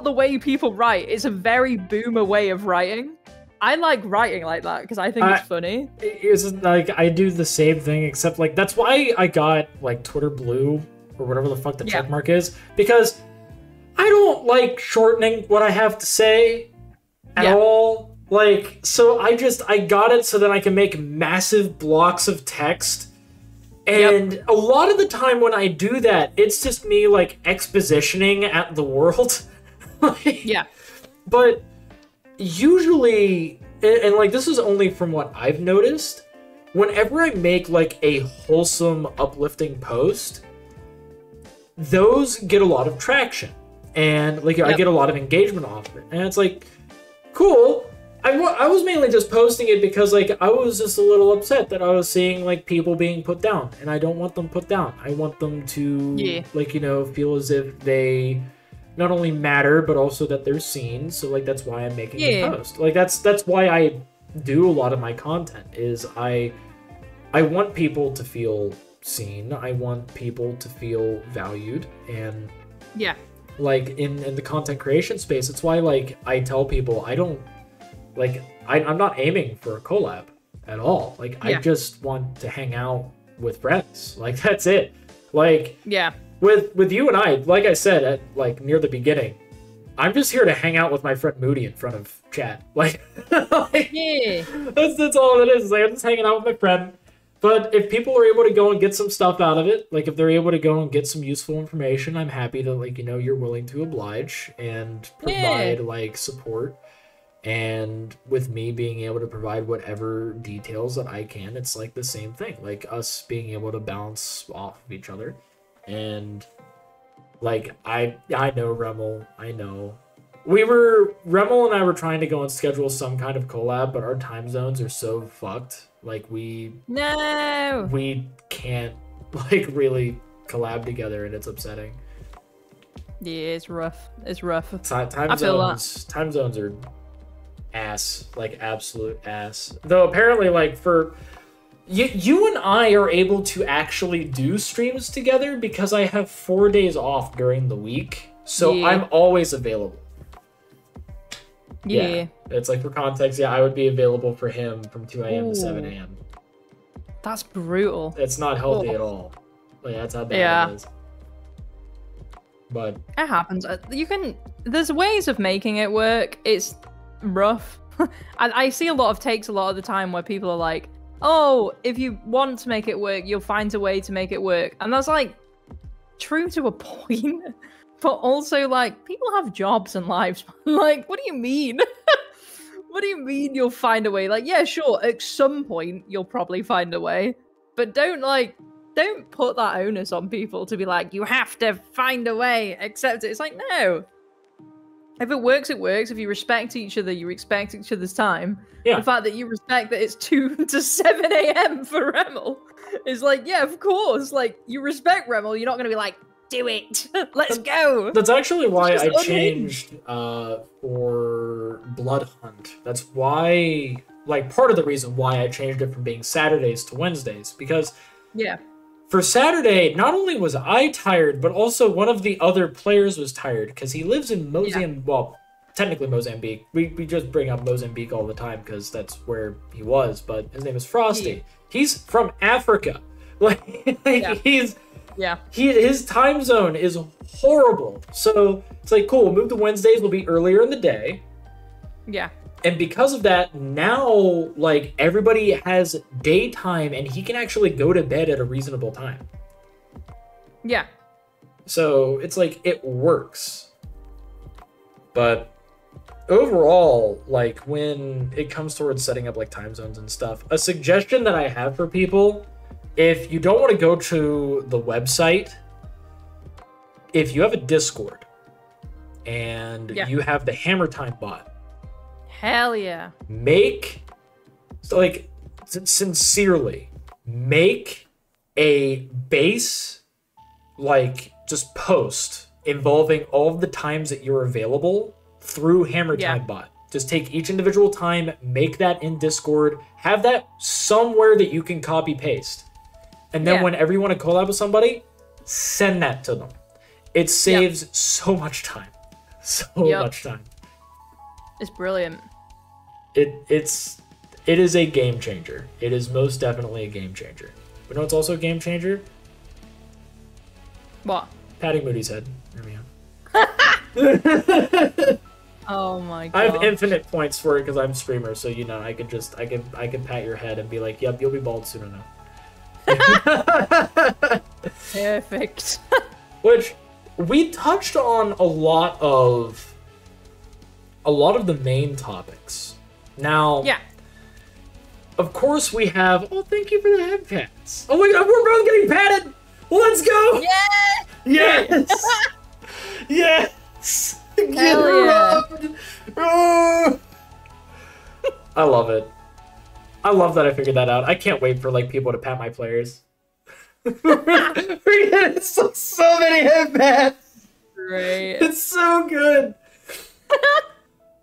the way people write. It's a very boomer way of writing. I like writing like that because I think it's funny. It's like I do the same thing, except like that's why I got like Twitter Blue or whatever the fuck the check mark is, because I don't like shortening what I have to say at all. Like, so I got it so that I can make massive blocks of text. And a lot of the time when I do that, it's just me like expositioning at the world. But usually, and like this is only from what I've noticed, whenever I make like a wholesome, uplifting post, those get a lot of traction. And like I get a lot of engagement off it. And it's like, cool. I was mainly just posting it because like I was just a little upset that I was seeing like people being put down, and I don't want them put down. I want them to like, you know, feel as if they not only matter but also that they're seen. So like that's why I'm making the post. Like that's why I do a lot of my content, is I want people to feel seen. I want people to feel valued, and like in the content creation space, it's why like I tell people I don't like I'm not aiming for a collab at all. Like I just want to hang out with friends. Like that's it. Like with you and I, like I said at like near the beginning, I'm just here to hang out with my friend Moody in front of chat. Like, that's all it is. Like I'm just hanging out with my friend. But if people are able to go and get some stuff out of it, like if they're able to go and get some useful information, I'm happy that like, you know, you're willing to oblige and provide like support. And with me being able to provide whatever details that I can, it's like the same thing. Like us being able to bounce off of each other. And like I know Remel, I know. Remel and I were trying to go and schedule some kind of collab, but our time zones are so fucked. Like we can't like really collab together, and it's upsetting. Yeah, it's rough. It's rough. Time zones are ass, like absolute ass. Though apparently like for you and I are able to actually do streams together because I have 4 days off during the week, so I'm always available. It's like for context, I would be available for him from 2 a.m. to 7 a.m. That's brutal. It's not healthy at all. Like that's how bad it is. But it happens. There's ways of making it work. It's rough. I see a lot of takes a lot of the time where people are like, oh, if you want to make it work, you'll find a way to make it work. And that's like true to a point. But also like people have jobs and lives. Like, what do you mean? What do you mean you'll find a way? Like, yeah, sure, at some point you'll probably find a way. But don't put that onus on people to be like, you have to find a way, accept it. It's like, no. If it works, it works. If you respect each other, you respect each other's time. Yeah. The fact that you respect that it's 2 to 7 a.m. for Remel is like, yeah, of course. Like, you respect Remel. You're not going to be like, do it. Let's go. That's actually why I unhinged. changed for Blood Hunt. That's why, like, part of the reason why I changed it from being Saturdays to Wednesdays. Because Yeah. for Saturday, not only was I tired, but also one of the other players was tired because he lives in Mozambique. Well, technically Mozambique. We just bring up Mozambique all the time because that's where he was. But his name is Frosty. Yeah. He's from Africa. Like Yeah. his time zone is horrible. So it's like, cool. We'll move to Wednesdays. We'll be earlier in the day. Yeah. And because of that, now, like, everybody has daytime and he can actually go to bed at a reasonable time. Yeah. So it's like, it works. But overall, like, when it comes towards setting up, like, time zones and stuff, a suggestion that I have for people, if you don't want to go to the website, if you have a Discord and you have the Hammer Time bot, Hell yeah. Sincerely, make a base, like, just post involving all of the times that you're available through Hammer Time bot. Just take each individual time, make that in Discord, have that somewhere that you can copy paste. And then whenever you want to collab with somebody, send that to them. It saves so much time. So much time. It's brilliant. It is a game changer. It is most definitely a game changer. But you know what's also a game changer? What? Patting Moody's head. There we go. Oh my god. I have infinite points for it because I'm streamer, so you know I can pat your head and be like, yep, you'll be bald soon enough. Perfect. Which we touched on a lot of the main topics. Now, of course we have. Oh, thank you for the head pats. Oh my god, we're both getting patted. Let's go. Yeah. Yes. Yes. Get Hell yeah. rubbed. Oh. I love it. I love that I figured that out. I can't wait for like people to pat my players. We're getting so many head pats. Great. It's so good.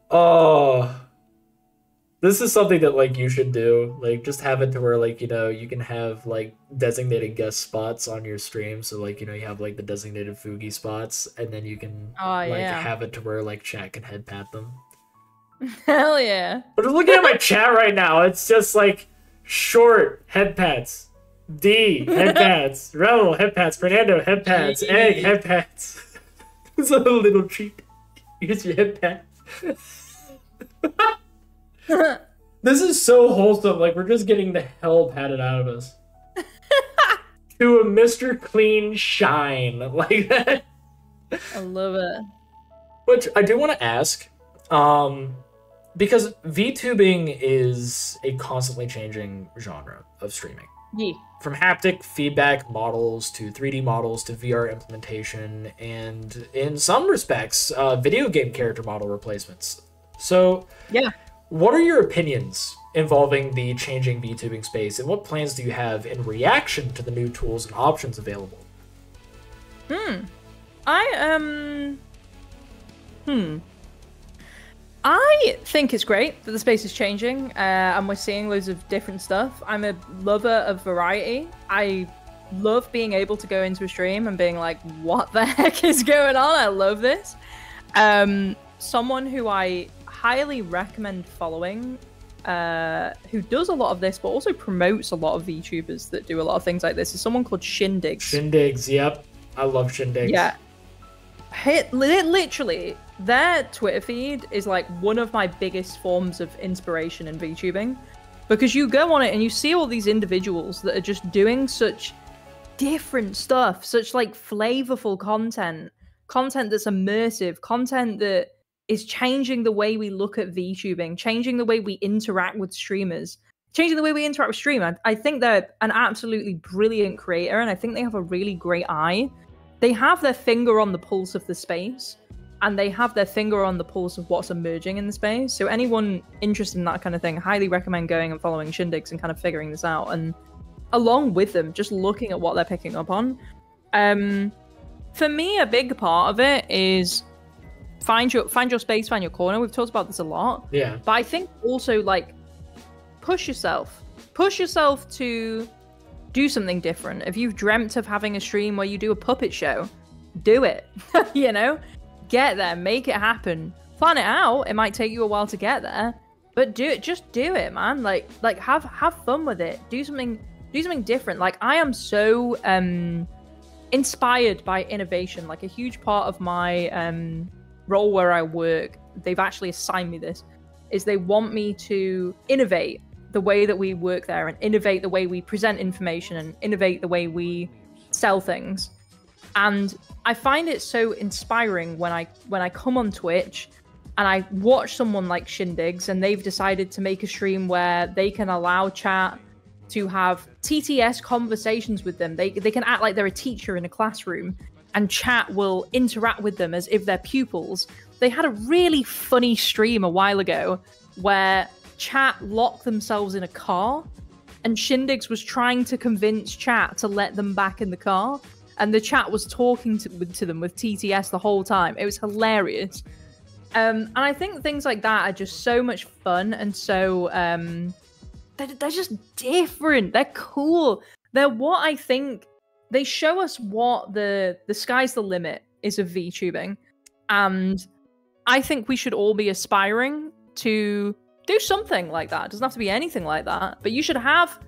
Oh, this is something that like you should do. Like just have it to where like, you know, you can have like designated guest spots on your stream. So like, you know, you have like the designated Fugi spots and then you can have it to where like chat can head pat them. Hell yeah. I'm just looking at my chat right now. It's just like short head pats. D head pats. Rebel head pats. Fernando head pats. Egg head pats. It's a little treat. Here's your head pat. This is so wholesome. Like we're just getting the hell patted out of us. To a Mr. Clean shine like that. I love it. Which I do want to ask, because VTubing is a constantly changing genre of streaming. Yeah. From haptic feedback models to 3D models to VR implementation, and in some respects, video game character model replacements. So, what are your opinions involving the changing VTubing space, and what plans do you have in reaction to the new tools and options available? I think it's great that the space is changing, and we're seeing loads of different stuff. I'm a lover of variety. I love being able to go into a stream and being like, what the heck is going on? I love this. Someone who I highly recommend following, who does a lot of this, but also promotes a lot of VTubers that do a lot of things like this, is someone called Shindigs. Shindigs, yep. I love Shindigs. Yeah. Literally, their Twitter feed is like one of my biggest forms of inspiration in VTubing, because you go on it and you see all these individuals that are just doing such different stuff, such like flavorful content that's immersive, content that is changing the way we look at VTubing, changing the way we interact with streamers, changing the way we interact with streamers. I think they're an absolutely brilliant creator, and I think they have a really great eye. They have their finger on the pulse of the space. and they have their finger on the pulse of what's emerging in the space. So anyone interested in that kind of thing, highly recommend going and following Shindigs and kind of figuring this out. And along with them, just looking at what they're picking up on. For me, a big part of it is find your space, find your corner. We've talked about this a lot. Yeah. But I think also, like, push yourself. Push yourself to do something different. If you've dreamt of having a stream where you do a puppet show, do it. You know? Get there, make it happen. Plan it out. It might take you a while to get there, but do it. Just do it, man. Like have fun with it. Do something different. Like, I am so inspired by innovation. Like, a huge part of my role where I work, they've actually assigned me this, is they want me to innovate the way that we work there and innovate the way we present information and innovate the way we sell things. And I find it so inspiring when I come on Twitch and I watch someone like Shindigs and they've decided to make a stream where they can allow chat to have TTS conversations with them. They can act like they're a teacher in a classroom, and chat will interact with them as if they're pupils. They had a really funny stream a while ago where chat locked themselves in a car and Shindigs was trying to convince chat to let them back in the car. And the chat was talking to them with TTS the whole time. It was hilarious. And I think things like that are just so much fun and so... they're just different. They're cool. They're what I think... They show us what the sky's the limit is of VTubing. And I think we should all be aspiring to do something like that. It doesn't have to be anything like that. But you should have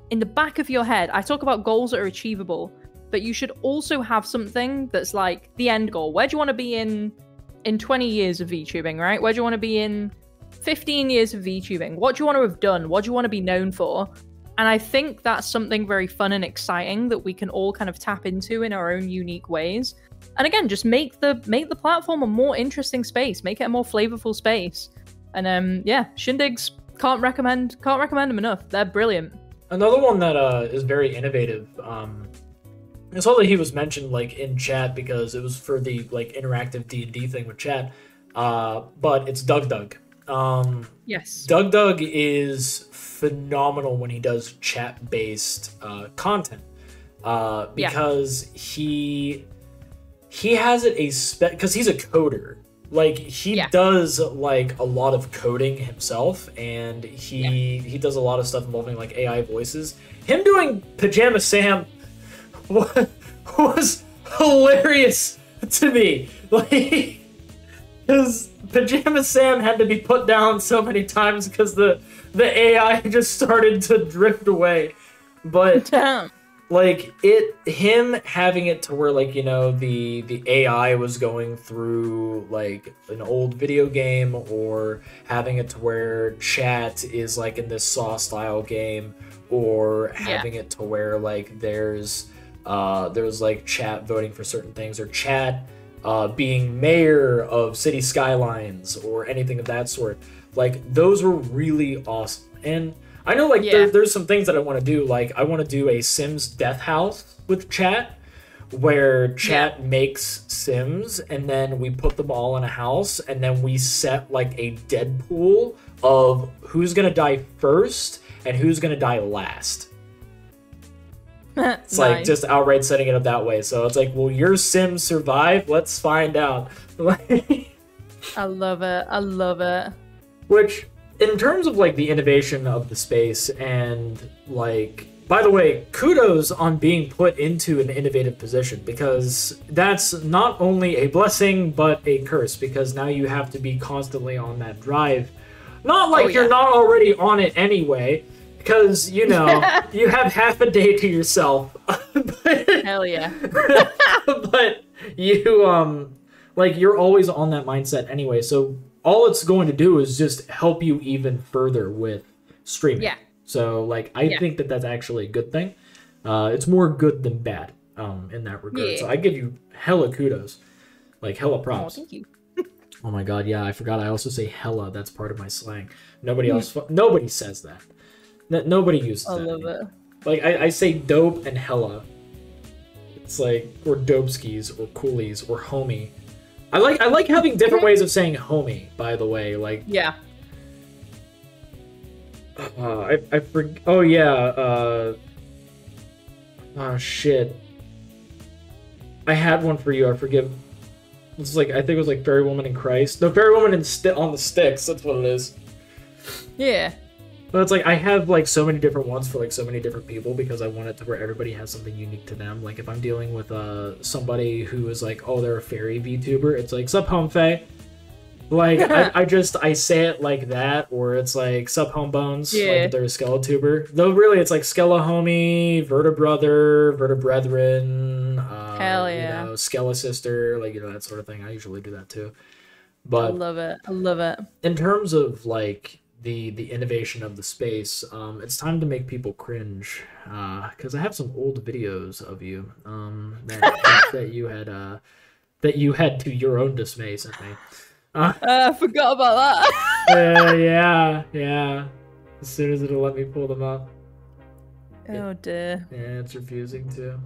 in the back of your head... I talk about goals that are achievable. But you should also have something that's like the end goal. Where do you want to be in 20 years of VTubing, right? Where do you want to be in 15 years of VTubing? What do you want to have done? What do you want to be known for? And I think that's something very fun and exciting that we can all kind of tap into in our own unique ways. And again, just make the platform a more interesting space, make it a more flavorful space. And yeah, Shindigs, can't recommend them enough. They're brilliant. Another one that is very innovative. I saw that he was mentioned like in chat because it was for the like interactive D&D thing with chat. But it's DugDug. Yes. DugDug is phenomenal when he does chat-based content. Because he has it because he's a coder. Like, he does like a lot of coding himself, and he does a lot of stuff involving like AI voices. Him doing Pajama Sam was hilarious to me. Like, because Pajama Sam had to be put down so many times because the AI just started to drift away. But like him having it to where, like, you know, the AI was going through like an old video game, or having it to where chat is like in this Saw style game, or having it to where like there's like chat voting for certain things, or chat being mayor of City Skylines, or anything of that sort. Like, those were really awesome. And I know, like, there's some things that I want to do. Like, I want to do a Sims Death House with chat, where chat makes Sims, and then we put them all in a house, and then we set, like, a Deadpool of who's going to die first and who's going to die last. It's like just outright setting it up that way. So it's like, will your Sim survive? Let's find out. I love it. I love it. Which, in terms of like the innovation of the space, and like, by the way, kudos on being put into an innovative position, because that's not only a blessing but a curse, because now you have to be constantly on that drive. Not like you're not already on it anyway. Because, you know, you have half a day to yourself. Hell yeah. But you, like, you're always on that mindset anyway. So all it's going to do is just help you even further with streaming. Yeah. So, like, I think that that's actually a good thing. It's more good than bad in that regard. Yeah. So I give you hella kudos. Like, hella props. Oh, thank you. Oh my god, yeah, I forgot. I also say hella. That's part of my slang. Nobody says that. Nobody uses that. I love it. Like, I say dope and hella. It's like, or dope skis, or coolies, or homie. I like having different ways of saying homie, by the way. Like, yeah. I forget. Oh yeah. Oh shit. I had one for you. I forget. It's like, I think it was like Fairy Woman in Christ. No, Fairy Woman on the Sticks. That's what it is. Yeah. But it's like, I have like so many different ones for like so many different people because I want it to where everybody has something unique to them. Like if I'm dealing with somebody who is like, oh, they're a fairy VTuber, it's like, sup home fae. Like I say it like that, or it's like sup home bones, like if they're a Skeletober. Though really it's like Skella homie, Vertebrother, Vertebrethren, hell yeah. you know, Skella sister, like, you know, that sort of thing. I usually do that too. But I love it. I love it. In terms of like the innovation of the space, it's time to make people cringe, because I have some old videos of you that you had to your own dismay sent me. I forgot about that. Yeah. As soon as it'll let me pull them up. Oh dear. Yeah, it's refusing to.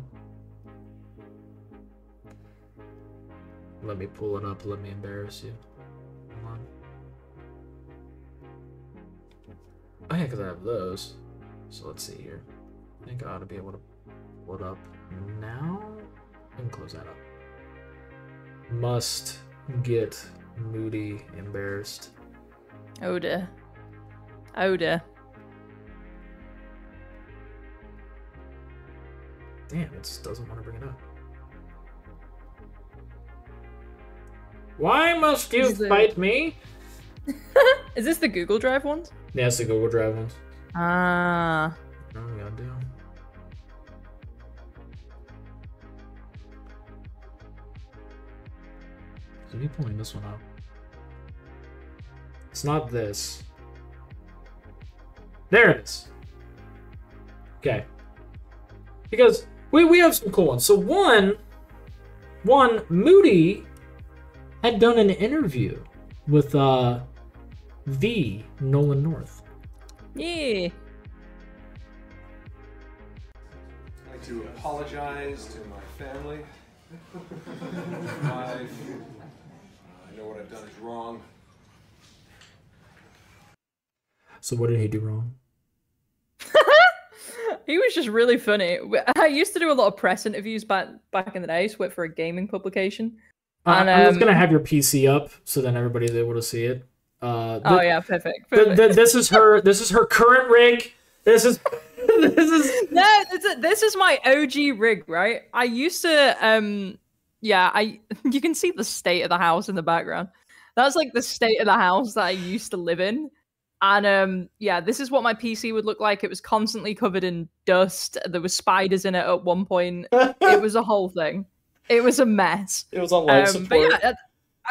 Let me pull it up. Let me embarrass you. Hold on. Oh yeah, because I have those. So let's see here. I think I ought to be able to pull it up now. I can close that up. Must get Moody embarrassed. Oh dear. Oh dear. Damn, it just doesn't want to bring it up. Why must you fight me? Is this the Google Drive ones? Yeah, it's the Google Drive ones. Ah. What do we gotta do? So me pulling this one up. It's not this. There it is. Okay. Because we have some cool ones. So one, Moody had done an interview with the Nolan North. Yeah. I'd like to apologize to my family, my wife. I know what I've done is wrong. So what did he do wrong? He was just really funny. I used to do a lot of press interviews back in the day. I used to work for a gaming publication. And, I'm just gonna have your PC up so then everybody's able to see it. Oh yeah, perfect. This is her current rig. This is this is my OG rig, right? I used to you can see the state of the house in the background. That's like the state of the house that I used to live in. And this is what my PC would look like. It was constantly covered in dust. There were spiders in it at one point. It was a whole thing. It was a mess. It was on life support. But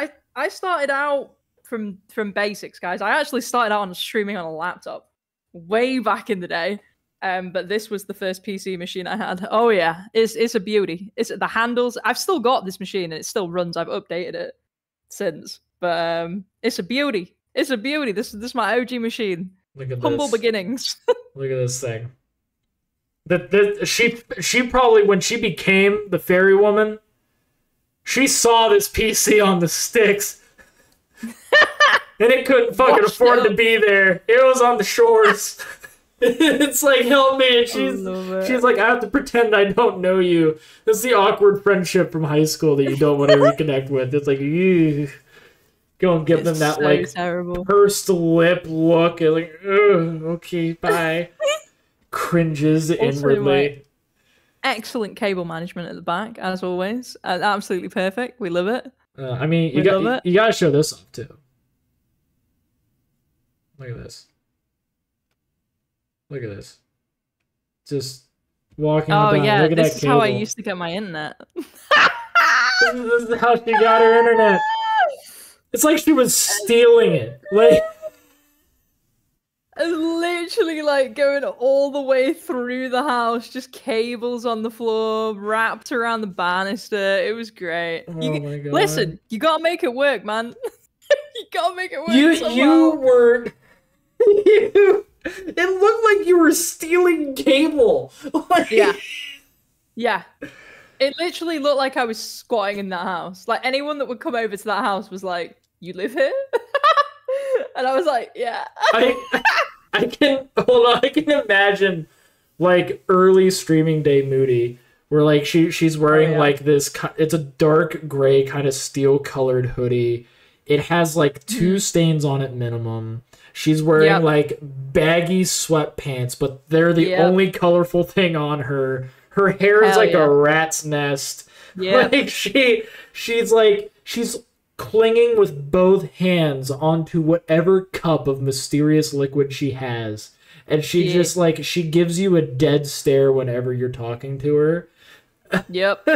yeah, I started out from basics, guys. I actually started out on streaming on a laptop way back in the day. But this was the first PC machine I had. Oh yeah, it's a beauty. It's the handles. I've still got this machine and it still runs. I've updated it since, but it's a beauty. It's a beauty. This is my OG machine. Look at Humble this. beginnings. Look at this thing. She probably, when she became the fairy woman, she saw this PC on the sticks. And it couldn't fucking afford to be there. It was on the shores. It's like, help me. And she's like, I have to pretend I don't know you. It's the awkward friendship from high school that you don't want to reconnect with. It's like, ew. Go and give them that, so like, terrible pursed lip look. And like, okay, bye. Cringes inwardly. Excellent cable management at the back, as always. Absolutely perfect. We love it. I mean, you gotta show this off too. Look at this. Look at this. Just walking. Oh down. yeah, Look at this that is cable. how I used to get my internet. This is how she got her internet. It's like she was stealing it. Like, literally like going all the way through the house, just cables on the floor, wrapped around the banister. It was great. Oh my God. Listen, you gotta make it work, man. You gotta make it work. You were. It looked like you were stealing cable. Like... Yeah. it literally looked like I was squatting in that house. Like anyone that would come over to that house was like, "You live here?" And I was like, "Yeah." I can hold on. I can imagine like early streaming day Moody, where like she's wearing like this. It's a dark gray kind of steel colored hoodie. It has like 2 stains on it minimum. She's wearing like baggy sweatpants, but they're the only colorful thing on her. Her hair is like a rat's nest. Yeah. Like she's clinging with both hands onto whatever cup of mysterious liquid she has. And she just like, she gives you a dead stare whenever you're talking to her. Yep.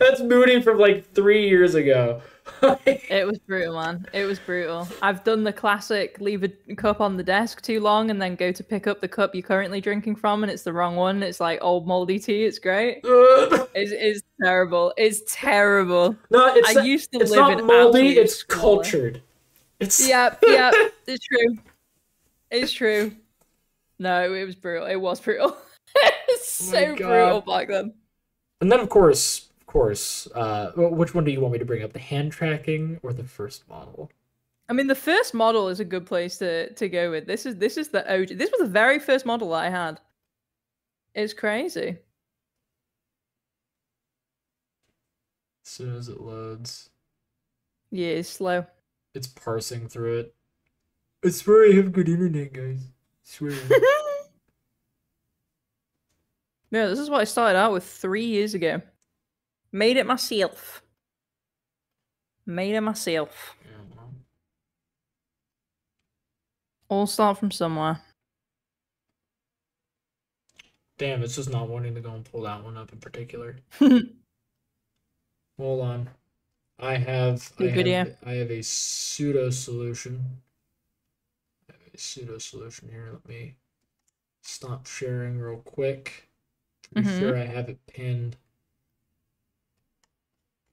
That's Moody from like 3 years ago. It was brutal, man. It was brutal. I've done the classic leave a cup on the desk too long and then go to pick up the cup you're currently drinking from and it's the wrong one. It's like old moldy tea. It's great. It's terrible. It's terrible. No, it's not moldy. It's cultured. Yeah. It's true. It's true. No, it was brutal. It was brutal. It's so brutal back then. And then, of course, which one do you want me to bring up? The hand tracking or the first model? I mean, the first model is a good place to go with. This is the OG. This was the very first model that I had. It's crazy. As soon as it loads. Yeah, it's slow. It's parsing through it. I swear I have good internet, guys. I swear. Yeah, this is what I started out with 3 years ago. Made it myself. All start from somewhere. Damn, it's just not wanting to go and pull that one up in particular. Hold on. I have a pseudo solution. Here. Let me stop sharing real quick to be sure I have it pinned.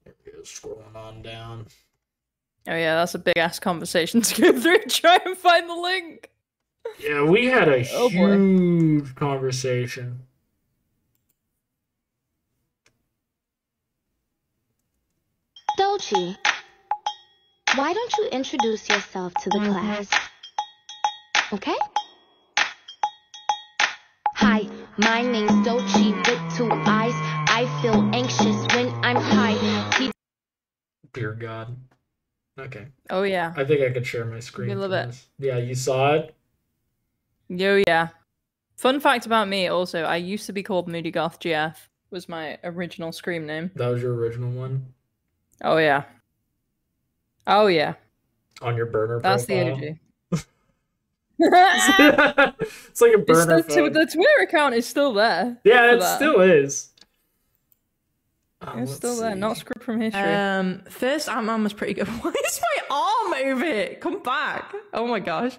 There we go, scrolling on down. Oh yeah, that's a big ass conversation to go through and try and find the link. Yeah, we had a huge conversation. Dolce, why don't you introduce yourself to the class? Okay? Hi, my name's Dolce with 2 eyes. I feel anxious when I'm high. Dear God. Okay. Oh yeah. I think I could share my screen. A little bit. Yeah, you saw it? Yo, yeah. Fun fact about me also, I used to be called Moody Goth GF, was my original Scream name. That was your original one? Oh yeah. Oh yeah. On your burner That's profile? the OG. It's like a burner phone. The Twitter account is still there. Yeah, it still is. It's still there, not script from history. First Ant-Man was pretty good. Why is my arm over it? Come back. Oh my gosh.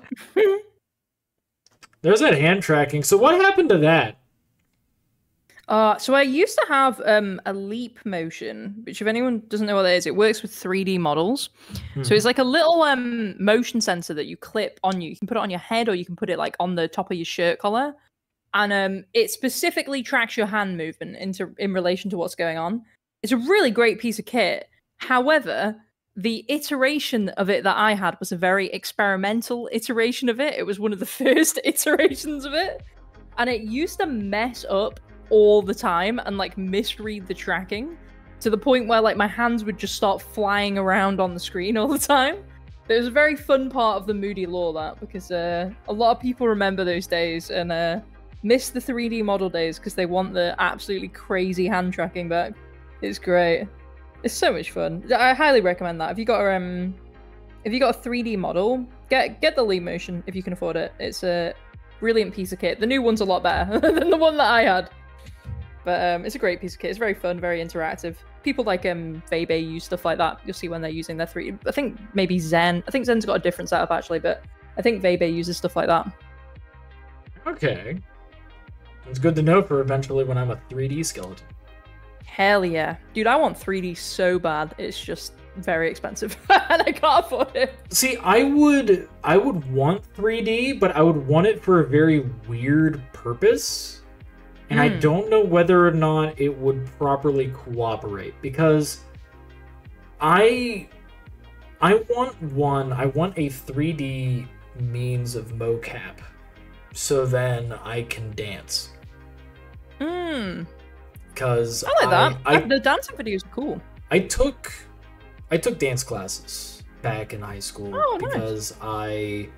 There's that hand tracking. So what happened to that? So I used to have a leap motion, which if anyone doesn't know what that is, it works with 3D models. So it's like a little motion sensor that you clip on you. You can put it on your head or you can put it like on the top of your shirt collar. And it specifically tracks your hand movement in relation to what's going on. It's a really great piece of kit. However, the iteration of it that I had was a very experimental iteration of it. It was one of the first iterations of it. And it used to mess up all the time and like misread the tracking to the point where like my hands would just start flying around on the screen all the time. It was a very fun part of the Moody lore, that, because a lot of people remember those days and miss the 3D model days because they want the absolutely crazy hand tracking back. It's great. It's so much fun. I highly recommend that. If you got a 3D model, get the leap motion if you can afford it. It's a brilliant piece of kit. The new one's a lot better than the one that I had. But it's a great piece of kit. It's very fun, very interactive. People like Vebe use stuff like that. You'll see when they're using their 3D. I think maybe Zen. I think Zen's got a different setup actually, but I think Vebe uses stuff like that. Okay. It's good to know for eventually when I'm a 3D skeleton. Hell yeah. Dude, I want 3D so bad. It's just very expensive and I can't afford it. See, I would want 3D, but I would want it for a very weird purpose. and I don't know whether or not it would properly cooperate, because I want a 3D means of mocap, so then I can dance. Because I like that. The dancing videos are cool. I took dance classes back in high school because I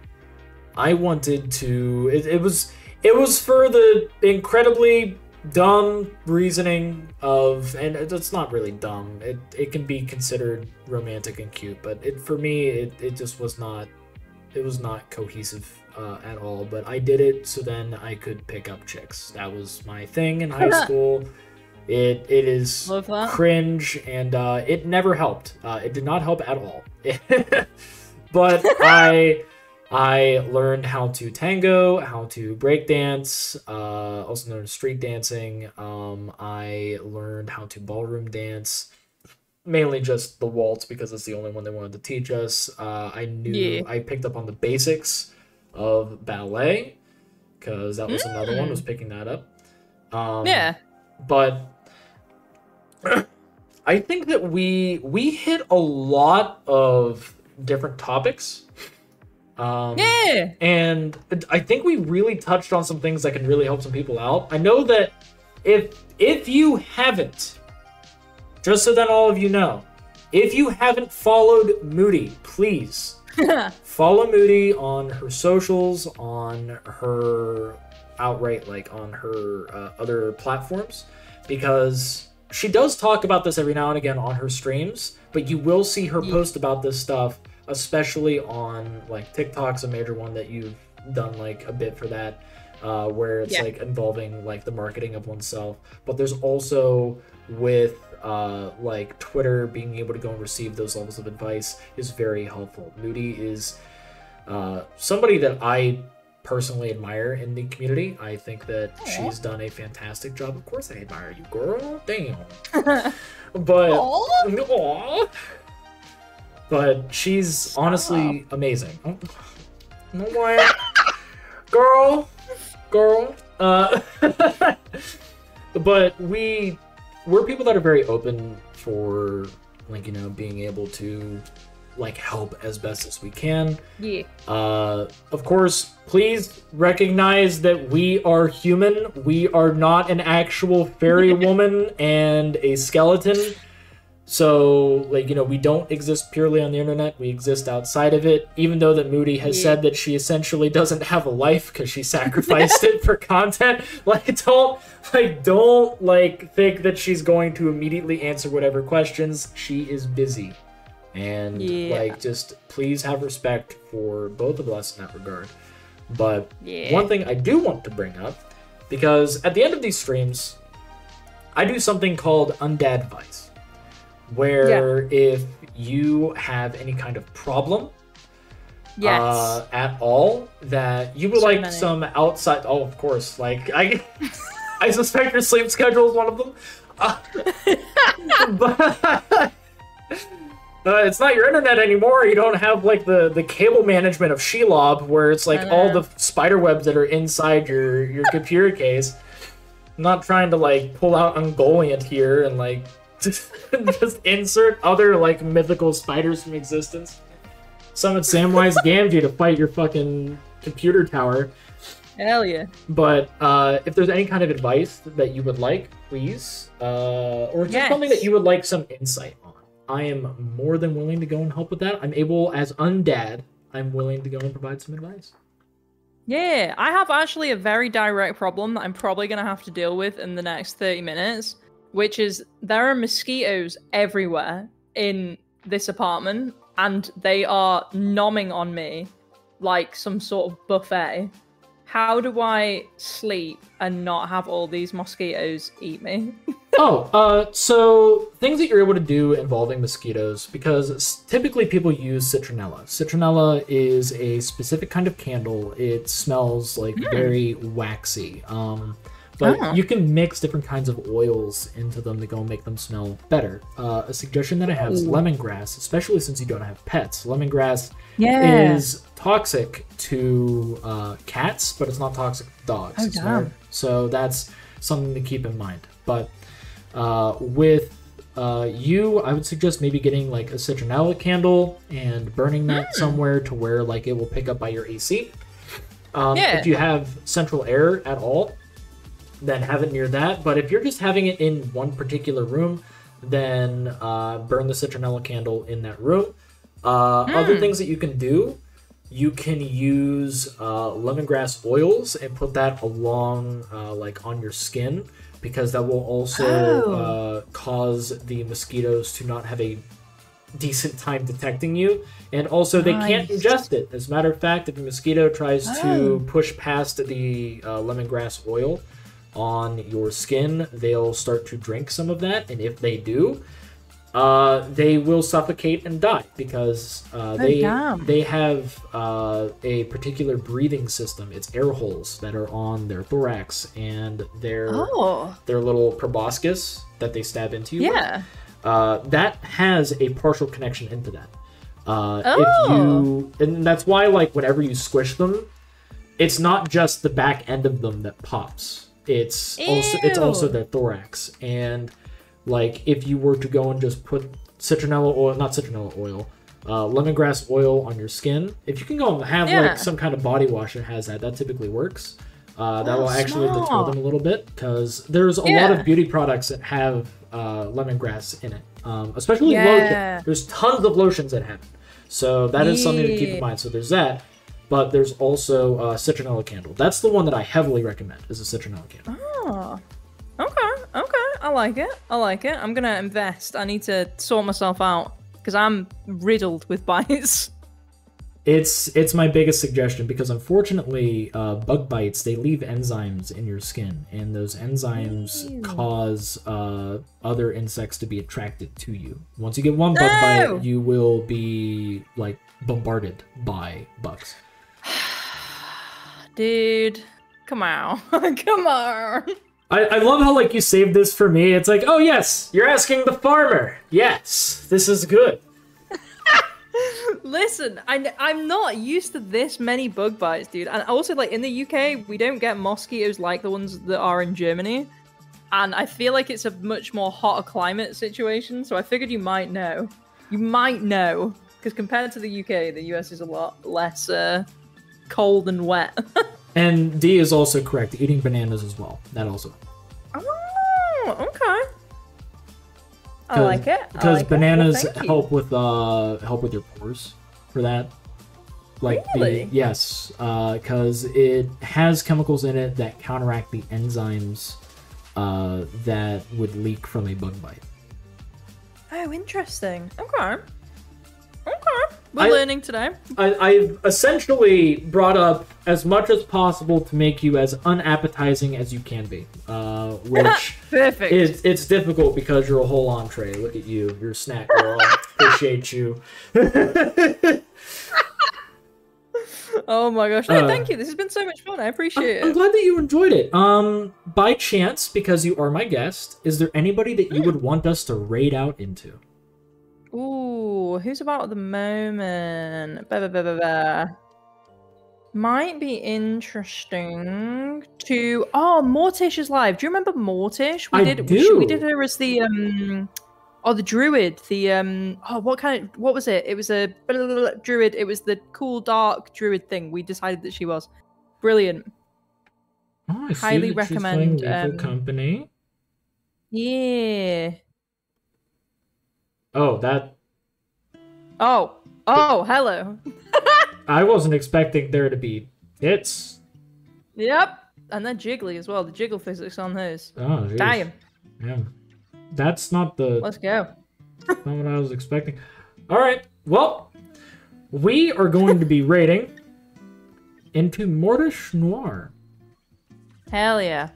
wanted to. It was for the incredibly dumb reasoning of, and it's not really dumb. It can be considered romantic and cute, but for me it just was not. It was not cohesive at all. But I did it so then I could pick up chicks. That was my thing in high school. It is cringe, and it never helped. It did not help at all. But I learned how to tango, how to breakdance, also known as street dancing. I learned how to ballroom dance, mainly just the waltz because it's the only one they wanted to teach us. I picked up on the basics of ballet because that was another one, was picking that up. But I think that we hit a lot of different topics. And I think we really touched on some things that can really help some people out. I know that if you haven't, just so that all of you know, if you haven't followed Moody, please follow Moody on her socials, on her outright, like on her other platforms, because she does talk about this every now and again on her streams, but you will see her post about this stuff, especially on like TikTok's a major one that you've done like a bit for that, where it's like involving like the marketing of oneself. But there's also with like Twitter, being able to go and receive those levels of advice is very helpful. Moody is somebody that I personally admire in the community. I think that she's done a fantastic job. Of course I admire you, girl. Damn. But but she's honestly amazing. Oh, you know what? girl. But we're people that are very open for, like, you know, being able to like help as best as we can. Of course, please recognize that we are human. We are not an actual fairy woman and a skeleton. So, like, you know, we don't exist purely on the internet. We exist outside of it, even though that Moody has said that she essentially doesn't have a life because she sacrificed it for content. Don't think that she's going to immediately answer whatever questions. She is busy. And, like, just please have respect for both of us in that regard. But one thing I do want to bring up, because at the end of these streams, I do something called Undead advice. Where if you have any kind of problem at all that you would like some outside, of course, like I suspect your sleep schedule is one of them. But it's not your internet anymore. You don't have like the cable management of Shelob, where it's like all the spider webs that are inside your computer case. I'm not trying to like pull out Ungoliant here and like just insert other like mythical spiders from existence. Summon Samwise Gamgee to fight your fucking computer tower. Hell yeah. But if there's any kind of advice that you would like, please, or just something that you would like some insight on, I am more than willing to go and help with that. I'm able, as Undead, I'm willing to go and provide some advice. Yeah, I have actually a very direct problem that I'm probably going to have to deal with in the next 30 minutes. Which is, there are mosquitoes everywhere in this apartment, and they are nomming on me like some sort of buffet. How do I sleep and not have all these mosquitoes eat me? So things that you're able to do involving mosquitoes, because typically people use citronella. Citronella is a specific kind of candle. It smells like very waxy. But you can mix different kinds of oils into them to go and make them smell better. A suggestion that I have is lemongrass, especially since you don't have pets. Lemongrass is toxic to cats, but it's not toxic to dogs. So that's something to keep in mind. But with you, I would suggest maybe getting like a citronella candle and burning that somewhere to where like it will pick up by your AC. If you have central air at all, then have it near that. But if you're just having it in one particular room, then burn the citronella candle in that room. Other things that you can do, you can use lemongrass oils and put that along like on your skin, because that will also cause the mosquitoes to not have a decent time detecting you, and also they can't ingest it. As a matter of fact, if a mosquito tries to push past the lemongrass oil on your skin, they'll start to drink some of that, and if they do, they will suffocate and die, because they have a particular breathing system. It's air holes that are on their thorax and their little proboscis that they stab into you with. That has a partial connection into that. And that's why, like, whenever you squish them, it's not just the back end of them that pops. It's also their thorax. And like, if you were to go and just put lemongrass oil on your skin, if you can go and have like some kind of body wash that has that typically works. That will actually deter them a little bit, because there's a lot of beauty products that have lemongrass in it, especially lotion. There's tons of lotions that have it, so that is something to keep in mind. So there's that, but there's also citronella candle. That's the one that I heavily recommend, is a citronella candle. Okay, I like it. I'm gonna invest. I need to sort myself out, because I'm riddled with bites. It's my biggest suggestion, because unfortunately, bug bites, they leave enzymes in your skin, and those enzymes cause other insects to be attracted to you. Once you get one bug bite, you will be like bombarded by bugs. Dude, come on. Come on. I love how, like, you saved this for me. It's like, oh yes, you're asking the farmer. Yes, this is good. Listen, I'm not used to this many bug bites, dude. And also, like, in the UK, we don't get mosquitoes like the ones that are in Germany. And I feel like it's a much more hotter climate situation, so I figured you might know. You might know. Because compared to the UK, the US is a lot less cold and wet. And D is also correct. Eating bananas as well. That also. Oh, okay. I like it. Because bananas help with your pores for that. Like really? Yes, because it has chemicals in it that counteract the enzymes that would leak from a bug bite. Oh, interesting. Okay. We're learning today. I've essentially brought up as much as possible to make you as unappetizing as you can be, which perfect. It's difficult because you're a whole entree. Look at you, you're a snack girl. Appreciate you. Oh my gosh! No, thank you. This has been so much fun. I appreciate it. I'm glad that you enjoyed it. By chance, because you are my guest, is there anybody that you would want us to raid out into? Ooh, who's about at the moment? Might be interesting to... Oh, Mortish is live. Do you remember Mortish? I do. We did her as the the druid. The what was it? It was a druid. It was the cool dark druid thing. We decided that she was brilliant. Oh, I see highly that recommend. She's playing Lethal Company. Yeah. Oh, that... Oh, hello. I wasn't expecting there to be hits. Yep. And they're jiggly as well. The jiggle physics on those. Oh, geez. Damn. Yeah. That's not the... Let's go. Not what I was expecting. Alright, well, we are going to be raiding into Mortish Noir. Hell yeah.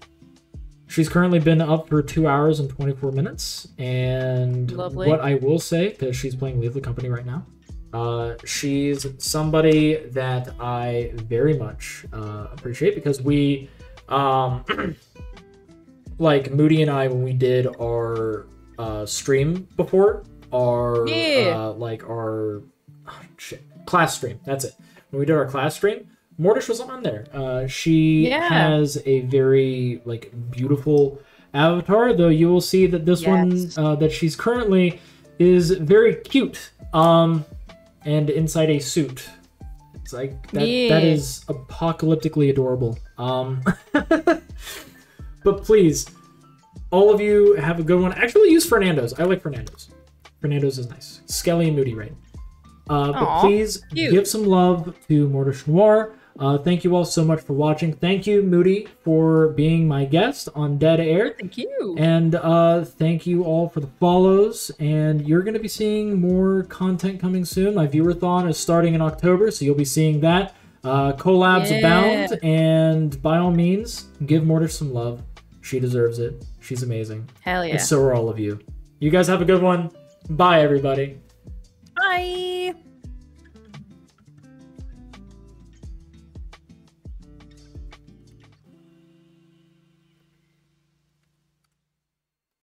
She's currently been up for 2 hours and 24 minutes, and Lovely. What I will say, because she's playing Lethal Company right now, she's somebody that I very much appreciate, because we, like Moody and I, when we did our stream before, our class stream, that's it. When we did our class stream, Mortish was on there. She has a very like beautiful avatar, though you will see that this one that she's currently is very cute. And inside a suit. It's like that is apocalyptically adorable. But please, all of you have a good one. Actually use Fernando's. I like Fernando's. Fernando's is nice. Skelly and Moody, right? But please give some love to Mortish Noir. Thank you all so much for watching. Thank you, Moody, for being my guest on Dead Air. Thank you. And thank you all for the follows. And you're going to be seeing more content coming soon. My viewerthon is starting in October, so you'll be seeing that. Collabs abound. And by all means, give Mortish some love. She deserves it. She's amazing. Hell yeah. And so are all of you. You guys have a good one. Bye, everybody. Bye.